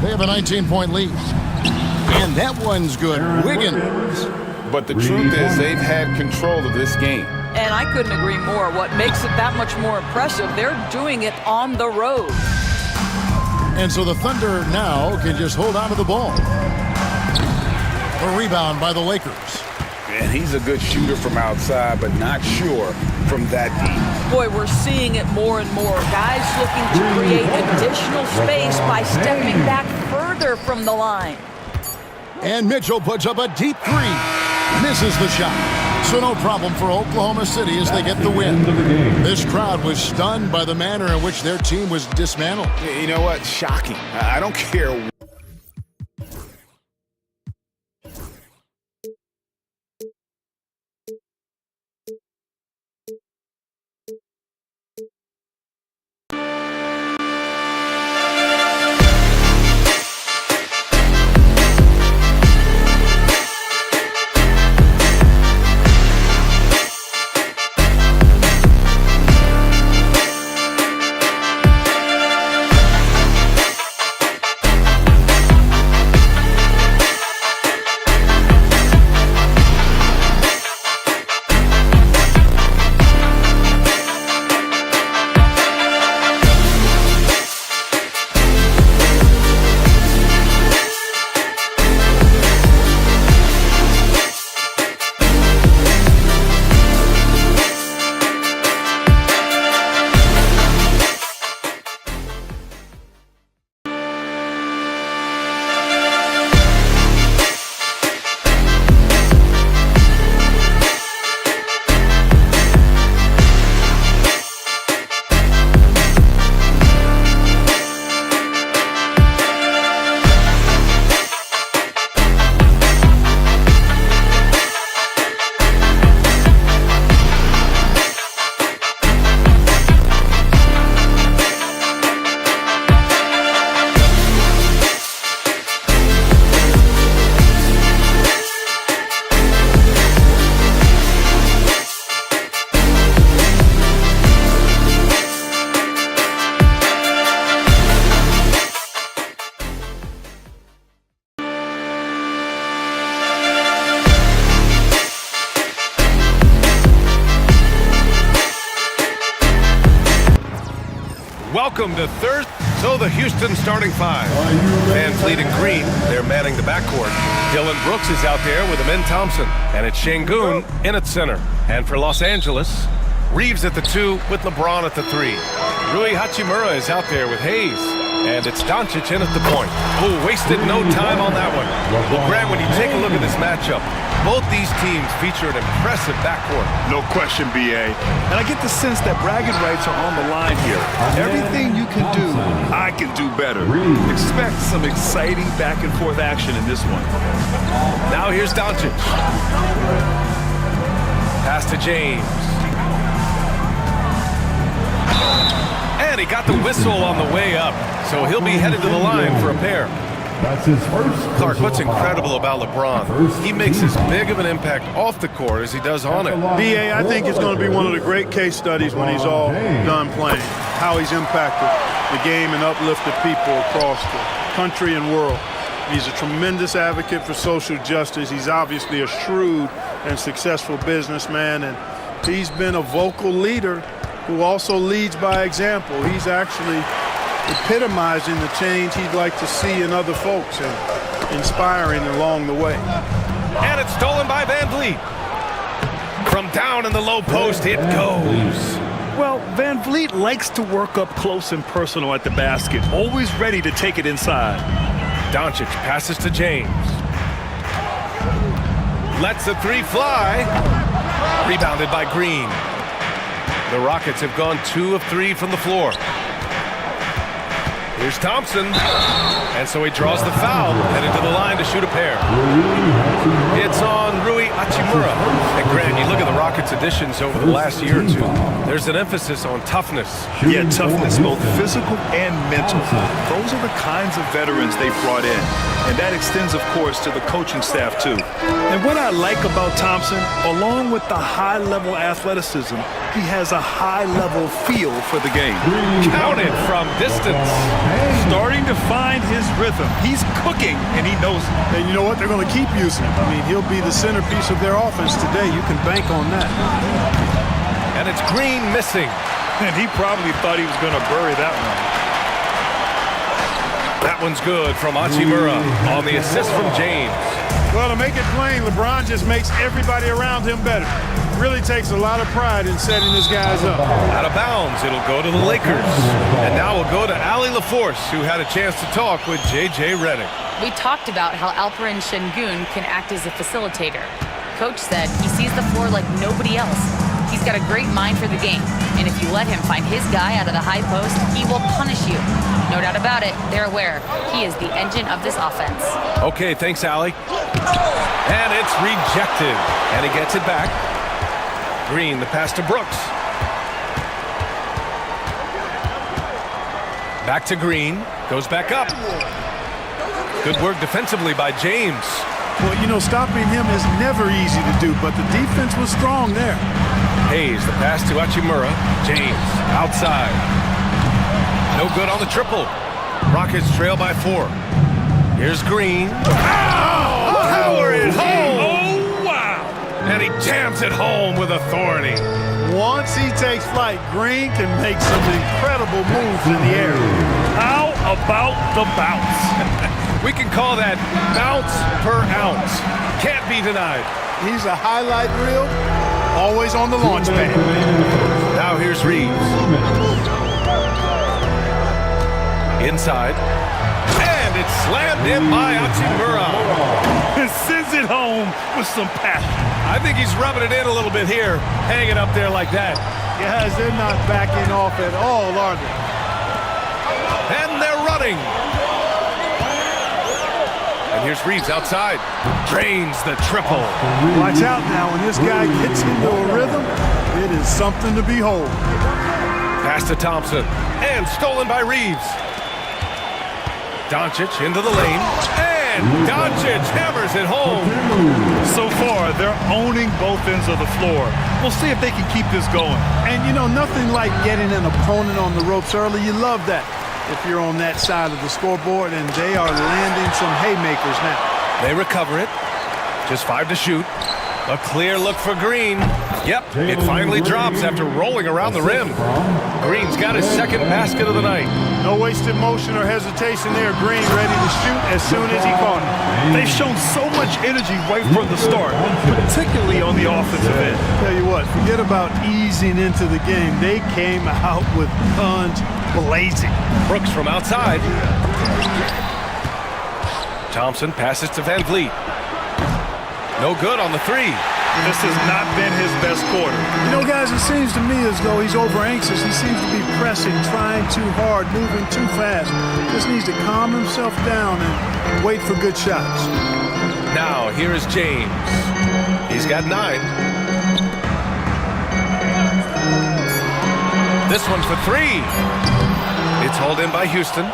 Speaker 8: They have a 19-point lead. And that one's good. Wiggins.
Speaker 12: But the truth is they've had control of this game.
Speaker 13: And I couldn't agree more. What makes it that much more impressive, they're doing it on the road.
Speaker 8: And so the Thunder now can just hold on to the ball. A rebound by the Lakers.
Speaker 12: And he's a good shooter from outside, but not sure from that deep.
Speaker 13: Boy, we're seeing it more and more. Guys looking to create additional space by stepping back further from the line.
Speaker 8: And Mitchell puts up a deep three. Misses the shot. So no problem for Oklahoma City as they get the win. This crowd was stunned by the manner in which their team was dismantled.
Speaker 12: You know what? Shocking. I don't care.
Speaker 2: welcome to third. So the Houston starting five. Van Fleet and Green, they're manning the backcourt. Dylan Brooks is out there with Amin Thompson. And it's Şengün in at center. And for Los Angeles, Reeves at the 2 with LeBron at the 3. Rui Hachimura is out there with Hayes. And it's Doncic in at the point. Oh, wasted no time on that one. Well, Grant, when you take a look at this matchup, both these teams feature an impressive backcourt.
Speaker 3: No question, B.A. And I get the sense that bragging rights are on the line here. Everything you can do, I can do better. Expect some exciting back-and-forth action in this one.
Speaker 2: Now here's Doncic. Pass to James. And he got the whistle on the way up, so he'll be headed to the line for a pair.
Speaker 5: That's his first.
Speaker 2: Clark, what's incredible about LeBron, he makes as big of an impact off the court as he does on it.
Speaker 4: B.A., I think it's going to be one of the great case studies when he's all done playing, how he's impacted the game and uplifted people across the country and world. He's a tremendous advocate for social justice. He's obviously a shrewd and successful businessman, and he's been a vocal leader who also leads by example. He's actually epitomizing the change he'd like to see in other folks and inspiring along the way.
Speaker 2: And it's stolen by Van Vliet. From down in the low post, it goes.
Speaker 3: Well, Van Vliet likes to work up close and personal at the basket, always ready to take it inside.
Speaker 2: Doncic passes to James. Lets the 3 fly. Rebounded by Green. The Rockets have gone 2 of 3 from the floor. Here's Thompson. And so he draws the foul, headed to the line to shoot a pair. It's on Rui Hachimura. And Grant, you look at the Rockets' additions over the last year or two. There's an emphasis on toughness.
Speaker 3: Yeah, toughness, both physical and mental. Those are the kinds of veterans they've brought in. And that extends, of course, to the coaching staff, too. And what I like about Thompson, along with the high-level athleticism, he has a high-level feel for the game.
Speaker 2: Counted from distance.
Speaker 3: Starting to find his rhythm. He's cooking, and he knows it.
Speaker 4: And you know what? They're going to keep using him. I mean, he'll be the centerpiece of their offense today. You can bank on that.
Speaker 2: And it's Green missing.
Speaker 3: And he probably thought he was going to bury that one.
Speaker 2: That one's good from Hachimura on the assist from James.
Speaker 4: Well, to make it plain, LeBron just makes everybody around him better. Really takes a lot of pride in setting his guys up.
Speaker 2: Out of bounds, it'll go to the Lakers. And now we'll go to Allie LaForce, who had a chance to talk with J.J. Redick.
Speaker 6: We talked about how Alperen Şengün can act as a facilitator. Coach said he sees the floor like nobody else. He's got a great mind for the game, and if you let him find his guy out of the high post, he will punish you. No doubt about it, they're aware. He is the engine of this offense.
Speaker 2: Okay, thanks, Allie. And it's rejected, and he gets it back. Green, the pass to Brooks. Back to Green, goes back up. Good work defensively by James.
Speaker 4: Well, you know, stopping him is never easy to do, but the defense was strong there.
Speaker 2: Hayes, the pass to Hachimura. James, outside. No good on the triple. Rockets trail by 4. Here's Green. Oh, power it home! Oh, wow! And he jams it home with authority.
Speaker 4: Once he takes flight, Green can make some incredible moves in the air.
Speaker 3: How about the bounce?
Speaker 2: We can call that bounce per ounce. Can't be denied.
Speaker 4: He's a highlight reel, always on the launch pad.
Speaker 2: Now here's Reeves. Inside. And it's slammed in by Hachimura.
Speaker 3: And sends it home with some passion.
Speaker 2: I think he's rubbing it in a little bit here, hanging up there like that.
Speaker 4: Guys, they're not backing off at all, are they?
Speaker 2: And they're running. And here's Reeves outside. Drains the triple.
Speaker 4: Watch out now. When this guy gets into a rhythm, it is something to behold.
Speaker 2: Pass to Thompson. And stolen by Reeves. Doncic into the lane. And Doncic hammers it home.
Speaker 3: So far, they're owning both ends of the floor. We'll see if they can keep this going.
Speaker 4: And, you know, nothing like getting an opponent on the ropes early. You love that if you're on that side of the scoreboard, and they are landing some haymakers now.
Speaker 2: They recover it. Just 5 to shoot. A clear look for Green. Yep, it finally drops after rolling around the rim. Green's got his second basket of the night.
Speaker 4: No wasted motion or hesitation there. Green ready to shoot as soon as he caught it.
Speaker 3: They've shown so much energy right from the start, particularly on the offensive end.
Speaker 4: Tell you what, forget about easing into the game. They came out with guns blazing.
Speaker 2: Brooks from outside. Thompson passes to Van Vliet. No good on the three.
Speaker 3: This has not been his best quarter.
Speaker 4: You know, guys, it seems to me as though he's over anxious. He seems to be pressing, trying too hard, moving too fast. Just needs to calm himself down and wait for good shots.
Speaker 2: Now, here is James. He's got 9. This one for 3. It's hauled in by Houston.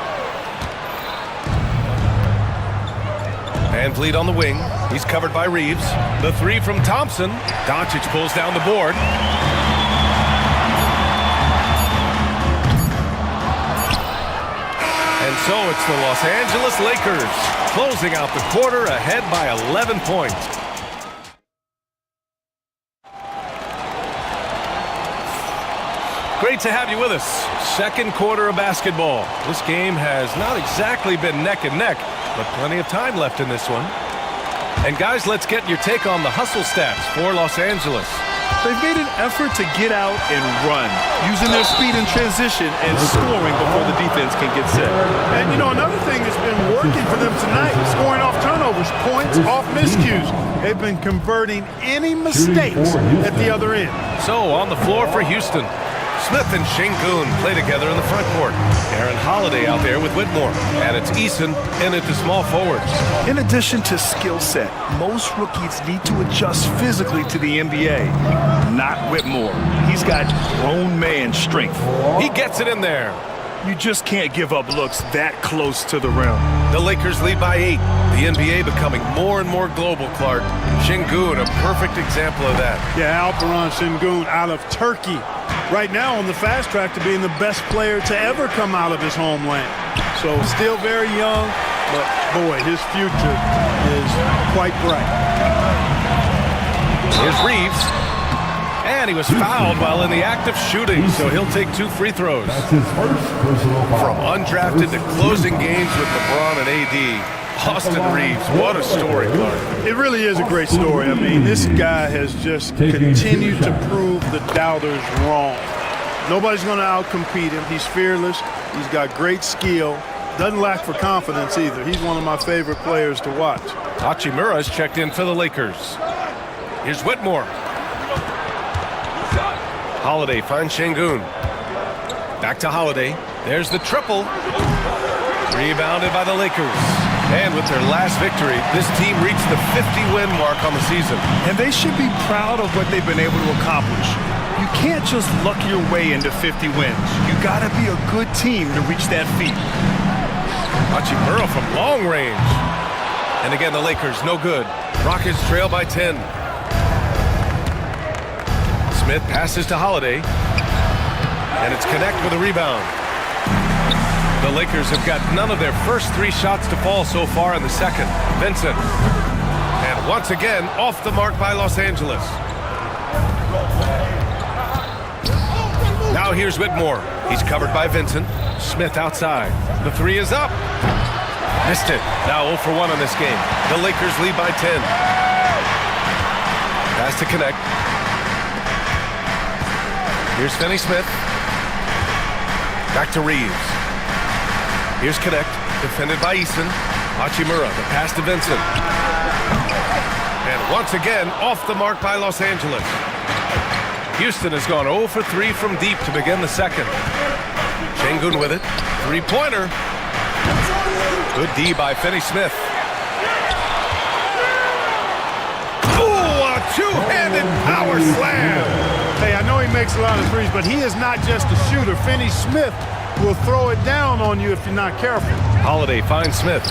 Speaker 2: Van Vliet on the wing. He's covered by Reeves. The 3 from Thompson. Doncic pulls down the board. And so it's the Los Angeles Lakers closing out the quarter ahead by 11 points. Great to have you with us. Second quarter of basketball. This game has not exactly been neck and neck, but plenty of time left in this one. And guys, let's get your take on the hustle stats for Los Angeles.
Speaker 3: They've made an effort to get out and run, using their speed in transition and scoring before the defense can get set.
Speaker 4: And, you know, another thing that's been working for them tonight, scoring off turnovers, points off miscues. They've been converting any mistakes at the other end.
Speaker 2: So, on the floor for Houston, Smith and Şengün play together in the front court. Aaron Holiday out there with Whitmore. And it's Eason in at the small forward.
Speaker 3: In addition to skill set, most rookies need to adjust physically to the NBA. Not Whitmore. He's got grown man strength.
Speaker 2: He gets it in there.
Speaker 3: You just can't give up looks that close to the rim.
Speaker 2: The Lakers lead by 8. The NBA becoming more and more global, Clark. Şengün, a perfect example of that.
Speaker 4: Yeah, Alperen Şengün out of Turkey. Right now on the fast track to being the best player to ever come out of his homeland. So still very young, but boy, his future is quite bright.
Speaker 2: Here's Reeves. And he was fouled while in the act of shooting, so he'll take 2 free throws. From undrafted to closing games with LeBron and AD. Austin Reeves, what a story, Clark.
Speaker 4: It really is a great story. I mean, this guy has just continued to prove the doubters wrong. Nobody's going to outcompete him. He's fearless. He's got great skill. Doesn't lack for confidence either. He's one of my favorite players to watch.
Speaker 2: Hachimura's checked in for the Lakers. Here's Whitmore. Holiday finds Şengün. Back to Holiday. There's the triple. Rebounded by the Lakers. And with their last victory, this team reached the 50-win mark on the season.
Speaker 3: And they should be proud of what they've been able to accomplish. You can't just luck your way into 50 wins. You gotta be a good team to reach that feat.
Speaker 2: Hachimura from long range. And again, the Lakers, no good. Rockets trail by 10. Smith passes to Holiday. And it's Connect with a rebound. The Lakers have got none of their first 3 shots to fall so far in the second. Vincent. And once again, off the mark by Los Angeles. Now here's Whitmore. He's covered by Vincent. Smith outside. The 3 is up. Missed it. Now 0 for 1 on this game. The Lakers lead by 10. Pass to Connect. Here's Finney Smith. Back to Reeves. Here's Connect, defended by Eason. Hachimura, the pass to Vincent. And once again, off the mark by Los Angeles. Houston has gone 0 for 3 from deep to begin the second. Şengün with it. 3-pointer. Good D by Finney Smith. Ooh, a two-handed power slam.
Speaker 4: Hey, I know he makes a lot of threes, but he is not just a shooter. Finney Smith will throw it down on you if you're not careful.
Speaker 2: Holiday finds Smith.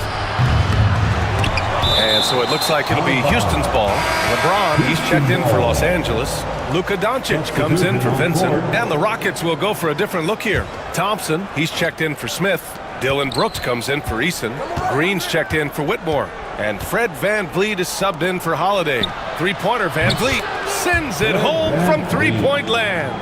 Speaker 2: And so it looks like it'll be Houston's ball. LeBron, he's checked in for Los Angeles. Luka Doncic comes in for Vincent. And the Rockets will go for a different look here. Thompson, he's checked in for Smith. Dylan Brooks comes in for Eason. Green's checked in for Whitmore. And Fred VanVleet is subbed in for Holiday. Three-pointer, VanVleet sends it home from three-point land.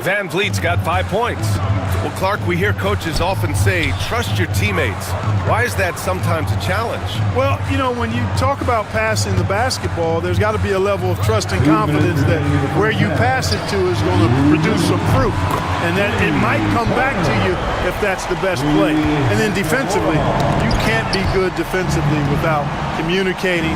Speaker 2: VanVleet's got 5 points. Well, Clark, we hear coaches often say, trust your teammates. Why is that sometimes a challenge?
Speaker 4: Well, you know, when you talk about passing the basketball, there's got to be a level of trust and confidence that where you pass it to is going to produce some fruit. And that it might come back to you if that's the best play. And then defensively, you can't be good defensively without communicating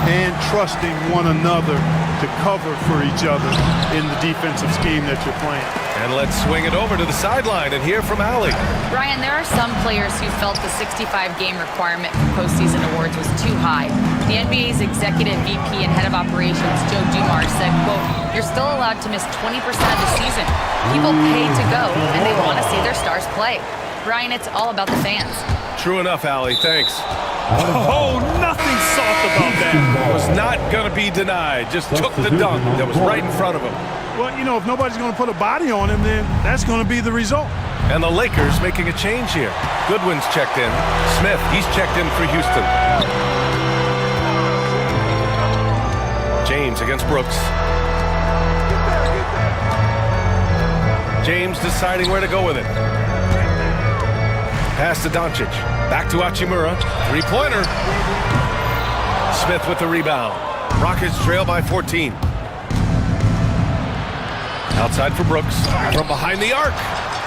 Speaker 4: and trusting one another to cover for each other in the defensive scheme that you're playing.
Speaker 2: And let's swing it over to the sideline and hear from Allie.
Speaker 6: Ryan, there are some players who felt the 65-game requirement for postseason awards was too high. The NBA's executive VP and head of operations, Joe Dumars, said, quote, "You're still allowed to miss 20% of the season. People pay to go, and they want to see their stars play." Ryan, it's all about the fans.
Speaker 2: True enough, Allie. Thanks.
Speaker 3: Oh, nothing soft about that.
Speaker 2: Was not going to be denied. Just took the dunk that was right in front of him.
Speaker 4: Well, you know, if nobody's going to put a body on him, then that's going to be the result.
Speaker 2: And the Lakers making a change here. Goodwin's checked in. Smith, he's checked in for Houston. James against Brooks. James deciding where to go with it. Pass to Doncic. Back to Hachimura. Three-pointer. Smith with the rebound. Rockets trail by 14. Outside for Brooks. From behind the arc.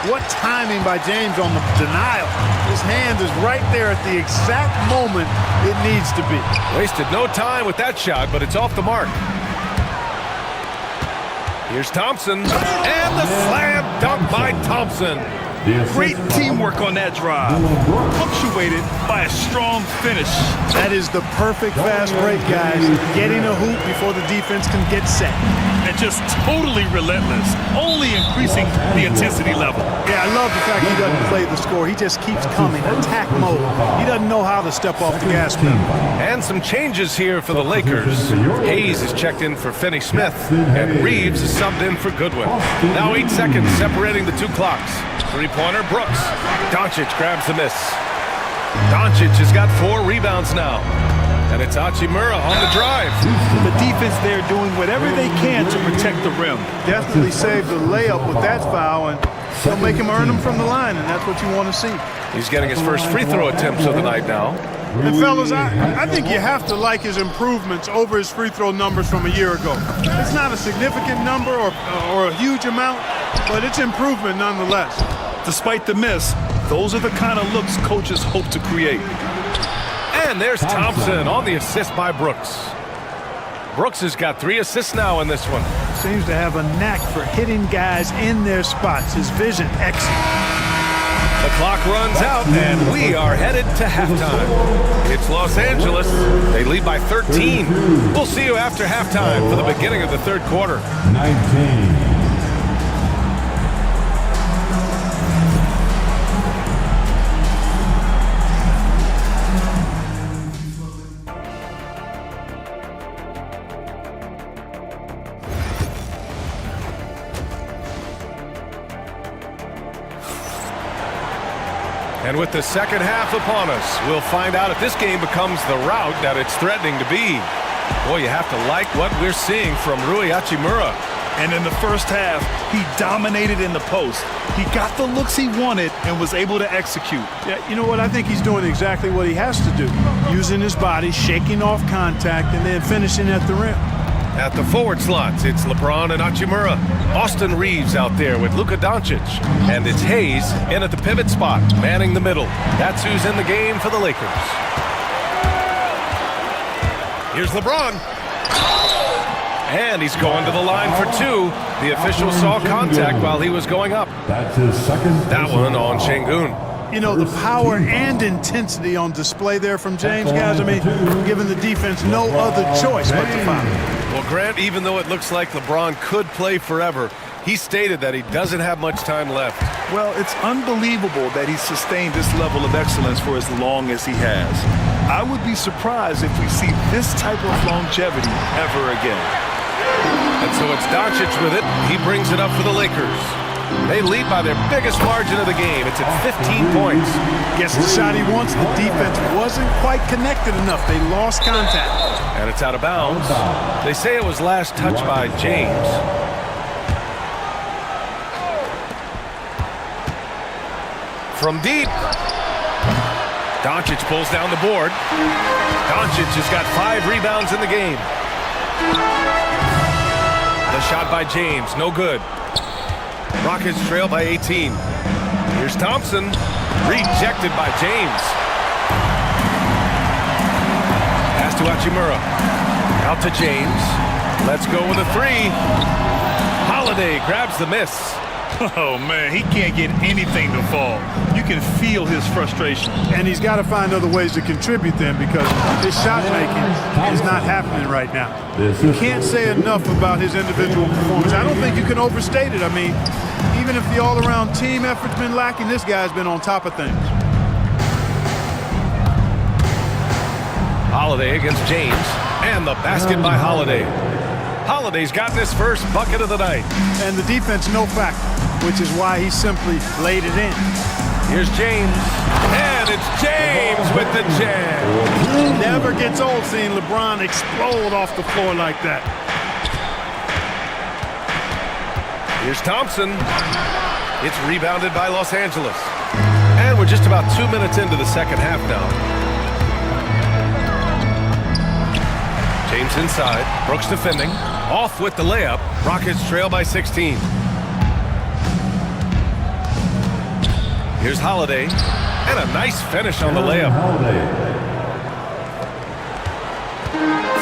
Speaker 4: What timing by James on the denial. His hand is right there at the exact moment it needs to be.
Speaker 2: Wasted no time with that shot, but it's off the mark. Here's Thompson. And the slam dunk by Thompson.
Speaker 3: Great teamwork on that drive. Punctuated by a strong finish.
Speaker 4: That is the perfect fast break, guys. Getting a hoop before the defense can get set.
Speaker 3: And just totally relentless, only increasing the intensity level.
Speaker 4: Yeah, I love the fact he doesn't play the score. He just keeps coming, attack mode. He doesn't know how to step off the gas pedal.
Speaker 2: And some changes here for the Lakers. Hayes is checked in for Finney Smith, and Reeves is subbed in for Goodwin. Now 8 seconds separating the two clocks. Three-pointer, Brooks. Doncic grabs the miss. Doncic has got 4 rebounds now. And it's Hachimura on the drive.
Speaker 3: The defense there doing whatever they can to protect the rim.
Speaker 4: Definitely saved the layup with that foul, and they'll make him earn them from the line, and that's what you want to see.
Speaker 2: He's getting his first free throw attempts of the night now.
Speaker 4: And fellas, I think you have to like his improvements over his free throw numbers from a year ago. It's not a significant number or a huge amount, but it's improvement nonetheless.
Speaker 3: Despite the miss, those are the kind of looks coaches hope to create.
Speaker 2: And there's Thompson on the assist by Brooks. Brooks has got 3 assists now in this one.
Speaker 4: Seems to have a knack for hitting guys in their spots. His vision, excellent.
Speaker 2: The clock runs out, and we are headed to halftime. It's Los Angeles. They lead by 13. We'll see you after halftime for the beginning of the third quarter.
Speaker 5: 19.
Speaker 2: And with the second half upon us, we'll find out if this game becomes the rout that it's threatening to be. Boy, you have to like what we're seeing from Rui Hachimura.
Speaker 3: And in the first half, he dominated in the post. He got the looks he wanted and was able to execute.
Speaker 4: Yeah, you know what? I think he's doing exactly what he has to do. Using his body, shaking off contact, and then finishing at the rim.
Speaker 2: At the forward slots, it's LeBron and Hachimura. Austin Reeves out there with Luka Doncic. And it's Hayes in at the pivot spot, manning the middle. That's who's in the game for the Lakers. Here's LeBron. And he's going to the line for 2. The official saw contact while he was going up.
Speaker 5: That's his second.
Speaker 2: That one on Şengün.
Speaker 4: You know, the power and intensity on display there from James, guys. I mean, giving the defense no other choice but to foul.
Speaker 2: Well, Grant, even though it looks like LeBron could play forever, he stated that he doesn't have much time left.
Speaker 3: Well, it's unbelievable that he's sustained this level of excellence for as long as he has. I would be surprised if we see this type of longevity ever again.
Speaker 2: And so it's Doncic with it. He brings it up for the Lakers. They lead by their biggest margin of the game. It's at 15 points.
Speaker 4: Gets the shot he wants. The defense wasn't quite connected enough. They lost contact.
Speaker 2: And it's out of bounds. They say it was last touched by James. From deep. Doncic pulls down the board. Doncic has got 5 rebounds in the game. The shot by James, no good. Rockets trail by 18. Here's Thompson, rejected by James. Pass to Hachimura. Out to James. Let's go with a 3. Holiday grabs the miss.
Speaker 3: Oh, man, he can't get anything to fall. You can feel his frustration.
Speaker 4: And he's got to find other ways to contribute then, because his shot making is not happening right now. You can't say enough about his individual performance. I don't think you can overstate it. I mean, even if the all-around team effort's been lacking, this guy's been on top of things.
Speaker 2: Holiday against James, and the basket by Holiday. Holiday's gotten his first bucket of the night.
Speaker 4: And the defense, no factor, which is why he simply laid it in.
Speaker 2: Here's James, and it's James with the jam.
Speaker 4: Never gets old seeing LeBron explode off the floor like that.
Speaker 2: Here's Thompson. It's rebounded by Los Angeles. And we're just about 2 minutes into the second half now. James inside, Brooks defending, off with the layup. Rockets trail by 16. Here's Holiday, and a nice finish on the layup.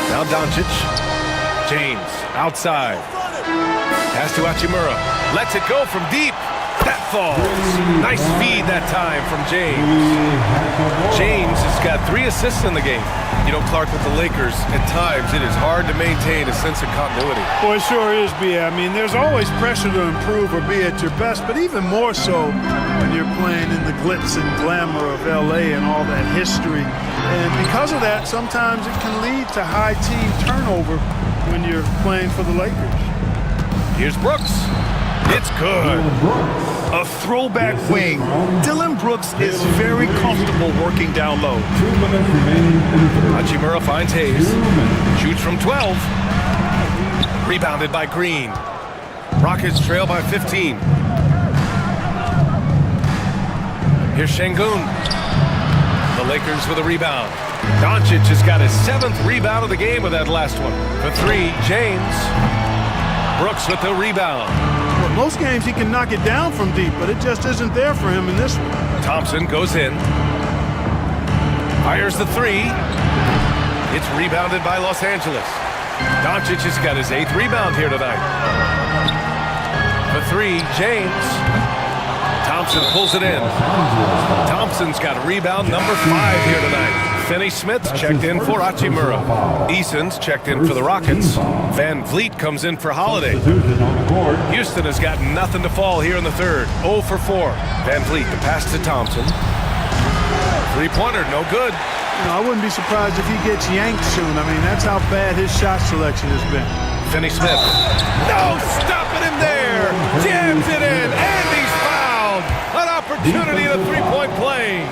Speaker 2: Now Doncic, James outside. Pass to Hachimura, lets it go from deep. That falls. Nice feed that time from James. James has got 3 assists in the game. You know, Clark, with the Lakers, at times it is hard to maintain a sense of continuity.
Speaker 4: Well, it sure is, B.A. I mean, there's always pressure to improve or be at your best, but even more so when you're playing in the glitz and glamour of L.A. and all that history. And because of that, sometimes it can lead to high team turnover when you're playing for the Lakers.
Speaker 2: Here's Brooks. It's good.
Speaker 3: A throwback wing. Dylan Brooks is very comfortable working down low.
Speaker 2: Hachimura finds Hayes. Shoots from 12. Rebounded by Green. Rockets trail by 15. Here's Şengün. The Lakers with a rebound. Doncic has got his 7th rebound of the game with that last one. For 3, James. Brooks with the rebound.
Speaker 4: Well, most games he can knock it down from deep, but it just isn't there for him in this one.
Speaker 2: Thompson goes in. Fires the 3. It's rebounded by Los Angeles. Doncic has got his 8th rebound here tonight. For 3, James. Thompson pulls it in. Thompson's got rebound number 5 here tonight. Finney Smith's checked in for Hachimura. Eason's checked in for the Rockets. Van Vliet comes in for Holiday. Houston has got nothing to fall here in the third. 0 for 4. Van Vliet, the pass to Thompson. 3-pointer, no good.
Speaker 4: You know, I wouldn't be surprised if he gets yanked soon. I mean, that's how bad his shot selection has been.
Speaker 2: Finney Smith. No, stopping him there. Jams it in, and he's fouled. An opportunity at a 3-point play.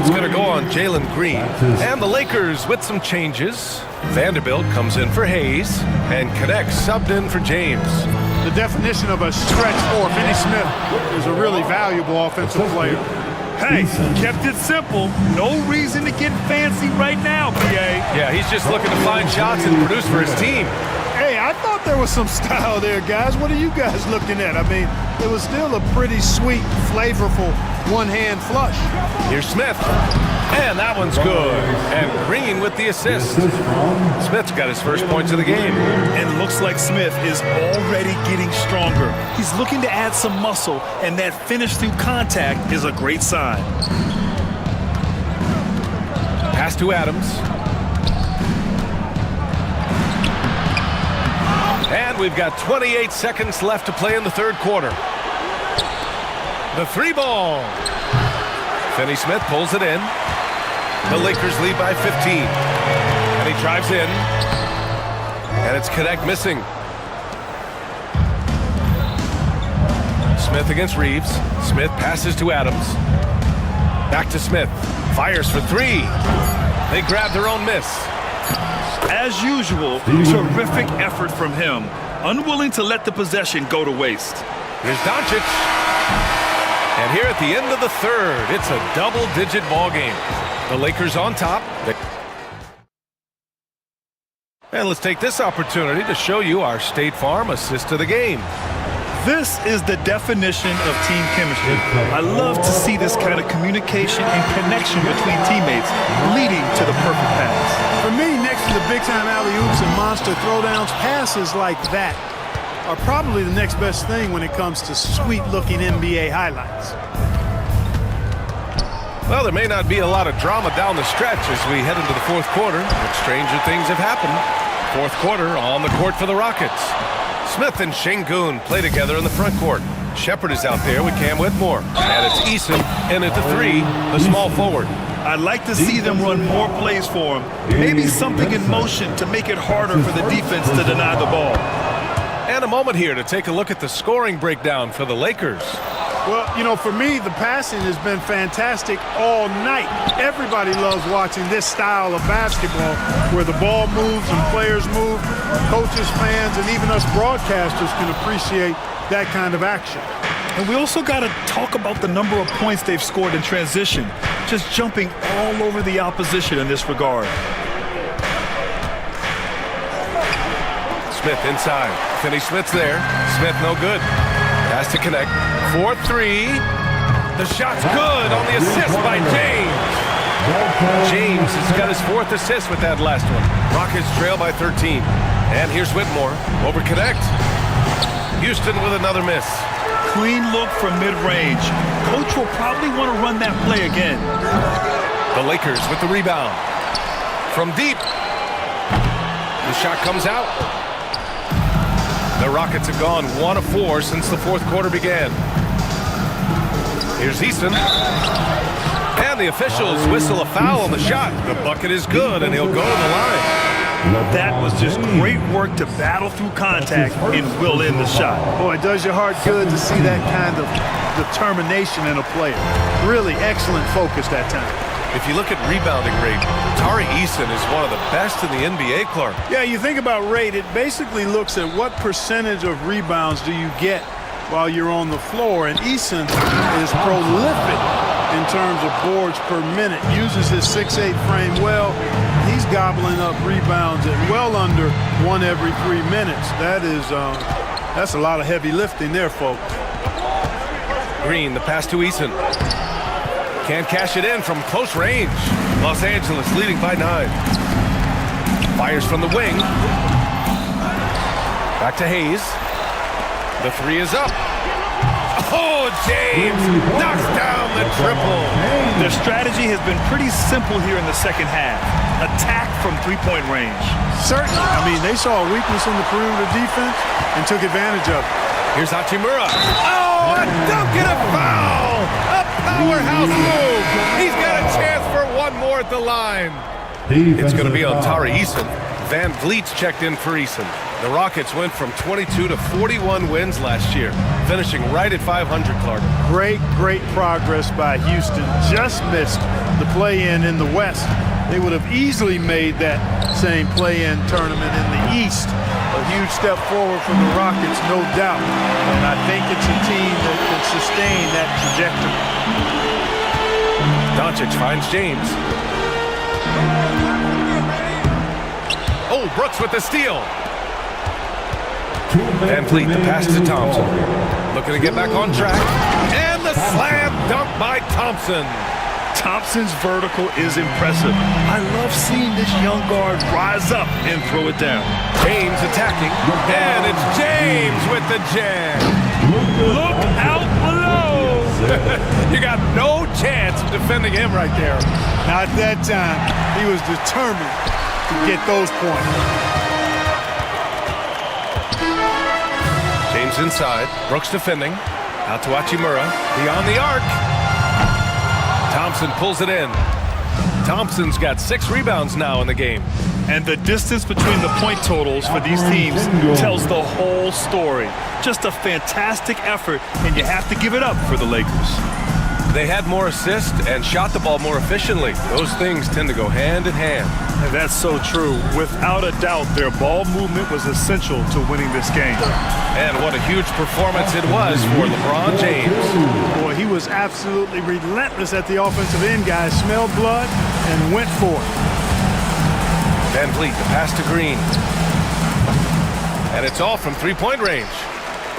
Speaker 2: It's going to go on Jalen Green. And the Lakers with some changes. Vanderbilt comes in for Hayes, and connects subbed in for James.
Speaker 4: The definition of a stretch 4, Finney Smith is a really valuable offensive player.
Speaker 3: Hey, kept it simple. No reason to get fancy right now, PA.
Speaker 2: Yeah, he's just looking to find shots and produce for his team.
Speaker 4: Hey, I thought there was some style there, guys. What are you guys looking at? I mean, it was still a pretty sweet, flavorful one-hand flush.
Speaker 2: Here's Smith. And that one's good. And Green with the assist. Smith's got his first points of the game.
Speaker 3: And looks like Smith is already getting stronger. He's looking to add some muscle, and that finish through contact is a great sign.
Speaker 2: Pass to Adams. And we've got 28 seconds left to play in the third quarter. The 3-ball. Finney Smith pulls it in. The Lakers lead by 15. And he drives in. And it's Connect missing. Smith against Reeves. Smith passes to Adams. Back to Smith. Fires for three. They grab their own miss.
Speaker 3: As usual, terrific effort from him. Unwilling to let the possession go to waste.
Speaker 2: Here's Doncic. And here at the end of the third, it's a double-digit ball game. The Lakers on top. And let's take this opportunity to show you our State Farm assist of the game.
Speaker 3: This is the definition of team chemistry. I love to see this kind of communication and connection between teammates leading to the perfect pass.
Speaker 4: For me, next to the big-time alley-oops and monster throwdowns, passes like that are probably the next best thing when it comes to sweet-looking NBA highlights.
Speaker 2: Well, there may not be a lot of drama down the stretch as we head into the fourth quarter, but stranger things have happened. Fourth quarter on the court for the Rockets. Smith and Şengün play together in the front court. Shepard is out there with Cam Whitmore. And it's Eason in at the three, the small forward.
Speaker 3: I'd like to see them run more plays for him. Maybe something in motion to make it harder for the defense to deny the ball.
Speaker 2: And a moment here to take a look at the scoring breakdown for the Lakers.
Speaker 4: Well, you know, for me, the passing has been fantastic all night. Everybody loves watching this style of basketball where the ball moves and players move. Coaches, fans, and even us broadcasters can appreciate that kind of action.
Speaker 3: And we also got to talk about the number of points they've scored in transition, just jumping all over the opposition in this regard.
Speaker 2: Smith inside. Finney-Smith's there. Smith no good. Has to connect. 4-3. The shot's good on the assist by James. James has got his fourth assist with that last one. Rockets trail by 13. And here's Whitmore. Over connect. Houston with another miss.
Speaker 3: Clean look from mid-range. Coach will probably want to run that play again.
Speaker 2: The Lakers with the rebound. From deep. The shot comes out. The Rockets have gone 1 of 4 since the fourth quarter began. Here's Eason. And the officials whistle a foul on the shot. The bucket is good, and he'll go to the line.
Speaker 3: That was just great work to battle through contact and will in the shot.
Speaker 4: Boy, it does your heart good to see that kind of determination in a player. Really excellent focus that time.
Speaker 2: If you look at rebounding rate, Tari Eason is one of the best in the NBA, Clark.
Speaker 4: Yeah, you think about rate, it basically looks at what percentage of rebounds do you get while you're on the floor, and Eason is prolific in terms of boards per minute, uses his 6'8" frame well. He's gobbling up rebounds at well under 1 every 3 minutes. That's a lot of heavy lifting there, folks.
Speaker 2: Green, the pass to Eason. Can't cash it in from close range. Los Angeles leading by 9. Fires from the wing. Back to Hayes. The three is up. Oh, James knocks down the triple.
Speaker 3: Their strategy has been pretty simple here in the second half. Attack from three-point range.
Speaker 4: Certainly. I mean, they saw a weakness in the perimeter defense and took advantage of it.
Speaker 2: Here's Hachimura. Oh, a dunk and a foul! A powerhouse move! He's got a chance for one more at the line. It's going to be on Tari Eason. Van Vliet's checked in for Eason. The Rockets went from 22 to 41 wins last year, finishing right at 500, Clark.
Speaker 4: Great progress by Houston. Just missed the play-in in the West. They would have easily made that same play-in tournament in the East. A huge step forward for the Rockets, no doubt. And I think it's a team that can sustain that trajectory.
Speaker 2: Doncic finds James. Oh, Brooks with the steal. Van Vliet, the pass to Thompson. Looking to get back on track. And the slam dunk by Thompson.
Speaker 3: Thompson's vertical is impressive. I love seeing this young guard rise up and throw it down.
Speaker 2: James attacking. And it's James with the jam.
Speaker 3: Look out below.
Speaker 2: You got no chance of defending him right there.
Speaker 4: Not that time. He was determined to get those points.
Speaker 2: James inside. Brooks defending. Out to Hachimura. Beyond the arc. Thompson pulls it in. Thompson's got 6 rebounds now in the game.
Speaker 3: And the distance between the point totals for these teams tells the whole story. Just a fantastic effort, and you have to give it up for the Lakers.
Speaker 2: They had more assists and shot the ball more efficiently. Those things tend to go hand in hand.
Speaker 3: And that's so true. Without a doubt, their ball movement was essential to winning this game.
Speaker 2: And what a huge performance it was for LeBron James.
Speaker 4: Boy, he was absolutely relentless at the offensive end, guys. Smelled blood and went for it.
Speaker 2: Van Vliet, the pass to Green. And it's all from three-point range.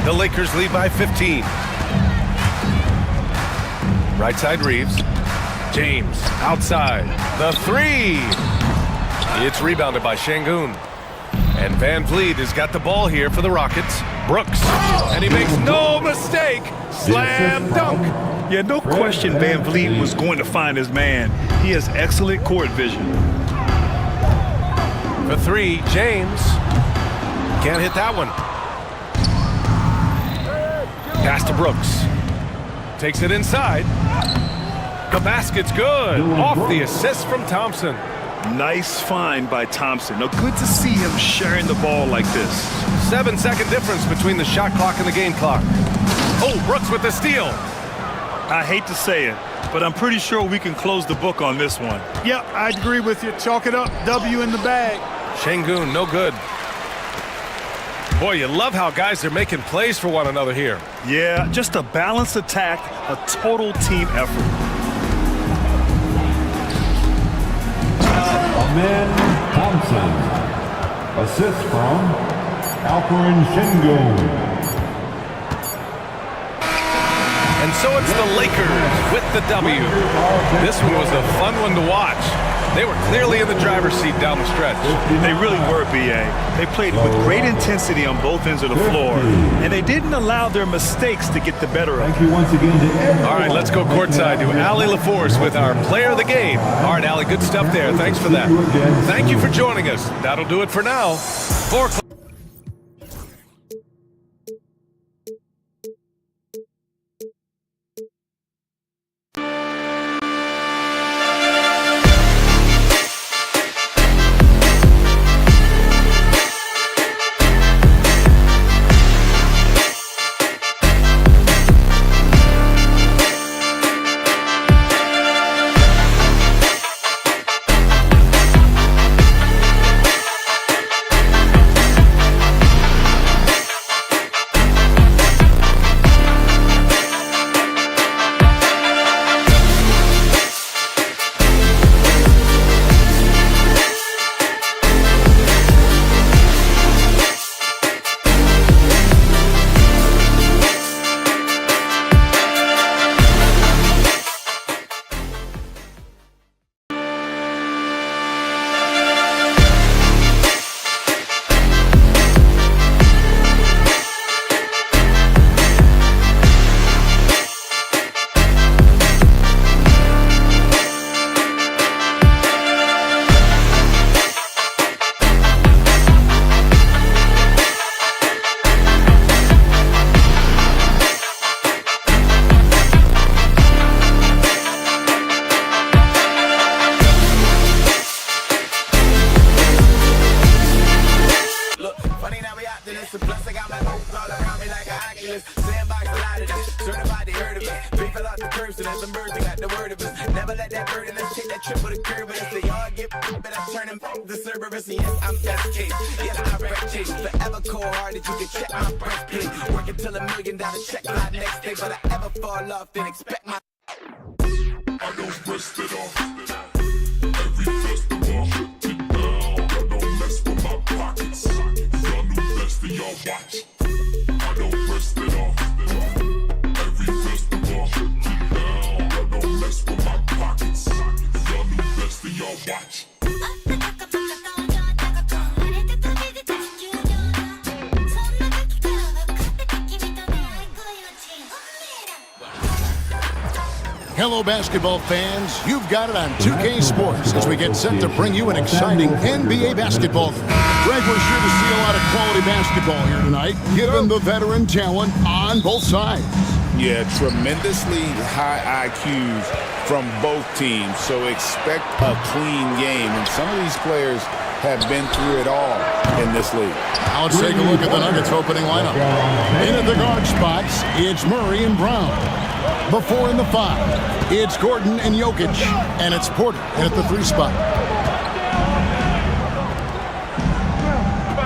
Speaker 2: The Lakers lead by 15. Right side Reeves. James outside. The 3. It's rebounded by Şengün. And Van Vliet has got the ball here for the Rockets. Brooks. And he makes no mistake. Slam dunk.
Speaker 3: Yeah, no question Van Vliet was going to find his man. He has excellent court vision.
Speaker 2: For 3, James. Can't hit that one. Pass to Brooks. Takes it inside. The basket's good. Off the assist from Thompson.
Speaker 3: Nice find by Thompson. Now, good to see him sharing the ball like this.
Speaker 2: 7-second difference between the shot clock and the game clock. Oh, Brooks with the steal.
Speaker 3: I hate to say it, but I'm pretty sure we can close the book on this one.
Speaker 4: Yep, I agree with you. Chalk it up. W in the bag.
Speaker 2: Şengün, no good. Boy, you love how guys are making plays for one another here.
Speaker 3: Yeah, just a balanced attack, a total team effort.
Speaker 5: Amen Thompson. Assist from Alperen Şengün.
Speaker 2: And so it's the Lakers with the W. This one was a fun one to watch. They were clearly in the driver's seat down the stretch.
Speaker 3: They really were, B.A. They played with great intensity on both ends of the floor, and they didn't allow their mistakes to get the better of them.
Speaker 5: Thank you once again to everyone.
Speaker 2: All right, let's go courtside to Allie LaForce with our player of the game. All right, Allie, good stuff there. Thanks for that. Thank you for joining us. That'll do it for now.
Speaker 8: Hello, basketball fans. You've got it on 2K Sports as we get set to bring you an exciting NBA basketball game. Greg, we're sure to see a lot of quality basketball here tonight, given the veteran talent on both sides.
Speaker 11: Yeah, tremendously high IQs from both teams, so expect a clean game. And some of these players have been through it all in this league.
Speaker 8: Now let's take a look at the Nuggets opening lineup. In at the guard spots, it's Murray and Brown. The 4 and the 5, it's Gordon and Jokic, and it's Porter in at the 3 spot.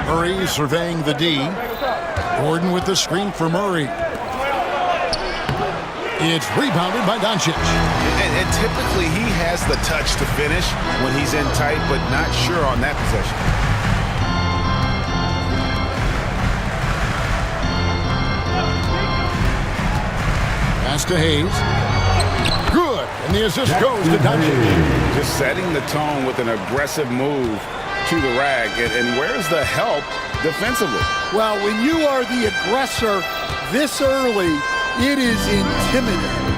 Speaker 8: Murray surveying the D. Gordon with the screen for Murray. It's rebounded by Doncic.
Speaker 12: And typically he has the touch to finish when he's in tight, but not sure on that possession.
Speaker 8: Pass to Hayes. Good. And the assist goes to Doncic.
Speaker 12: Just setting the tone with an aggressive move to the rag. And where's the help defensively?
Speaker 16: Well, when you are the aggressor this early, it is intimidating.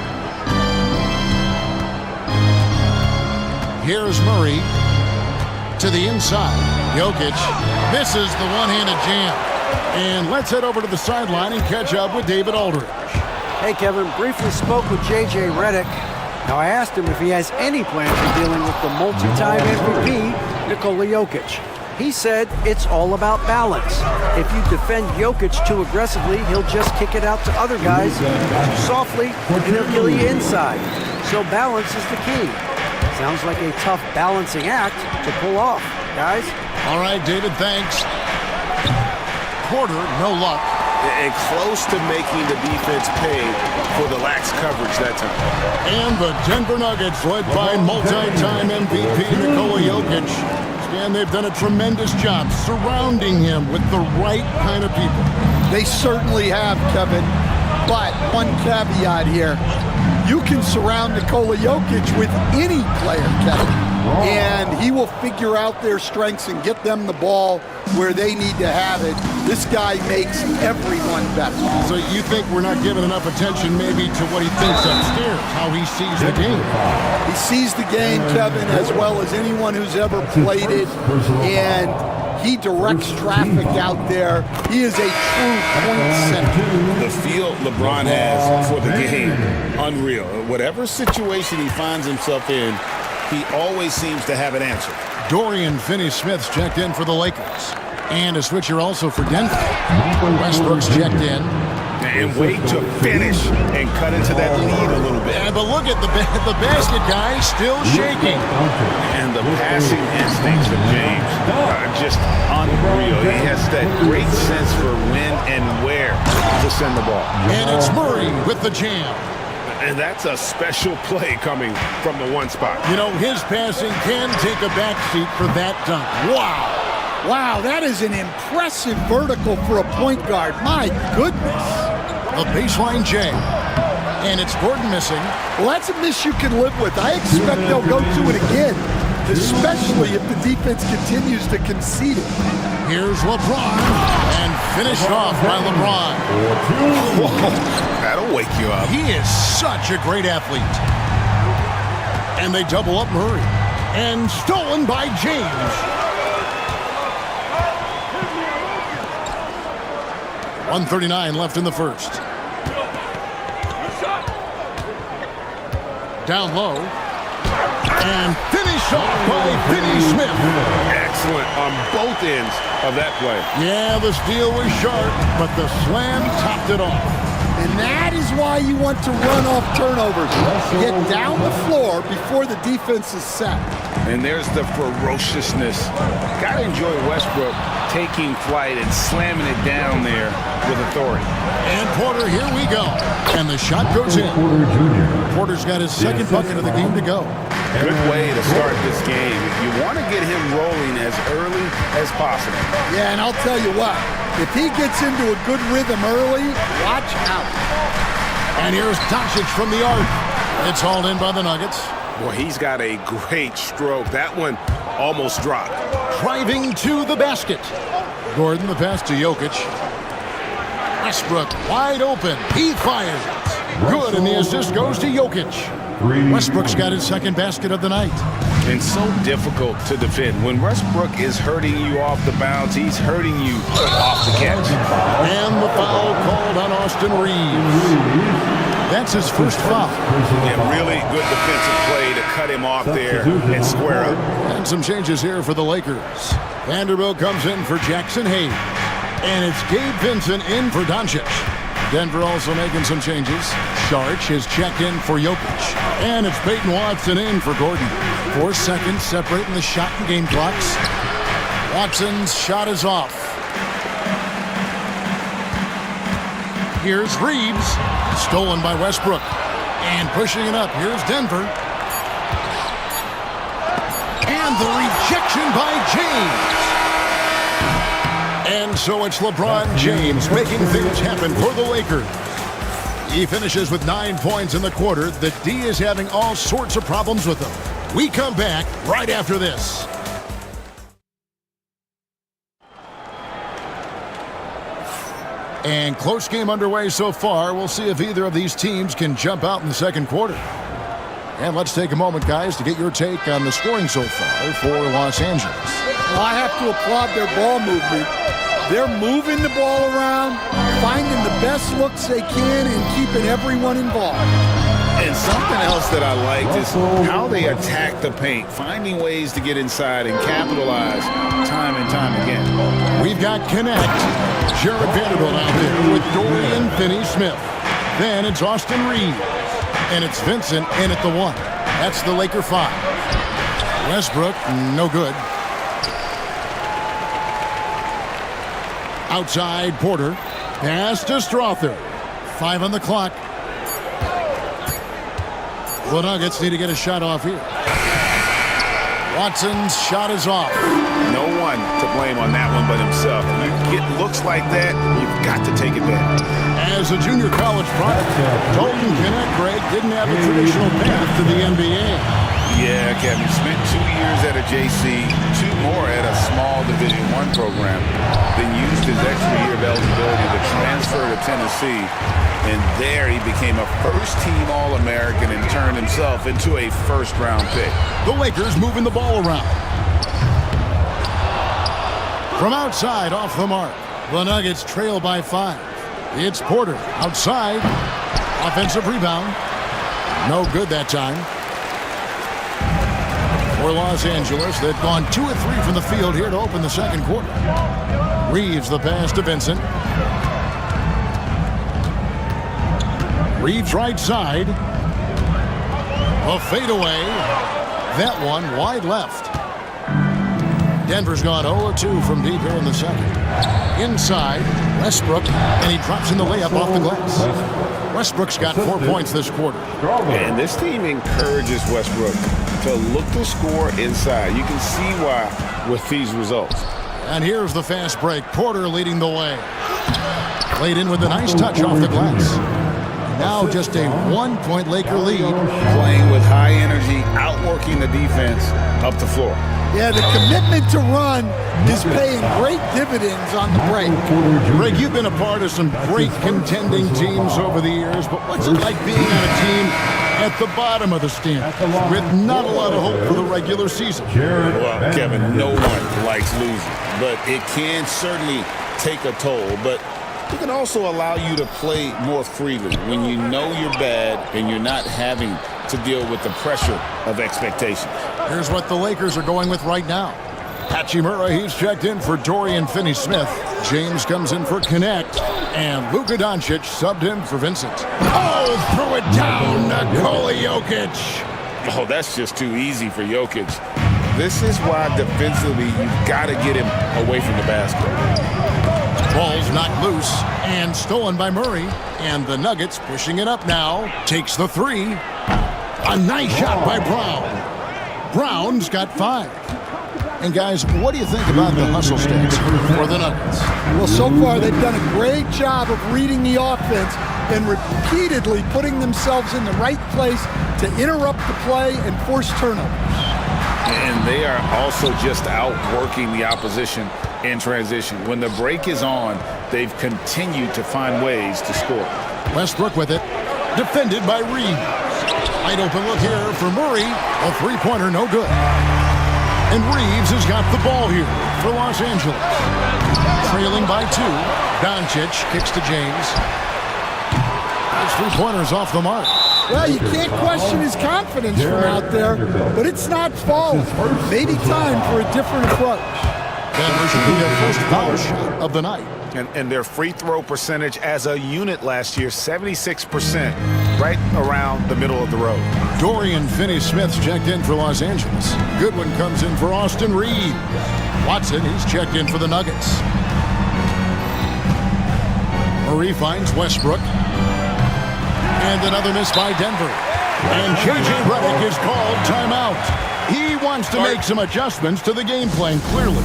Speaker 8: Here's Murray to the inside. Jokic misses the one-handed jam. And let's head over to the sideline and catch up with David Aldridge.
Speaker 10: Hey, Kevin, briefly spoke with J.J. Redick. Now, I asked him if he has any plan for dealing with the multi-time MVP, Nikola Jokic. He said it's all about balance. If you defend Jokic too aggressively, he'll just kick it out to other guys softly, and he'll kill you inside. So balance is the key. Sounds like a tough balancing act to pull off, guys.
Speaker 8: All right, David, thanks. Porter, no luck.
Speaker 12: And close to making the defense pay for the lax coverage that time.
Speaker 8: And the Denver Nuggets, led by multi-time MVP Nikola Jokic. And they've done a tremendous job surrounding him with the right kind of people.
Speaker 16: They certainly have, Kevin. But one caveat here. You can surround Nikola Jokic with any player, Kevin. And he will figure out their strengths and get them the ball where they need to have it. This guy makes everyone better.
Speaker 8: So you think we're not giving enough attention maybe to what he thinks upstairs, how he sees the game?
Speaker 16: He sees the game, Kevin, as well as anyone who's ever played it. And he directs traffic out there. He is a true point center.
Speaker 11: The feel LeBron has for the game, unreal. Whatever situation he finds himself in, he always seems to have an answer.
Speaker 8: Dorian Finney-Smith's checked in for the Lakers. And a switcher also for Denver. Westbrook's checked in.
Speaker 12: And wait to finish and cut into that lead a little bit.
Speaker 8: Yeah, but look at the basket guy still shaking.
Speaker 12: And the passing instincts of James are just unreal. He has that great sense for when and where to send the ball.
Speaker 8: And it's Murray with the jam.
Speaker 12: And that's a special play coming from the one spot.
Speaker 8: You know, his passing can take a backseat for that dunk. Wow.
Speaker 16: Wow, that is an impressive vertical for a point guard. My goodness.
Speaker 8: A baseline J. And it's Gordon missing.
Speaker 16: Well, that's a miss you can live with. I expect they'll go to it again, especially if the defense continues to concede it.
Speaker 8: Here's LeBron. And finished off by LeBron.
Speaker 12: Whoa, that'll wake you up.
Speaker 8: He is such a great athlete. And they double up Murray. And stolen by James. 1:39 left in the first. Down low. And finish off by Finney-Smith.
Speaker 12: Excellent on both ends of that play.
Speaker 8: Yeah, the steal was sharp, but the slam topped it off.
Speaker 16: And that is why you want to run off turnovers. Get down the floor before the defense is set.
Speaker 12: And there's the ferociousness. Got to enjoy Westbrook taking flight and slamming it down there with authority.
Speaker 8: And Porter, here we go. And the shot goes in. Porter's got his second bucket of the game to go.
Speaker 12: Good way to start this game. You want to get him rolling as early as possible.
Speaker 16: Yeah, and I'll tell you what. If he gets into a good rhythm early, watch out.
Speaker 8: And here's Doncic from the arc. It's hauled in by the Nuggets.
Speaker 12: Boy, he's got a great stroke. That one almost dropped.
Speaker 8: Driving to the basket. Gordon, the pass to Jokic. Westbrook wide open. He fires it. Good, and the assist goes to Jokic. Westbrook's got his second basket of the night.
Speaker 12: And so difficult to defend. When Westbrook is hurting you off the bounce, he's hurting you off the catch.
Speaker 8: And the foul called on Austin Reeves. That's his first foul.
Speaker 12: Yeah, really good defensive play to cut him off there and square up.
Speaker 8: And some changes here for the Lakers. Vanderbilt comes in for Jackson Hayes. And it's Gabe Vincent in for Doncic. Denver also making some changes. Sharch is checked in for Jokic. And it's Peyton Watson in for Gordon. 4 seconds separating the shot and game clocks. Watson's shot is off. Here's Reeves. Stolen by Westbrook. And pushing it up. Here's Denver. And the rejection by James. And so it's LeBron James making things happen for the Lakers. He finishes with 9 points in the quarter. The D is having all sorts of problems with him. We come back right after this. And close game underway so far. We'll see if either of these teams can jump out in the second quarter. And let's take a moment, guys, to get your take on the scoring so far for Los Angeles.
Speaker 16: Well, I have to applaud their ball movement. They're moving the ball around, finding the best looks they can, and keeping everyone involved.
Speaker 11: And something else that I liked is how they attack the paint, finding ways to get inside and capitalize time and time again.
Speaker 8: We've got Connect. Jared Vanderbilt out there with Dorian Finney-Smith. Then it's Austin Reeves. And it's Vincent in at the 1. That's the Laker 5. Westbrook, no good. Outside, Porter. Pass to Strother. 5 on the clock. The Nuggets need to get a shot off here. Watson's shot is off.
Speaker 12: No one to blame on that one but himself. You get looks like that, you've got to take advantage.
Speaker 8: As a junior college product, Dalton Connect, Greg, didn't have a traditional path to the NBA.
Speaker 11: Yeah, Kevin, spent 2 years at a JC, 2 more at a small Division I program, then used his extra year of eligibility to transfer to Tennessee, and there he became a first-team All-American and turned himself into a first-round pick.
Speaker 8: The Lakers moving the ball around. From outside, off the mark, the Nuggets trail by 5. It's Porter outside. Offensive rebound. No good that time. For Los Angeles, they've gone 2 of 3 from the field here to open the second quarter. Reeves the pass to Vincent. Reeves right side. A fadeaway. That one wide left. Denver's gone 0-2 from deep here in the second. Inside, Westbrook, and he drops in the layup off the glass. Westbrook's got 4 points this quarter.
Speaker 12: And this team encourages Westbrook to look to score inside. You can see why with these results.
Speaker 8: And here's the fast break. Porter leading the way. Played in with a nice touch off the glass. Now just a 1-point Laker lead.
Speaker 11: Playing with high energy, outworking the defense up the floor.
Speaker 16: Yeah, the commitment to run is paying great dividends on the break.
Speaker 8: Greg, you've been a part of some great contending teams over the years, but what's it like being on a team at the bottom of the standings with not a lot of hope for the regular season?
Speaker 11: Well, Kevin, no one likes losing, but it can certainly take a toll. But it can also allow you to play more freely when you know you're bad and you're not having to deal with the pressure of expectation.
Speaker 8: Here's what the Lakers are going with right now. Hachimura, he's checked in for Dorian Finney-Smith. James comes in for Connect. And Luka Doncic subbed in for Vincent. Oh, throw it down, Nikola Jokic.
Speaker 11: Oh, that's just too easy for Jokic. This is why defensively you've got to get him away from the basket.
Speaker 8: Ball's knocked loose and stolen by Murray. And the Nuggets pushing it up now. Takes the 3. A nice shot by Brown. Brown's got 5. And guys, what do you think about the hustle stats for the Nuggets?
Speaker 16: Well, so far they've done a great job of reading the offense and repeatedly putting themselves in the right place to interrupt the play and force turnovers.
Speaker 11: And they are also just outworking the opposition in transition. When the break is on, they've continued to find ways to score.
Speaker 8: Westbrook with it. Defended by Reeves. Wide open look here for Murray. A three-pointer, no good. And Reeves has got the ball here for Los Angeles. Trailing by 2. Doncic kicks to James. Those three-pointers off the mark.
Speaker 16: Well, you can't question his confidence from out there, but it's not falling. Maybe time for a different approach.
Speaker 8: Denver should be their first foul shot of the night.
Speaker 12: And their free throw percentage as a unit last year, 76%, right around the middle of the road.
Speaker 8: Dorian Finney-Smith's checked in for Los Angeles. Goodwin comes in for Austin Reed. Watson, he's checked in for the Nuggets. Murray finds Westbrook. And another miss by Denver. And J.J. Redick is called timeout. He wants to make some adjustments to the game plan, clearly.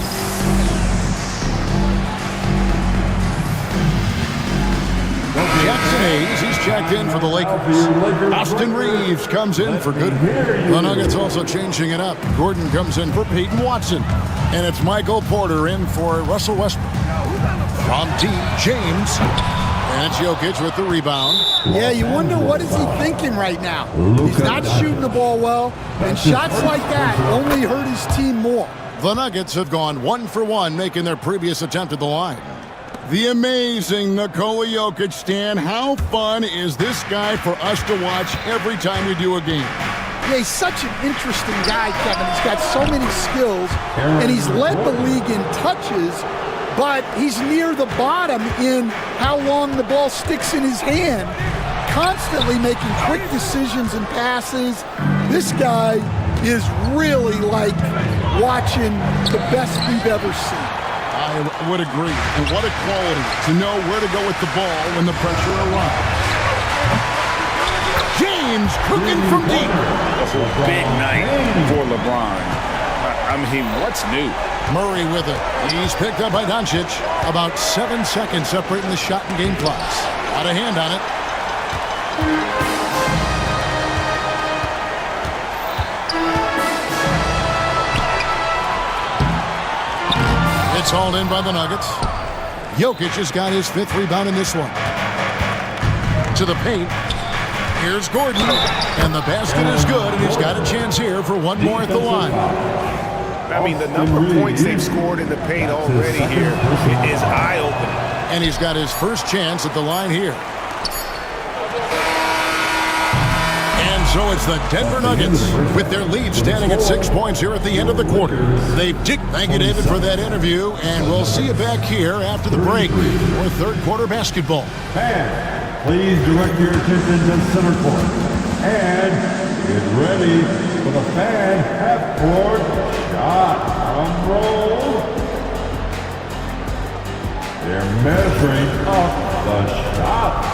Speaker 8: Jackson Hayes, he's checked in for the Lakers. Austin Reeves comes in for Goodwin. The Nuggets also changing it up. Gordon comes in for Peyton Watson. And it's Michael Porter in for Russell Westbrook. From deep, James. And it's Jokic with the rebound.
Speaker 16: Yeah, you wonder what is he thinking right now. He's not shooting the ball well, and shots like that only hurt his team more.
Speaker 8: The Nuggets have gone 1 for 1, making their previous attempt at the line. The amazing Nikola Jokic, Stan. How fun is this guy for us to watch every time we do a game?
Speaker 16: Yeah, he's such an interesting guy, Kevin. He's got so many skills, and he's led the league in touches, but he's near the bottom in how long the ball sticks in his hand, constantly making quick decisions and passes. This guy is really like watching the best we've ever seen.
Speaker 8: I would agree. And what a quality to know where to go with the ball when the pressure arrives. James cooking from deep.
Speaker 11: Big night for LeBron. I mean, what's new?
Speaker 8: Murray with it. He's picked up by Doncic. About 7 seconds separating the shot and game clocks. Got a hand on it. It's hauled in by the Nuggets. Jokic has got his 5th rebound in this one. To the paint. Here's Gordon. And the basket is good, and he's got a chance here for one more at the line.
Speaker 12: I mean, the number of points they've scored in the paint already here is eye-opening.
Speaker 8: And he's got his first chance at the line here. And so it's the Denver Nuggets with their lead standing at 6 points here at the end of the quarter. Thank you, David, for that interview, and we'll see you back here after the break for third quarter basketball.
Speaker 5: Fans, please direct your attention to center court and get ready for the fan half-court shot. Drum roll. They're measuring up the shot.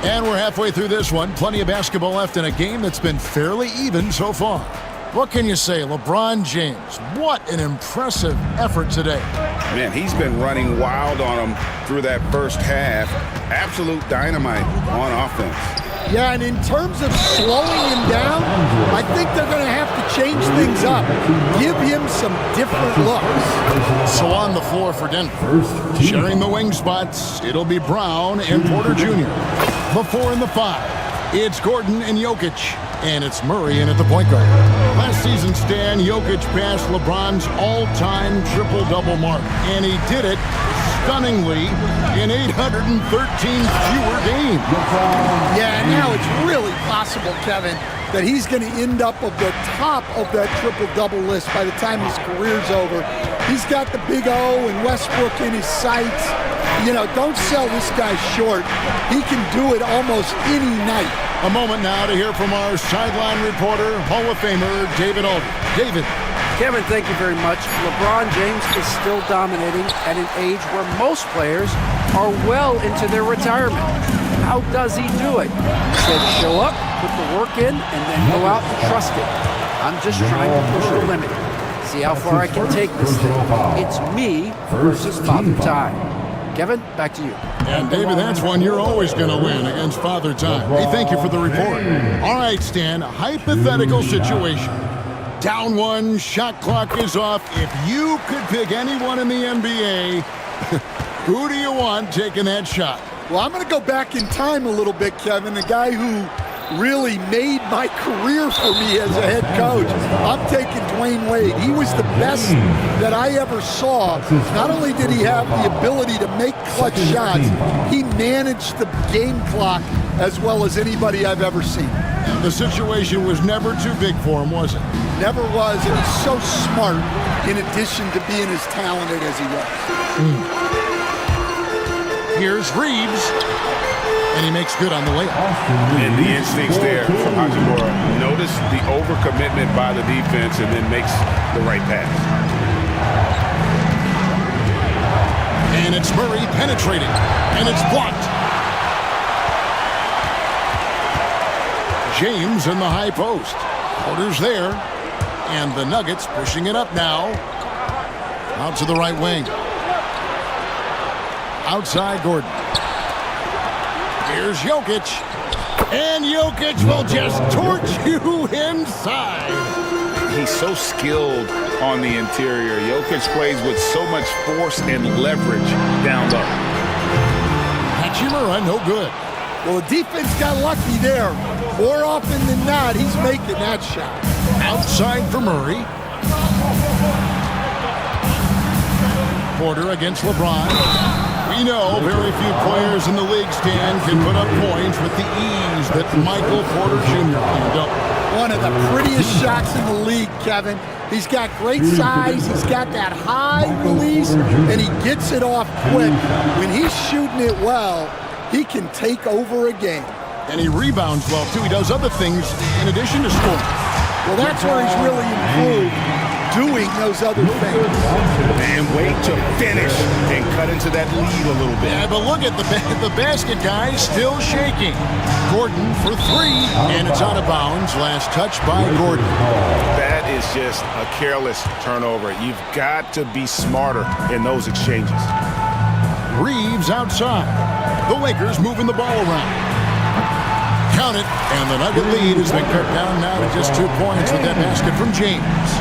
Speaker 8: And we're halfway through this one. Plenty of basketball left in a game that's been fairly even so far. What can you say? LeBron James, what an impressive effort today.
Speaker 11: Man, he's been running wild on him through that first half. Absolute dynamite on offense.
Speaker 16: Yeah, and in terms of slowing him down, I think they're going to have to change things up. Give him some different looks.
Speaker 8: So on the floor for Denver, sharing the wing spots, it'll be Brown and Porter Jr. The 4 and the 5. It's Gordon and Jokic. And it's Murray in at the point guard. Last season, Stan, Jokic passed LeBron's all-time triple-double mark. And he did it stunningly in 813 fewer games.
Speaker 16: Yeah, and now it's really possible, Kevin, that he's going to end up at the top of that triple-double list by the time his career's over. He's got the big O and Westbrook in his sights. You know, don't sell this guy short. He can do it almost any night.
Speaker 8: A moment now to hear from our sideline reporter, Hall of Famer David Aldridge. David.
Speaker 10: Kevin, thank you very much. LeBron James is still dominating at an age where most players are well into their retirement. How does he do it? He said show up, put the work in, and then go out and trust it. I'm just trying to push the limit. See how far I can take this thing. It's me versus Father Time. Kevin, back to you.
Speaker 8: And David, that's one you're always going to win against Father Time. Hey, thank you for the report. All right, Stan, a hypothetical situation. Down 1, shot clock is off. If you could pick anyone in the NBA, who do you want taking that shot?
Speaker 16: Well, I'm going to go back in time a little bit, Kevin. The guy who really made my career for me as a head coach. I'm taking Dwayne Wade. He was the best that I ever saw. Not only did he have the ability to make clutch shots, he managed the game clock as well as anybody I've ever seen.
Speaker 8: The situation was never too big for him, was it?
Speaker 16: Never was, and he's so smart in addition to being as talented as he was.
Speaker 8: Here's Reeves. And he makes good on the layup.
Speaker 12: And the instincts there from Hachimura. Notice the overcommitment by the defense and then makes the right pass.
Speaker 8: And it's Murray penetrating. And it's blocked. James in the high post. Porter's there. And the Nuggets pushing it up now. Out to the right wing. Outside Gordon. Here's Jokic. And Jokic will just torch you inside.
Speaker 11: He's so skilled on the interior. Jokic plays with so much force and leverage down low.
Speaker 8: Hachimura, no good.
Speaker 16: Well, the defense got lucky there. More often than not, he's making that shot.
Speaker 8: Outside for Murray. Porter against LeBron. We know very few players in the league, Stan, can put up points with the ease that Michael Porter Jr. can do.
Speaker 16: One of the prettiest shots in the league, Kevin. He's got great size, he's got that high release, and he gets it off quick. When he's shooting it well, he can take over a game.
Speaker 8: And he rebounds well, too. He does other things in addition to scoring.
Speaker 16: Well, that's where he's really improved, doing those other things.
Speaker 12: And wait to finish and cut into that lead a little bit.
Speaker 8: Yeah, but look at the basket guy still shaking. Gordon for three, and it's out of bounds. Last touch by Gordon.
Speaker 12: That is just a careless turnover. You've got to be smarter in those exchanges.
Speaker 8: Reeves outside. The Lakers moving the ball around. Count it, and the Nugget lead has been cut down now to just 2 points with that basket from James.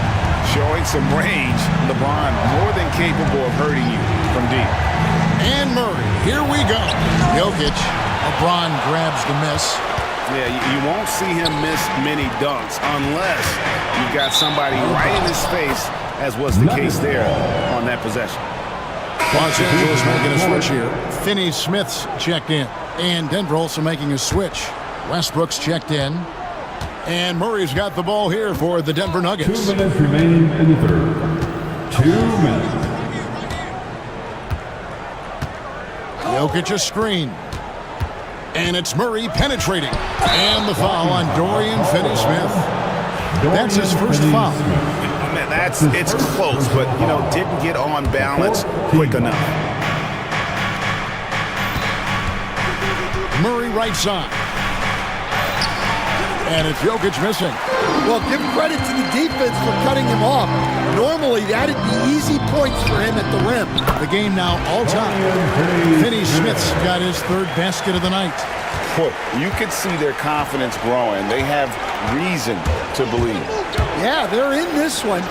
Speaker 12: Showing some range, LeBron more than capable of hurting you from deep.
Speaker 8: And Murray, here we go. Jokic, LeBron grabs the miss.
Speaker 12: Yeah, you won't see him miss many dunks unless you've got somebody right in his face, as was the case there on that possession.
Speaker 8: Los Angeles making a switch here. Finney Smith's checked in. And Denver also making a switch. Westbrook's checked in. And Murray's got the ball here for the Denver Nuggets.
Speaker 5: 2 minutes remaining in the third. 2 minutes.
Speaker 8: Jokic a screen. And it's Murray penetrating. And the foul on Dorian Finney-Smith. That's his first foul.
Speaker 12: Man, it's close, but, didn't get on balance quick enough.
Speaker 8: Murray right side. And it's Jokic missing.
Speaker 16: Well, give credit to the defense for cutting him off. Normally, that'd be easy points for him at the rim.
Speaker 8: The game now all-time. Finney-Smith's got his third basket of the night.
Speaker 11: Boy, you can see their confidence growing. They have reason to believe.
Speaker 16: Yeah, they're in this one.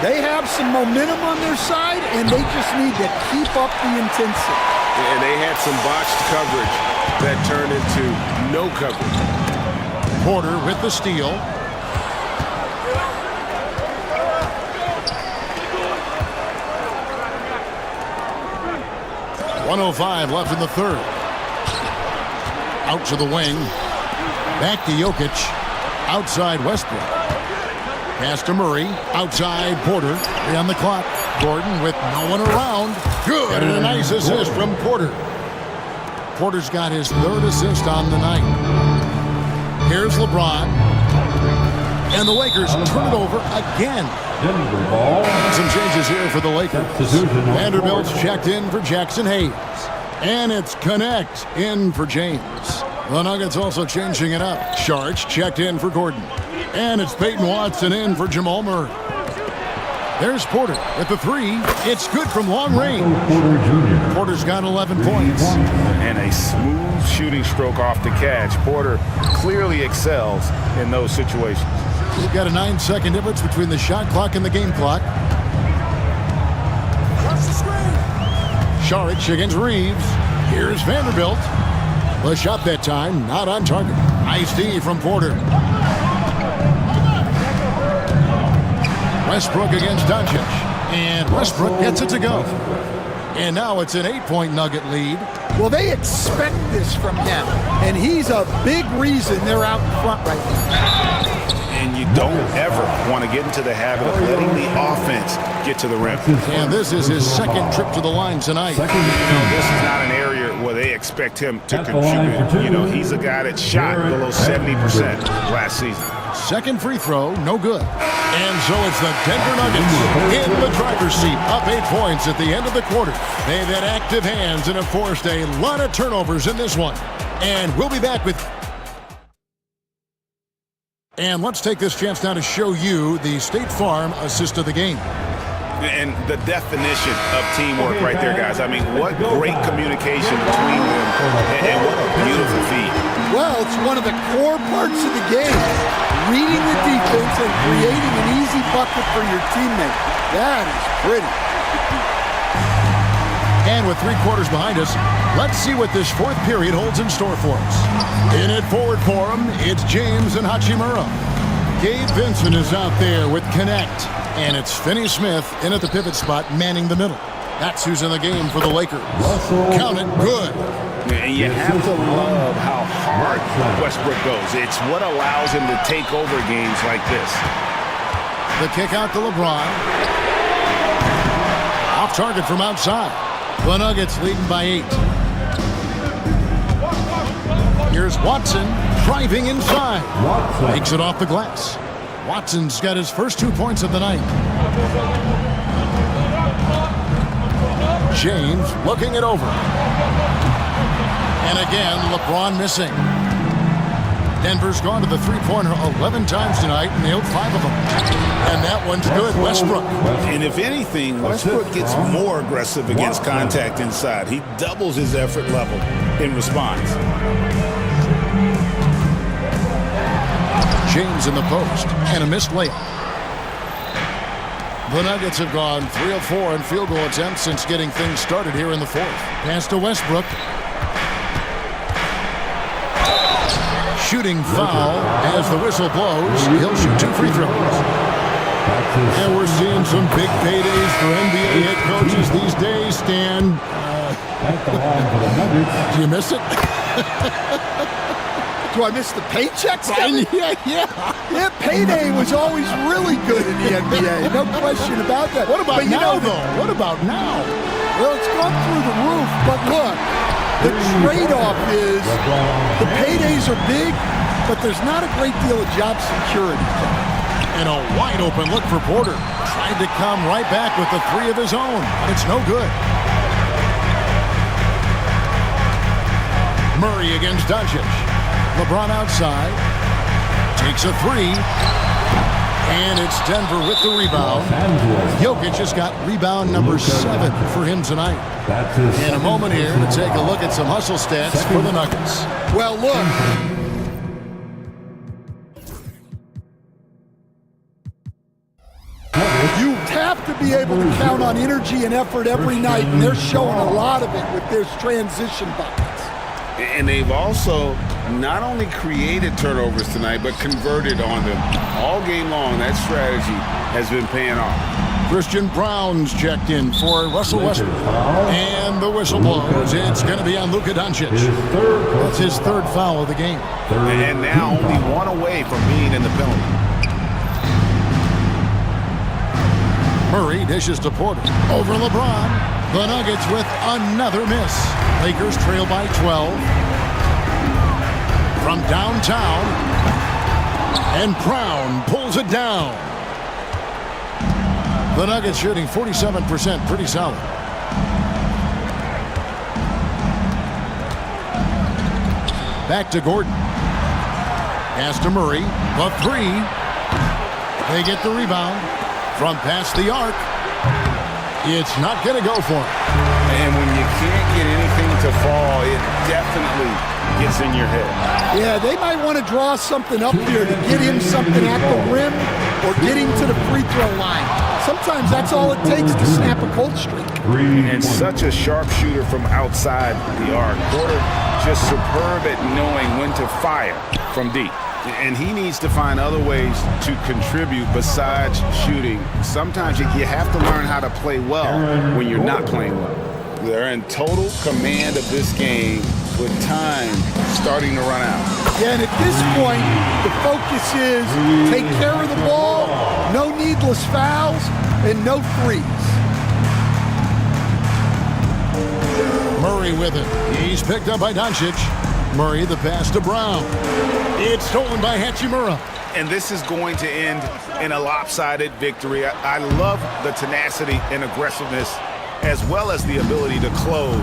Speaker 16: They have some momentum on their side, and they just need to keep up the intensity.
Speaker 12: And they had some botched coverage that turned into no coverage.
Speaker 8: Porter with the steal. .105 left in the third. Out to the wing. Back to Jokic. Outside Westbrook. Pass to Murray. Outside Porter. 3 on the clock. Gordon with no one around. Good. And a nice assist from Porter. Porter's got his third assist on the night. Here's LeBron. And the Lakers turn it over again.
Speaker 5: Denver ball.
Speaker 8: Some changes here for the Lakers. Vanderbilt's checked in for Jackson Hayes. And it's Connect in for James. The Nuggets also changing it up. Sharch checked in for Gordon. And it's Peyton Watson in for Jamal Murray. There's Porter with the three. It's good from long range. Porter's got 11 points.
Speaker 12: And a smooth shooting stroke off the catch. Porter clearly excels in those situations.
Speaker 8: We've got a 9-second difference between the shot clock and the game clock. Saric against Reeves. Here's Vanderbilt. The shot that time, not on target. Nice D from Porter. Westbrook against Doncic. And Westbrook gets it to go. And now it's an 8-point Nugget lead.
Speaker 16: Well, they expect this from him, and he's a big reason they're out in front right now.
Speaker 11: And you don't ever want to get into the habit of letting the offense get to the rim.
Speaker 8: And this is his second trip to the line tonight.
Speaker 11: This is not an area where they expect him to contribute. He's a guy that shot below 70% last season.
Speaker 8: Second free throw, no good. And so it's the Denver Nuggets in the driver's seat, up 8 points at the end of the quarter. They've had active hands and have forced a lot of turnovers in this one. And we'll be back with... And let's take this chance now to show you the State Farm assist of the game.
Speaker 11: And the definition of teamwork right there, guys. I mean, what great communication between them, and what a beautiful feed.
Speaker 16: Well, it's one of the core parts of the game. Reading the defense and creating an easy bucket for your teammate. That is pretty.
Speaker 8: And with 3 quarters behind us, let's see what this fourth period holds in store for us. In it forward for him, it's James and Hachimura. Gabe Vincent is out there with Connect. And it's Finney Smith in at the pivot spot, manning the middle. That's who's in the game for the Lakers. Count it, good.
Speaker 11: And you have to love how hard Westbrook goes. It's what allows him to take over games like this.
Speaker 8: The kick out to LeBron. Off target from outside. The Nuggets leading by 8. Here's Watson driving inside. Makes it off the glass. Watson's got his first 2 points of the night. James looking it over. And again, LeBron missing. Denver's gone to the three-pointer 11 times tonight and nailed 5 of them. And that one's good, Westbrook.
Speaker 11: And if anything, Westbrook gets more aggressive against contact inside. He doubles his effort level in response.
Speaker 8: James in the post, and a missed layup. The Nuggets have gone 3 of 4 in field goal attempts since getting things started here in the fourth. Pass to Westbrook. Shooting foul as the whistle blows. He'll shoot 2 free throws. And we're seeing some big paydays for NBA head coaches these days, Stan. Do you miss it?
Speaker 16: Do I miss the paychecks?
Speaker 8: Yeah,
Speaker 16: payday was always really good in the NBA. No question about that.
Speaker 8: What about now, though? What about now?
Speaker 16: Well, it's gone through the roof, but look, the trade-off is the paydays are big, but there's not a great deal of job security.
Speaker 8: And a wide-open look for Porter. Tried to come right back with the 3 of his own. It's no good. Murray against Doncic. LeBron outside, takes a 3, and it's Denver with the rebound. Jokic has got rebound number 7 for him tonight. In a moment here to take a look at some hustle stats for the Nuggets.
Speaker 16: Well, look. You have to be able to count on energy and effort every night, and they're showing a lot of it with their transition buckets.
Speaker 11: And they've also not only created turnovers tonight, but converted on them. All game long, that strategy has been paying off.
Speaker 8: Christian Brown's checked in for Russell Westbrook. And the whistle blows. It's going to be on Luka Doncic. That's his 3rd foul of the game.
Speaker 11: And now only 1 away from being in the penalty.
Speaker 8: Murray dishes to Porter. Over LeBron. The Nuggets with another miss. Lakers trail by 12. From downtown. And Brown pulls it down. The Nuggets shooting 47%, pretty solid. Back to Gordon. Pass to Murray. The 3. They get the rebound. From past the arc. It's not going to go for him.
Speaker 11: And when you can't get anything to fall, it definitely gets in your head.
Speaker 16: Yeah, they might want to draw something up here to get him something at the rim or get him to the free throw line. Sometimes that's all it takes to snap a cold streak.
Speaker 12: And such a sharpshooter from outside the arc. Porter just superb at knowing when to fire from deep. And he needs to find other ways to contribute besides shooting. Sometimes you have to learn how to play well when you're not playing well. They're in total command of this game with time starting to run out.
Speaker 16: Yeah, and at this point, the focus is take care of the ball, no needless fouls, and no threes.
Speaker 8: Murray with it. He's picked up by Doncic. Murray, the pass to Brown. It's stolen by Hachimura.
Speaker 12: And this is going to end in a lopsided victory. I love the tenacity and aggressiveness as well as the ability to close.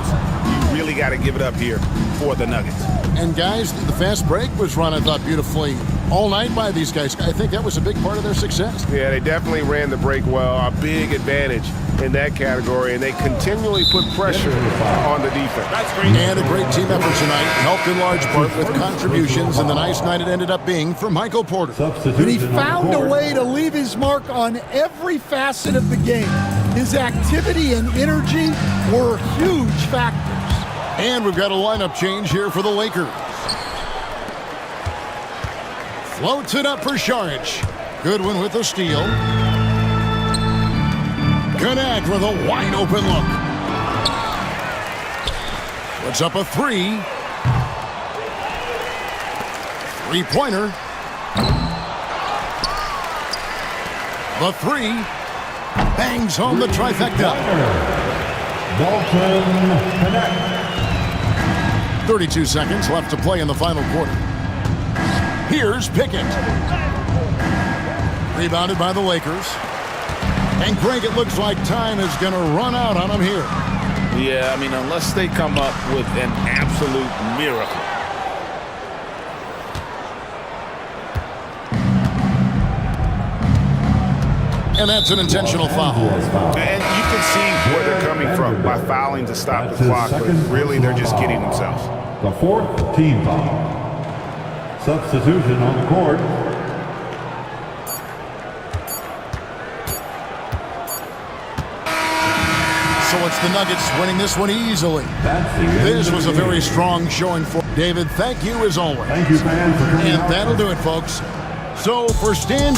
Speaker 12: You really got to give it up here for the Nuggets.
Speaker 8: And guys, the fast break was run, I thought, beautifully all night by these guys. I think that was a big part of their success.
Speaker 12: Yeah, they definitely ran the break well. A big advantage in that category, and they continually put pressure on the defense.
Speaker 8: And a great team effort tonight, helped in large part with contributions, and the nice night it ended up being for Michael Porter.
Speaker 16: And he found a way to leave his mark on every facet of the game. His activity and energy were huge factors.
Speaker 8: And we've got a lineup change here for the Lakers. Floats it up for Saric. Goodwin with the steal. Connect with a wide open look. Puts up a three. Three-pointer. The three. Bangs home the trifecta.
Speaker 5: Dalton Connect.
Speaker 8: 32 seconds left to play in the final quarter. Here's Pickett. Rebounded by the Lakers. And Greg, it looks like time is going to run out on them here.
Speaker 11: Yeah, I mean, unless they come up with an absolute miracle.
Speaker 8: And that's an intentional foul.
Speaker 12: And you can see where they're coming from by fouling to stop the clock, but really they're just kidding themselves.
Speaker 5: The fourth team foul. Substitution on the court.
Speaker 8: So it's the Nuggets winning this one easily. This was a very strong showing for David. Thank you as always.
Speaker 5: Thank you, fans, for coming
Speaker 8: And
Speaker 5: out.
Speaker 8: that'll do it, folks. So for Stan...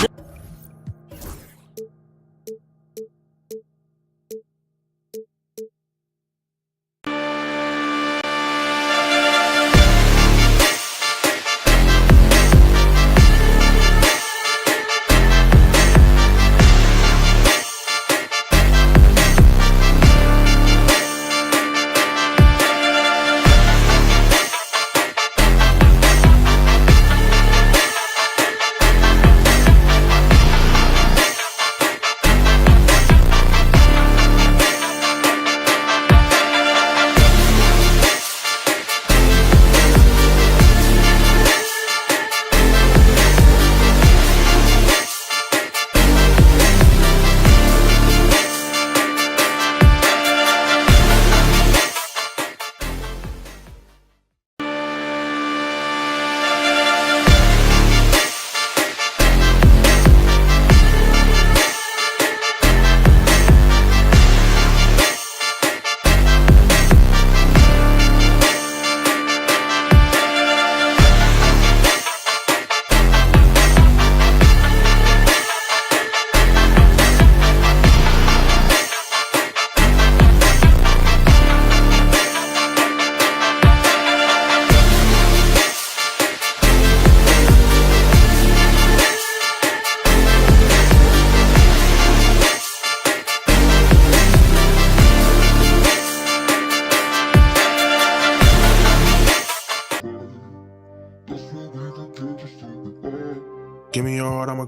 Speaker 14: Give me your heart, I'ma.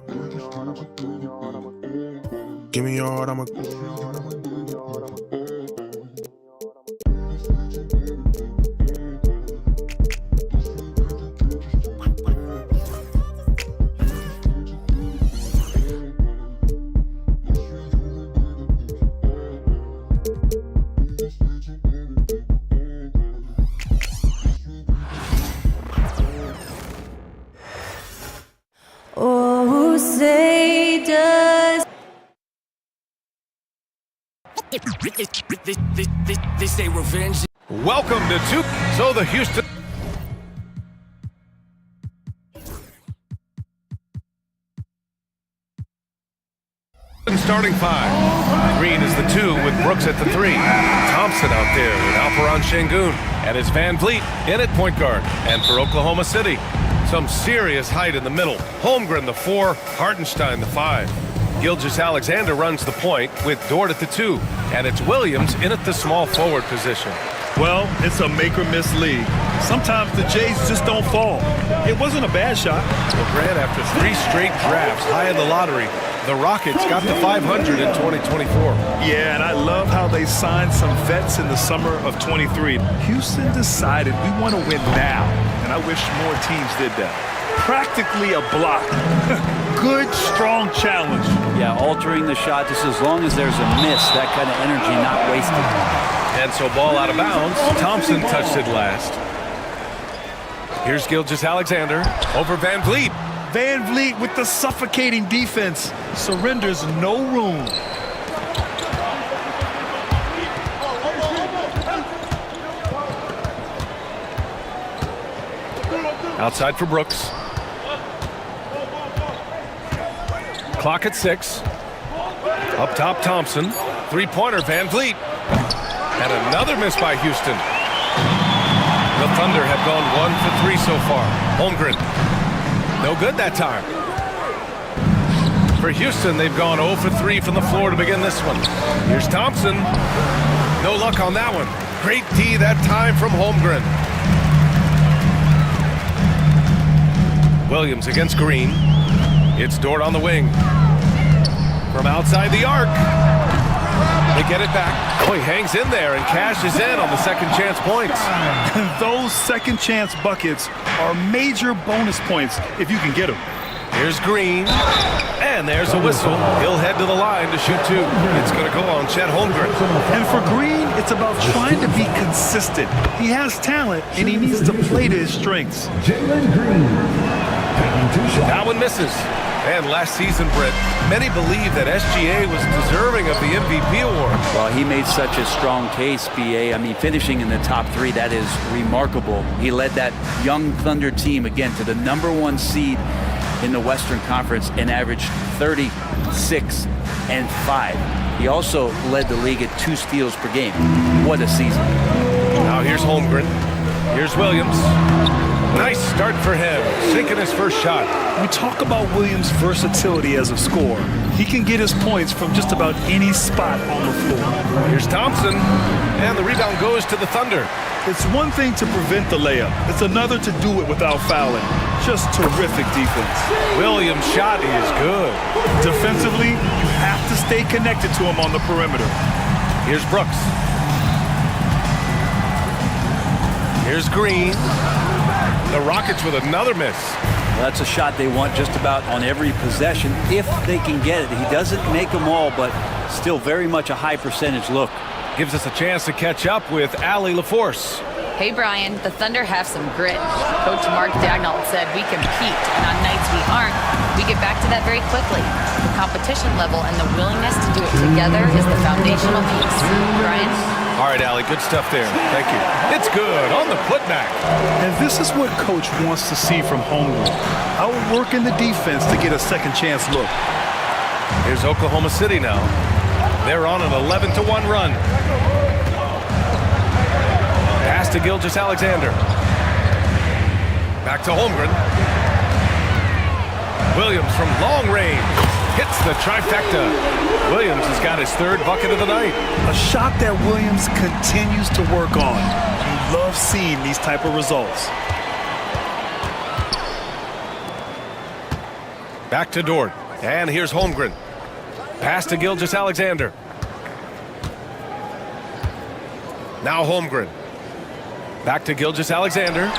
Speaker 14: Give me your heart, I'ma.
Speaker 18: Oh, say does
Speaker 1: They say revenge.
Speaker 2: Welcome to two. So the Houston. Starting five. Green is the 2 with Brooks at the 3. Thompson out there with Alperon Şengün. And it's Van Vliet in at point guard. And for Oklahoma City, some serious height in the middle. Holmgren the 4, Hartenstein the 5. Gilgeous-Alexander runs the point with Dort at the 2. And it's Williams in at the small forward position.
Speaker 3: Well, it's a make-or-miss league. Sometimes the Jays just don't fall. It wasn't a bad shot.
Speaker 2: Well, Grant, after 3 straight drafts high in the lottery, the Rockets got to 500 in 2024.
Speaker 3: Yeah, and I love how they signed some vets in the summer of 23. Houston decided we want to win now, and I wish more teams did that. Practically a block. Good, strong challenge.
Speaker 15: Yeah, altering the shot just as long as there's a miss, that kind of energy not wasted.
Speaker 2: And so ball out of bounds. Thompson touched it last. Here's Gilgeous-Alexander over Van Vliet.
Speaker 3: Van Vliet with the suffocating defense. Surrenders no room.
Speaker 2: Outside for Brooks. Clock at 6. Up top, Thompson. Three-pointer, Van Vliet. And another miss by Houston. The Thunder have gone 1 for 3 so far. Holmgren. No good that time. For Houston, they've gone 0 for 3 from the floor to begin this one. Here's Thompson. No luck on that one. Great D that time from Holmgren. Williams against Green. It's Dort on the wing. From outside the arc. They get it back. Oh, he hangs in there and cashes in on the second chance points.
Speaker 3: Those second chance buckets are major bonus points if you can get them.
Speaker 2: Here's Green. And there's a whistle. He'll head to the line to shoot 2. It's going to go on Chet Holmgren.
Speaker 3: And for Green, it's about trying to be consistent. He has talent, and he needs to play to his strengths.
Speaker 2: That one misses. And last season, Brett, many believe that SGA was deserving of the MVP award.
Speaker 15: Well, he made such a strong case, BA. I mean, finishing in the top 3, that is remarkable. He led that young Thunder team, again, to the #1 seed in the Western Conference and averaged 36 and 5. He also led the league at 2 steals per game. What a season.
Speaker 2: Now here's Holmgren. Here's Williams. Nice start for him, sinking his first shot.
Speaker 3: We talk about Williams' versatility as a scorer. He can get his points from just about any spot on the floor.
Speaker 2: Here's Thompson, and the rebound goes to the Thunder.
Speaker 3: It's one thing to prevent the layup. It's another to do it without fouling. Just terrific defense.
Speaker 2: Williams' shot is good.
Speaker 3: Defensively, you have to stay connected to him on the perimeter.
Speaker 2: Here's Brooks. Here's Green. The Rockets with another miss.
Speaker 15: Well, that's a shot they want just about on every possession if they can get it. He doesn't make them all, but still very much a high percentage look.
Speaker 2: Gives us a chance to catch up with Allie LaForce.
Speaker 6: Hey, Brian, the Thunder have some grit. Coach Mark Daigneault said we compete, and on nights we aren't, we get back to that very quickly. The competition level and the willingness to do it together is the foundational piece. Brian?
Speaker 2: All right, Allie, good stuff there. Thank you. It's good on the putback.
Speaker 3: And this is what Coach wants to see from Holmgren. Outworking the defense to get a second chance look.
Speaker 2: Here's Oklahoma City now. They're on an 11-1 run. Pass to Gilgeous-Alexander. Back to Holmgren. Williams from long range. Hits the trifecta. Williams has got his 3rd bucket of the night.
Speaker 3: A shot that Williams continues to work on. You love seeing these type of results.
Speaker 2: Back to Dort. And here's Holmgren. Pass to Gilgeous-Alexander. Now Holmgren. Back to Gilgeous-Alexander.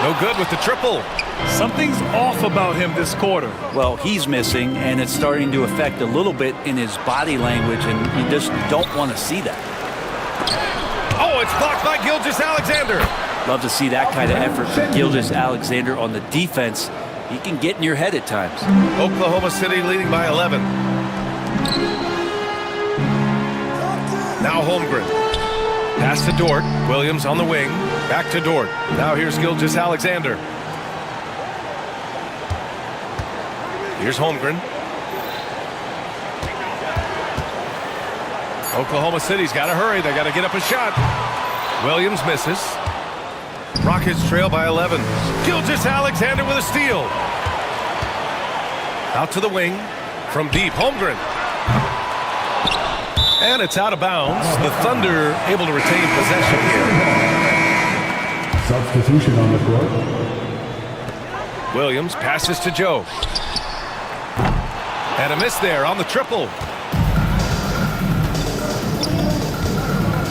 Speaker 2: No good with the triple.
Speaker 3: Something's off about him this quarter.
Speaker 15: Well, he's missing, and it's starting to affect a little bit in his body language, and you just don't want to see that.
Speaker 2: Oh, it's blocked by Gilgeous-Alexander.
Speaker 15: Love to see that kind of effort from Gilgeous-Alexander on the defense. He can get in your head at times.
Speaker 2: Oklahoma City leading by 11. Now Holmgren. Pass to Dort. Williams on the wing. Back to Dort. Now here's Gilgeous-Alexander. Here's Holmgren. Oklahoma City's got to hurry. They got to get up a shot. Williams misses. Rockets trail by 11. Gilgeous-Alexander with a steal. Out to the wing. From deep, Holmgren. And it's out of bounds. The Thunder able to retain possession here.
Speaker 5: Substitution on the court.
Speaker 2: Williams passes to Joe. And a miss there on the triple.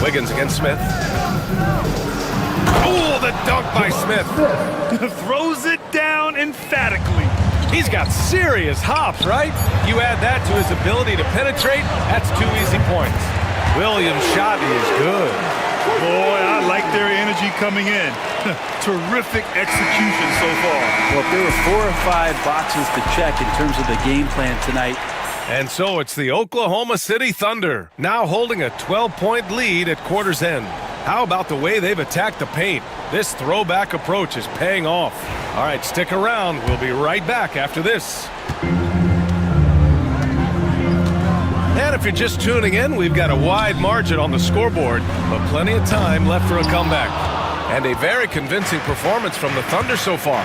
Speaker 2: Wiggins against Smith. Oh, the dunk by Smith.
Speaker 3: Throws it down emphatically.
Speaker 2: He's got serious hops, right? You add that to his ability to penetrate, that's 2 easy points. Williams' shot is good.
Speaker 3: Boy, I like their energy coming in. Terrific execution so far.
Speaker 15: Well, there were 4 or 5 boxes to check in terms of the game plan tonight.
Speaker 2: And so it's the Oklahoma City Thunder, now holding a 12-point lead at quarter's end. How about the way they've attacked the paint? This throwback approach is paying off. All right, stick around. We'll be right back after this. And if you're just tuning in, we've got a wide margin on the scoreboard, but plenty of time left for a comeback. And a very convincing performance from the Thunder so far.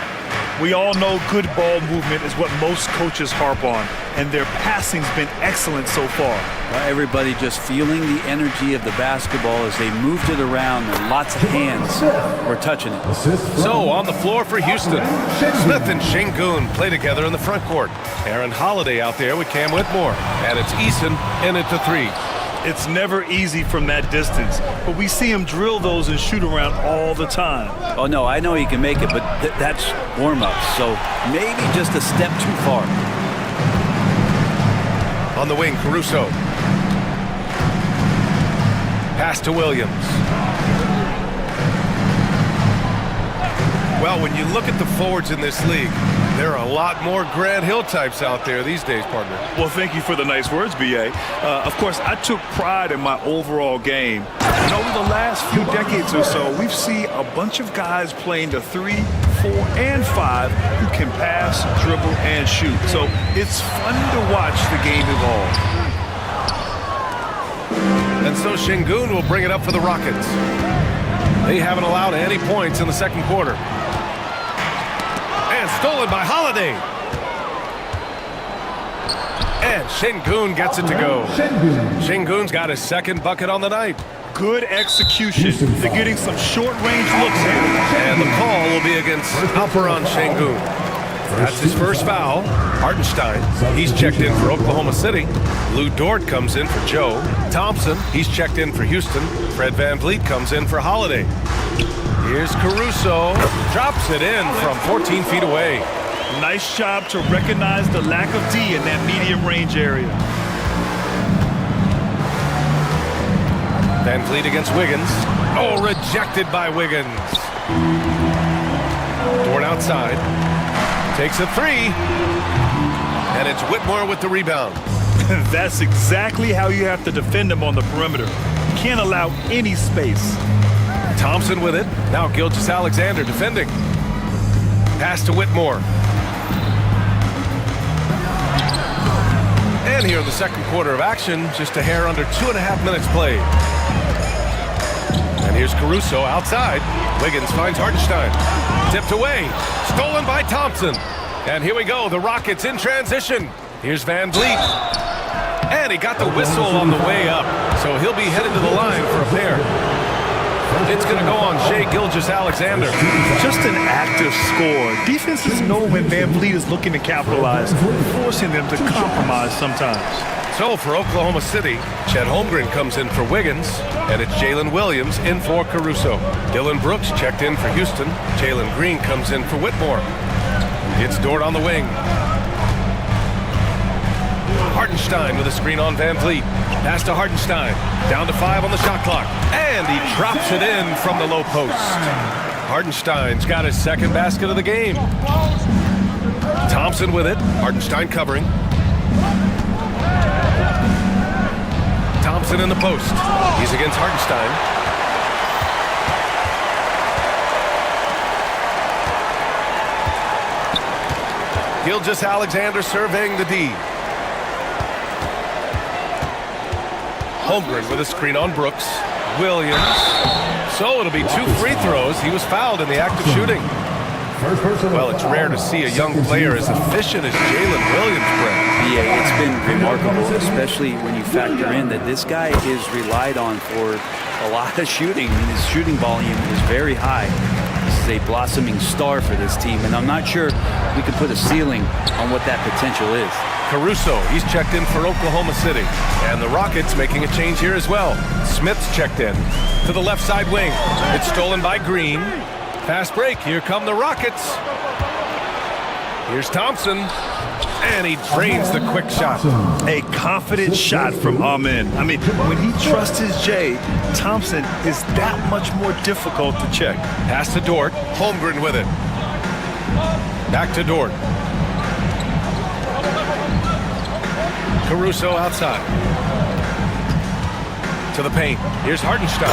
Speaker 3: We all know good ball movement is what most coaches harp on, and their passing's been excellent so far.
Speaker 15: Everybody just feeling the energy of the basketball as they moved it around, and lots of hands were touching it.
Speaker 2: So on the floor for Houston, Smith and Şengün play together in the front court. Aaron Holiday out there with Cam Whitmore, and it's Eason in at the 3.
Speaker 3: It's never easy from that distance, but we see him drill those and shoot around all the time.
Speaker 15: Oh, no, I know he can make it, but that's warm-up, so maybe just a step too far.
Speaker 2: On the wing, Caruso. Pass to Williams. Well, when you look at the forwards in this league, there are a lot more Grant Hill types out there these days, partner.
Speaker 3: Well, thank you for the nice words, B.A. Of course, I took pride in my overall game. And over the last few decades or so, we've seen a bunch of guys playing the 3, 4, and 5 who can pass, dribble, and shoot. So it's fun to watch the game evolve.
Speaker 2: And so Şengün will bring it up for the Rockets. They haven't allowed any points in the second quarter. And stolen by Holiday. And Şengün gets it to go. Şengün's got his second bucket on the night.
Speaker 3: Good execution. They're getting some short-range looks here.
Speaker 2: And the call will be against Alperen Şengün. That's his first foul. Hartenstein, he's checked in for Oklahoma City. Lou Dort comes in for Joe. Thompson, he's checked in for Houston. Fred VanVleet comes in for Holiday. Here's Caruso. Drops it in from 14 feet away.
Speaker 3: Nice job to recognize the lack of D in that medium range area.
Speaker 2: VanVleet against Wiggins. Oh, rejected by Wiggins. Dort outside. Takes a 3. And it's Whitmore with the rebound.
Speaker 3: That's exactly how you have to defend him on the perimeter. You can't allow any space.
Speaker 2: Thompson with it. Now Gilgeous-Alexander defending. Pass to Whitmore. And here in the second quarter of action, just a hair under 2.5 minutes played. And here's Caruso outside. Wiggins finds Hartenstein. Tipped away. Stolen by Thompson. And here we go, the Rockets in transition. Here's VanVleet. And he got the whistle on the way up. So he'll be headed to the line for a pair. It's going to go on Shai Gilgeous-Alexander.
Speaker 3: Just an active score. Defenses know when VanVleet is looking to capitalize, forcing them to compromise sometimes.
Speaker 2: So for Oklahoma City, Chet Holmgren comes in for Wiggins, and it's Jalen Williams in for Caruso. Dylan Brooks checked in for Houston. Jalen Green comes in for Whitmore. It's Dort on the wing. Hartenstein with a screen on VanVleet. Pass to Hartenstein. Down to 5 on the shot clock. And he drops it in from the low post. Hartenstein's got his second basket of the game. Thompson with it. Hartenstein covering. Thompson in the post. He's against Hartenstein. Gilgeous-Alexander surveying the D. Holmgren with a screen on Brooks. Williams. So it'll be 2 free throws. He was fouled in the act of shooting. Well, it's rare to see a young player as efficient as Jalen Williams, Brett.
Speaker 15: Yeah, it's been remarkable, especially when you factor in that this guy is relied on for a lot of shooting. His shooting volume is very high. This is a blossoming star for this team, and I'm not sure we can put a ceiling on what that potential is.
Speaker 2: Caruso, he's checked in for Oklahoma City. And the Rockets making a change here as well. Smith's checked in to the left side wing. It's stolen by Green. Fast break. Here come the Rockets. Here's Thompson. And he drains the quick shot.
Speaker 3: A confident shot from Amen. I mean, when he trusts his J, Thompson is that much more difficult to check.
Speaker 2: Pass to Dort. Holmgren with it. Back to Dort. Caruso outside. To the paint. Here's Hartenstein.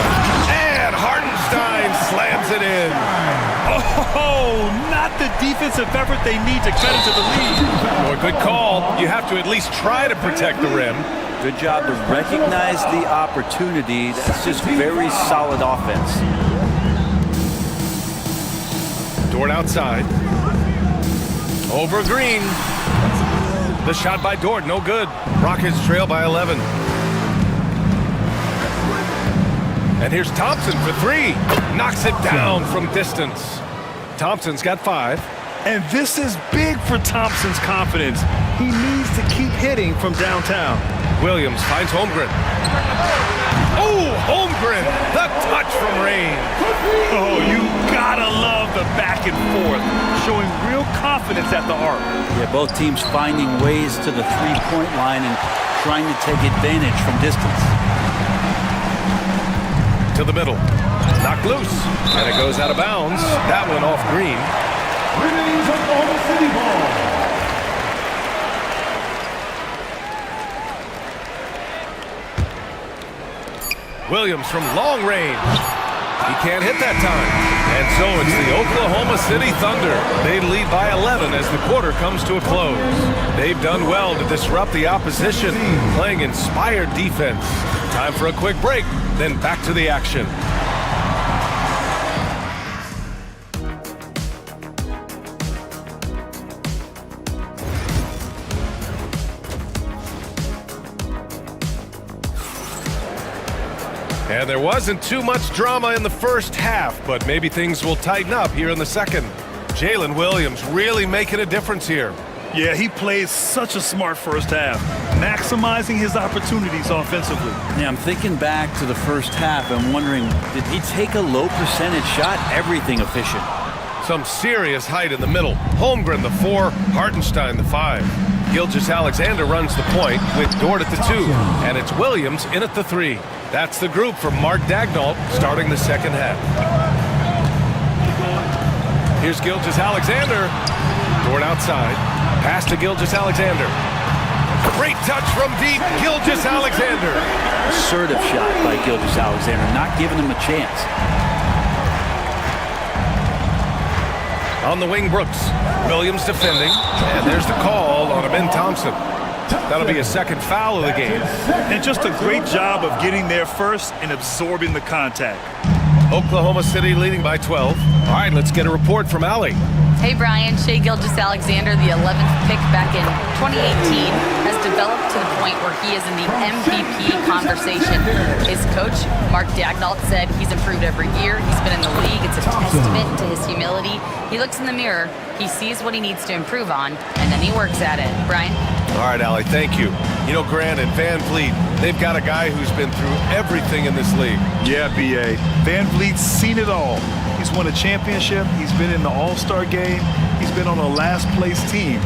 Speaker 2: And Hartenstein slams it in.
Speaker 3: Oh, not the defensive effort they need to cut into the lead.
Speaker 2: Well, good call. You have to at least try to protect the rim.
Speaker 15: Good job to recognize the opportunity. That's just very solid offense.
Speaker 2: Dort outside. Over Green. The shot by Dort, no good. Rockets trail by 11. And here's Thompson for 3. Knocks it down from distance. Thompson's got 5.
Speaker 3: And this is big for Thompson's confidence. He needs to keep hitting from downtown.
Speaker 2: Williams finds Holmgren. Oh, Holmgren, the touch from range.
Speaker 3: Oh, you gotta love the back and forth, showing real confidence at the arc.
Speaker 15: Yeah, both teams finding ways to the three-point line and trying to take advantage from distance.
Speaker 2: To the middle. Knocked loose. And it goes out of bounds. That one off Green.
Speaker 5: Remains Oklahoma City ball.
Speaker 2: Williams from long range. He can't hit that time. And so it's the Oklahoma City Thunder. They lead by 11 as the quarter comes to a close. They've done well to disrupt the opposition, playing inspired defense. Time for a quick break, then back to the action. And there wasn't too much drama in the first half, but maybe things will tighten up here in the second. Jalen Williams really making a difference here.
Speaker 3: Yeah, he plays such a smart first half, maximizing his opportunities offensively.
Speaker 15: Yeah, I'm thinking back to the first half and wondering, did he take a low percentage shot? Everything efficient.
Speaker 2: Some serious height in the middle. Holmgren the 4, Hartenstein the 5. Gilgeous-Alexander runs the point with Dort at the 2, and it's Williams in at the 3. That's the group from Mark Daigneault starting the second half. Here's Gilgeous-Alexander. Dort outside. Pass to Gilgeous-Alexander. Great touch from deep, Gilgeous-Alexander.
Speaker 15: Assertive shot by Gilgeous-Alexander, not giving him a chance.
Speaker 2: On the wing, Brooks. Williams defending, and there's the call on Amen Thompson. That'll be a second foul of the game.
Speaker 3: And just a great job of getting there first and absorbing the contact.
Speaker 2: Oklahoma City leading by 12. All right, let's get a report from Allie.
Speaker 6: Hey, Brian. Shai Gilgeous-Alexander, the 11th pick back in 2018, has developed to the point where he is in the MVP conversation. His coach, Mark Daigneault, said he's improved every year. He's been in the league. It's a testament to his humility. He looks in the mirror, he sees what he needs to improve on, and then he works at it. Brian?
Speaker 2: All right, Allie, thank you. You know, Grant and Van Vliet, they've got a guy who's been through everything in this league.
Speaker 3: Yeah, B.A. Van Vliet's seen it all. He's won a championship. He's been in the All-Star game. He's been on a last-place team.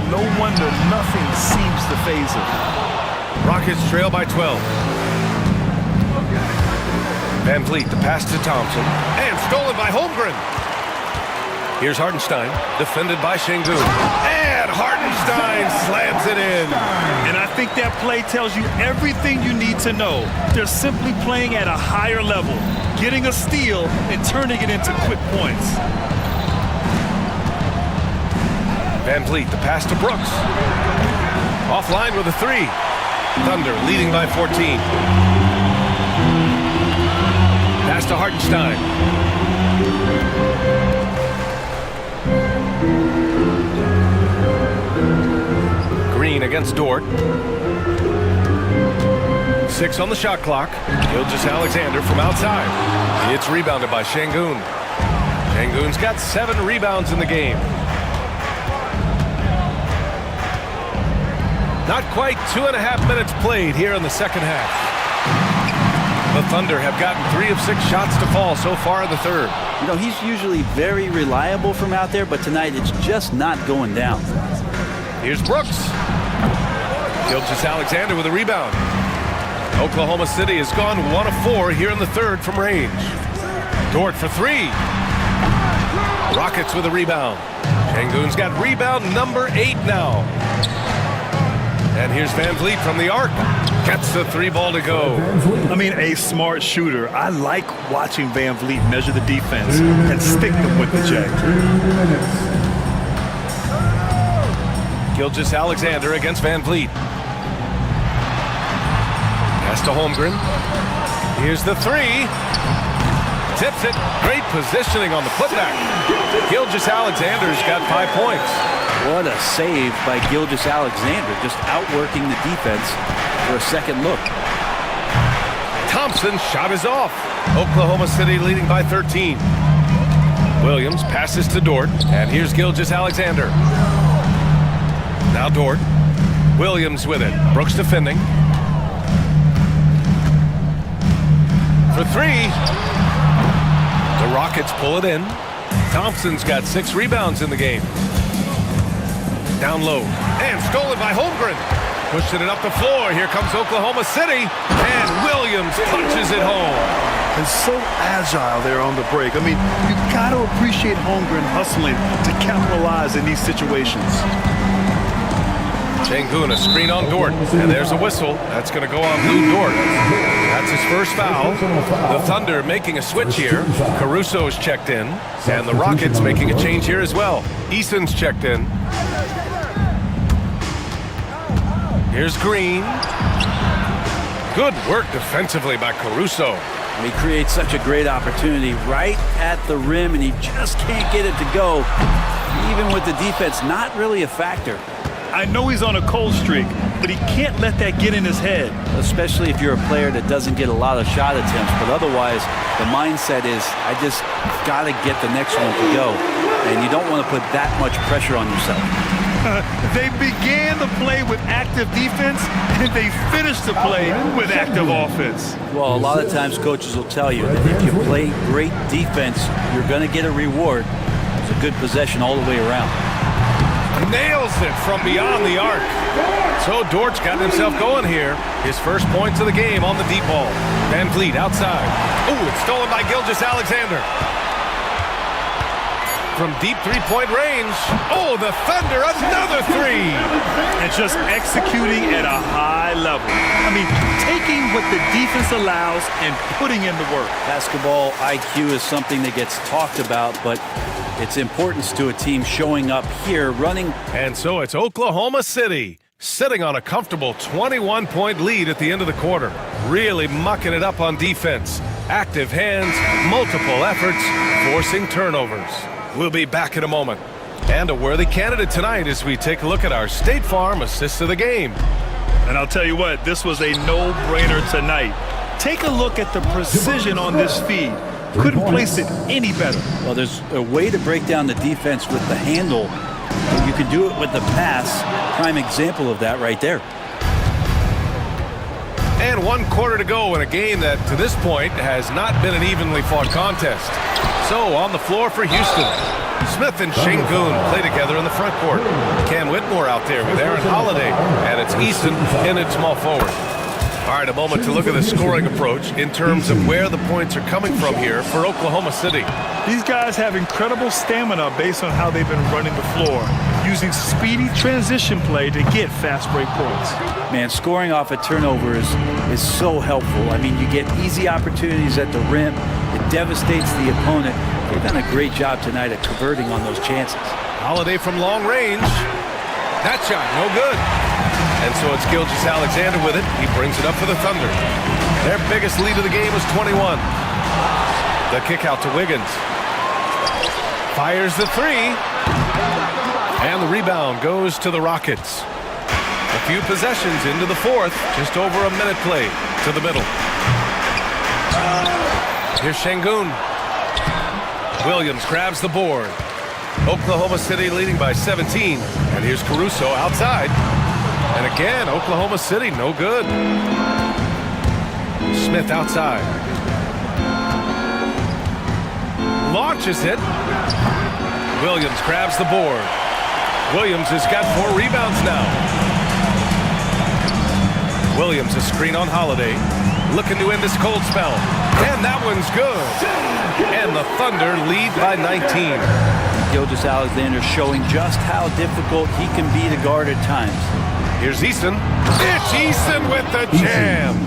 Speaker 3: No wonder nothing seems to faze him.
Speaker 2: Rockets trail by 12. Van Vliet, the pass to Thompson. And stolen by Holmgren. Here's Hartenstein, defended by Şengün. And Hartenstein slams it in.
Speaker 3: And I think that play tells you everything you need to know. They're simply playing at a higher level, getting a steal and turning it into quick points.
Speaker 2: Van Vliet, the pass to Brooks. Offline with a three. Thunder leading by 14. Pass to Hartenstein. Green against Dort. 6 on the shot clock. Gilgeous-Alexander from outside. It's rebounded by Şengün. Şengün's got 7 rebounds in the game. Not quite 2.5 minutes played here in the second half. The Thunder have gotten 3 of 6 shots to fall so far in the third.
Speaker 15: You know, he's usually very reliable from out there, but tonight it's just not going down.
Speaker 2: Here's Brooks. Gilgeous-Alexander with a rebound. Oklahoma City has gone 1 of 4 here in the third from range. Dort for 3. Rockets with a rebound. Şengün's got rebound number 8 now. And here's Van Vliet from the arc. Gets the 3 ball to go.
Speaker 3: I mean, a smart shooter. I like watching Van Vliet measure the defense and stick them with the J.
Speaker 2: Gilgeous-Alexander against Van Vliet. Pass to Holmgren. Here's the 3. Tips it. Great positioning on the putback. Gilgeous-Alexander's got 5 points.
Speaker 15: What a save by Gilgeous-Alexander, just outworking the defense for a second look.
Speaker 2: Thompson's shot is off. Oklahoma City leading by 13. Williams passes to Dort, and here's Gilgeous-Alexander. Now Dort. Williams with it. Brooks defending. For 3. The Rockets pull it in. Thompson's got 6 rebounds in the game. Down low. And stolen by Holmgren. Pushing it up the floor. Here comes Oklahoma City. And Williams punches it home.
Speaker 3: And so agile there on the break. I mean, you got to appreciate Holmgren hustling to capitalize in these situations.
Speaker 2: Şengün, a screen on Dort. And there's a whistle. That's going to go on Lou Dort. That's his first foul. The Thunder making a switch here. Caruso's checked in. And the Rockets making a change here as well. Eason's checked in. Here's Green. Good work defensively by Caruso.
Speaker 15: He creates such a great opportunity right at the rim, and he just can't get it to go. Even with the defense not really a factor.
Speaker 3: I know he's on a cold streak, but he can't let that get in his head.
Speaker 15: Especially if you're a player that doesn't get a lot of shot attempts, but otherwise the mindset is, I just got to get the next one to go. And you don't want to put that much pressure on yourself.
Speaker 3: They began the play with active defense, and they finished the play with active offense.
Speaker 15: Well, a lot of times coaches will tell you that if you play great defense, you're going to get a reward. It's a good possession all the way around.
Speaker 2: Nails it from beyond the arc. So Dort's got himself going here. His first points of the game on the deep ball. Van Vliet outside. Ooh, it's stolen by Gilgeous-Alexander. From deep three-point range. Oh, the Thunder, another 3.
Speaker 3: And just executing at a high level. I mean, taking what the defense allows and putting in the work.
Speaker 15: Basketball IQ is something that gets talked about, but its importance to a team showing up here, running.
Speaker 2: And so it's Oklahoma City sitting on a comfortable 21-point lead at the end of the quarter. Really mucking it up on defense. Active hands, multiple efforts, forcing turnovers. We'll be back in a moment. And a worthy candidate tonight as we take a look at our State Farm assist of the game.
Speaker 3: And I'll tell you what, this was a no-brainer tonight. Take a look at the precision on this feed. Couldn't place it any better.
Speaker 15: Well, there's a way to break down the defense with the handle. You can do it with the pass. Prime example of that right there.
Speaker 2: And 1 quarter to go in a game that, to this point, has not been an evenly fought contest. So, on the floor for Houston, Smith and Şengün play together in the front court. Cam Whitmore out there with Aaron Holiday, and it's Easton in at small forward. All right, a moment to look at the scoring approach in terms of where the points are coming from here for Oklahoma City.
Speaker 3: These guys have incredible stamina based on how they've been running the floor, using speedy transition play to get fast break points.
Speaker 15: Man, scoring off of turnovers is so helpful. I mean, you get easy opportunities at the rim. It devastates the opponent. They've done a great job tonight at converting on those chances.
Speaker 2: Holiday from long range. That shot, no good. And so it's Gilgeous-Alexander with it. He brings it up for the Thunder. Their biggest lead of the game is 21. The kick out to Wiggins. Fires the three. And the rebound goes to the Rockets. A few possessions into the fourth. Just over a minute played to the middle. Here's Şengün. Williams grabs the board. Oklahoma City leading by 17. And here's Caruso outside. And again, Oklahoma City, no good. Smith outside. Launches it. Williams grabs the board. Williams has got 4 rebounds now. Williams a screen on Holiday. Looking to end this cold spell. And that one's good. And the Thunder lead by 19.
Speaker 15: Gilgeous-Alexander showing just how difficult he can be to guard at times.
Speaker 2: Here's Eason. It's Eason with the jam.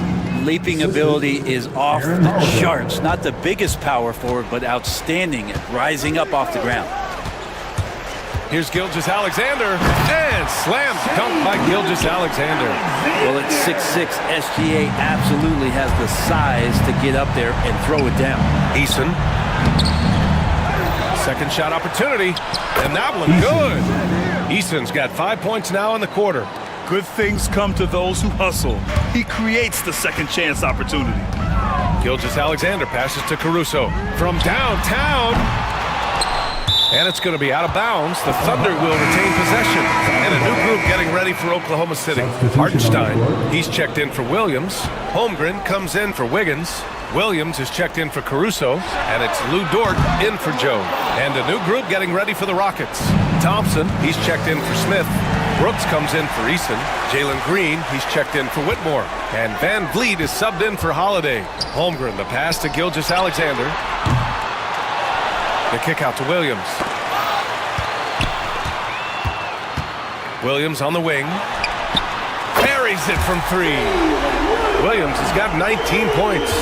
Speaker 15: Leaping ability is off the charts. Not the biggest power forward, but outstanding at rising up off the ground.
Speaker 2: Here's Gilgeous-Alexander. And slam dunk by Gilgeous-Alexander.
Speaker 15: Well, at 6'6", SGA absolutely has the size to get up there and throw it down.
Speaker 2: Eason. Second shot opportunity. And that one good. Eason's got 5 points now in the quarter.
Speaker 3: Good things come to those who hustle. He creates the second chance opportunity.
Speaker 2: Gilgeous-Alexander passes to Caruso from downtown. And it's going to be out of bounds. The Thunder will retain possession. And a new group getting ready for Oklahoma City. Hartenstein, he's checked in for Williams. Holmgren comes in for Wiggins. Williams is checked in for Caruso. And it's Lou Dort in for Joe. And a new group getting ready for the Rockets. Thompson, he's checked in for Smith. Brooks comes in for Eason. Jalen Green, he's checked in for Whitmore. And Van Vliet is subbed in for Holiday. Holmgren, the pass to Gilgeous-Alexander. The kick out to Williams. Williams on the wing. Buries it from 3. Williams has got 19 points.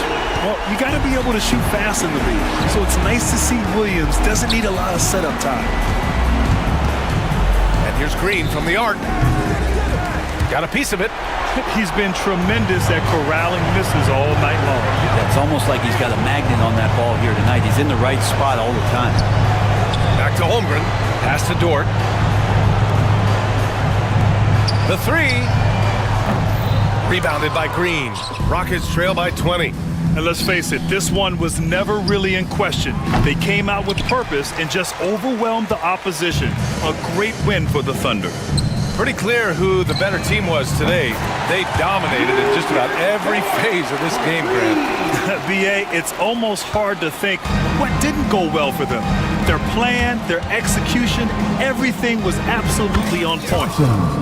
Speaker 3: Well, you got to be able to shoot fast in the league. So it's nice to see Williams doesn't need a lot of setup time.
Speaker 2: And here's Green from the arc. Got a piece of it.
Speaker 3: He's been tremendous at corralling misses all night long.
Speaker 15: It's almost like he's got a magnet on that ball here tonight. He's in the right spot all the time.
Speaker 2: Back to Holmgren. Pass to Dort. The 3. Rebounded by Green. Rockets trail by 20.
Speaker 3: And let's face it, this one was never really in question. They came out with purpose and just overwhelmed the opposition. A great win for the Thunder.
Speaker 2: Pretty clear who the better team was today. They dominated in just about every phase of this game, Grant.
Speaker 3: B.A., it's almost hard to think what didn't go well for them. Their plan, their execution, everything was absolutely on point.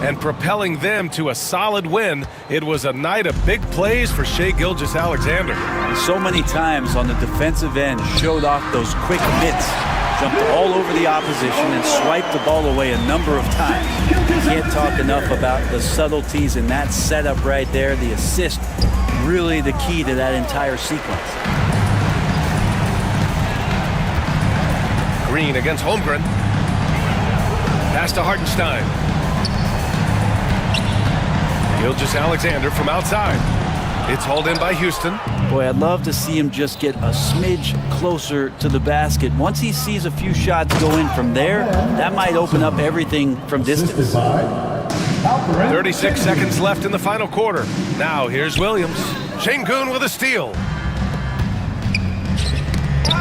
Speaker 2: And propelling them to a solid win, it was a night of big plays for Shai Gilgeous-Alexander.
Speaker 15: And so many times on the defensive end, showed off those quick mitts. Jumped all over the opposition and swiped the ball away a number of times. Can't talk enough about the subtleties in that setup right there. The assist, really the key to that entire sequence.
Speaker 2: Green against Holmgren. Pass to Hartenstein. Gilgeous-Alexander from outside. It's hauled in by Houston.
Speaker 15: Boy, I'd love to see him just get a smidge closer to the basket. Once he sees a few shots go in from there, that might open up everything from distance.
Speaker 2: 36 seconds left in the final quarter. Now here's Williams. Şengün with a steal.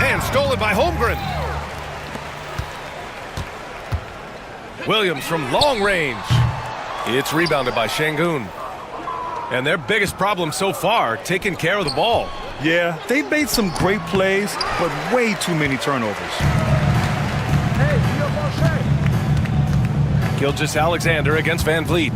Speaker 2: And stolen by Holmgren. Williams from long range. It's rebounded by Şengün. And their biggest problem so far, taking care of the ball.
Speaker 3: Yeah, they've made some great plays, but way too many turnovers.
Speaker 2: Gilgeous-Alexander against Van Vliet.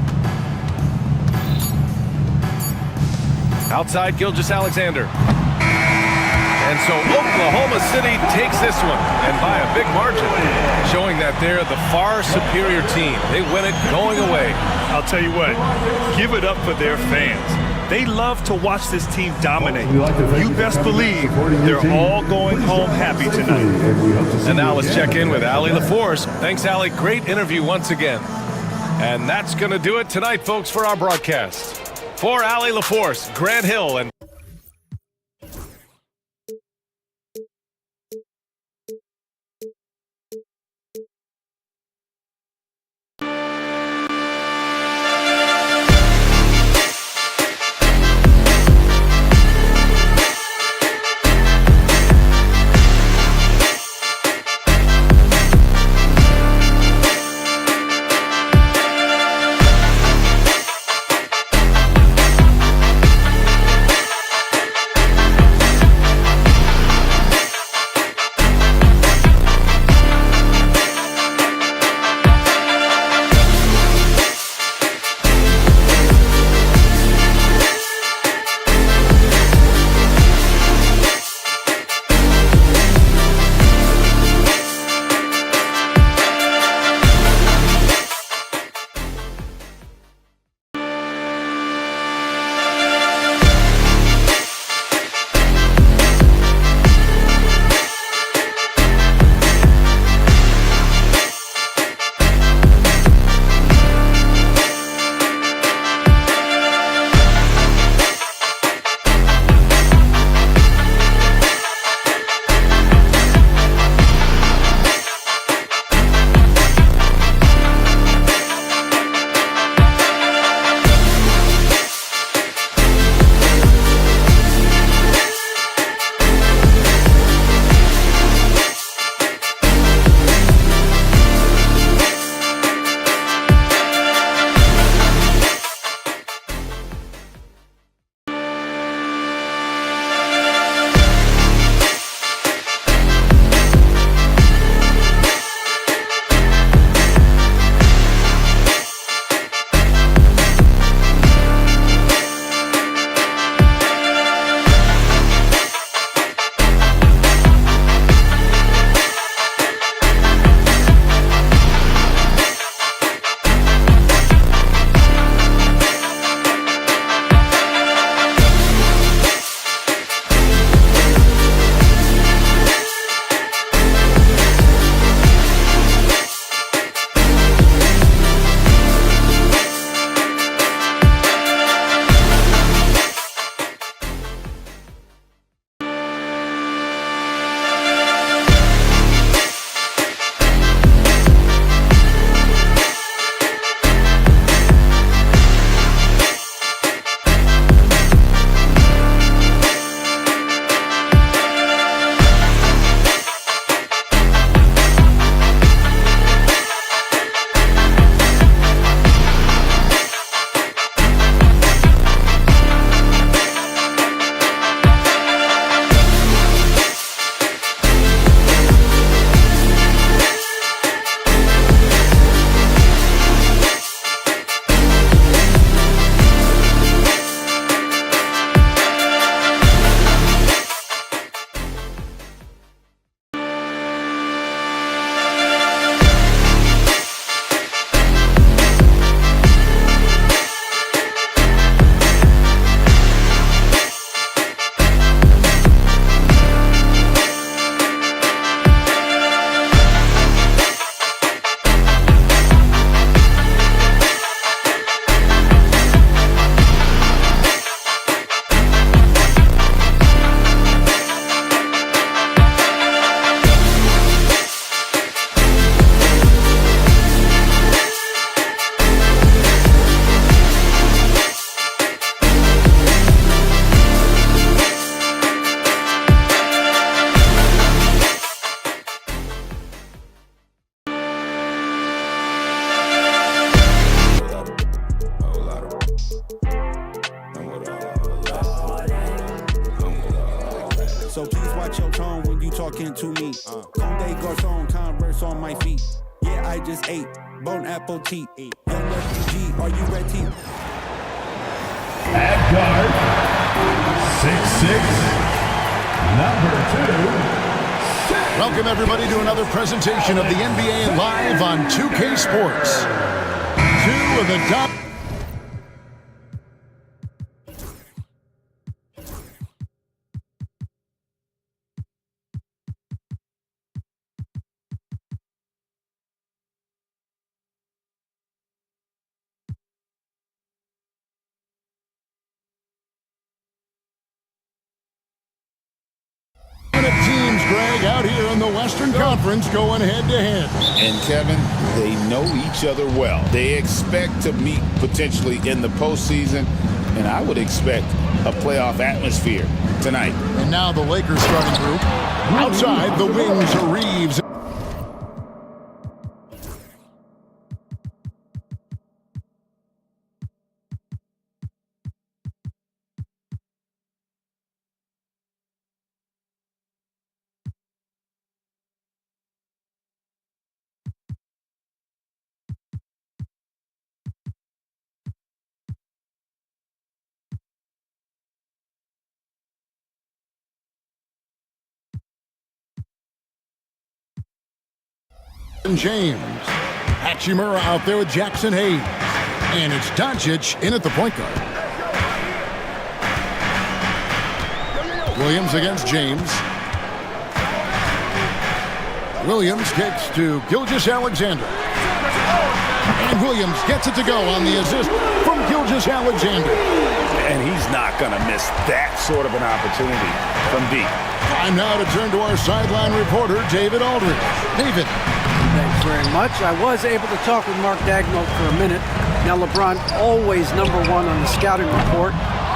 Speaker 2: Outside, Gilgeous-Alexander. And so Oklahoma City takes this one, and by a big margin, showing that they're the far superior team. They win it going away.
Speaker 3: I'll tell you what, give it up for their fans. They love to watch this team dominate. You best believe they're all going home happy tonight.
Speaker 2: And now let's check in with Allie LaForce. Thanks, Allie. Great interview once again. And that's going to do it tonight, folks, for our broadcast. For Allie LaForce, Grant Hill, and
Speaker 18: So please watch your tone when you talking to me. Conde Garçon, Converse on my feet. Yeah, I just ate Bon Appetit. Young refugee, are you ready?
Speaker 5: At guard,
Speaker 8: Welcome, everybody, to another presentation of the NBA Live on 2K Sports. Two of the top. Teams, Greg, out here in the Western Conference going head-to-head.
Speaker 11: And, Kevin, they know each other well. They expect to meet potentially in the postseason, and I would expect a playoff atmosphere tonight.
Speaker 8: And now the Lakers starting group. Outside, the wings are Reeves. James. Hachimura out there with Jackson Hayes. And it's Doncic in at the point guard. Williams against James. Williams kicks to Gilgeous-Alexander. And Williams gets it to go on the assist from Gilgeous-Alexander.
Speaker 11: And he's not going to miss that sort of an opportunity from deep.
Speaker 8: Time now to turn to our sideline reporter, David Aldridge. David.
Speaker 10: Thanks very much. I was able to talk with Mark Dagnall for a minute. Now LeBron always #1 on the scouting report.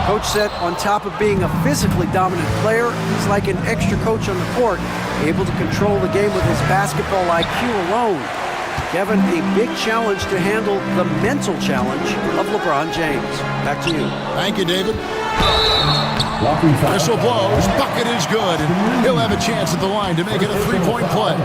Speaker 10: Coach said on top of being a physically dominant player, he's like an extra coach on the court, able to control the game with his basketball IQ alone. Kevin, a big challenge to handle the mental challenge of LeBron James. Back to you.
Speaker 8: Thank you, David. Whistle blows, bucket is good, and he'll have a chance at the line to make it a three-point play.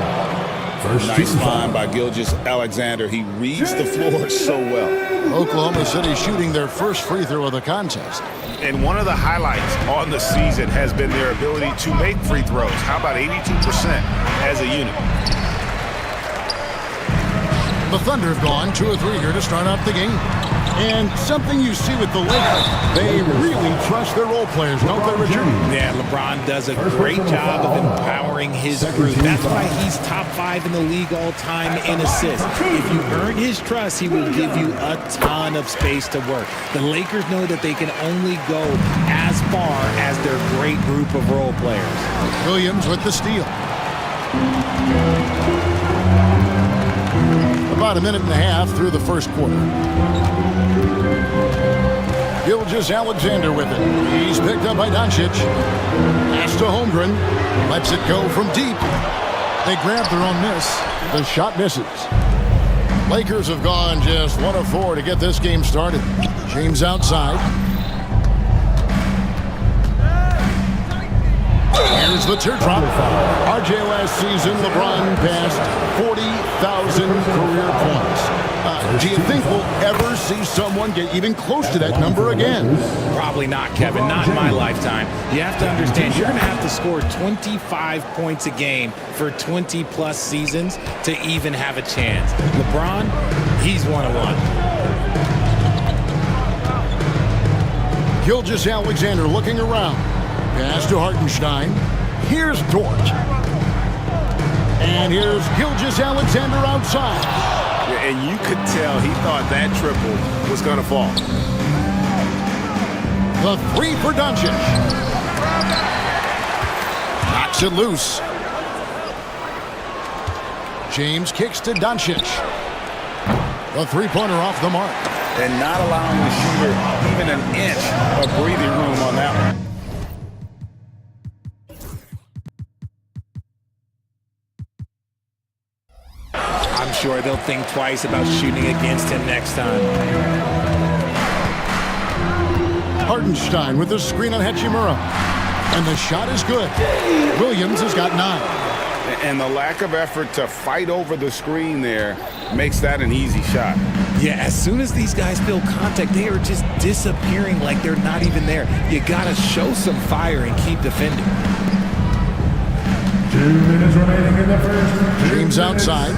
Speaker 11: Nice find by Gilgeous-Alexander. He reads the floor so well.
Speaker 8: Oklahoma City shooting their first free throw of the contest.
Speaker 12: And one of the highlights on the season has been their ability to make free throws. How about 82% as a unit?
Speaker 8: The Thunder have gone 2 or 3 here to start out the game. And something you see with the Lakers, they really trust their role players, don't they, Richard?
Speaker 9: Yeah, LeBron does a great job of empowering his group. That's why he's top 5 in the league all time in assists. If you earn his trust, he will give you a ton of space to work. The Lakers know that they can only go as far as their great group of role players.
Speaker 8: Williams with the steal. About a minute and a half through the first quarter. Gilgeous-Alexander with it. He's picked up by Doncic. Pass to Holmgren. Lets it go from deep. They grab their own miss. The shot misses. Lakers have gone just 1 of 4 to get this game started. James outside. Here's the teardrop. RJ last season, LeBron passed 40,000 career points. Do you think we'll ever see someone get even close to that number again?
Speaker 9: Probably not, Kevin. Not in my lifetime. You have to understand, you're going to have to score 25 points a game for 20-plus seasons to even have a chance. LeBron, he's 1 of 1.
Speaker 8: Gilgeous-Alexander looking around. Pass to Hartenstein. Here's Dort. And here's Gilgeous-Alexander outside.
Speaker 12: And you could tell he thought that triple was going to fall.
Speaker 8: The 3 for Doncic. Knocks it loose. James kicks to Doncic. The three-pointer off the mark.
Speaker 11: And not allowing the shooter even an inch of breathing room on that one.
Speaker 9: I'm sure they'll think twice about shooting against him next time.
Speaker 8: Hartenstein with the screen on Hachimura. And the shot is good. Williams has got 9.
Speaker 12: And the lack of effort to fight over the screen there makes that an easy shot.
Speaker 9: Yeah, as soon as these guys feel contact, they are just disappearing like they're not even there. You got to show some fire and keep defending.
Speaker 5: 2 minutes remaining in the first.
Speaker 8: James outside.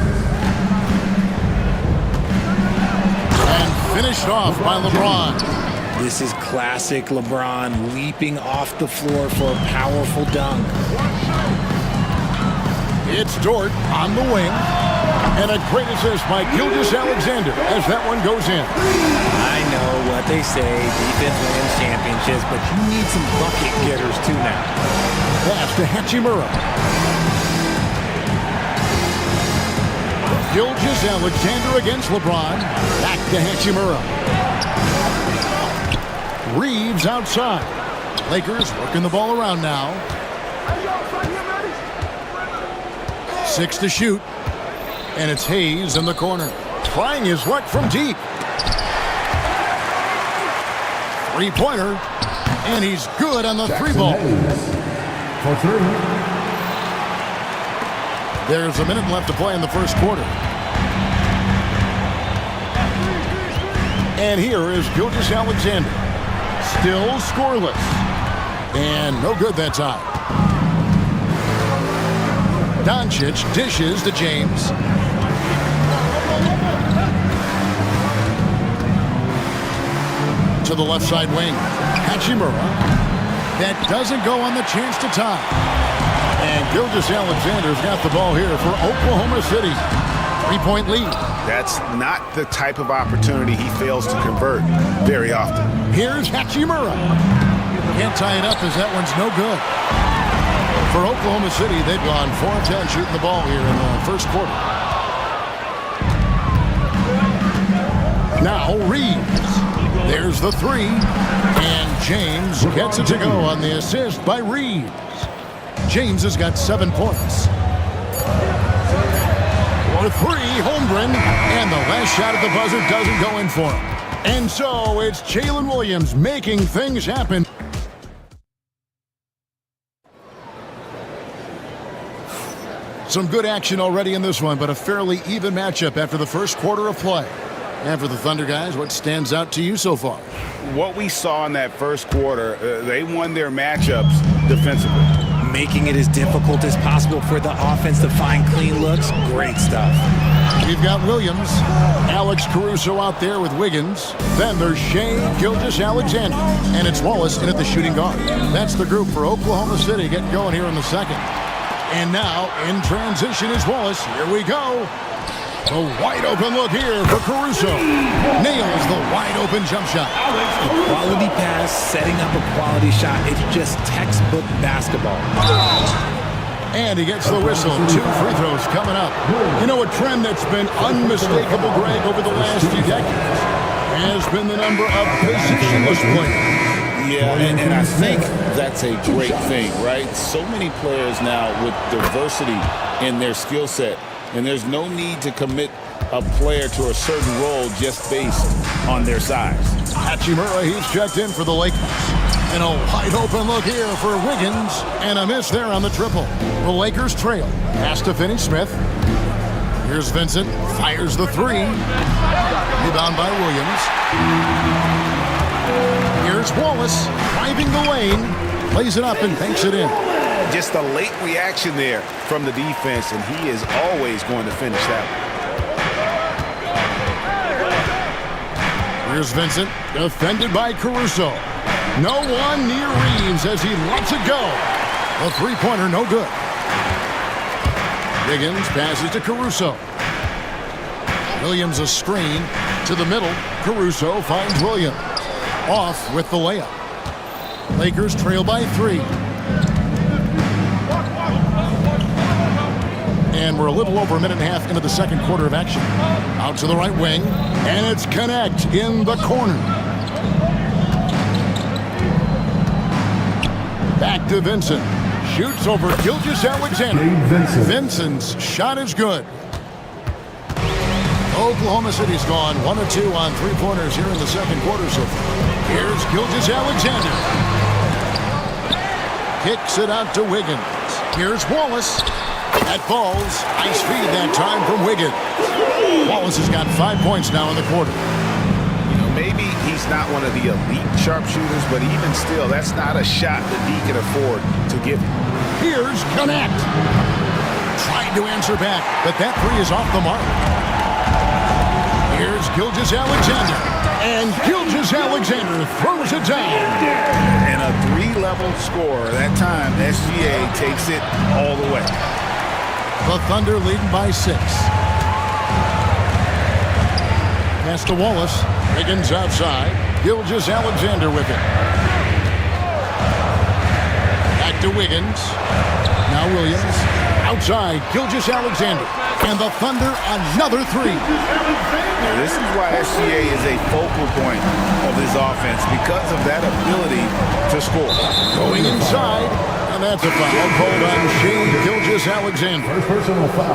Speaker 8: And finished off by LeBron.
Speaker 9: This is classic LeBron leaping off the floor for a powerful dunk.
Speaker 8: It's Dort on the wing. And a great assist by Gilgeous-Alexander as that one goes in.
Speaker 9: I know what they say, defense wins championships, but you need some bucket getters too now.
Speaker 8: Pass to Hachimura. Gilgeous-Alexander against LeBron. Back to Hachimura. Reeves outside. Lakers working the ball around now. 6 to shoot. And it's Hayes in the corner. Trying his luck from deep. Three-pointer. And he's good on the three ball.
Speaker 5: For 3.
Speaker 8: There's a minute left to play in the first quarter. And here is Gilgeous-Alexander. Still scoreless. And no good that time. Doncic dishes to James. To the left side wing. Hachimura. That doesn't go on the chance to tie. And Gilgeous-Alexander's got the ball here for Oklahoma City. 3-point lead.
Speaker 12: That's not the type of opportunity he fails to convert very often.
Speaker 8: Here's Hachimura. Can't tie it up as that one's no good. For Oklahoma City, they've gone 4 of 10 shooting the ball here in the first quarter. Now Reeves. There's the three. And James gets it to go on the assist by Reeves. James has got 7 points. For 3, Holmgren. And the last shot at the buzzer doesn't go in for him. And so it's Jalen Williams making things happen. Some good action already in this one, but a fairly even matchup after the first quarter of play. And for the Thunder guys, what stands out to you so far?
Speaker 12: What we saw in that first quarter, they won their matchups defensively.
Speaker 9: Making it as difficult as possible for the offense to find clean looks. Great stuff.
Speaker 8: We've got Williams, Alex Caruso out there with Wiggins. Then there's Shea Gilgeous-Alexander. And it's Wallace in at the shooting guard. That's the group for Oklahoma City getting going here in the second. And now, in transition is Wallace. Here we go. A wide open look here for Caruso. Nails the wide open jump shot.
Speaker 9: A quality pass, setting up a quality shot. It's just textbook basketball.
Speaker 8: And he gets the whistle. 2 free throws coming up. You know, a trend that's been unmistakable, Greg, over the last few decades has been the number of positionless players.
Speaker 11: Yeah, and I think that's a great thing, right? So many players now with diversity in their skill set, and there's no need to commit a player to a certain role just based on their size.
Speaker 8: Hachimura, he's checked in for the Lakers. And a wide open look here for Wiggins, and a miss there on the triple. The Lakers trail. Pass to Finney-Smith. Here's Vincent, fires the 3. Rebound by Williams. Here's Wallace, driving the lane, plays it up and banks it in.
Speaker 12: Just a late reaction there from the defense, and he is always going to finish that
Speaker 8: one. Here's Vincent, defended by Caruso. No one near Reeves as he lets it go. A three-pointer, no good. Wiggins passes to Caruso. Williams a screen to the middle. Caruso finds Williams. Off with the layup. Lakers trail by 3. And we're a little over a minute and a half into the second quarter of action. Out to the right wing. And it's Connect in the corner. Back to Vincent. Shoots over Gilgeous-Alexander. Vincent's shot is good. Oklahoma City's gone 1 of 2 on 3-pointers here in the second quarter so far. Here's Gilgeous-Alexander. Kicks it out to Wiggins. Here's Wallace. That falls. Nice feed that time from Wiggins. Wallace has got 5 points now in the quarter.
Speaker 12: Maybe he's not one of the elite sharpshooters, but even still, that's not a shot that he can afford to give.
Speaker 8: Here's Connect. Trying to answer back, but that three is off the mark. Here's Gilgeous-Alexander. And Gilgeous-Alexander throws it down.
Speaker 11: And a three-level scorer. That time, SGA takes it all the way.
Speaker 8: The Thunder leading by 6. Pass to Wallace. Wiggins outside. Gilgeous-Alexander with it. Back to Wiggins. Now Williams. Outside. Gilgeous-Alexander. And the Thunder another three.
Speaker 11: Now, this is why SGA is a focal point of this offense, because of that ability to score.
Speaker 8: Going inside. And that's a foul called on Shai Gilgeous-Alexander.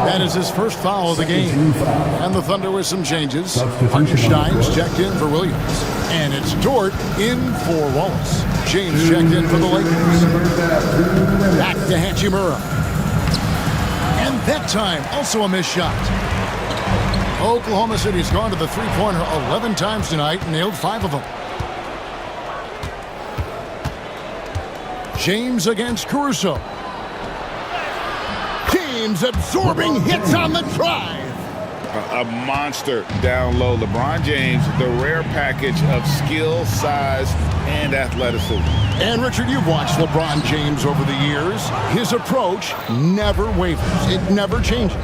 Speaker 8: That is his first foul of the game. And the Thunder with some changes. Hartenstein's checked in for Williams. And it's Dort in for Wallace. James checked in for the Lakers. Back to Hachimura. And that time, also a missed shot. Oklahoma City's gone to the three-pointer 11 times tonight and nailed 5 of them. James against Caruso. James absorbing hits on the drive.
Speaker 11: A monster down low. LeBron James, the rare package of skill, size, and athleticism.
Speaker 8: And Richard, you've watched LeBron James over the years. His approach never wavers. It never changes.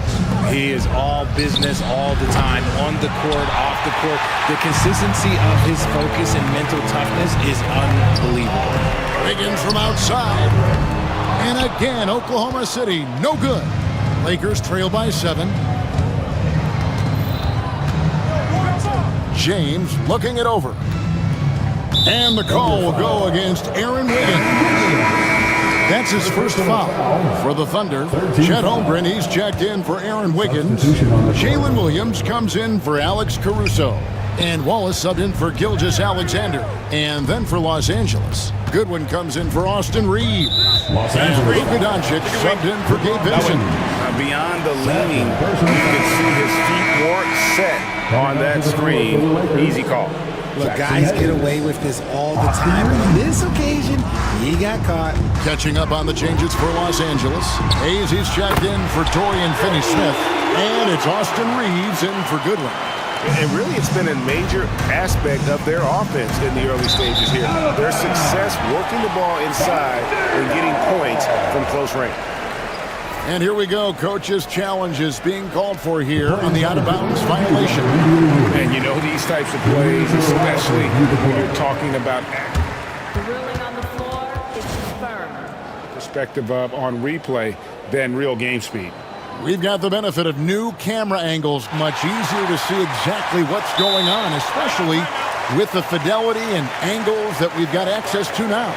Speaker 9: He is all business all the time, on the court, off the court. The consistency of his focus and mental toughness is unbelievable.
Speaker 8: Wiggins from outside. And again, Oklahoma City, no good. Lakers trail by 7. James looking it over. And the call will go against Aaron Wiggins. That's his first foul for the Thunder. Chet Holmgren, he's checked in for Aaron Wiggins. Jalen Williams comes in for Alex Caruso. And Wallace subbed in for Gilgeous-Alexander. And then for Los Angeles, Goodwin comes in for Austin Reeves. And Luka Doncic subbed in for Gabe Vincent.
Speaker 11: Beyond the leaning, you can see his feet weren't set on that screen. Easy call.
Speaker 17: Look, guys get away with this all the time. But on this occasion, he got caught.
Speaker 8: Catching up on the changes for Los Angeles. Hayes, he's checked in for Dorian Finney-Smith. And it's Austin Reeves in for Goodwin.
Speaker 12: And really, it's been a major aspect of their offense in the early stages here. Their success working the ball inside and getting points from close range.
Speaker 8: And here we go. Coach's challenge is being called for here on the out-of-bounds violation.
Speaker 12: And you know these types of plays, especially when you're talking about
Speaker 19: the ruling on the floor is firm.
Speaker 12: Perspective on replay than real game speed.
Speaker 8: We've got the benefit of new camera angles. Much easier to see exactly what's going on, especially with the fidelity and angles that we've got access to now.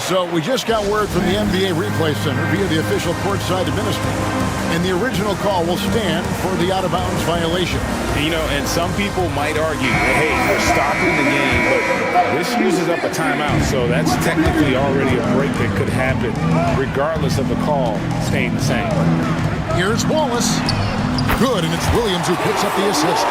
Speaker 8: So we just got word from the NBA Replay Center via the official courtside administrator. And the original call will stand for the out-of-bounds violation.
Speaker 9: You know, and some people might argue, hey, they're stopping the game, but this uses up a timeout, so that's technically already a break that could happen regardless of the call staying the same.
Speaker 8: Here's Wallace. Good, and it's Williams who picks up the assist.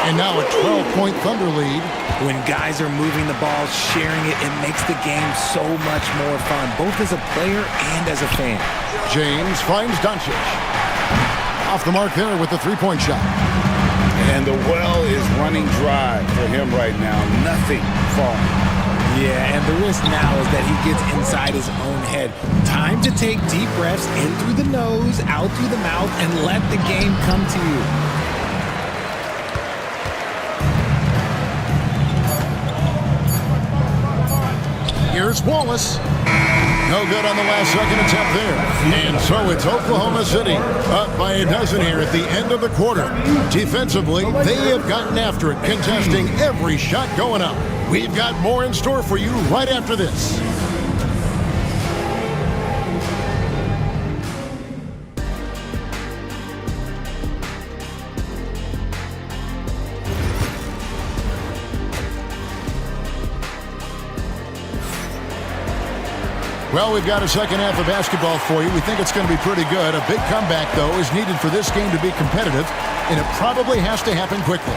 Speaker 8: And now a 12-point Thunder lead.
Speaker 9: When guys are moving the ball, sharing it, it makes the game so much more fun, both as a player and as a fan.
Speaker 8: James finds Doncic. Off the mark there with the three-point shot.
Speaker 11: And the well is running dry for him right now. Nothing falling.
Speaker 9: Yeah, and the risk now is that he gets inside his own head. Time to take deep breaths in through the nose, out through the mouth, and let the game come to you.
Speaker 8: Here's Wallace. No good on the last second attempt there. And so it's Oklahoma City up by a dozen here at the end of the quarter. Defensively, they have gotten after it, contesting every shot going up. We've got more in store for you right after this. Well, we've got a second half of basketball for you. We think it's going to be pretty good. A big comeback, though, is needed for this game to be competitive, and it probably has to happen quickly.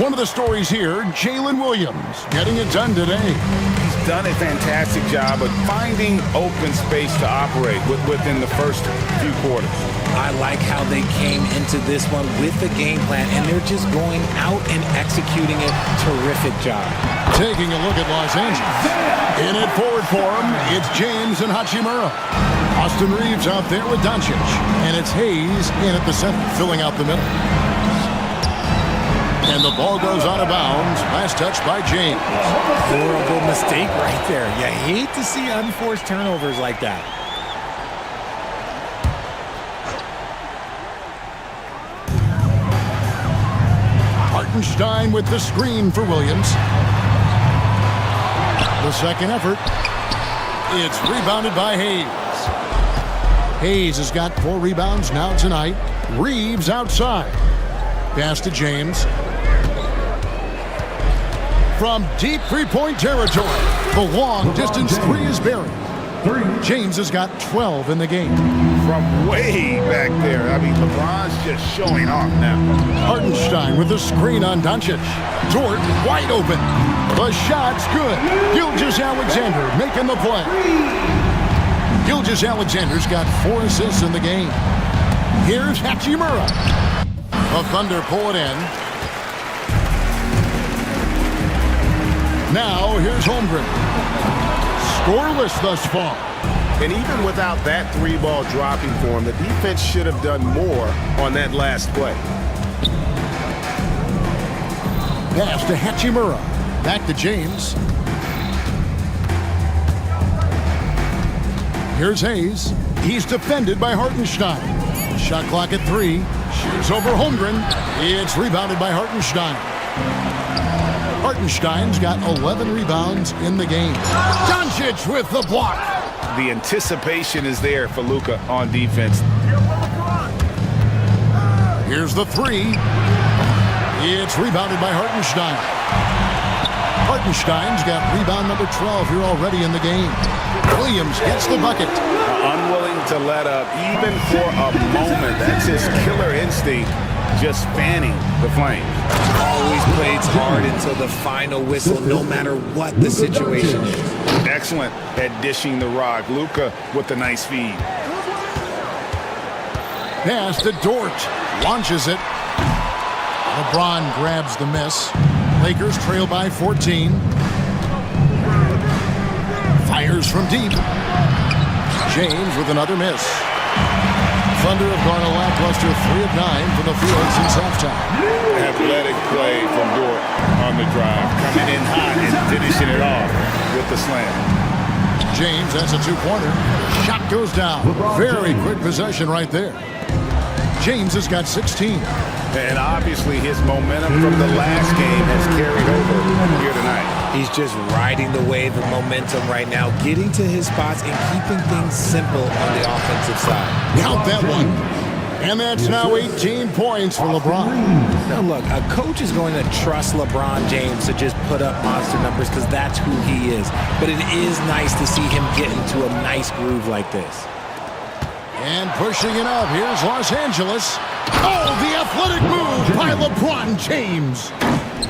Speaker 8: One of the stories here, Jalen Williams, getting it done today.
Speaker 11: He's done a fantastic job of finding open space to operate within the first few quarters.
Speaker 9: I like how they came into this one with the game plan, and they're just going out and executing it. Terrific job.
Speaker 8: Taking a look at Los Angeles. In it forward for him, it's James and Hachimura. Austin Reeves out there with Doncic. And it's Hayes in at the center, filling out the middle. And the ball goes out of bounds. Last touch by James.
Speaker 9: Horrible mistake right there. You hate to see unforced turnovers like that.
Speaker 8: Hartenstein with the screen for Williams. The second effort. It's rebounded by Hayes. Hayes has got 4 rebounds now tonight. Reeves outside. Pass to James. From deep three-point territory, the long-distance three is buried. James has got 12 in the game.
Speaker 11: From way back there. I mean, LeBron's just showing off now.
Speaker 8: Hartenstein with the screen on Doncic. Dort wide open. The shot's good. Gilgeous-Alexander making the play. Gilgeous-Alexander's got 4 assists in the game. Here's Hachimura. The Thunder pull it in. Now, here's Holmgren. Scoreless thus far.
Speaker 12: And even without that 3-ball dropping for him, the defense should have done more on that last play.
Speaker 8: Pass to Hachimura. Back to James. Here's Hayes. He's defended by Hartenstein. Shot clock at 3. Shoots over Holmgren. It's rebounded by Hartenstein. Hartenstein's got 11 rebounds in the game. Doncic with the block.
Speaker 11: The anticipation is there for Luka on defense.
Speaker 8: Here's the 3. It's rebounded by Hartenstein. Hartenstein's got rebound number 12 here already in the game. Williams gets the bucket.
Speaker 11: Unwilling to let up even for a moment. That's his killer instinct, just fanning the flame.
Speaker 9: Always plays hard until the final whistle, no matter what the situation is.
Speaker 11: Excellent at dishing the rock. Luka with the nice feed.
Speaker 8: Pass to Dort. Launches it. LeBron grabs the miss. Lakers trail by 14. Fires from deep. James with another miss. Thunder have gone a lackluster 3 of 9 from the field since halftime.
Speaker 11: Athletic play from Dort on the drive. Coming in hot and finishing it off with the slam.
Speaker 8: James has a 2-pointer. Shot goes down. Very quick possession right there. James has got 16.
Speaker 11: And obviously his momentum from the last game has carried over here tonight.
Speaker 9: He's just riding the wave of momentum right now, getting to his spots and keeping things simple on the offensive side.
Speaker 8: Count that one. And that's now 18 points for LeBron.
Speaker 9: Now look, a coach is going to trust LeBron James to just put up monster numbers because that's who he is. But it is nice to see him get into a nice groove like this.
Speaker 8: And pushing it up, here's Los Angeles. Oh, the athletic move by LeBron James.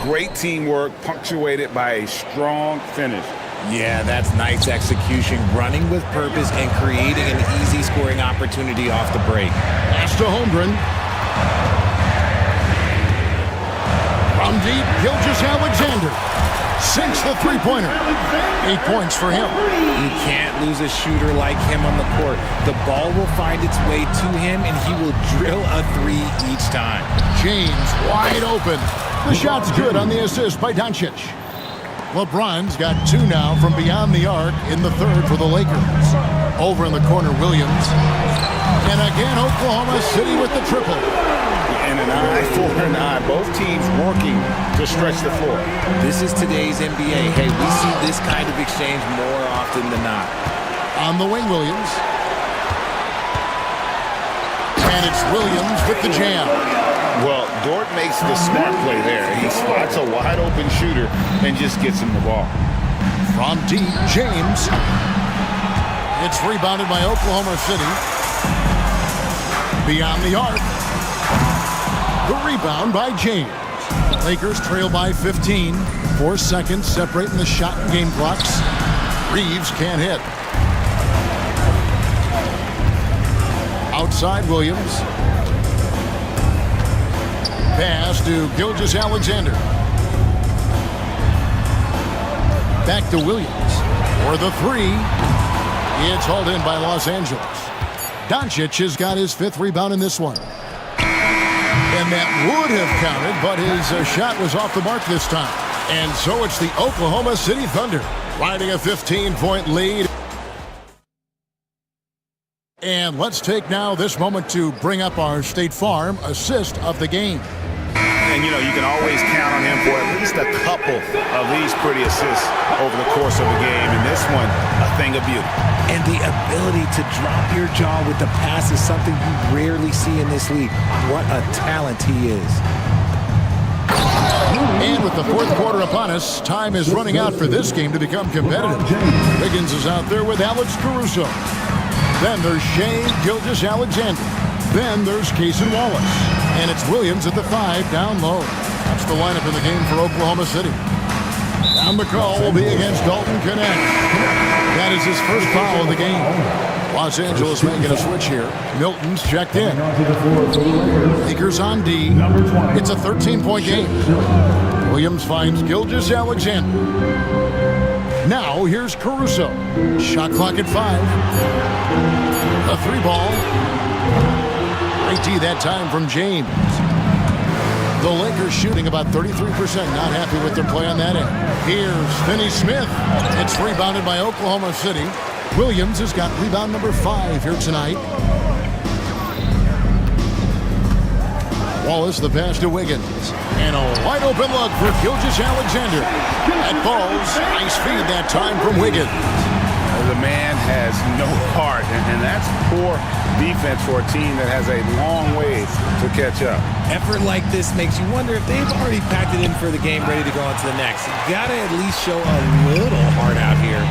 Speaker 11: Great teamwork punctuated by a strong finish.
Speaker 9: Yeah, that's nice execution, running with purpose and creating an easy scoring opportunity off the break.
Speaker 8: Pass to Holmgren. From deep, Gilgeous-Alexander sinks the 3-pointer. 8 points for him.
Speaker 9: You can't lose a shooter like him on the court. The ball will find its way to him, and he will drill a 3 each time.
Speaker 8: James wide open. The shot's good on the assist by Doncic. LeBron's got 2 now from beyond the arc in the third for the Lakers. Over in the corner, Williams. And again, Oklahoma City with the triple.
Speaker 11: And an eye for an eye. Both teams working to stretch the floor.
Speaker 9: This is today's NBA. Hey, we see this kind of exchange more often than not.
Speaker 8: On the wing, Williams. And it's Williams with the jam.
Speaker 11: Well, Dort makes the smart play there. He spots a wide-open shooter and just gets him the ball.
Speaker 8: From deep, James. It's rebounded by Oklahoma City. Beyond the arc. The rebound by James. Lakers trail by 15. 4 seconds separating the shot and game clocks. Reeves can't hit. Outside Williams. Pass to Gilgeous-Alexander. Back to Williams for the three. It's hauled in by Los Angeles. Doncic has got his 5th rebound in this one. And that would have counted, but his shot was off the mark this time. And so it's the Oklahoma City Thunder riding a 15-point lead. And let's take now this moment to bring up our State Farm assist of the game.
Speaker 12: And, you know, you can always count on him for at least a couple of these pretty assists over the course of a game. And this one, a thing of beauty.
Speaker 9: And the ability to drop your jaw with the pass is something you rarely see in this league. What a talent he is.
Speaker 8: And with the 4th quarter upon us, time is running out for this game to become competitive. Wiggins is out there with Alex Caruso. Then there's Shea Gilgeous-Alexander. Then there's Cason Wallace. And it's Williams at the 5 down low. That's the lineup in the game for Oklahoma City. And the call will be against Dalton Knecht. That is his first foul of the game. Los Angeles making a switch here. Milton's checked in. Lakers on D. It's a 13-point game. Williams finds Gilgeous-Alexander. Now here's Caruso. Shot clock at 5. A 3-ball. Right D that time from James. The Lakers shooting about 33%. Not happy with their play on that end. Here's Finney Smith. It's rebounded by Oklahoma City. Williams has got rebound number 5 here tonight. Wallace the pass to Wiggins. And a wide open look for Gilgeous-Alexander. That falls. Nice feed that time from Wiggins.
Speaker 12: The man has no heart, and that's poor defense for a team that has a long way to catch up.
Speaker 9: Effort like this makes you wonder if they've already packed it in for the game, ready to go on to the next. You gotta at least show a little heart out here.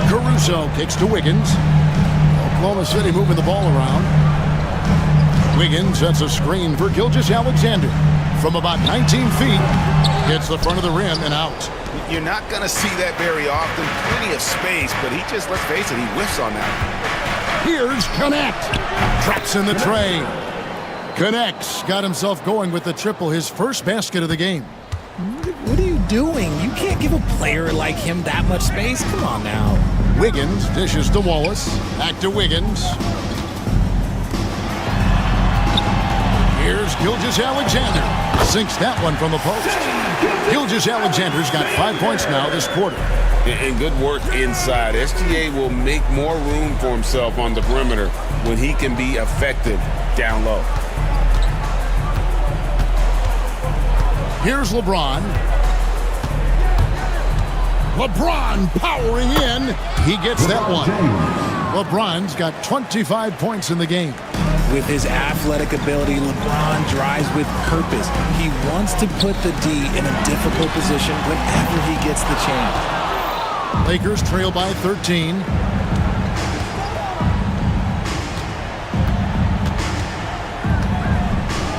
Speaker 8: Caruso kicks to Wiggins. Oklahoma City moving the ball around. Wiggins sets a screen for Gilgeous-Alexander. From about 19 feet, hits the front of the rim and out.
Speaker 12: You're not going to see that very often. Plenty of space, but he just, let's face it, he whiffs on that.
Speaker 8: Here's Knecht. Traps in the tray. Knecht's got himself going with the triple, his first basket of the game.
Speaker 9: What are you doing? You can't give a player like him that much space. Come on now.
Speaker 8: Wiggins dishes to Wallace. Back to Wiggins. Here's Gilgeous-Alexander. Sinks that one from the post. Gilgeous-Alexander's got 5 points now this quarter.
Speaker 12: And good work inside. SGA will make more room for himself on the perimeter when he can be effective down low.
Speaker 8: Here's LeBron. LeBron powering in. He gets that one. LeBron's got 25 points in the game.
Speaker 9: With his athletic ability, LeBron drives with purpose. He wants to put the D in a difficult position whenever he gets the chance.
Speaker 8: Lakers trail by 13.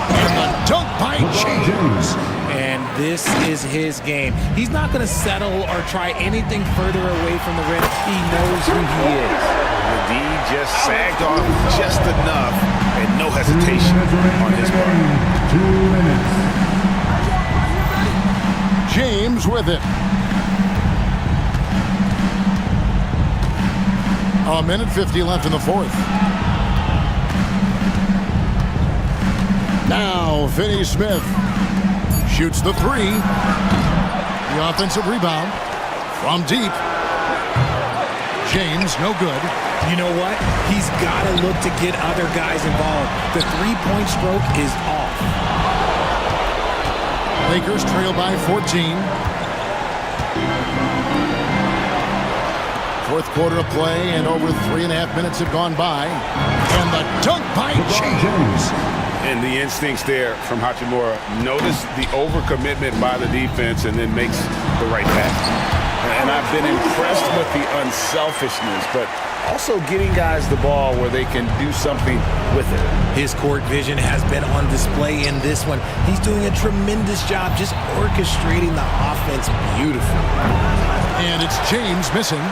Speaker 8: And the dunk by James.
Speaker 9: And this is his game. He's not going to settle or try anything further away from the rim. He knows who he is.
Speaker 12: The D just sagged off just enough and no hesitation on his part.
Speaker 5: 2 minutes.
Speaker 8: James with it. A minute 50 left in the 4th. Now Finney Smith shoots the 3. The offensive rebound from deep. James, no good.
Speaker 9: You know what? He's got to look to get other guys involved. The three-point stroke is off.
Speaker 8: Lakers trail by 14. 4th quarter of play, and over 3.5 minutes have gone by. And the dunk by James.
Speaker 12: And the instincts there from Hachimura. Notice the overcommitment by the defense and then makes the right pass. And I've been impressed with the unselfishness, but also getting guys the ball where they can do something with it.
Speaker 9: His court vision has been on display in this one. He's doing a tremendous job just orchestrating the offense beautifully.
Speaker 8: And it's James missing.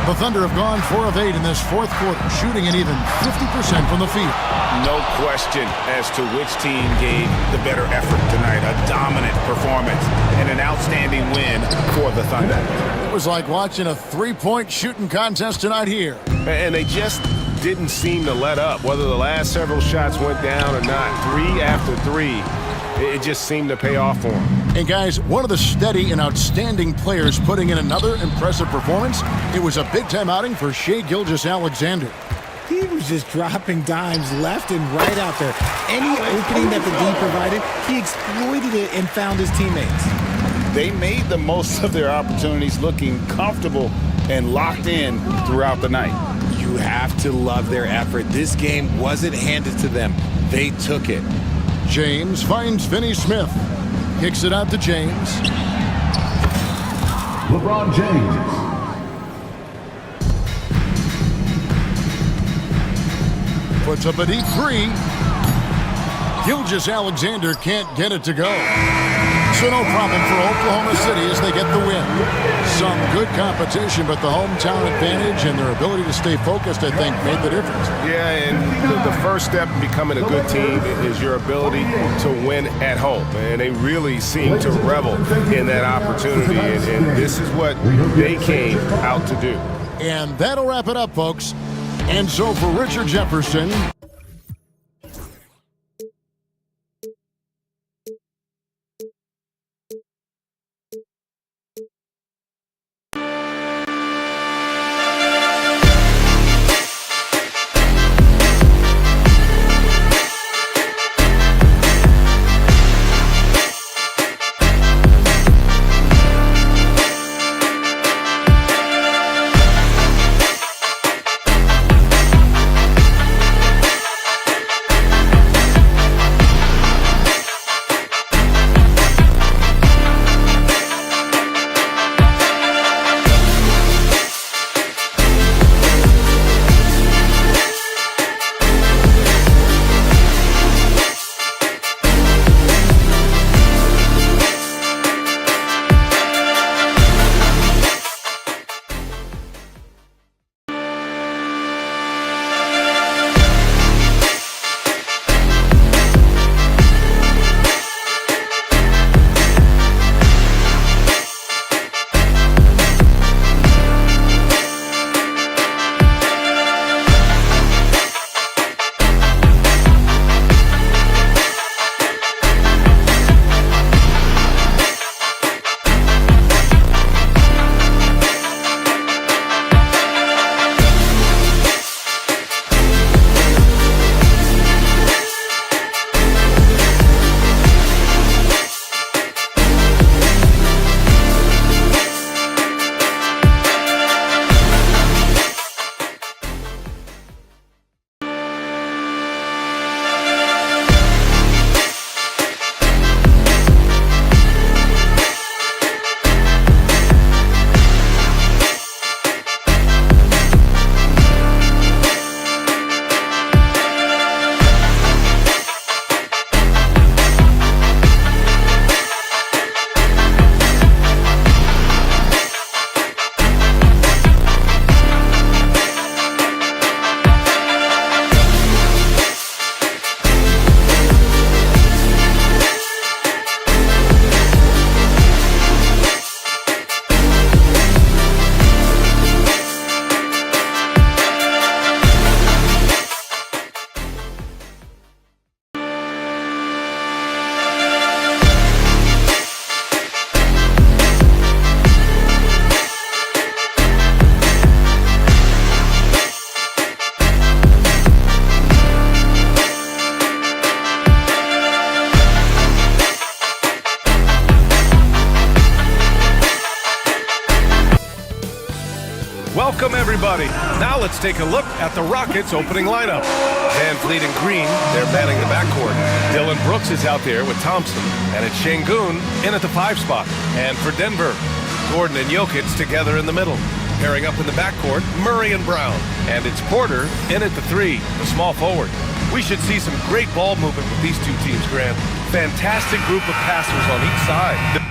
Speaker 8: The Thunder have gone 4 of 8 in this fourth quarter, shooting an even 50% from the field.
Speaker 12: No question as to which team gave the better effort tonight. A dominant performance and an outstanding win for the Thunder.
Speaker 8: It was like watching a three-point shooting contest tonight here.
Speaker 12: And they just didn't seem to let up, whether the last several shots went down or not. 3 after 3, it just seemed to pay off for them.
Speaker 8: And guys, one of the steady and outstanding players putting in another impressive performance, it was a big-time outing for Shai Gilgeous-Alexander.
Speaker 17: He was just dropping dimes left and right out there. Any opening that the D provided, he exploited it and found his teammates.
Speaker 11: They made the most of their opportunities, looking comfortable and locked in throughout the night.
Speaker 9: You have to love their effort. This game wasn't handed to them. They took it.
Speaker 8: James finds Finney Smith. Kicks it out to James.
Speaker 5: LeBron James.
Speaker 8: Puts up a deep 3. Gilgeous-Alexander can't get it to go. So no problem for Oklahoma City as they get the win. Some good competition, but the hometown advantage and their ability to stay focused, I think, made the difference.
Speaker 12: Yeah, and the first step in becoming a good team is your ability to win at home. And they really seem to revel in that opportunity, and this is what they came out to do.
Speaker 8: And that'll wrap it up, folks. And so for Richard Jefferson,
Speaker 2: Welcome, everybody. Now let's take a look at the Rockets' opening lineup. Van Vliet and Green, they're manning the backcourt. Dylan Brooks is out there with Thompson, and it's Şengün in at the 5 spot. And for Denver, Gordon and Jokic together in the middle. Pairing up in the backcourt, Murray and Brown. And it's Porter in at the 3, the small forward. We should see some great ball movement with these two teams, Grant. Fantastic group of passers on each side.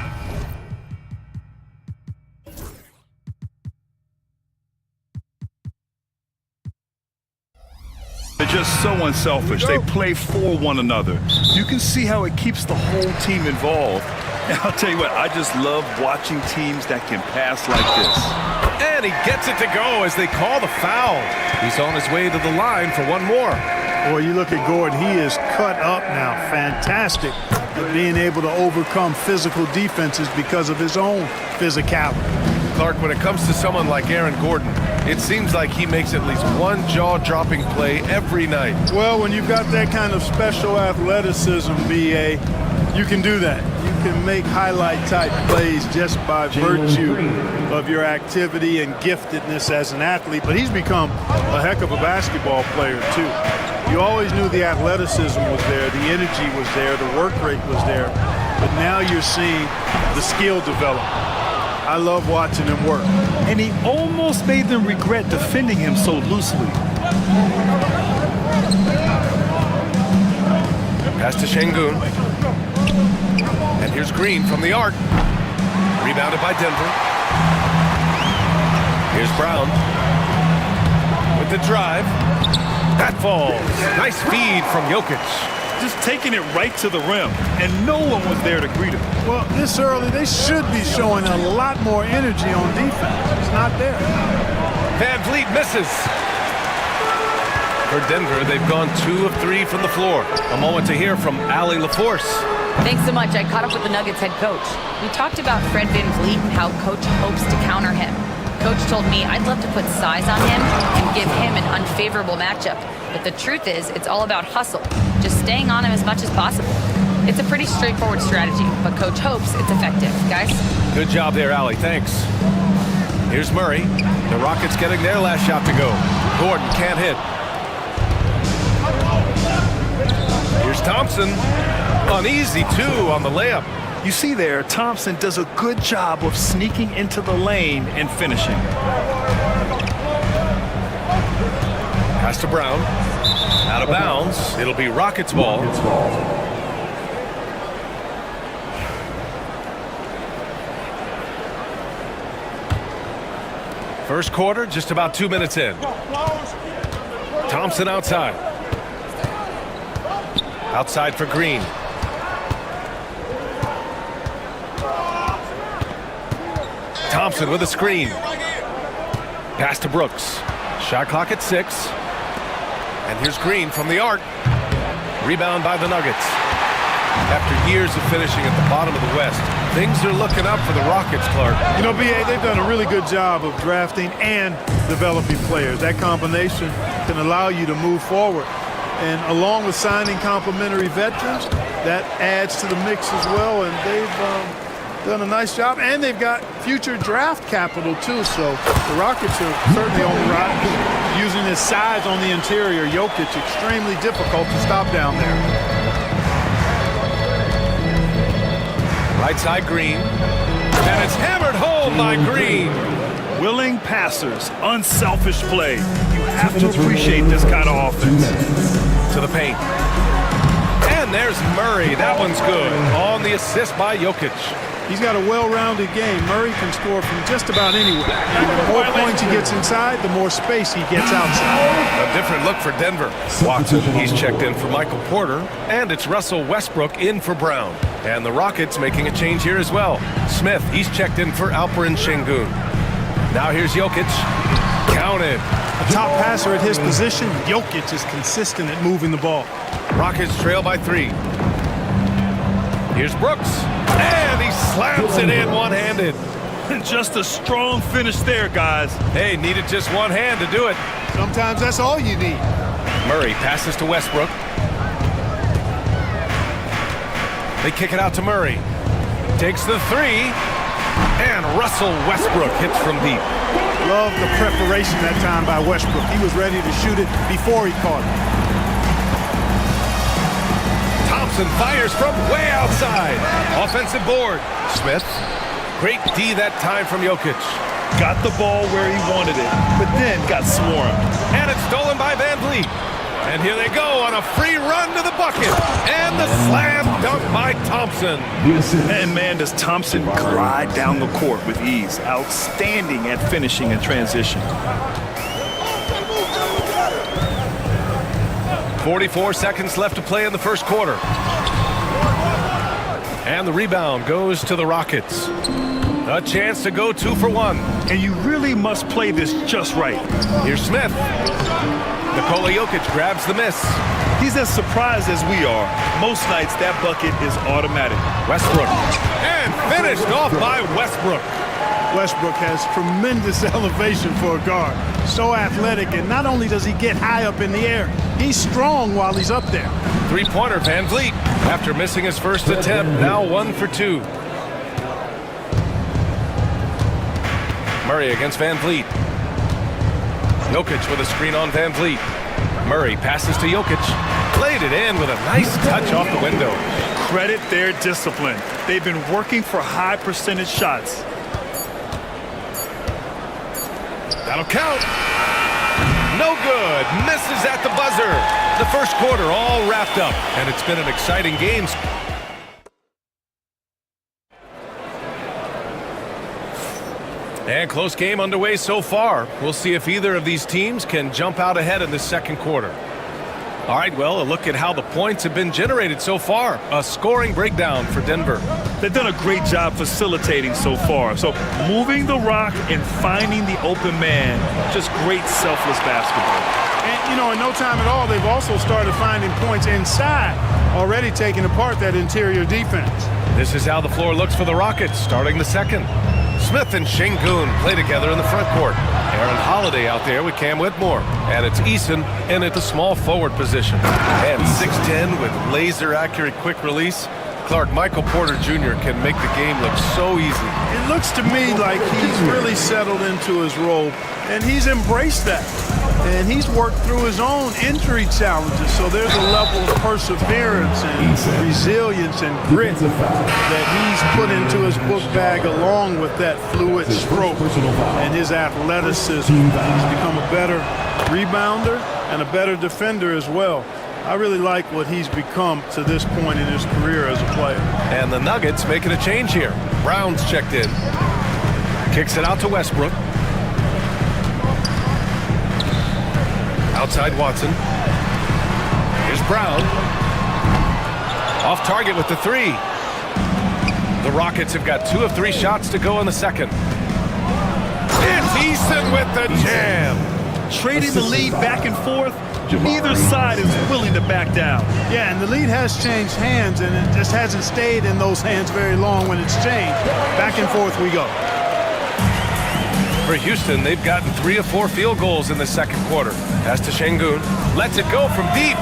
Speaker 3: They're just so unselfish. They play for one another. You can see how it keeps the whole team involved. And I'll tell you what, I just love watching teams that can pass like this.
Speaker 2: And he gets it to go as they call the foul. He's on his way to the line for one more.
Speaker 4: Boy, you look at Gordon, he is cut up now. Fantastic at being able to overcome physical defenses because of his own physicality.
Speaker 2: Clark, when it comes to someone like Aaron Gordon, it seems like he makes at least one jaw-dropping play every night.
Speaker 4: Well, when you've got that kind of special athleticism, B.A., you can do that. You can make highlight-type plays just by virtue of your activity and giftedness as an athlete. But he's become a heck of a basketball player, too. You always knew the athleticism was there, the energy was there, the work rate was there. But now you're seeing the skill develop. I love watching him work.
Speaker 3: And he almost made them regret defending him so loosely.
Speaker 2: Pass to Şengün. And here's Green from the arc. Rebounded by Denver. Here's Brown with the drive. That falls. Nice feed from Jokic.
Speaker 3: Just taking it right to the rim, and no one was there to greet him.
Speaker 4: Well, this early, they should be showing a lot more energy on defense. It's not there.
Speaker 2: Van Vliet misses. For Denver, they've gone 2 of 3 from the floor. A moment to hear from Allie LaForce.
Speaker 6: Thanks so much. I caught up with the Nuggets head coach. We talked about Fred Van Vliet and how coach hopes to counter him. Coach told me I'd love to put size on him and give him an unfavorable matchup. But the truth is, it's all about hustle, just staying on him as much as possible. It's a pretty straightforward strategy, but coach hopes it's effective. Guys?
Speaker 2: Good job there, Allie. Thanks. Here's Murray. The Rockets getting their last shot to go. Gordon can't hit. Here's Thompson. Uneasy, too, on the layup.
Speaker 3: You see there, Thompson does a good job of sneaking into the lane and finishing.
Speaker 2: Pass to Brown. Out of bounds. It'll be Rockets ball. First quarter, just about 2 minutes in. Thompson outside. Outside for Green. Thompson with a screen. Pass to Brooks. Shot clock at 6. And here's Green from the arc. Rebound by the Nuggets. After years of finishing at the bottom of the West, things are looking up for the Rockets, Clark.
Speaker 4: You know, B.A., they've done a really good job of drafting and developing players. That combination can allow you to move forward. And along with signing complementary veterans, that adds to the mix as well. And they've done a nice job, and they've got future draft capital too, so the Rockets are certainly on the rise. Using his size on the interior, Jokic, extremely difficult to stop down there.
Speaker 2: Right side Green, and it's hammered home by Green.
Speaker 3: Willing passers, unselfish play. You have to appreciate this kind of offense.
Speaker 2: To the paint. And there's Murray. That one's good. On the assist by Jokic.
Speaker 4: He's got a well-rounded game. Murray can score from just about anywhere. And the more points he gets inside, the more space he gets outside.
Speaker 2: A different look for Denver. Watson, he's checked in for Michael Porter. And it's Russell Westbrook in for Brown. And the Rockets making a change here as well. Smith, he's checked in for Alperen Şengün. Now here's Jokic. Counted.
Speaker 4: A top passer at his position, Jokic is consistent at moving the ball.
Speaker 2: Rockets trail by 3. Here's Brooks. And he slams it in one-handed.
Speaker 3: Just a strong finish there, guys.
Speaker 2: Hey, needed just one hand to do it.
Speaker 4: Sometimes that's all you need.
Speaker 2: Murray passes to Westbrook. They kick it out to Murray. Takes the 3. And Russell Westbrook hits from deep.
Speaker 4: Love the preparation that time by Westbrook. He was ready to shoot it before he caught it.
Speaker 2: Thompson fires from way outside. Offensive board. Smith. Great D that time from Jokic.
Speaker 3: Got the ball where he wanted it, but then got swarmed.
Speaker 2: And it's stolen by Van Vliet. And here they go on a free run to the bucket. And the slam dunk by Thompson.
Speaker 3: And man, does Thompson glide down the court with ease. Outstanding at finishing in transition.
Speaker 2: 44 seconds left to play in the first quarter. And the rebound goes to the Rockets. A chance to go 2 for 1.
Speaker 3: And you really must play this just right.
Speaker 2: Here's Smith. Nikola Jokic grabs the miss.
Speaker 3: He's as surprised as we are. Most nights that bucket is automatic.
Speaker 2: Westbrook. And finished off by Westbrook.
Speaker 4: Westbrook has tremendous elevation for a guard. So athletic, and not only does he get high up in the air, he's strong while he's up there.
Speaker 2: Three-pointer Van Vliet. After missing his first attempt, now 1 for 2. Murray against Van Vliet. Jokic with a screen on Van Vliet. Murray passes to Jokic. Played it in with a nice touch off the window.
Speaker 3: Credit their discipline. They've been working for high percentage shots.
Speaker 2: That'll count. No good. Misses at the buzzer. The first quarter all wrapped up, and it's been an exciting game. And close game underway so far. We'll see if either of these teams can jump out ahead in the second quarter. All right, well, a look at how the points have been generated so far. A scoring breakdown for Denver.
Speaker 3: They've done a great job facilitating so far. So moving the rock and finding the open man, just great selfless basketball.
Speaker 4: And, you know, in no time at all, they've also started finding points inside, already taking apart that interior defense.
Speaker 2: This is how the floor looks for the Rockets, starting the second. Smith and Şengün play together in the front court. Aaron Holiday out there with Cam Whitmore. And it's Eason in at the small forward position. And 6'10" with laser-accurate quick release. Clark, Michael Porter Jr. can make the game look so easy.
Speaker 4: It looks to me like he's really settled into his role, and he's embraced that. And he's worked through his own injury challenges, so there's a level of perseverance and resilience and grit that he's put into his book bag along with that fluid stroke and his athleticism. He's become a better rebounder and a better defender as well. I really like what he's become to this point in his career as a player.
Speaker 2: And the Nuggets making a change here. Brown's checked in. Kicks it out to Westbrook. Outside Watson. Here's Brown. Off target with the three. The Rockets have got 2 of 3 shots to go in the second. It's Eason with the jam.
Speaker 3: Trading the lead back and forth. Neither side is willing to back down.
Speaker 4: Yeah, and the lead has changed hands, and it just hasn't stayed in those hands very long when it's changed. Back and forth we go.
Speaker 2: For Houston, they've gotten 3 of 4 field goals in the second quarter. Pass to Şengün. Lets it go from deep.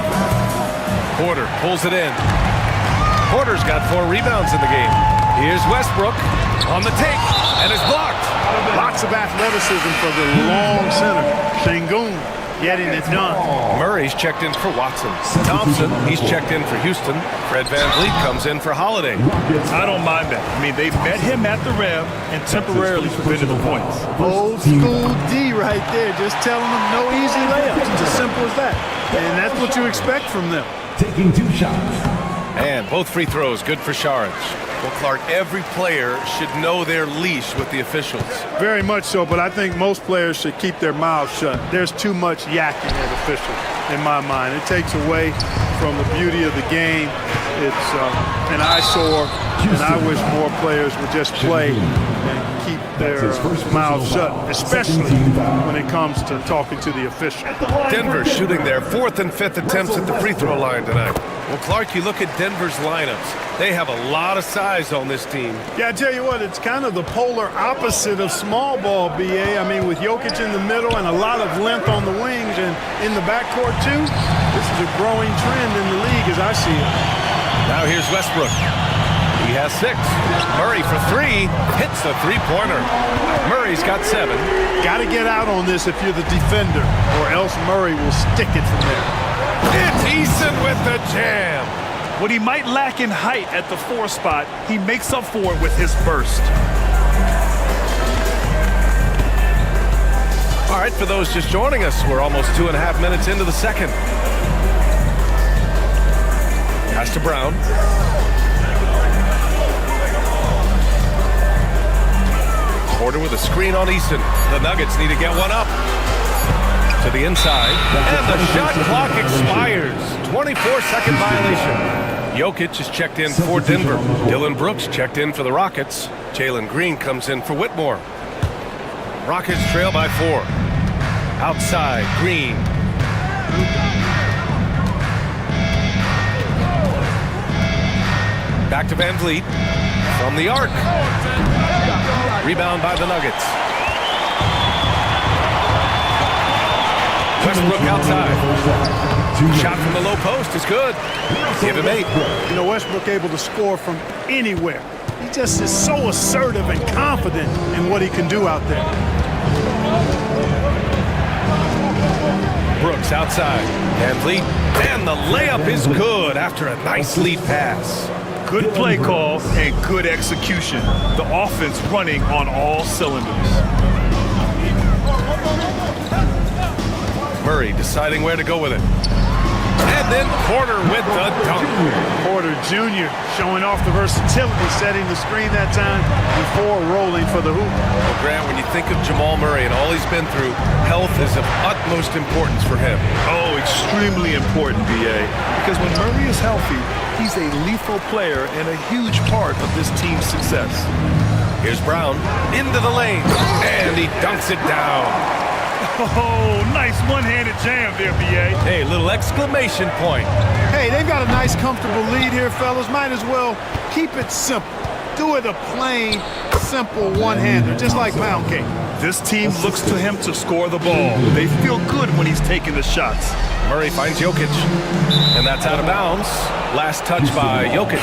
Speaker 2: Porter pulls it in. Porter's got 4 rebounds in the game. Here's Westbrook on the take, and it's blocked.
Speaker 4: Lots of athleticism for the long center. Şengün getting it done.
Speaker 2: Murray's checked in for Watson. Thompson, he's checked in for Houston. Fred Van Vliet comes in for Holiday.
Speaker 3: I don't mind that. I mean, they met him at the rim and temporarily prevented the points.
Speaker 4: Old school D right there, just telling them no easy layups. It's as simple as that. And that's what you expect from them.
Speaker 5: Taking 2 shots.
Speaker 2: And both free throws good for Saric. Well, Clark, every player should know their leash with the officials.
Speaker 4: Very much so, but I think most players should keep their mouths shut. There's too much yakking at officials, in my mind. It takes away from the beauty of the game. It's an eyesore, and I wish more players would just play and keep their mouths shut, especially when it comes to talking to the official.
Speaker 2: Denver shooting their 4th and 5th attempts at the free throw line tonight. Well, Clark, you look at Denver's lineups. They have a lot of size on this team.
Speaker 4: Yeah, I tell you what, it's kind of the polar opposite of small ball, B.A. I mean, with Jokic in the middle and a lot of length on the wings and in the backcourt, too, this is a growing trend in the league as I see it.
Speaker 2: Now here's Westbrook. He has 6. Murray for 3. Murray hits the three-pointer. Murray's got 7.
Speaker 4: Got to get out on this if you're the defender, or else Murray will stick it from there.
Speaker 2: It's Eason with the jam.
Speaker 3: What he might lack in height at the 4 spot, he makes up for it with his burst.
Speaker 2: All right, for those just joining us, we're almost 2.5 minutes into the second. Pass to Brown. Porter with a screen on Easton. The Nuggets need to get one up. To the inside. And the shot clock expires. 24-second violation. Jokic is checked in for Denver. Dylan Brooks checked in for the Rockets. Jalen Green comes in for Whitmore. Rockets trail by 4. Outside, Green. Back to Van Vliet. From the arc. Rebound by the Nuggets. Westbrook outside. Shot from the low post is good. Give him 8.
Speaker 4: You know, Westbrook able to score from anywhere. He just is so assertive and confident in what he can do out there.
Speaker 2: Brooks outside. Van Vliet. And the layup is good after a nice lead pass.
Speaker 3: Good play call and good execution. The offense running on all cylinders.
Speaker 2: Murray deciding where to go with it. And then Porter with the dunk.
Speaker 4: Porter Jr. showing off the versatility, setting the screen that time before rolling for the hoop.
Speaker 2: Well, Grant, when you think of Jamal Murray and all he's been through, health is of utmost importance for him.
Speaker 3: Oh, extremely important, B.A. Because when Murray is healthy, he's a lethal player and a huge part of this team's success.
Speaker 2: Here's Brown into the lane, and he dunks it down.
Speaker 3: Oh, nice one-handed jam there, B.A.
Speaker 2: Hey, little exclamation point.
Speaker 4: Hey, they've got a nice, comfortable lead here, fellas. Might as well keep it simple. Do it a plain, simple one-hander, just like pound cake.
Speaker 3: This team looks to him to score the ball. They feel good when he's taking the shots.
Speaker 2: Murray finds Jokic, and that's out of bounds. Last touch by Jokic.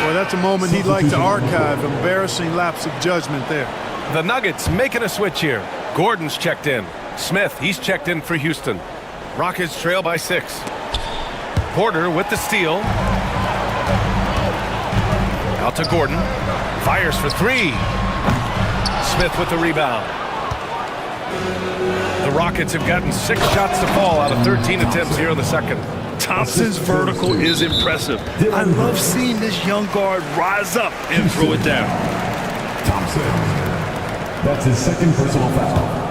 Speaker 4: Well, that's a moment he'd like to archive. Embarrassing lapse of judgment there.
Speaker 2: The Nuggets making a switch here. Gordon's checked in. Smith, he's checked in for Houston. Rockets trail by 6. Porter with the steal. Out to Gordon. Fires for 3. Smith with the rebound. The Rockets have gotten 6 shots to fall out of 13 attempts here in the second.
Speaker 3: Thompson's vertical is impressive. I love seeing this young guard rise up and throw it down.
Speaker 5: Thompson. That's his second personal foul.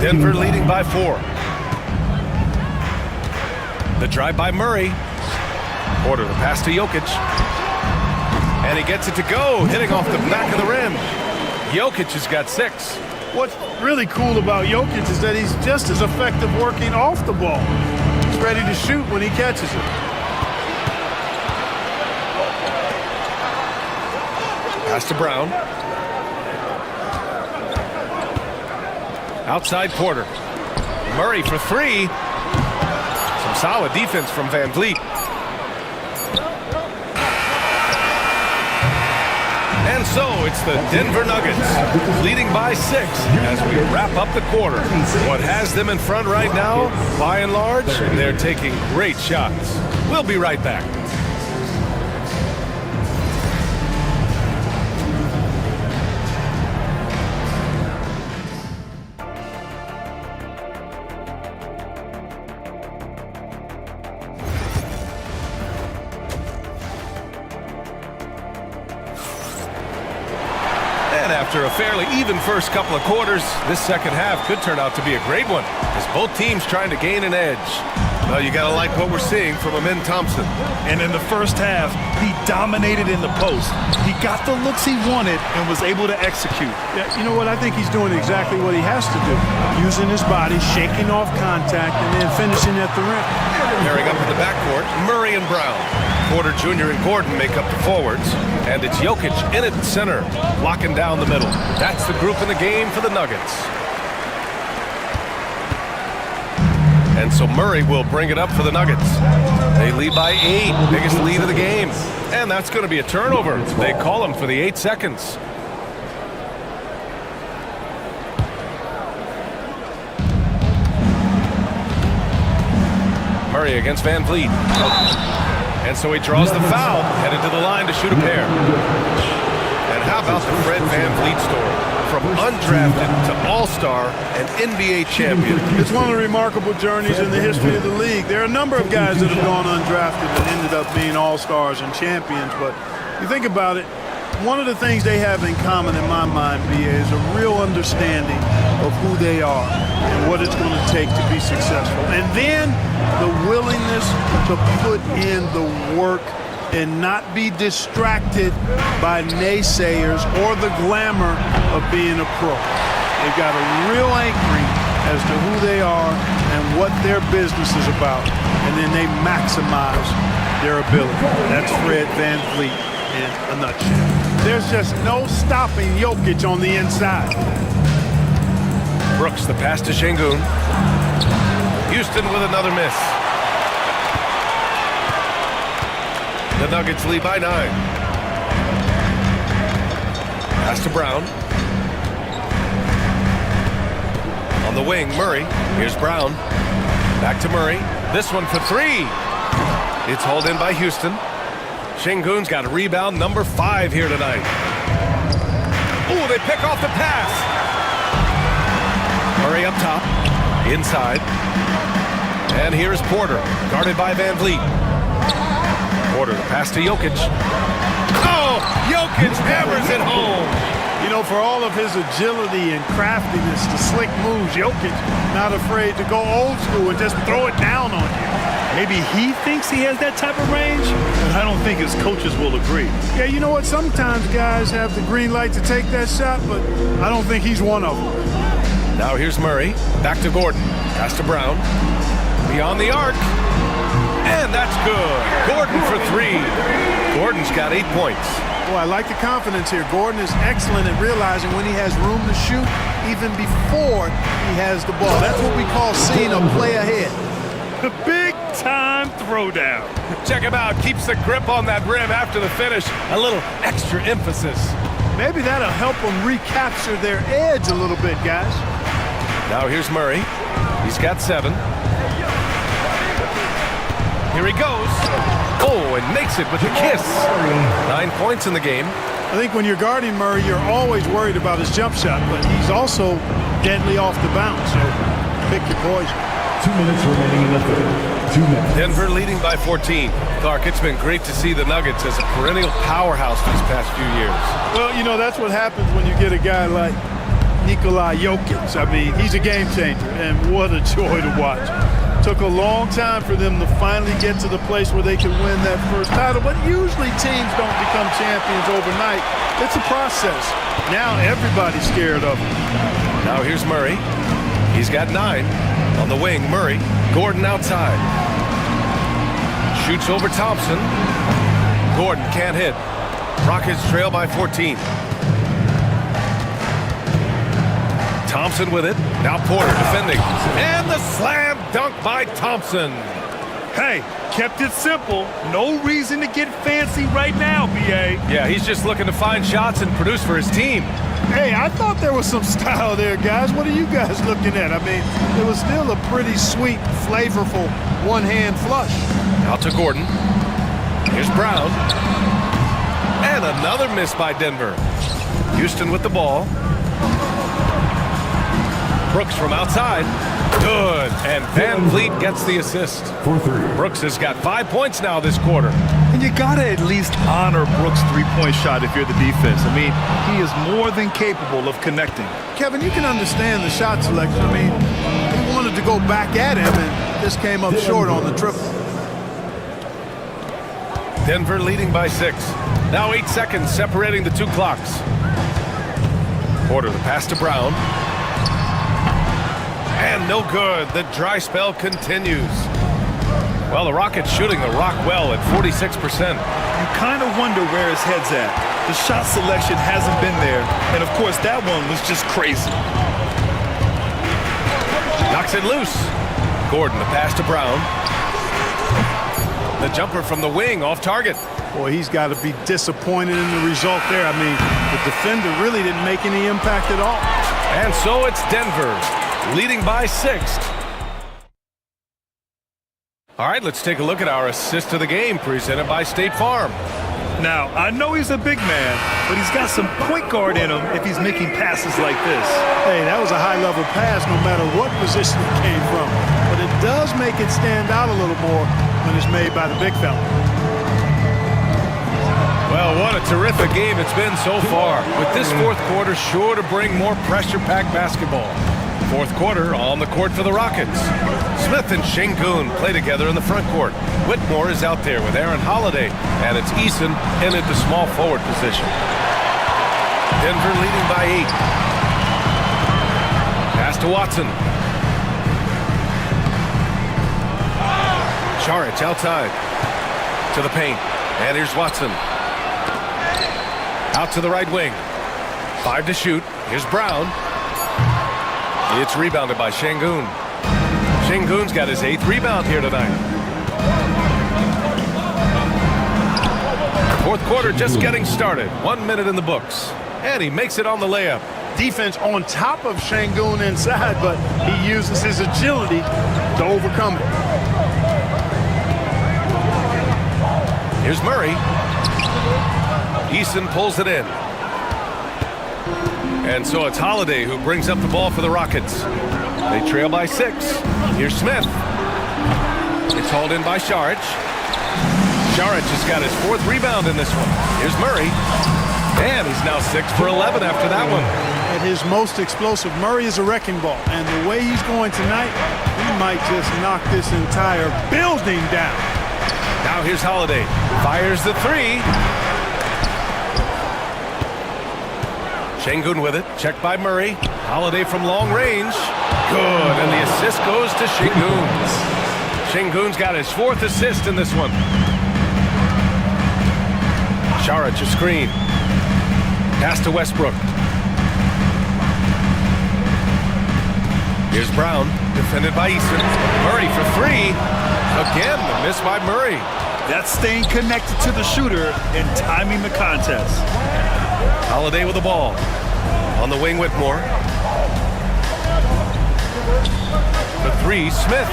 Speaker 2: Denver leading by 4. The drive by Murray. Porter the pass to Jokic. And he gets it to go, hitting off the back of the rim. Jokic has got 6.
Speaker 4: What's really cool about Jokic is that he's just as effective working off the ball. He's ready to shoot when he catches it.
Speaker 2: Pass to Brown. Outside Porter. Murray for 3. Some solid defense from Van Vliet. And so it's the Denver Nuggets leading by 6 as we wrap up the quarter. What has them in front right now, by and large, they're taking great shots. We'll be right back. After a fairly even first couple of quarters, this second half could turn out to be a great one as both teams trying to gain an edge. Well, you got to like what we're seeing from Amin Thompson.
Speaker 3: And in the first half, he dominated in the post. He got the looks he wanted and was able to execute.
Speaker 4: Yeah, you know what? I think he's doing exactly what he has to do. Using his body, shaking off contact, and then finishing at the rim.
Speaker 2: Pairing up in the backcourt, Murray and Brown. Porter Jr. and Gordon make up the forwards. And it's Jokic in at center, locking down the middle. That's the group in the game for the Nuggets. And so Murray will bring it up for the Nuggets. They lead by 8, biggest lead of the game. And that's going to be a turnover. They call him for the 8 seconds. Murray against Van Vliet. And so he draws the foul, headed to the line to shoot a pair. And how about the Fred Van Vliet story? From undrafted to all-star and NBA champion.
Speaker 4: It's one of the remarkable journeys in the history of the league. There are a number of guys that have gone undrafted and ended up being all-stars and champions, but you think about it, one of the things they have in common in my mind, BA, is a real understanding of who they are and what it's going to take to be successful. And then the willingness to put in the work and not be distracted by naysayers or the glamour of being a pro. They've got a real anchoring as to who they are and what their business is about, and then they maximize their ability. That's Fred Van Vliet in a nutshell. There's just no stopping Jokic on the inside.
Speaker 2: Brooks, the pass to Şengün. Houston with another miss. The Nuggets lead by 9. Pass to Brown. On the wing, Murray. Here's Brown. Back to Murray. This one for 3. It's hauled in by Houston. Şengün's got a rebound, number 5 here tonight. Ooh, they pick off the pass. Murray up top. Inside. And here's Porter, guarded by Van Vliet. Porter, the pass to Jokic. Oh, Jokic hammers it home.
Speaker 4: You know, for all of his agility and craftiness, the slick moves, Jokic not afraid to go old school and just throw it down on you.
Speaker 3: Maybe he thinks he has that type of range, but I don't think his coaches will agree.
Speaker 4: Yeah, you know what? Sometimes guys have the green light to take that shot, but I don't think he's one of them.
Speaker 2: Now here's Murray. Back to Gordon. Pass to Brown. Beyond the arc. And that's good. Gordon for 3. Gordon's got 8 points.
Speaker 4: Boy, I like the confidence here. Gordon is excellent at realizing when he has room to shoot, even before he has the ball. That's what we call seeing a play ahead.
Speaker 3: The big-time throwdown.
Speaker 2: Check him out. Keeps the grip on that rim after the finish. A little extra emphasis.
Speaker 4: Maybe that'll help them recapture their edge a little bit, guys.
Speaker 2: Now here's Murray. He's got 7. Here he goes. Oh, and makes it with a kiss. 9 points in the game.
Speaker 4: I think when you're guarding Murray, you're always worried about his jump shot, but he's also deadly off the bounce, so pick your poison.
Speaker 5: 2 minutes remaining in the third. 2 minutes.
Speaker 2: Denver leading by 14. Clark, it's been great to see the Nuggets as a perennial powerhouse these past few years.
Speaker 4: Well, you know, that's what happens when you get a guy like Nikola Jokic. I mean, he's a game changer, and what a joy to watch. Took a long time for them to finally get to the place where they can win that first title, but usually teams don't become champions overnight. It's a process. Now everybody's scared of him.
Speaker 2: Now here's Murray. He's got 9. On the wing, Murray. Gordon outside. Shoots over Thompson. Gordon can't hit. Rockets trail by 14. Thompson with it. Now Porter defending. And the slam dunk by Thompson.
Speaker 3: Hey, kept it simple. No reason to get fancy right now, B.A.
Speaker 2: Yeah, he's just looking to find shots and produce for his team.
Speaker 4: Hey, I thought there was some style there, guys. What are you guys looking at? I mean, it was still a pretty sweet, flavorful one-hand flush.
Speaker 2: Out to Gordon. Here's Brown. And another miss by Denver. Houston with the ball. Brooks from outside. Good. And Van Vliet gets the assist. Brooks has got 5 points now this quarter.
Speaker 3: And you got to at least honor Brooks' three-point shot if you're the defense. I mean, he is more than capable of connecting.
Speaker 4: Kevin, you can understand the shot selection. I mean, he wanted to go back at him, and this came up short on the triple.
Speaker 2: Denver leading by 6. Now 8 seconds separating the 2 clocks. Porter, the pass to Brown. And no good. The dry spell continues. Well, the Rockets shooting the rock well at 46%.
Speaker 3: You kind of wonder where his head's at. The shot selection hasn't been there. And, of course, that one was just crazy.
Speaker 2: Knocks it loose. Gordon, the pass to Brown. The jumper from the wing off target.
Speaker 4: Boy, he's got to be disappointed in the result there. I mean, the defender really didn't make any impact at all.
Speaker 2: And so it's Denver leading by 6. All right, let's take a look at our assist of the game presented by State Farm.
Speaker 3: Now, I know he's a big man, but he's got some point guard in him if he's making passes like this.
Speaker 4: Hey, that was a high-level pass no matter what position it came from. But it does make it stand out a little more when it's made by the big fella.
Speaker 2: Well, what a terrific game it's been so far. With this fourth quarter sure to bring more pressure-packed basketball. Fourth quarter on the court for the Rockets. Smith and Şengün play together in the front court. Whitmore is out there with Aaron Holiday, and it's Eason in at the small forward position. Denver leading by 8. Pass to Watson. Šarić outside to the paint, and here's Watson. Out to the right wing. 5 to shoot. Here's Brown. It's rebounded by Şengün. Şengün's got his 8th rebound here tonight. Fourth quarter just getting started. 1 minute in the books. And he makes it on the layup.
Speaker 4: Defense on top of Şengün inside, but he uses his agility to overcome it.
Speaker 2: Here's Murray. Eason pulls it in. And so it's Holiday who brings up the ball for the Rockets. They trail by 6. Here's Smith. It's hauled in by Šarić. Šarić has got his 4th rebound in this one. Here's Murray. And he's now 6 for 11 after that one.
Speaker 4: At his most explosive, Murray is a wrecking ball. And the way he's going tonight, he might just knock this entire building down.
Speaker 2: Now here's Holiday. Fires the 3. Şengün with it. Checked by Murray. Holiday from long range. Good. And the assist goes to Şengün. Şengün's got his 4th assist in this one. Šarić a screen. Pass to Westbrook. Here's Brown. Defended by Eason. Murray for 3. Again, the miss by Murray.
Speaker 3: That's staying connected to the shooter and timing the contest.
Speaker 2: Holiday with the ball. On the wing, Whitmore. The 3, Smith.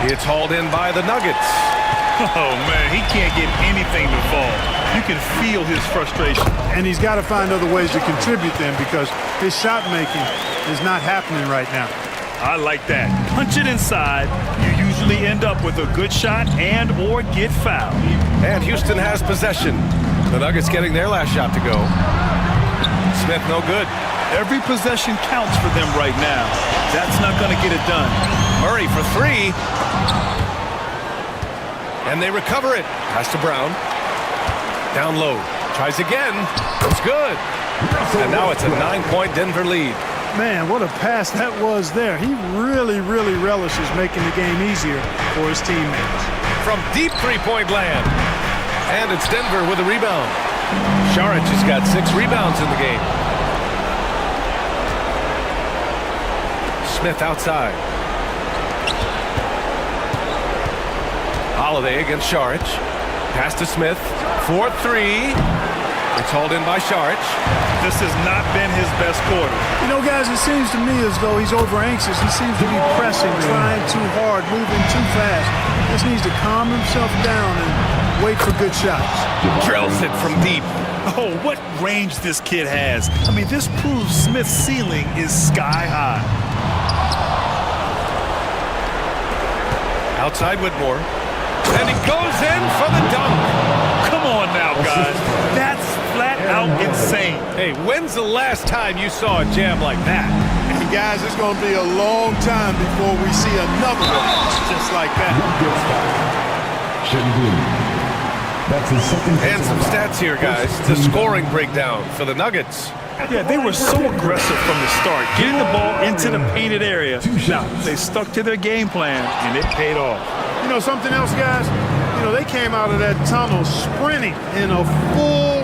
Speaker 2: It's hauled in by the Nuggets.
Speaker 3: Oh, man, he can't get anything to fall. You can feel his frustration.
Speaker 4: And he's got to find other ways to contribute then because his shot making is not happening right now.
Speaker 3: I like that. Punch it inside. You usually end up with a good shot and or get fouled.
Speaker 2: And Houston has possession. The Nuggets getting their last shot to go. Smith no good.
Speaker 3: Every possession counts for them right now. That's not going to get it done.
Speaker 2: Murray for 3. And they recover it. Pass to Brown. Down low. Tries again. It's good. And now it's a 9-point Denver lead.
Speaker 4: Man, what a pass that was there. He really, really relishes making the game easier for his teammates.
Speaker 2: From deep three-point land. And it's Denver with a rebound. Šarić has got 6 rebounds in the game. Smith outside. Holiday against Šarić. Pass to Smith. 4-3. It's hauled in by Šarić.
Speaker 3: This has not been his best quarter.
Speaker 4: You know, guys, it seems to me as though he's over-anxious. He seems to be pressing, trying too hard, moving too fast. Just needs to calm himself down and wait for good shots.
Speaker 2: Drills it from deep.
Speaker 3: Oh, what range this kid has. I mean, this proves Smith's ceiling is sky high.
Speaker 2: Outside Whitmore. And he goes in for the dunk.
Speaker 3: Come on now, guys. That's flat out insane.
Speaker 2: Hey, when's the last time you saw a jam like that?
Speaker 4: And guys, it's going to be a long time before we see another one just like that.
Speaker 5: That's his second.
Speaker 2: And some stats here, guys. The scoring breakdown for the Nuggets.
Speaker 3: Yeah, they were so aggressive from the start, getting the ball into the painted area. Now, they stuck to their game plan, and it paid off.
Speaker 4: You know something else, guys? You know, they came out of that tunnel sprinting in a full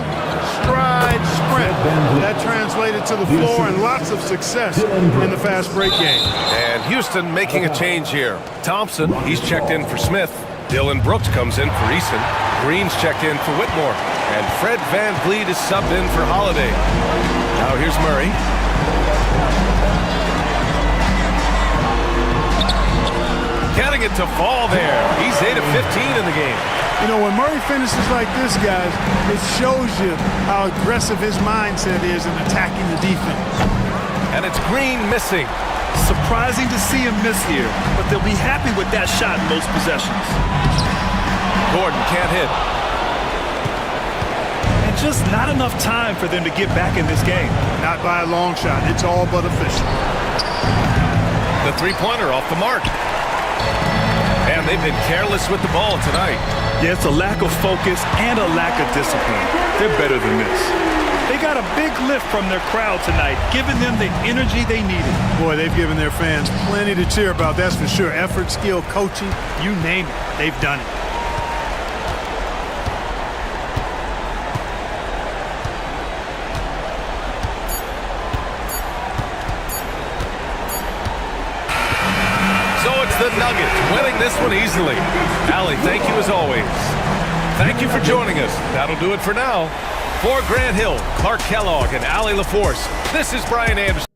Speaker 4: stride sprint. That translated to the floor and lots of success in the fast break game.
Speaker 2: And Houston making a change here. Thompson, he's checked in for Smith. Dylan Brooks comes in for Eason. Green's checked in for Whitmore. And Fred VanVleet is subbed in for Holiday. Now here's Murray. Getting it to fall there. He's 8 of 15 in the game.
Speaker 4: You know, when Murray finishes like this, guys, it shows you how aggressive his mindset is in attacking the defense.
Speaker 2: And it's Green missing.
Speaker 3: Surprising to see him miss here, but they'll be happy with that shot in most possessions.
Speaker 2: Gordon can't hit.
Speaker 3: And just not enough time for them to get back in this game.
Speaker 4: Not by a long shot. It's all but official.
Speaker 2: The three-pointer off the mark. And they've been careless with the ball tonight.
Speaker 3: Yeah, it's a lack of focus and a lack of discipline. They're better than this. They got a big lift from their crowd tonight, giving them the energy they needed.
Speaker 4: Boy, they've given their fans plenty to cheer about, that's for sure. Effort, skill, coaching, you name it, they've done it.
Speaker 2: So it's the Nuggets winning this one easily. Allie, thank you as always. Thank you for joining us. That'll do it for now. For Grant Hill, Clark Kellogg, and Allie LaForce, this is Brian Anderson.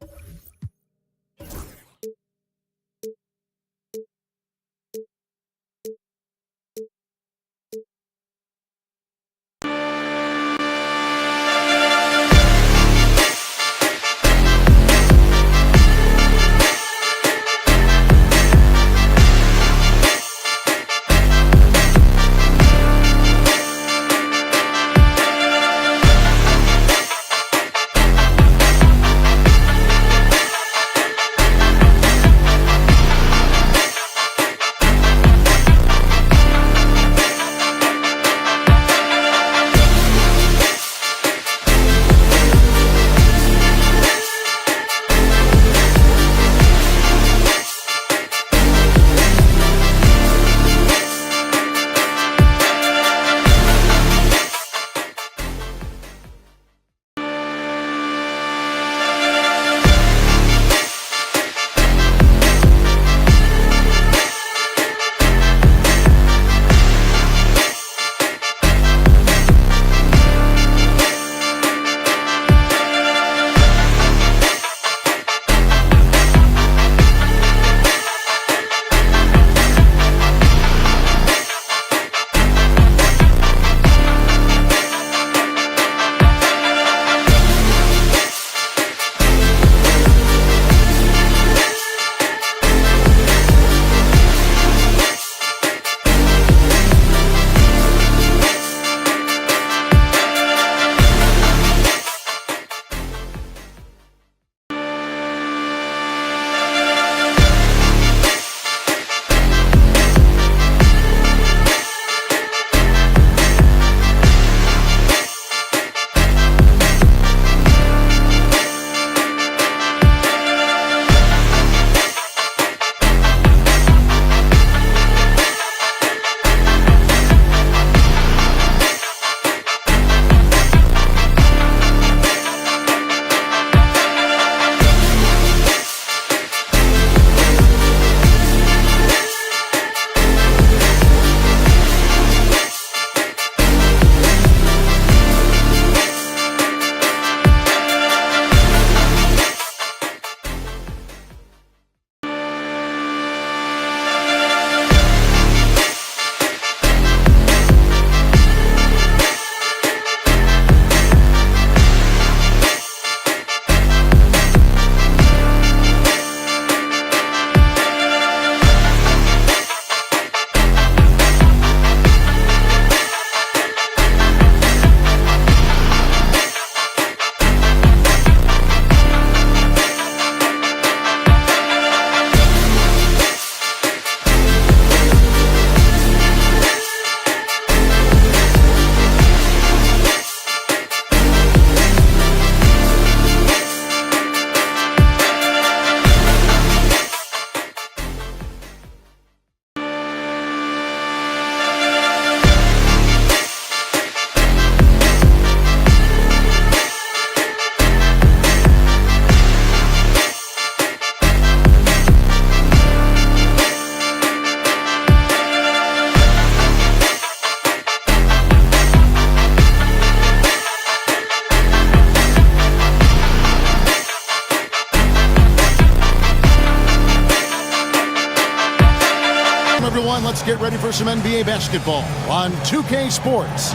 Speaker 8: get ready for some NBA basketball on 2K Sports.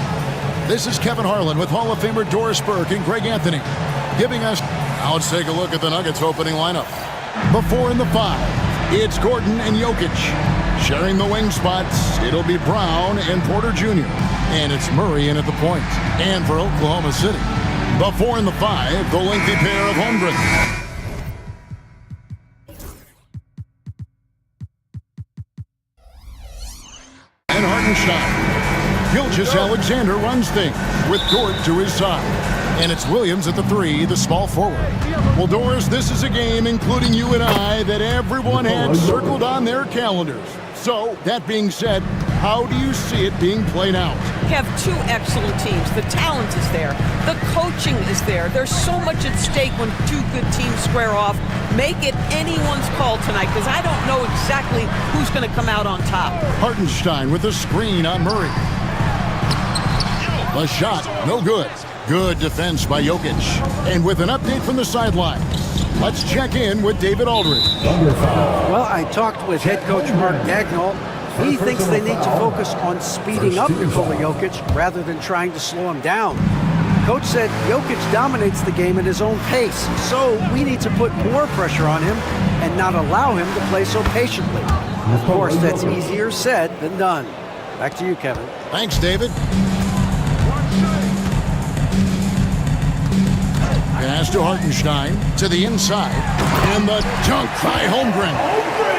Speaker 8: This is Kevin Harlan with Hall of Famer Doris Burke and Greg Anthony giving us... Now let's take a look at the Nuggets opening lineup. The 4 and the 5, it's Gordon and Jokic. Sharing the wing spots, it'll be Brown and Porter Jr. And it's Murray in at the point. And for Oklahoma City, the 4 and the 5, the lengthy pair of Holmgren. And Hartenstein. Gilgeous-Alexander runs things with Dort to his side. And it's Williams at the 3, the small forward. Well, Doris, this is a game, including you and I, that everyone had circled on their calendars. So, that being said, how do you see it being played out?
Speaker 13: We have two excellent teams. The talent is there. The coaching is there. There's so much at stake when two good teams square off. Make it anyone's call tonight, because I don't know exactly who's going to come out on top.
Speaker 8: Hartenstein with a screen on Murray. The shot, no good. Good defense by Jokic. And with an update from the sidelines, let's check in with David Aldridge.
Speaker 10: Well, I talked with head coach Mark Dagnall. He thinks they need to focus on speeding up Nikola Jokic rather than trying to slow him down. Coach said Jokic dominates the game at his own pace, so we need to put more pressure on him and not allow him to play so patiently. Of course, that's easier said than done. Back to you, Kevin.
Speaker 8: Thanks, David. Pass to Hartenstein, to the inside, and the dunk by Holmgren.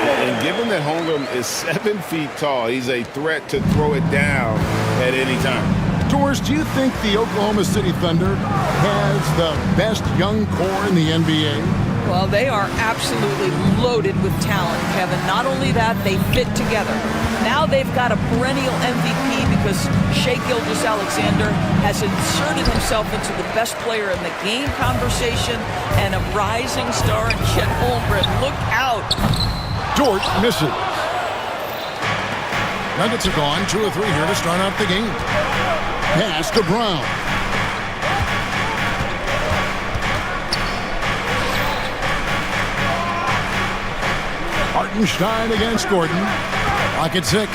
Speaker 12: And given that Holmgren is 7 feet tall, he's a threat to throw it down at any time.
Speaker 8: Doris, do you think the Oklahoma City Thunder has the best young core in the NBA?
Speaker 13: Well, they are absolutely loaded with talent, Kevin. Not only that, they fit together. Now they've got a perennial MVP because Shai Gilgeous-Alexander has inserted himself into the best player in the game conversation and a rising star in Chet Holmgren. Look out.
Speaker 8: Dort misses. Nuggets have gone 2 or 3 here to start out the game. Pass to Brown. Hartenstein against Gordon. Lock at 6.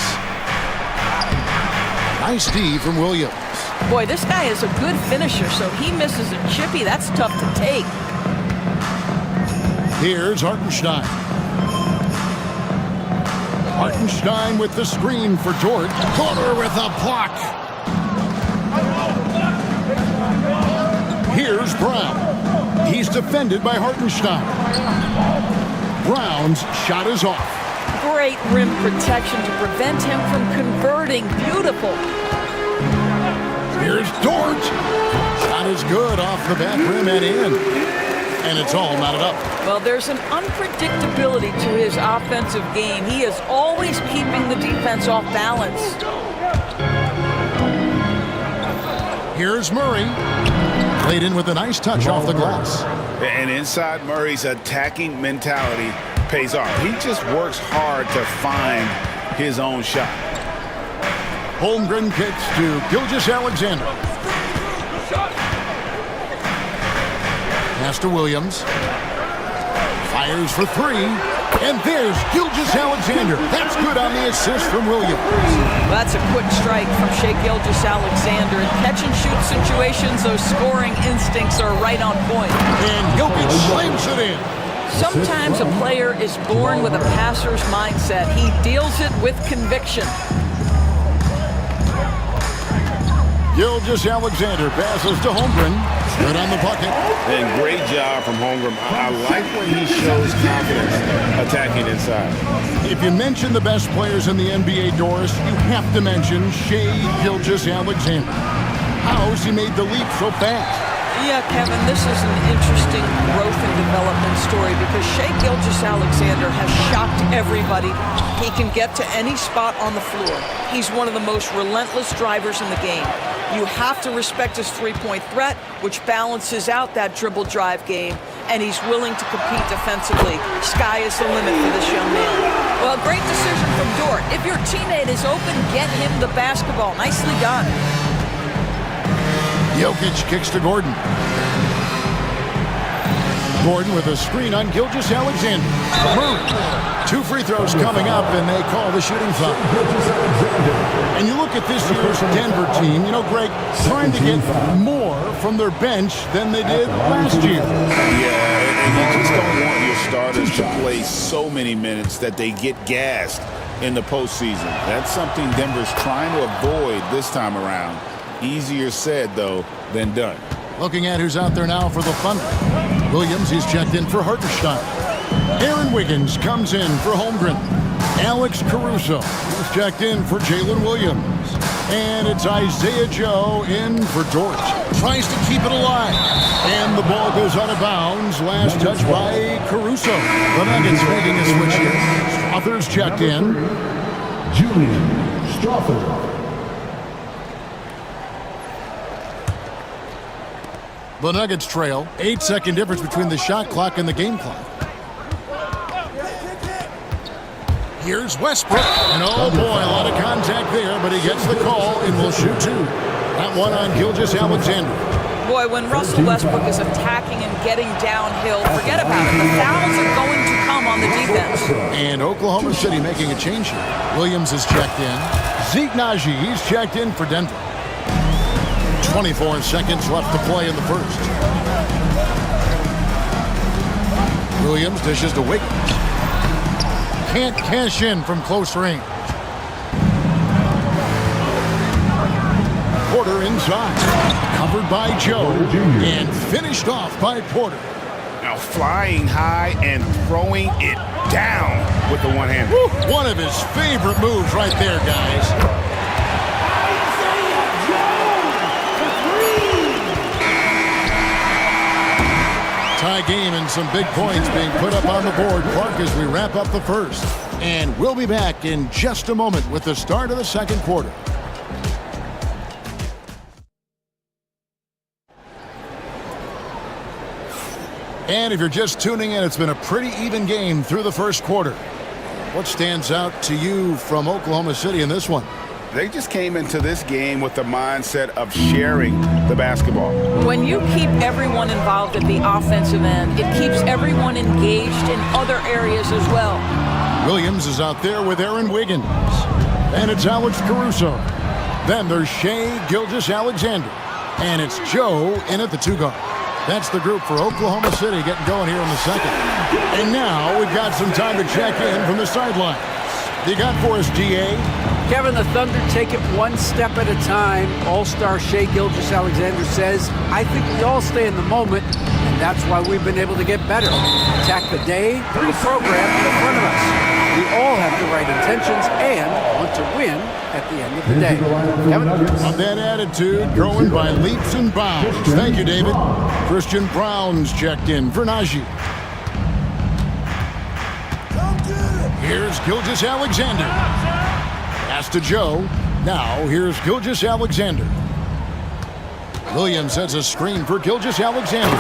Speaker 8: Nice D from Williams.
Speaker 13: Boy, this guy is a good finisher, so he misses a chippy. That's tough to take.
Speaker 8: Here's Hartenstein. Hartenstein with the screen for Dort. Corner with a block. Here's Brown. He's defended by Hartenstein. Brown's shot is off.
Speaker 13: Great rim protection to prevent him from converting. Beautiful.
Speaker 8: Here's Dort. Shot is good off the back rim and in. And it's all knotted up.
Speaker 13: Well, there's an unpredictability to his offensive game. He is always keeping the defense off balance.
Speaker 8: Here's Murray. Played in with a nice touch off the glass.
Speaker 12: And inside Murray's attacking mentality pays off. He just works hard to find his own shot.
Speaker 8: Holmgren kicks to Gilgeous-Alexander. Pass to Williams. Fires for 3. And there's Gilgeous-Alexander. That's good on the assist from Williams.
Speaker 13: That's a quick strike from Shai Gilgeous-Alexander. In catch-and-shoot situations, those scoring instincts are right on point.
Speaker 8: And Jokic slams it in.
Speaker 13: Sometimes a player is born with a passer's mindset. He deals it with conviction.
Speaker 8: Gilgeous-Alexander passes to Holmgren. Good on the bucket.
Speaker 12: And great job from Holmgren. I like when he shows confidence attacking inside.
Speaker 8: If you mention the best players in the NBA, Doris, you have to mention Shai Gilgeous-Alexander. How's he made the leap so fast?
Speaker 13: Yeah, Kevin, this is an interesting growth and development story because Shai Gilgeous-Alexander has shocked everybody. He can get to any spot on the floor. He's one of the most relentless drivers in the game. You have to respect his three-point threat, which balances out that dribble drive game, and he's willing to compete defensively. Sky is the limit for this young man. Well, great decision from Dort. If your teammate is open, get him the basketball. Nicely done.
Speaker 8: Jokic kicks to Gordon. Gordon with a screen on Gilgeous-Alexander. Murray. 2 free throws coming up, and they call the shooting foul. And you look at this year's Denver team, you know, Greg, trying to get more from their bench than they did last year.
Speaker 11: Yeah, and you just don't want your starters to play so many minutes that they get gassed in the postseason. That's something Denver's trying to avoid this time around. Easier said, though, than done.
Speaker 8: Looking at who's out there now for the Thunder. Williams, he's checked in for Hartenstein. Aaron Wiggins comes in for Holmgren. Alex Caruso is checked in for Jalen Williams. And it's Isaiah Joe in for Dort. Tries to keep it alive. And the ball goes out of bounds. Last touch by Caruso. The Nuggets making a switch here. Strother's checked in.
Speaker 5: Julian Strother.
Speaker 8: The Nuggets trail. 8-second difference between the shot clock and the game clock. Here's Westbrook. And oh boy, a lot of contact there, but he gets the call and will shoot 2. That one on Gilgeous-Alexander.
Speaker 13: Boy, when Russell Westbrook is attacking and getting downhill, forget about it. The fouls are going to come on the defense.
Speaker 8: And Oklahoma City making a change here. Williams is checked in. Zeke Naji, he's checked in for Denver. 24 seconds left to play in the first. Williams dishes to Wiggins. Can't cash in from close range. Porter inside. Covered by Joe. And finished off by Porter.
Speaker 12: Now flying high and throwing it down with the one-hand.
Speaker 8: One of his favorite moves right there, guys. Tie game and some big points being put up on the board, Clark, as we wrap up the first. And we'll be back in just a moment with the start of the second quarter. And if you're just tuning in, it's been a pretty even game through the first quarter. What stands out to you from Oklahoma City in this one?
Speaker 12: They just came into this game with the mindset of sharing the basketball.
Speaker 13: When you keep everyone involved at the offensive end, it keeps everyone engaged in other areas as well.
Speaker 8: Williams is out there with Aaron Wiggins. And it's Alex Caruso. Then there's Shai Gilgeous-Alexander. And it's Joe in at the 2 guard. That's the group for Oklahoma City getting going here in the second. And now we've got some time to check in from the sideline. You got for us, DA?
Speaker 10: Kevin, the Thunder take it one step at a time. All-star Shai Gilgeous-Alexander says, I think we all stay in the moment, and that's why we've been able to get better. Attack the day through the program in front of us. We all have the right intentions and want to win at the end of the day. Kevin?
Speaker 8: On that attitude, growing by leaps and bounds. Thank you, David. Christian Brown's checked in for Najee. Here's Gilgeous-Alexander. Pass to Joe. Now here's Gilgeous-Alexander. Williams sets a screen for Gilgeous-Alexander.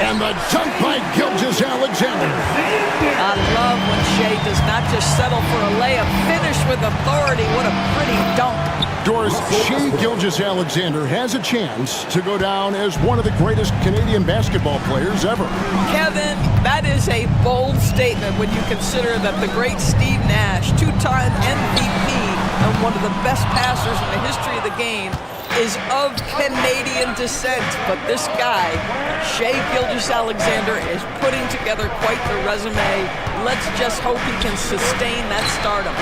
Speaker 8: And the dunk by Gilgeous-Alexander.
Speaker 13: I love when Shai does not just settle for a layup, finish with authority. What a pretty dunk.
Speaker 8: Doris, Shai Gilgeous-Alexander has a chance to go down as one of the greatest Canadian basketball players ever.
Speaker 13: Kevin, that is a bold statement when you consider that the great Steve Nash, 2-time MVP and one of the best passers in the history of the game, is of Canadian descent. But this guy, Shai Gilgeous-Alexander, is putting together quite the resume. Let's just hope he can sustain that stardom.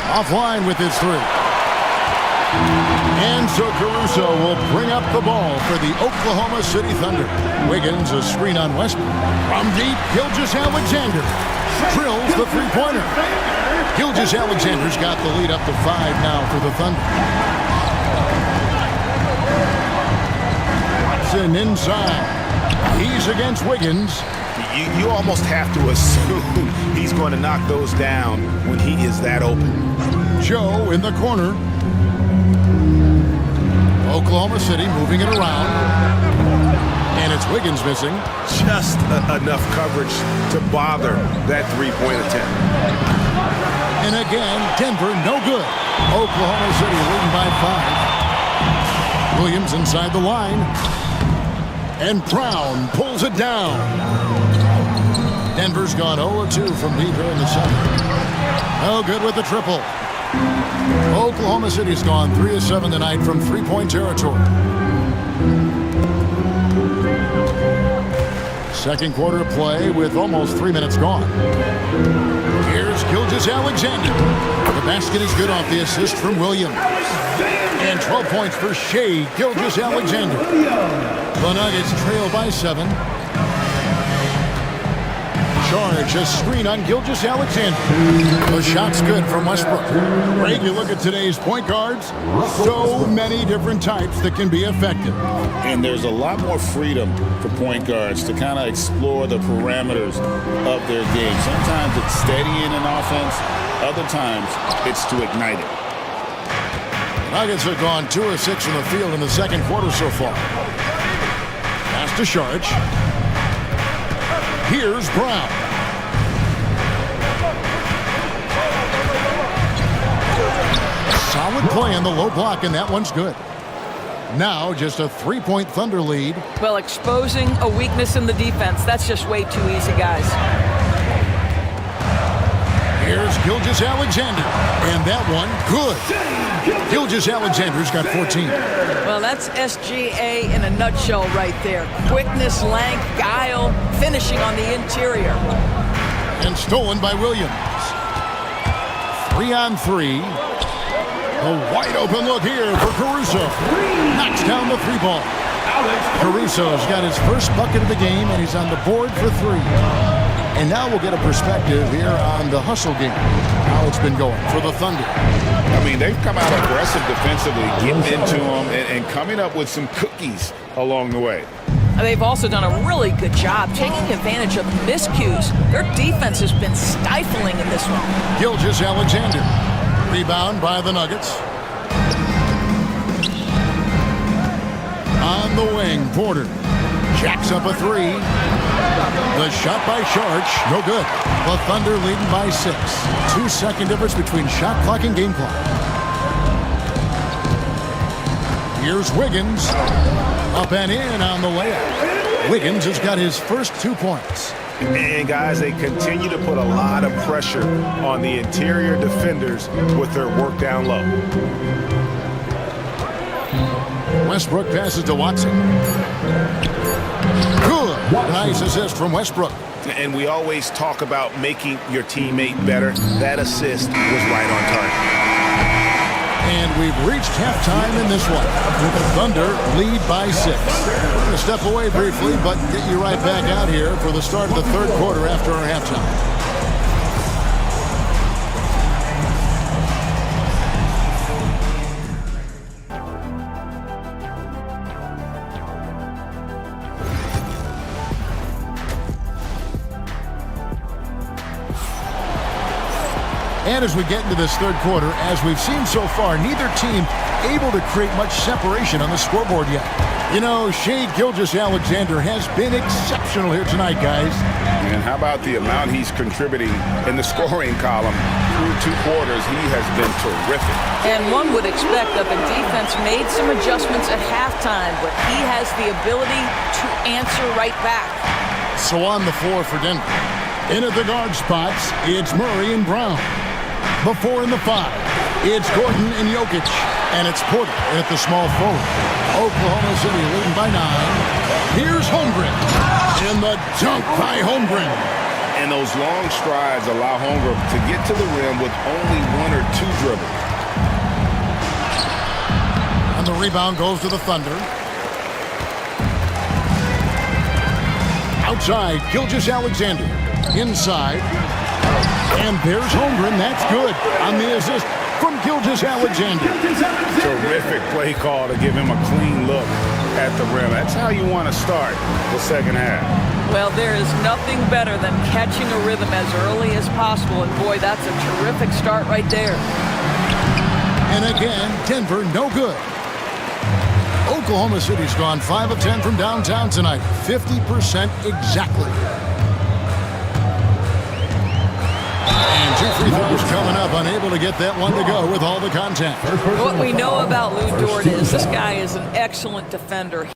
Speaker 8: Offline with his 3. And so Caruso will bring up the ball for the Oklahoma City Thunder. Wiggins, a screen on Westbrook. From deep, Gilgeous-Alexander drills the three-pointer. Gilgeous-Alexander's got the lead up to 5 now for the Thunder. Watson inside. He's against Wiggins.
Speaker 12: You almost have to assume he's going to knock those down when he is that open.
Speaker 8: Joe in the corner. Oklahoma City moving it around. And it's Wiggins missing.
Speaker 12: Just enough coverage to bother that three-point attempt.
Speaker 8: And again, Denver no good. Oklahoma City leading by 5. Williams inside the line. And Brown pulls it down. Denver's gone 0-2 from deep here in the second. No good with the triple. Oklahoma City's gone 3 of 7 tonight from three-point territory. Second quarter play with almost 3 minutes gone. Here's Gilgeous-Alexander. The basket is good off the assist from Williams. And 12 points for Shea Gilgeous-Alexander. The Nuggets trail by 7. Charge a screen on Gilgeous-Alexander. The shot's good from Westbrook. Greg, you look at today's point guards, so many different types that can be effective.
Speaker 11: And there's a lot more freedom for point guards to kind of explore the parameters of their game. Sometimes it's steadying an offense. Other times it's to ignite it.
Speaker 8: Nuggets have gone 2 of 6 in the field in the second quarter so far. Pass to Sharge. Here's Brown. Solid play on the low block, and that one's good. Now just a 3-point Thunder lead.
Speaker 13: Well, exposing a weakness in the defense, that's just way too easy, guys.
Speaker 8: Here's Gilgeous-Alexander, and that one, good. Gilgeous-Alexander's got 14.
Speaker 13: Well, that's SGA in a nutshell right there. Quickness, length, guile, finishing on the interior.
Speaker 8: And stolen by Williams. 3 on 3. A wide open look here for Caruso. Knocks down the 3-ball. Caruso's got his first bucket of the game, and he's on the board for 3. And now we'll get a perspective here on the hustle game, how it's been going for the Thunder.
Speaker 11: I mean, they've come out aggressive defensively, getting into them and coming up with some cookies along the way.
Speaker 13: They've also done a really good job taking advantage of miscues. Their defense has been stifling in this one.
Speaker 8: Gilgeous-Alexander. Rebound by the Nuggets. On the wing, Porter jacks up a 3. The shot by Sharge, no good. The Thunder leading by 6. 2-second difference between shot clock and game clock. Here's Wiggins. Up and in on the layup. Wiggins has got his first 2 points.
Speaker 12: And guys, they continue to put a lot of pressure on the interior defenders with their work down low.
Speaker 8: Westbrook passes to Watson. Good. Nice assist from Westbrook.
Speaker 12: And we always talk about making your teammate better. That assist was right on target.
Speaker 8: And we've reached halftime in this one. The Thunder lead by 6. We're going to step away briefly, but get you right back out here for the start of the third quarter after our halftime. And as we get into this third quarter, as we've seen so far, neither team able to create much separation on the scoreboard yet. You know, Shea Gilgeous-Alexander has been exceptional here tonight, guys.
Speaker 11: And how about the amount he's contributing in the scoring column? Through 2 quarters, he has been terrific.
Speaker 13: And one would expect that the defense made some adjustments at halftime, but he has the ability to answer right back.
Speaker 8: So on the floor for Denver. In at the guard spots, it's Murray and Brown. The 4 and the 5, it's Gordon and Jokic, and it's Porter at the small forward. Oklahoma City leading by 9. Here's Holmgren, and the dunk by Holmgren.
Speaker 11: And those long strides allow Holmgren to get to the rim with only 1 or 2 dribbles.
Speaker 8: And the rebound goes to the Thunder. Outside, Gilgeous-Alexander. Inside. And there's Holmgren. That's good on the assist from Gilgeous-Alexander.
Speaker 11: Terrific play call to give him a clean look at the rim. That's how you want to start the second half.
Speaker 13: Well, there is nothing better than catching a rhythm as early as possible. And boy, that's a terrific start right there.
Speaker 8: And again, Denver no good. Oklahoma City's gone 5 of 10 from downtown tonight. 50% exactly. And 2 free throws coming up, unable to get that one to go with all the contact.
Speaker 13: What we know about Lou Dort is this guy is an excellent defender.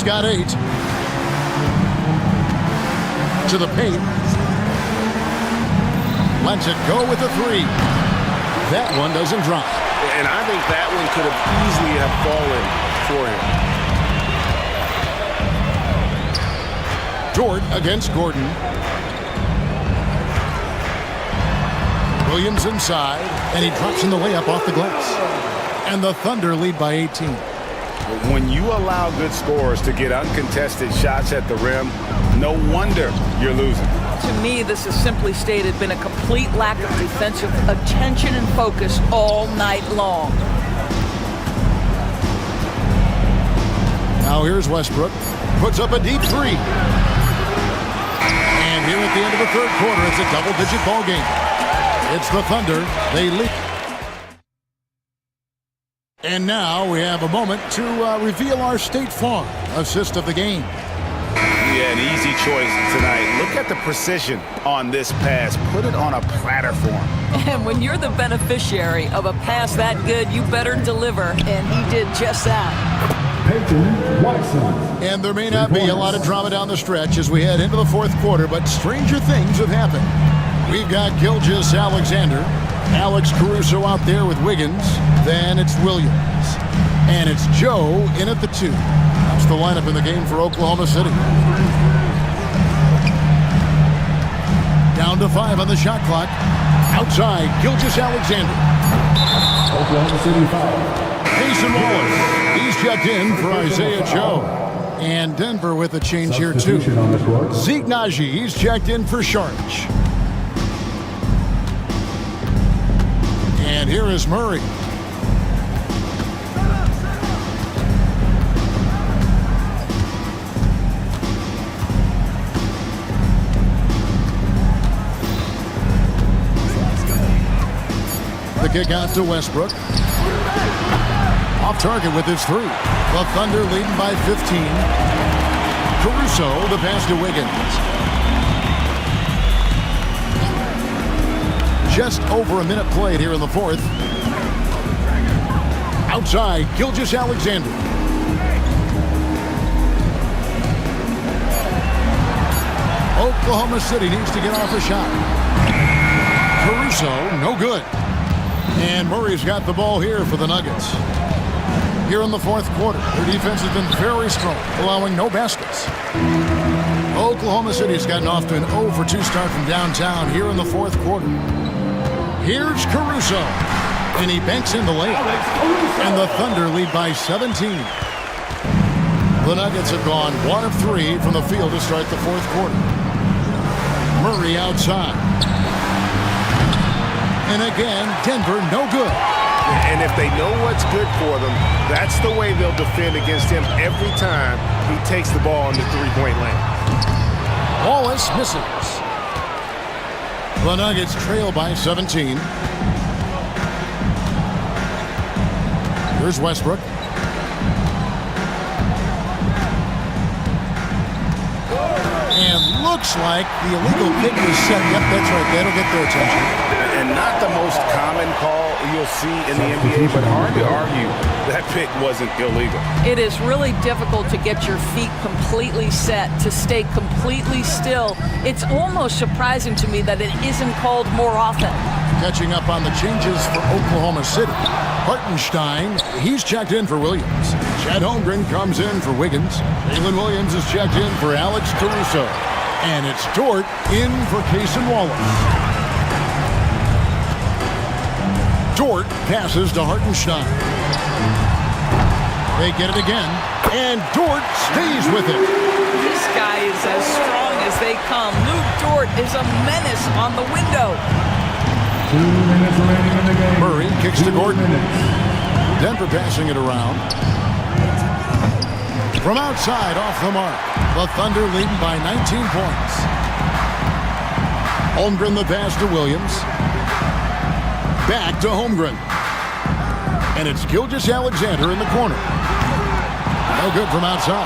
Speaker 8: got 8. To the paint. Lets it go with a 3. That one doesn't drop.
Speaker 12: And I think that one could have easily have fallen for him.
Speaker 8: Dort against Gordon. Williams inside, and he drops in the layup off the glass. And the Thunder lead by 18.
Speaker 12: When you allow good scorers to get uncontested shots at the rim, no wonder you're losing.
Speaker 13: To me, this is simply stated been a complete lack of defensive attention and focus all night long.
Speaker 8: Now here's Westbrook. Puts up a deep 3. And here at the end of the third quarter, it's a double-digit ball game. It's the Thunder. They lead. And now we have a moment to reveal our State Farm assist of the game.
Speaker 12: Yeah, an easy choice tonight. Look at the precision on this pass. Put it on a platter for him.
Speaker 13: And when you're the beneficiary of a pass that good, you better deliver. And he did just that.
Speaker 8: And there may not be a lot of drama down the stretch as we head into the fourth quarter, but stranger things have happened. We've got Gilgeous-Alexander, Alex Caruso out there with Wiggins. Then it's Williams. And it's Joe in at the 2. That's the lineup in the game for Oklahoma City. Down to 5 on the shot clock. Outside, Gilgeous-Alexander.
Speaker 5: Oklahoma City foul.
Speaker 8: Mason Wallace. He's checked in for Isaiah Joe. And Denver with a change here, too. Zeke Naji, he's checked in for Sharch. And here is Murray. The kick out to Westbrook. Off target with his 3. The Thunder leading by 15. Caruso, the pass to Wiggins. Just over a minute played here in the fourth. Outside, Gilgeous-Alexander. Oklahoma City needs to get off a shot. Caruso, no good. And Murray's got the ball here for the Nuggets. Here in the fourth quarter, their defense has been very strong, allowing no baskets. Oklahoma City's gotten off to an 0-for-2 start from downtown here in the fourth quarter. Here's Caruso, and he banks in the layup. And the Thunder lead by 17. The Nuggets have gone 1 of 3 from the field to start the fourth quarter. Murray outside. And again, Denver no good.
Speaker 12: And if they know what's good for them, that's the way they'll defend against him every time he takes the ball in the three-point lane.
Speaker 8: Wallace misses. The Nuggets trail by 17. Here's Westbrook. And looks like the illegal pick was set. Yep, that's right. That'll get their attention.
Speaker 12: And not the most common call you'll see in the NBA, but hard to argue that pick wasn't illegal.
Speaker 13: It is really difficult to get your feet completely set, to stay completely still. It's almost surprising to me that it isn't called more often.
Speaker 8: Catching up on the changes for Oklahoma City. Hartenstein, he's checked in for Williams. Chad Holmgren comes in for Wiggins. Jalen Williams is checked in for Alex Caruso. And it's Dort in for Cason Wallace. Dort passes to Hartenstein. They get it again, and Dort stays with it.
Speaker 13: This guy is as strong as they come. Lou Dort is a menace on the window.
Speaker 5: 2 minutes remaining in the game.
Speaker 8: Murray kicks to Gordon. Denver passing it around. From outside, off the mark. The Thunder leading by 19 points. Holmgren the pass to Williams. Back to Holmgren. And it's Gilgeous-Alexander in the corner. No good from outside.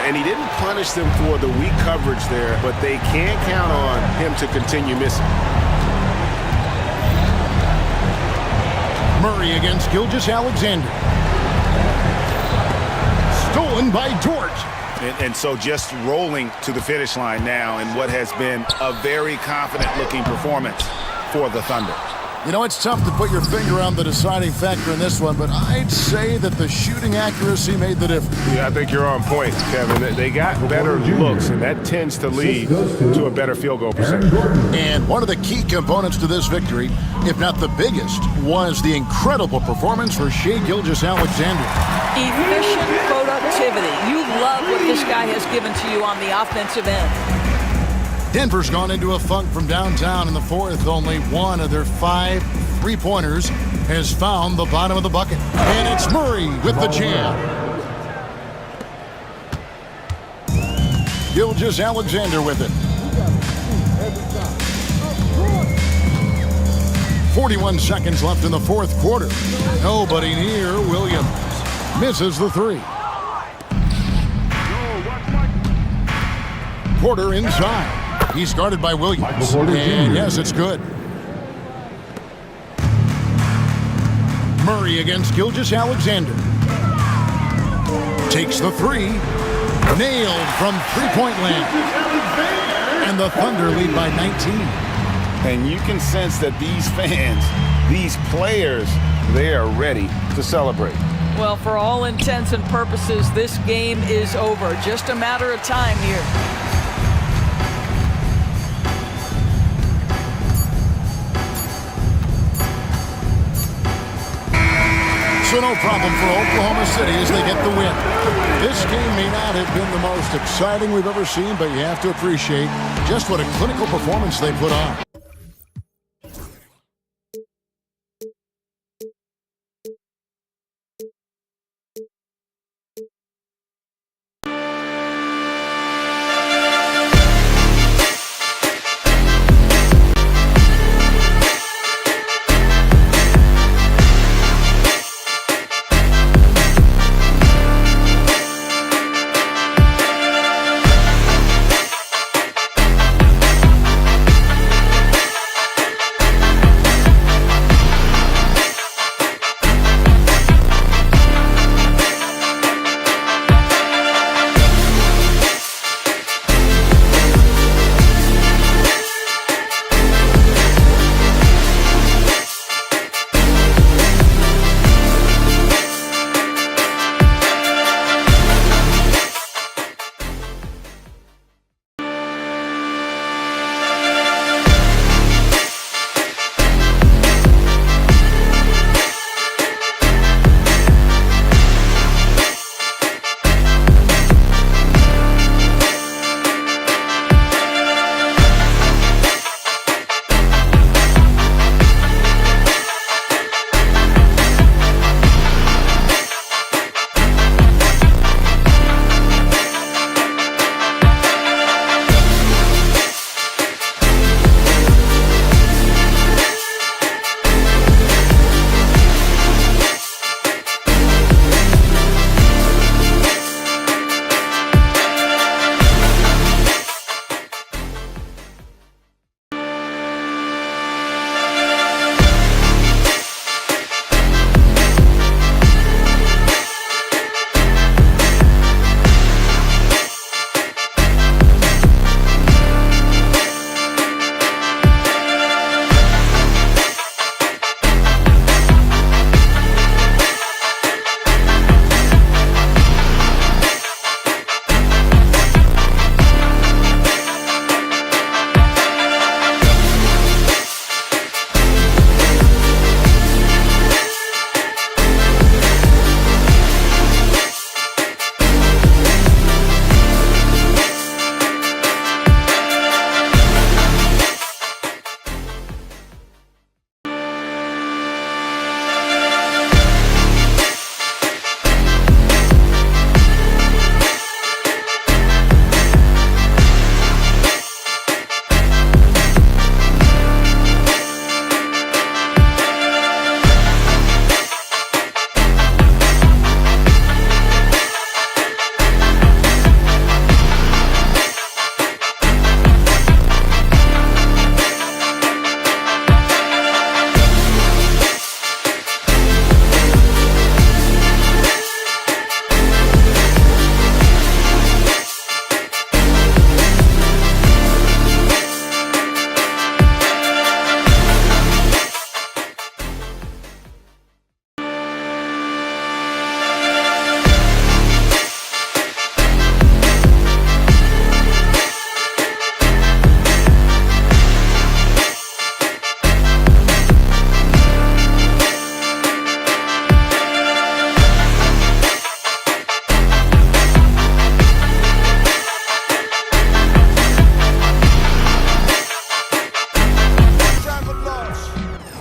Speaker 12: And he didn't punish them for the weak coverage there, but they can't count on him to continue missing.
Speaker 8: Murray against Gilgeous-Alexander. stolen by Dort.
Speaker 11: And so just rolling to the finish line now in what has been a very confident-looking performance for the Thunder.
Speaker 8: You know, it's tough to put your finger on the deciding factor in this one, but I'd say that the shooting accuracy made the difference.
Speaker 12: Yeah, I think you're on point, Kevin. They got better looks, and that tends to lead to a better field goal percentage.
Speaker 8: And one of the key components to this victory, if not the biggest, was the incredible performance for Shai Gilgeous-Alexander.
Speaker 13: Efficient productivity. You love what this guy has given to you on the offensive end.
Speaker 8: Denver's gone into a funk from downtown in the fourth. Only one of their 5 3-pointers has found the bottom of the bucket. And it's Murray with the jam. Gilgeous-Alexander with it. 41 seconds left in the fourth quarter. Nobody near Williams. Misses the 3. Porter inside. He's guarded by Williams. And yes, it's good. Murray against Gilgeous-Alexander. Takes the 3. Nailed from three-point land. And the Thunder lead by 19.
Speaker 11: And you can sense that these fans, these players, they are ready to celebrate.
Speaker 13: Well, for all intents and purposes, this game is over. Just a matter of time here.
Speaker 8: So no problem for Oklahoma City as they get the win. This game may not have been the most exciting we've ever seen, but you have to appreciate just what a clinical performance they put on.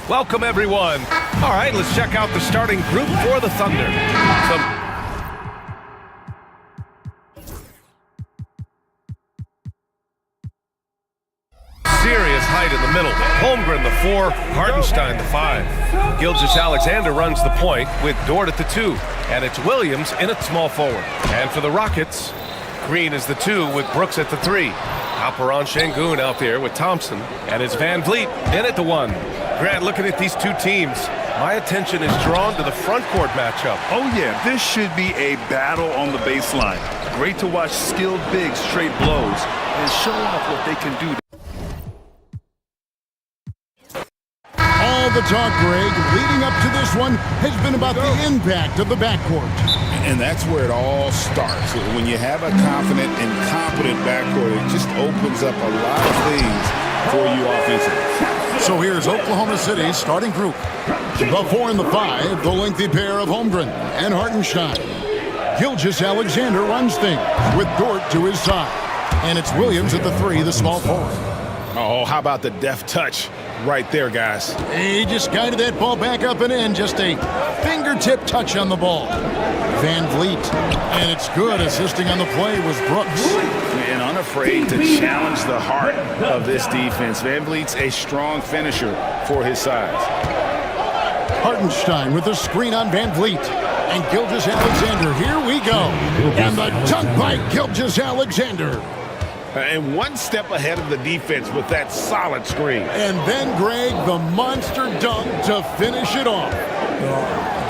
Speaker 2: Welcome, everyone. All right, let's check out the starting group for the Thunder. Serious height in the middle. Holmgren, the 4. Hartenstein, the 5. Gilgeous-Alexander runs the point with Dort at the 2. And it's Williams in at small forward. And for the Rockets, Green is the 2 with Brooks at the 3. Alperon Şengün out there with Thompson. And it's Van Vliet in at the 1. Grant, looking at these two teams, my attention is drawn to the front court matchup.
Speaker 3: Oh, yeah, this should be a battle on the baseline. Great to watch skilled bigs trade blows and show off what they can do.
Speaker 8: All the talk, Greg, leading up to this one has been about the impact of the backcourt.
Speaker 11: And that's where it all starts. When you have a confident and competent backcourt, it just opens up a lot of things for you offensively.
Speaker 8: So here's Oklahoma City's starting group. The 4 and the 5, the lengthy pair of Holmgren and Hartenstein. Gilgeous-Alexander runs things with Dort to his side. And it's Williams at the 3, the small forward.
Speaker 11: Oh, how about the deft touch right there, guys?
Speaker 8: He just guided that ball back up and in. Just a fingertip touch on the ball. Van Vliet. And it's good. Assisting on the play was Brooks.
Speaker 11: And unafraid to challenge the heart of this defense. Van Vliet's a strong finisher for his size.
Speaker 8: Hartenstein with the screen on Van Vliet. And Gilgeous-Alexander. Here we go. And the dunk by Gilgeous-Alexander.
Speaker 11: And one step ahead of the defense with that solid screen.
Speaker 8: And then, Greg, the monster dunk to finish it off.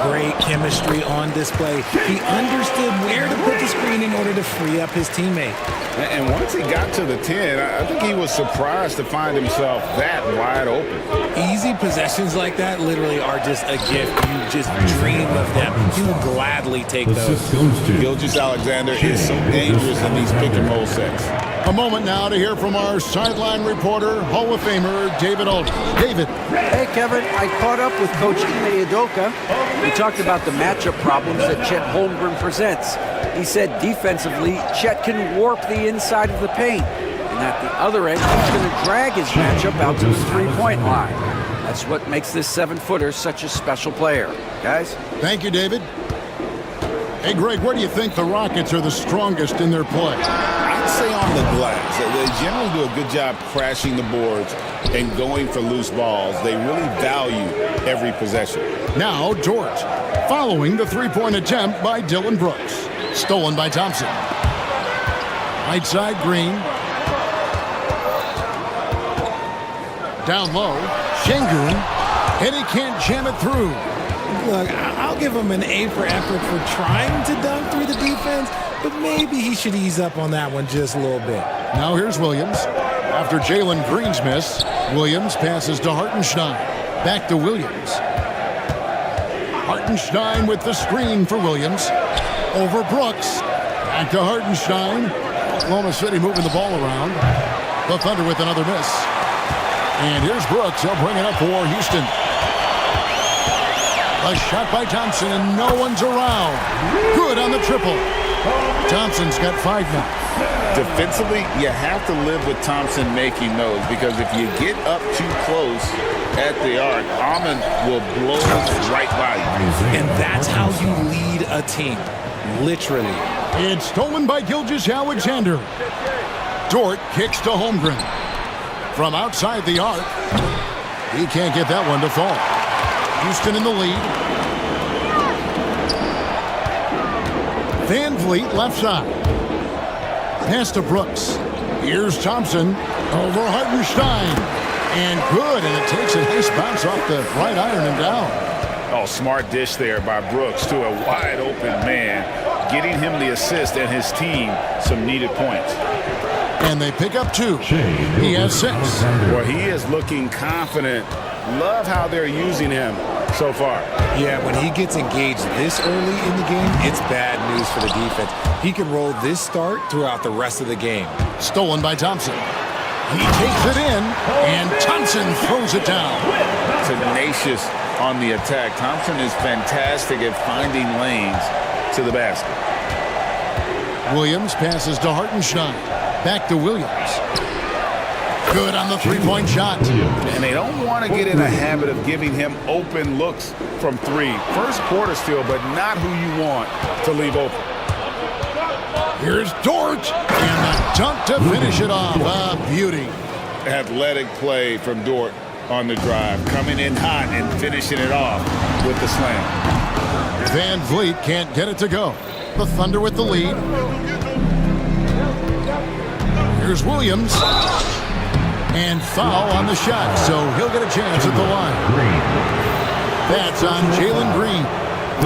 Speaker 9: Great chemistry on display. He understood where to put the screen in order to free up his teammate.
Speaker 11: And once he got to the 10, I think he was surprised to find himself that wide open.
Speaker 9: Easy possessions like that literally are just a gift. You just dream of them. You will gladly take those.
Speaker 11: Gilgeous-Alexander is so dangerous in these pick-and-roll sets.
Speaker 8: A moment now to hear from our sideline reporter, Hall of Famer David Aldridge. David.
Speaker 10: Hey, Kevin. I caught up with Coach Ime Udoka. We talked about the matchup problems that Chet Holmgren presents. He said defensively, Chet can warp the inside of the paint. And at the other end, he's going to drag his matchup out to the three-point line. That's what makes this 7-footer such a special player. Guys?
Speaker 8: Thank you, David. Hey, Greg, where do you think the Rockets are the strongest in their play?
Speaker 11: I'd say on the glass. They generally do a good job crashing the boards and going for loose balls. They really value every possession.
Speaker 8: Now, Dort, following the three-point attempt by Dillon Brooks. Stolen by Thompson. Right side, Green. Down low, Şengün, and he can't jam it through.
Speaker 9: Look, I'll give him an A for effort for trying to dunk through the defense, but maybe he should ease up on that one just a little bit.
Speaker 8: Now here's Williams. After Jalen Green's miss, Williams passes to Hartenstein. Back to Williams. Hartenstein with the screen for Williams. Over Brooks. Back to Hartenstein. Oklahoma City moving the ball around. The Thunder with another miss. And here's Brooks. He'll bring it up for Houston. A shot by Thompson, and no one's around. Good on the triple. Thompson's got 5 now.
Speaker 11: Defensively, you have to live with Thompson making those, because if you get up too close at the arc, Ahmed will blow right by you.
Speaker 9: And that's how you lead a team, literally.
Speaker 8: It's stolen by Gilgeous-Alexander. Dort kicks to Holmgren. From outside the arc, he can't get that one to fall. Houston in the lead. Van Vliet left side. Pass to Brooks. Here's Thompson over Hartenstein. And good, and it takes a nice bounce off the right iron and down.
Speaker 11: Oh, smart dish there by Brooks to a wide open man, getting him the assist and his team some needed points.
Speaker 8: And they pick up 2. He has 6.
Speaker 11: Well, he is looking confident. Love how they're using him so far.
Speaker 9: Yeah, when he gets engaged this early in the game, it's bad news for the defense. He can roll this start throughout the rest of the game.
Speaker 8: Stolen by Thompson. He takes it in, and Thompson throws it down.
Speaker 11: Tenacious on the attack. Thompson is fantastic at finding lanes to the basket.
Speaker 8: Williams passes to Hartenstein. Back to Williams. Good on the three-point shot.
Speaker 11: And they don't want to get in a habit of giving him open looks from three. First quarter still, but not who you want to leave open.
Speaker 8: Here's Dort, and the dunk to finish it off. A beauty.
Speaker 11: Athletic play from Dort on the drive, coming in hot and finishing it off with the slam.
Speaker 8: Van Vliet can't get it to go. The Thunder with the lead. Here's Williams. And foul on the shot, so he'll get a chance at the line. That's on Jalen Green.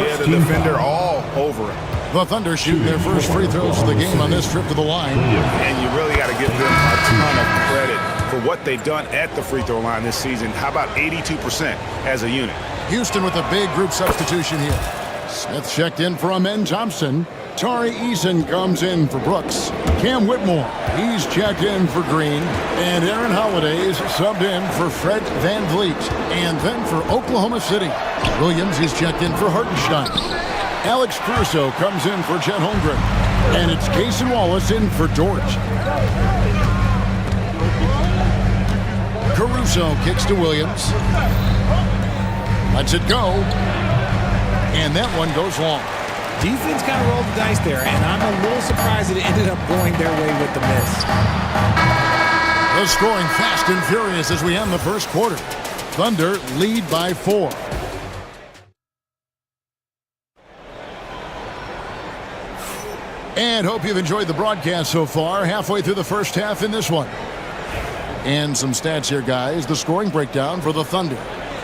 Speaker 11: Yeah, the defender all over it.
Speaker 8: The Thunder shooting their first free throws of the game on this trip to the line.
Speaker 11: And you really got to give them a ton of credit for what they've done at the free throw line this season. How about 82% as a unit?
Speaker 8: Houston with a big group substitution here. Smith checked in for Amen Thompson. Tari Eason comes in for Brooks. Cam Whitmore, he's checked in for Green. And Aaron Holiday's subbed in for Fred Van Vliet. And then for Oklahoma City, Williams is checked in for Hartenstein. Alex Caruso comes in for Chet Holmgren. And it's Cason Wallace in for Dort. Caruso kicks to Williams. Lets it go. And that one goes long.
Speaker 9: Defense kind of rolled the dice there, and I'm a little surprised that it ended up going their way with the miss.
Speaker 8: The scoring fast and furious as we end the first quarter. Thunder lead by 4. And hope you've enjoyed the broadcast so far. Halfway through the first half in this one. And some stats here, guys. The scoring breakdown for the Thunder.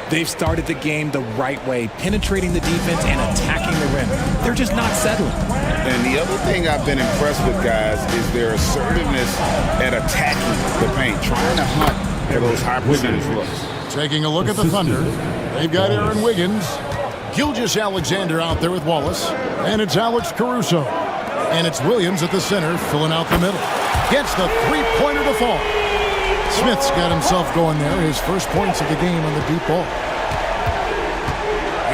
Speaker 9: They've started the game the right way, penetrating the defense and attacking the rim. They're just not settling.
Speaker 11: And the other thing I've been impressed with, guys, is their assertiveness at attacking the paint, trying to hunt for those high percentage looks.
Speaker 8: Taking a look at the Thunder, they've got Aaron Wiggins, Gilgeous-Alexander out there with Wallace, and it's Alex Caruso. And it's Williams at the center, filling out the middle. Gets the three-pointer to fall. Smith's got himself going there, his first points of the game on the deep ball.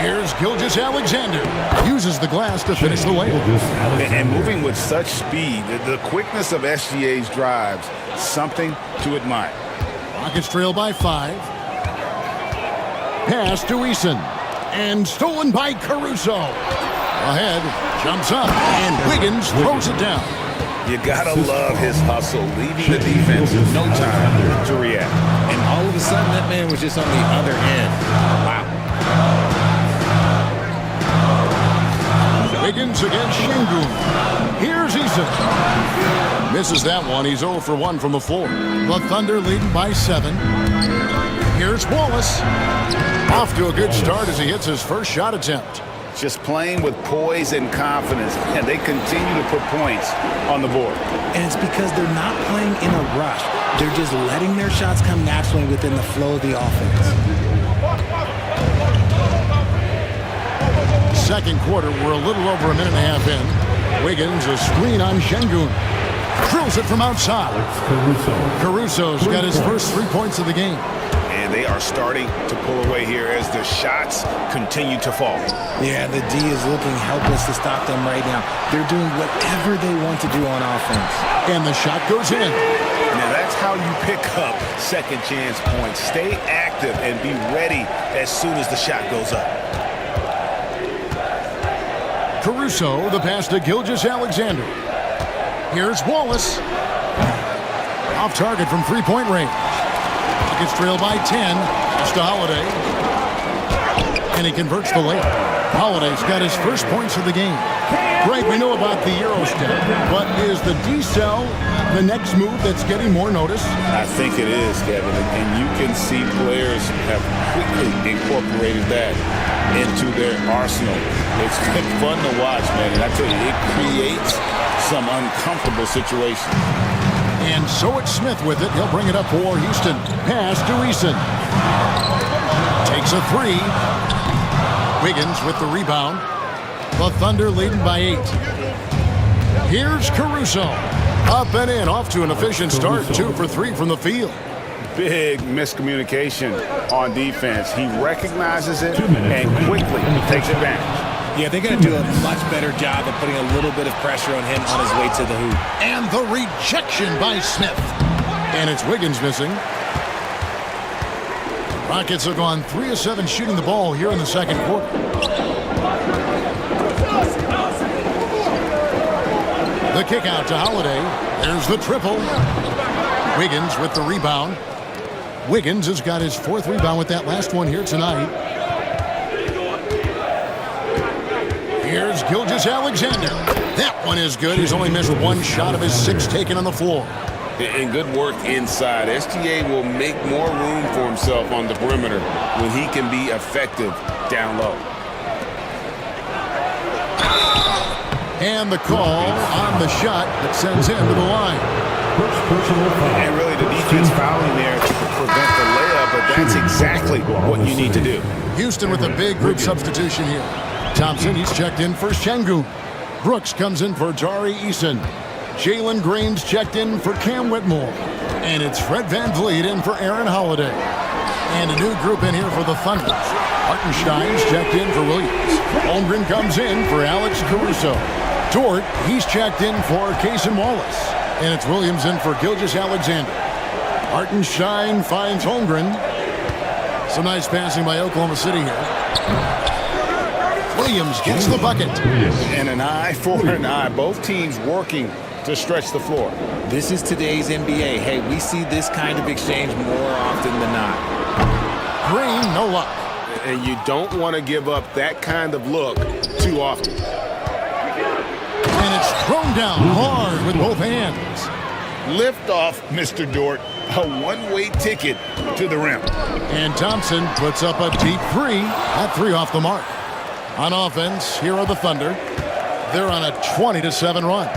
Speaker 8: Here's Gilgeous-Alexander. Uses the glass to finish the layup.
Speaker 11: And moving with such speed, the quickness of SGA's drives, something to admire.
Speaker 8: Rockets trail by 5. Pass to Eason. And stolen by Caruso. Ahead, jumps up, and Wiggins throws it down.
Speaker 11: You gotta love his hustle, leaving the defense with no time to react.
Speaker 9: And all of a sudden, that man was just on the other end. Wow.
Speaker 8: Wiggins against Şengün. Here's Eason. Misses that one. He's 0 for 1 from the floor. The Thunder leading by 7. Here's Wallace. Off to a good start as he hits his first shot attempt.
Speaker 11: Just playing with poise and confidence, and they continue to put points on the board.
Speaker 9: And it's because they're not playing in a rush. They're just letting their shots come naturally within the flow of the offense.
Speaker 8: Second quarter, we're a little over a minute and a half in. Wiggins, a screen on Şengün. Drills it from outside. Caruso's got his first 3 points of the game.
Speaker 11: And they are starting to pull away here as the shots continue to fall.
Speaker 9: Yeah, the D is looking helpless to stop them right now. They're doing whatever they want to do on offense.
Speaker 8: And the shot goes in.
Speaker 11: Now that's how you pick up second chance points. Stay active and be ready as soon as the shot goes up.
Speaker 8: Caruso, the pass to Gilgeous-Alexander. Here's Wallace. Off target from three-point range. Rockets trail by 10. It's to Holiday. And he converts the layup. Holiday's got his first points of the game. Greg, we know about the Euro step, but is the D-cell the next move that's getting more notice?
Speaker 11: I think it is, Kevin, and you can see players have quickly incorporated that into their arsenal. It's been fun to watch, man, and I tell you, it creates some uncomfortable situations.
Speaker 8: And so it's Smith with it. He'll bring it up for Houston. Pass to Eason. Takes a 3. Wiggins with the rebound. The Thunder leading by 8. Here's Caruso. Up and in, off to an efficient start. 2 for 3 from the field.
Speaker 11: Big miscommunication on defense. He recognizes it and quickly takes advantage.
Speaker 9: Yeah, they're going to do a much better job of putting a little bit of pressure on him on his way to the hoop.
Speaker 8: And the rejection by Smith. And it's Wiggins missing. Rockets have gone 3 of 7 shooting the ball here in the second quarter. The kick out to Holiday. There's the triple. Wiggins with the rebound. Wiggins has got his 4th rebound with that last one here tonight. Here's Gilgeous-Alexander. That one is good. He's only missed 1 shot of his 6 taken on the floor.
Speaker 11: And good work inside. SGA will make more room for himself on the perimeter when he can be effective down low.
Speaker 8: And the call on the shot that sends him to the line.
Speaker 12: And really the defense fouling there to prevent the layup, but that's exactly what you need to do.
Speaker 8: Houston with a big group substitution here. Thompson, he's checked in for Şengün. Brooks comes in for Tari Eason. Jalen Green's checked in for Cam Whitmore. And it's Fred VanVleet in for Aaron Holiday. And a new group in here for the Thunder. Hartenstein's checked in for Williams. Holmgren comes in for Alex Caruso. Dort, he's checked in for Cason Wallace. And it's Williams in for Gilgeous-Alexander. Hartenstein finds Holmgren. Some nice passing by Oklahoma City here. Williams gets the bucket.
Speaker 11: And an eye for an eye. Both teams working to stretch the floor.
Speaker 9: This is today's NBA. Hey, we see this kind of exchange more often than not.
Speaker 8: Green, no luck.
Speaker 12: And you don't want to give up that kind of look too often.
Speaker 8: And it's thrown down hard with both hands.
Speaker 11: Lift off, Mr. Dort. A one-way ticket to the rim.
Speaker 8: And Thompson puts up a deep 3. That 3 off the mark. On offense, here are the Thunder. They're on a 20-7 run.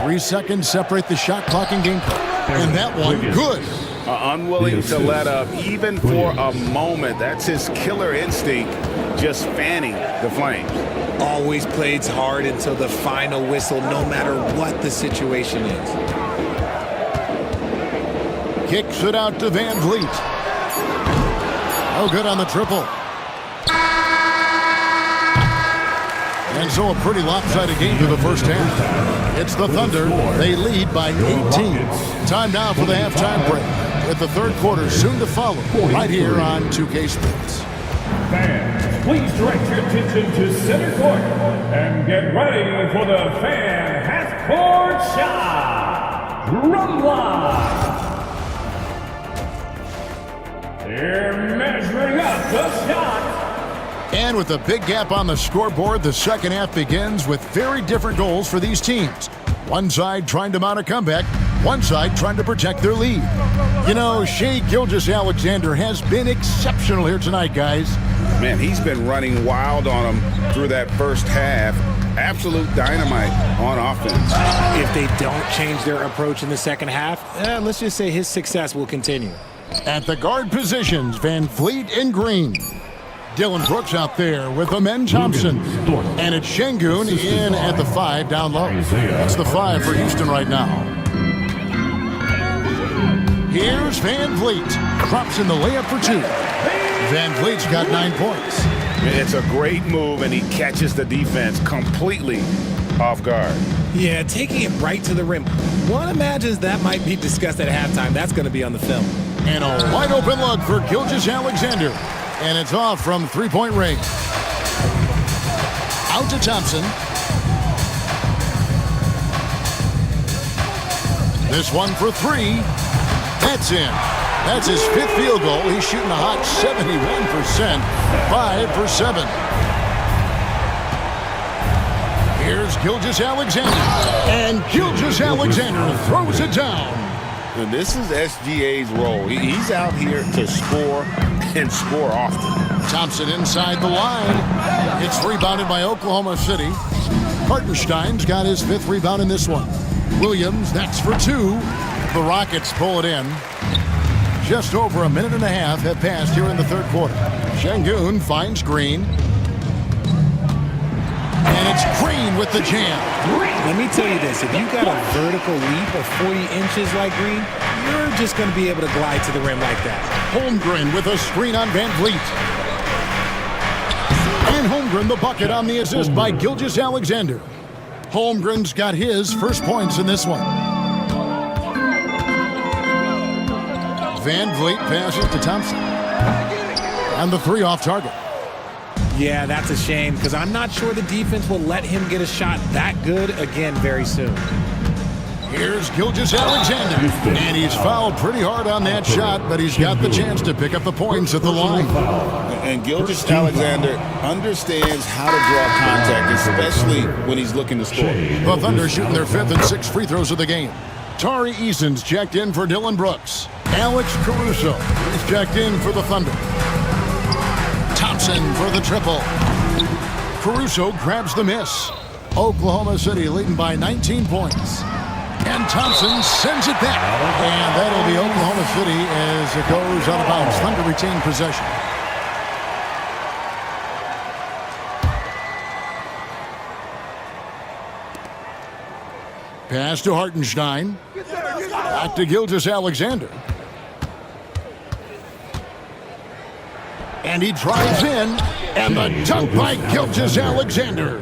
Speaker 8: 3 seconds separate the shot clock and game clock. And that one, good.
Speaker 12: Unwilling to let up even for a moment. That's his killer instinct, just fanning the flames.
Speaker 9: Always plays hard until the final whistle, no matter what the situation is.
Speaker 8: Kicks it out to VanVleet. Oh, good on the triple. And so a pretty lopsided game through the first half. It's the Thunder. They lead by 18. Time now for the halftime break, with the third quarter soon to follow, right here on 2K Sports.
Speaker 5: Fans, please direct your attention to center court and get ready for the fan half-court shot. Drum line. They're measuring up the shot.
Speaker 8: And with a big gap on the scoreboard, the second half begins with very different goals for these teams. One side trying to mount a comeback, one side trying to protect their lead. You know, Shai Gilgeous-Alexander has been exceptional here tonight, guys.
Speaker 11: Man, he's been running wild on them through that first half. Absolute dynamite on offense.
Speaker 9: If they don't change their approach in the second half, let's just say his success will continue.
Speaker 8: At the guard positions, VanVleet and Green. Dylan Brooks out there with Amen Thompson. And it's Şengün in at the 5 down low. That's the 5 for Houston right now. Here's VanVleet. Drops in the layup for 2. VanVleet's got 9 points.
Speaker 12: It's a great move, and he catches the defense completely off guard.
Speaker 9: Yeah, taking it right to the rim. One imagines that might be discussed at halftime. That's going to be on the film.
Speaker 8: And a wide open look for Gilgeous-Alexander. And it's off from three-point range. Out to Thompson. This one for 3. That's in. That's his 5th field goal. He's shooting a hot 71%. 5 for 7. Here's Gilgeous-Alexander. And Gilgeous-Alexander throws it down.
Speaker 11: And this is SGA's role. He's out here to score and score often.
Speaker 8: Thompson inside the line. It's rebounded by Oklahoma City. Hartenstein's got his 5th rebound in this one. Williams, that's for 2. The Rockets pull it in. Just over a minute and a half have passed here in the third quarter. Şengün finds Green. And it's Green with the jam.
Speaker 9: Let me tell you this. If you got a vertical leap of 40 inches like Green, you're just going to be able to glide to the rim like that.
Speaker 8: Holmgren with a screen on VanVleet. And Holmgren the bucket on the assist by Gilgeous-Alexander. Holmgren's got his first points in this one. Van Vliet passes to Thompson. And the 3 off target.
Speaker 9: Yeah, that's a shame because I'm not sure the defense will let him get a shot that good again very soon.
Speaker 8: Here's Gilgeous-Alexander, and he's fouled pretty hard on that shot, but he's got the chance to pick up the points at the line.
Speaker 11: And Gilgeous-Alexander understands how to draw contact, especially when he's looking to score.
Speaker 8: The Thunder shooting their 5th and 6th free throws of the game. Tari Eason's checked in for Dylan Brooks. Alex Caruso is checked in for the Thunder. Thompson for the triple. Caruso grabs the miss. Oklahoma City leading by 19 points. And Thompson sends it back. And that'll be Oklahoma City as it goes out of bounds. Thunder retain possession. Pass to Hartenstein. Back to Gilgeous-Alexander. And he drives in. And the dunk by Gilgeous-Alexander.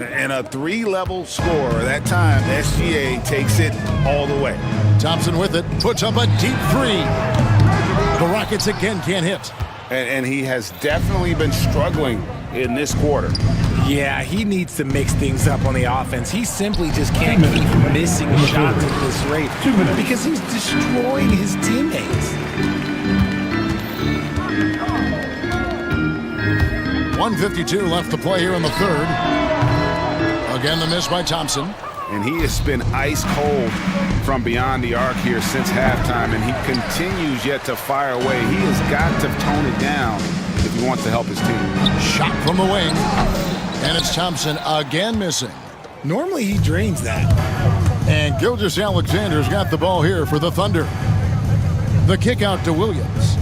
Speaker 11: And a 3-level score. That time, SGA takes it all the way.
Speaker 8: Thompson with it. Puts up a deep 3. The Rockets again can't hit.
Speaker 11: And he has definitely been struggling in this quarter.
Speaker 9: Yeah, he needs to mix things up on the offense. He simply just can't keep missing shots at this rate because he's destroying his teammates.
Speaker 8: 1:52 left to play here in the 3rd. Again, the miss by Thompson.
Speaker 12: And he has been ice cold from beyond the arc here since halftime, and he continues yet to fire away. He has got to tone it down if he wants to help his team.
Speaker 8: Shot from the wing. And it's Thompson again missing.
Speaker 9: Normally he drains that.
Speaker 8: And Gilgeous-Alexander's got the ball here for the Thunder. The kick out to Williams.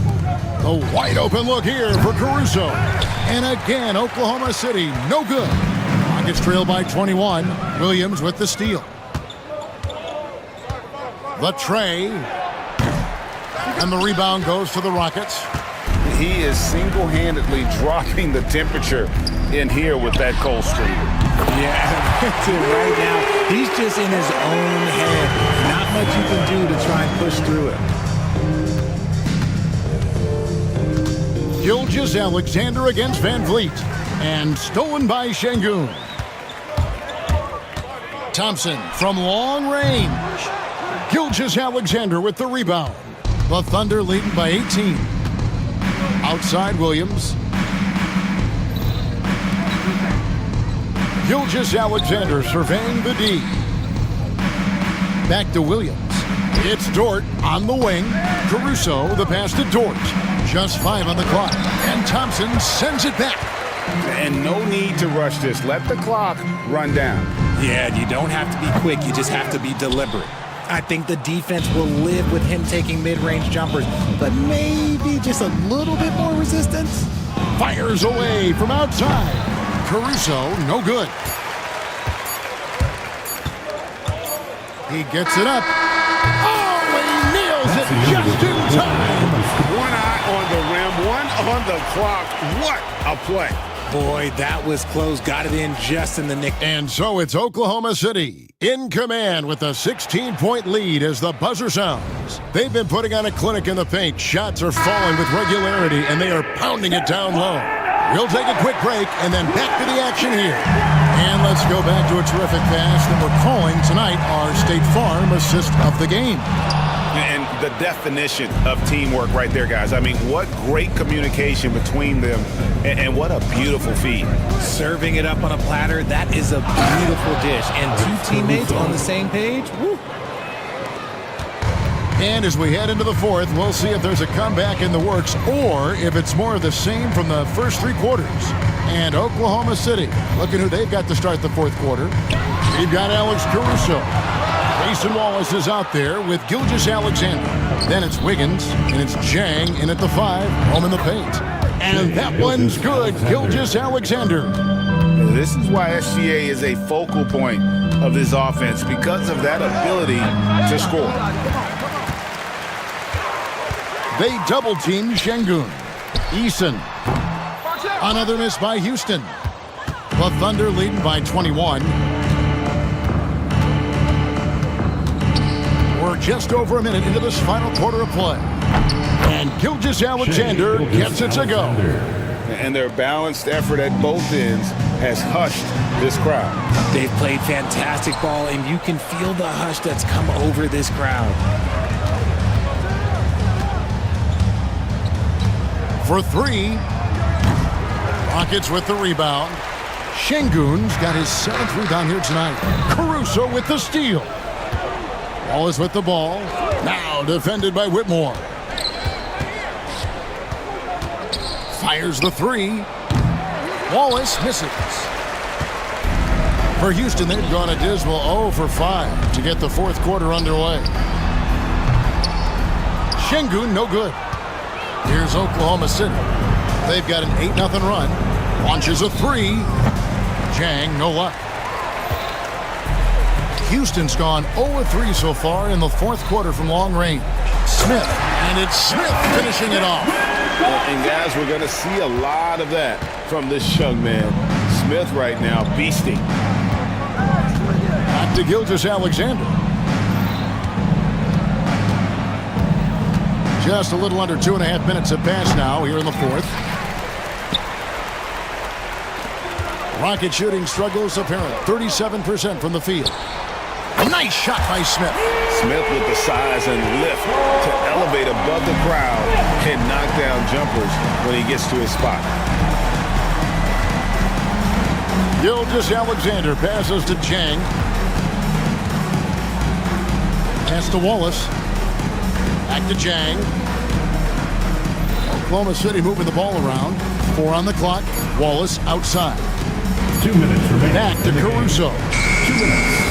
Speaker 8: The wide open look here for Caruso. And again, Oklahoma City, no good. Rockets trail by 21. Williams with the steal. The tray. And the rebound goes to the Rockets.
Speaker 11: He is single-handedly dropping the temperature in here with that cold streak.
Speaker 9: Yeah, right now, he's just in his own head. Not much you can do to try and push through it.
Speaker 8: Gilgeous-Alexander against Van Vliet. And stolen by Şengün. Thompson from long range. Gilgeous-Alexander with the rebound. The Thunder leading by 18. Outside Williams. Gilgeous-Alexander surveying the D. Back to Williams. It's Dort on the wing. Caruso, the pass to Dort. Just 5 on the clock. And Thompson sends it back.
Speaker 11: And no need to rush this. Let the clock run down.
Speaker 9: Yeah, you don't have to be quick. You just have to be deliberate. I think the defense will live with him taking mid-range jumpers, but maybe just a little bit more resistance.
Speaker 8: Fires away from outside. Caruso, no good. He gets it up. Oh, he nails it just in time.
Speaker 12: One eye on the rim, one on the clock. What a play.
Speaker 9: Boy, that was close. Got it in just in the nick.
Speaker 8: And so it's Oklahoma City in command with a 16-point lead as the buzzer sounds. They've been putting on a clinic in the paint. Shots are falling with regularity, and they are pounding it down low. We'll take a quick break and then back to the action here. And let's go back to a terrific pass that we're calling tonight our State Farm assist of the game.
Speaker 12: And the definition of teamwork right there, guys. I mean, what great communication between them, and what a beautiful feed.
Speaker 9: Serving it up on a platter, that is a beautiful dish. And 2 teammates on the same page, woo.
Speaker 8: And as we head into the 4th, we'll see if there's a comeback in the works or if it's more of the same from the first 3 quarters. And Oklahoma City, look at who they've got to start the 4th quarter. They've got Alex Caruso. Mason Wallace is out there with Gilgeous-Alexander. Then it's Wiggins, and it's Jang in at the 5, home in the paint. And that one's good, Gilgeous-Alexander.
Speaker 11: This is why SGA is a focal point of this offense, because of that ability to score.
Speaker 8: They double-team Şengün. Eason. Another miss by Houston. The Thunder leading by 21. We're just over a minute into this final quarter of play. And Gilgeous-Alexander gets it to go.
Speaker 12: And their balanced effort at both ends has hushed this crowd.
Speaker 9: They've played fantastic ball, and you can feel the hush that's come over this crowd.
Speaker 8: For three. Rockets with the rebound. Şengün's got his 7th rebound here tonight. Caruso with the steal. Wallace with the ball. Now defended by Whitmore. Fires the three. Wallace misses. For Houston, they've gone a dismal 0 for 5 to get the 4th quarter underway. Şengün, no good. Here's Oklahoma City. They've got an 8-0 run. Launches a three. Jang, no luck. Houston's gone 0-3 so far in the 4th quarter from long range. Smith, and it's Smith finishing it off.
Speaker 12: And guys, we're going to see a lot of that from this young man. Smith right now beasting.
Speaker 8: Back to Gilgeous-Alexander. Just a little under 2.5 minutes have passed now here in the 4th. Rocket shooting struggles apparent. 37% from the field. Nice shot by Smith.
Speaker 12: Smith with the size and lift to elevate above the crowd and knock down jumpers when he gets to his spot.
Speaker 8: Gilgeous-Alexander passes to Jang. Pass to Wallace. Back to Jang. Oklahoma City moving the ball around. 4 on the clock. Wallace outside.
Speaker 5: 2 minutes remaining.
Speaker 8: Back to Caruso. 2 minutes.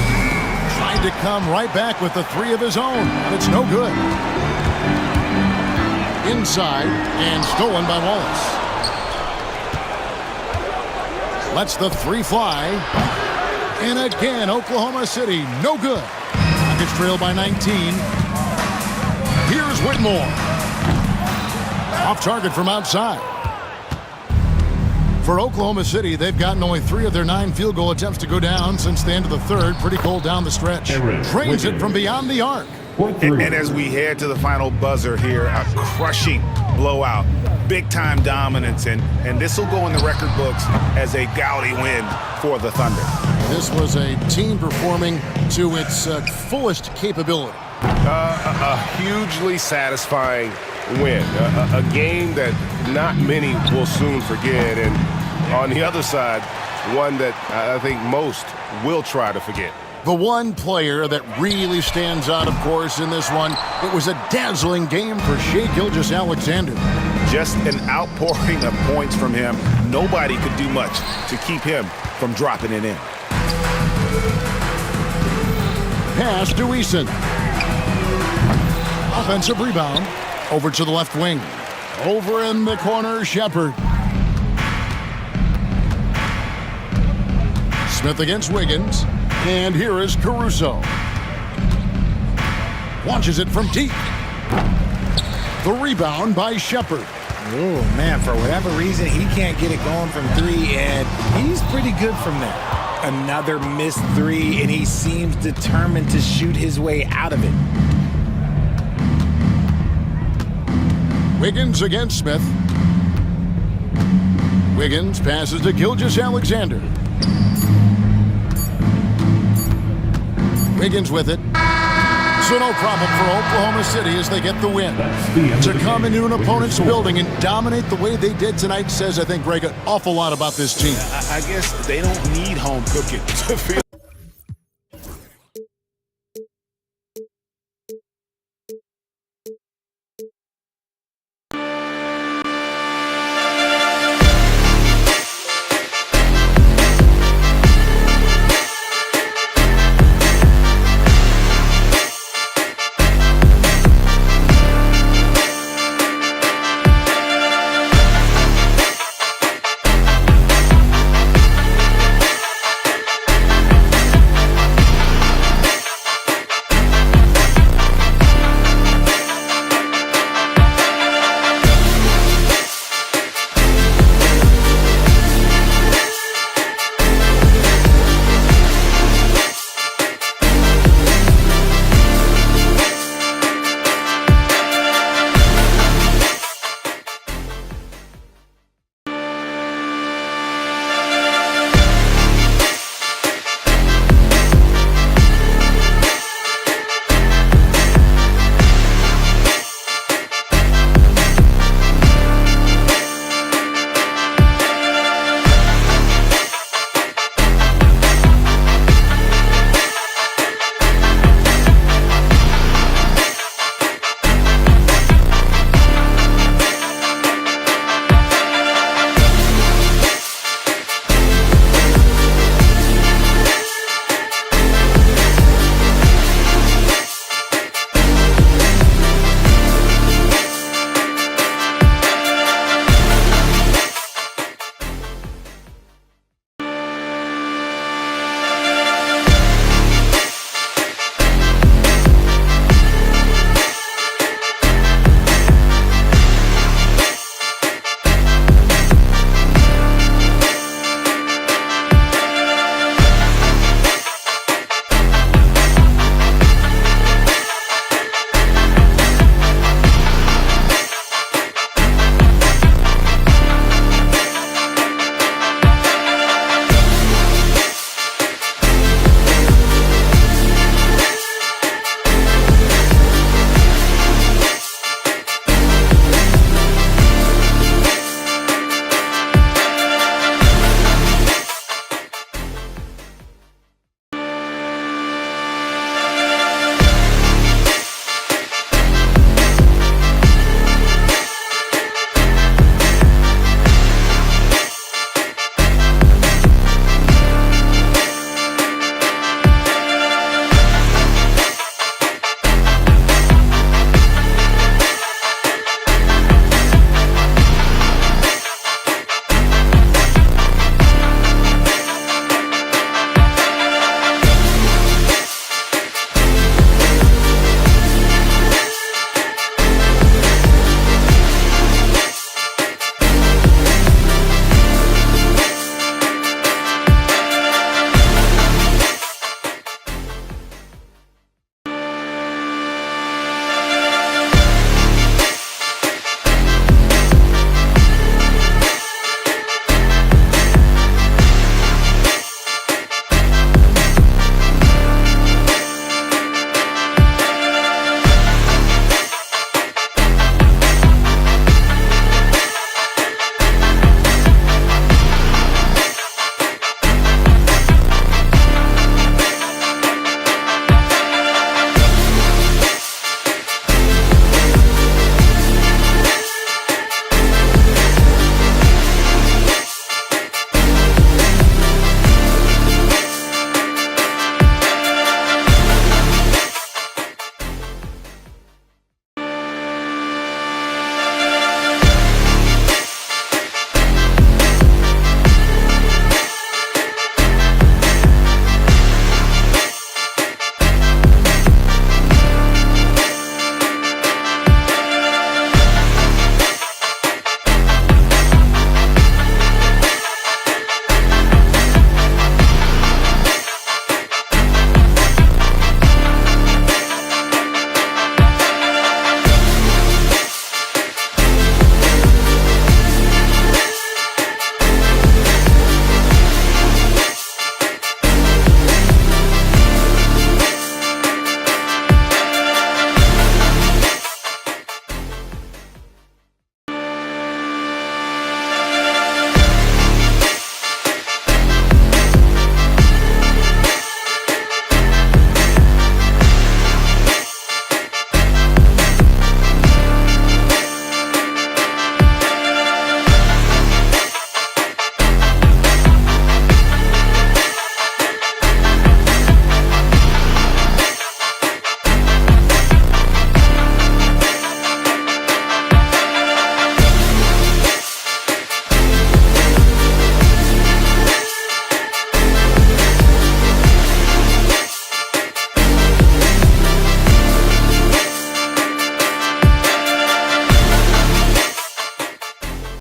Speaker 8: Trying to come right back with the 3 of his own, but it's no good. Inside and stolen by Wallace. Lets the 3 fly. And again, Oklahoma City, no good. Rockets trail by 19. Here's Whitmore. Off target from outside. For Oklahoma City, they've gotten only 3 of their 9 field goal attempts to go down since the end of the 3rd. Pretty cold down the stretch. Trains it from beyond the arc.
Speaker 12: And as we head to the final buzzer here, a crushing blowout. Big-time dominance, and this will go in the record books as a gaudy win for the Thunder.
Speaker 8: This was a team performing to its fullest capability.
Speaker 12: A hugely satisfying win. A game that not many will soon forget, and on the other side, one that I think most will try to forget.
Speaker 8: The one player that really stands out, of course, in this one, it was a dazzling game for Shai Gilgeous-Alexander.
Speaker 12: Just an outpouring of points from him. Nobody could do much to keep him from dropping it in.
Speaker 8: Pass to Eason. Offensive rebound. Over to the left wing. Over in the corner, Shepard. Smith against Wiggins. And here is Caruso. Launches it from deep. The rebound by Shepard.
Speaker 9: Oh, man, for whatever reason, he can't get it going from 3, and he's pretty good from there. Another missed 3, and he seems determined to shoot his way out of it.
Speaker 8: Wiggins against Smith. Wiggins passes to Gilgeous-Alexander. Wiggins with it. So no problem for Oklahoma City as they get the win. To come into an opponent's building and dominate the way they did tonight says, I think, Greg, an awful lot about this team.
Speaker 12: I guess they don't need home cooking to feel